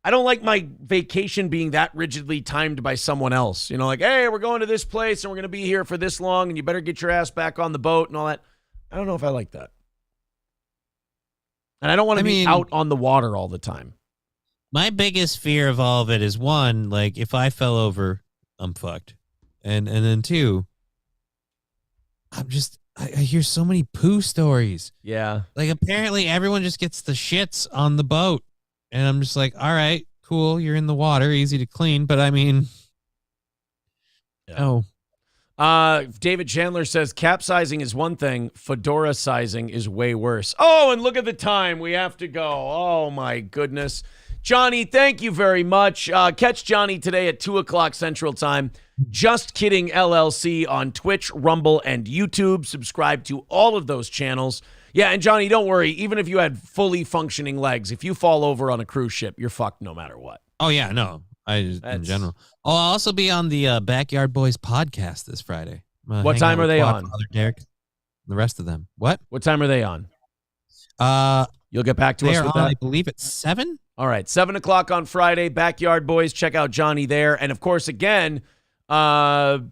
I don't like my vacation being that rigidly timed by someone else. Hey, we're going to this place and we're going to be here for this long and you better get your ass back on the boat and all that. I don't know if I like that. And I don't want to be out on the water all the time. My biggest fear of all of it is, one, if I fell over, I'm fucked. And then two, I hear so many poo stories. Yeah. Like, apparently everyone just gets the shits on the boat. And I'm just like, all right, cool. You're in the water, easy to clean. But I mean, no. David Chandler says capsizing is one thing, fedora sizing is way worse. Oh, and look at the time. We have to go. Oh, my goodness. Johnny, thank you very much. Catch Johnny today at 2 o'clock Central Time. Just Kidding LLC on Twitch, Rumble, and YouTube. Subscribe to all of those channels. Yeah, and Johnny, don't worry. Even if you had fully functioning legs, if you fall over on a cruise ship, you're fucked no matter what. Oh, yeah, no. In general. I'll also be on the Backyard Boys podcast this Friday. What time are they on? Father Derek, the rest of them. What time are they on? You'll get back to us with that? I believe it's 7. All right, 7 o'clock on Friday. Backyard Boys. Check out Johnny there. And, of course, again, Just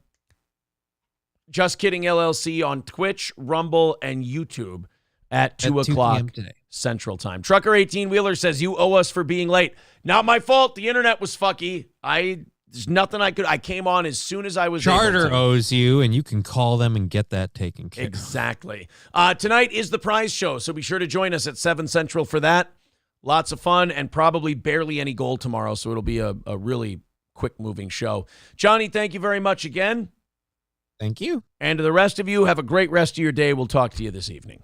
Kidding LLC on Twitch, Rumble, and YouTube at 2 o'clock today. Central Time. Trucker 18 Wheeler says, you owe us for being late. Not my fault. The internet was fucky. There's nothing I came on as soon as I was Charter able to. owes you, and you can call them and get that taken care of. Exactly. Tonight is the prize show, so be sure to join us at 7 Central for that. Lots of fun and probably barely any gold tomorrow, so it'll be a really quick-moving show. Johnny, thank you very much again. Thank you. And to the rest of you, have a great rest of your day. We'll talk to you this evening.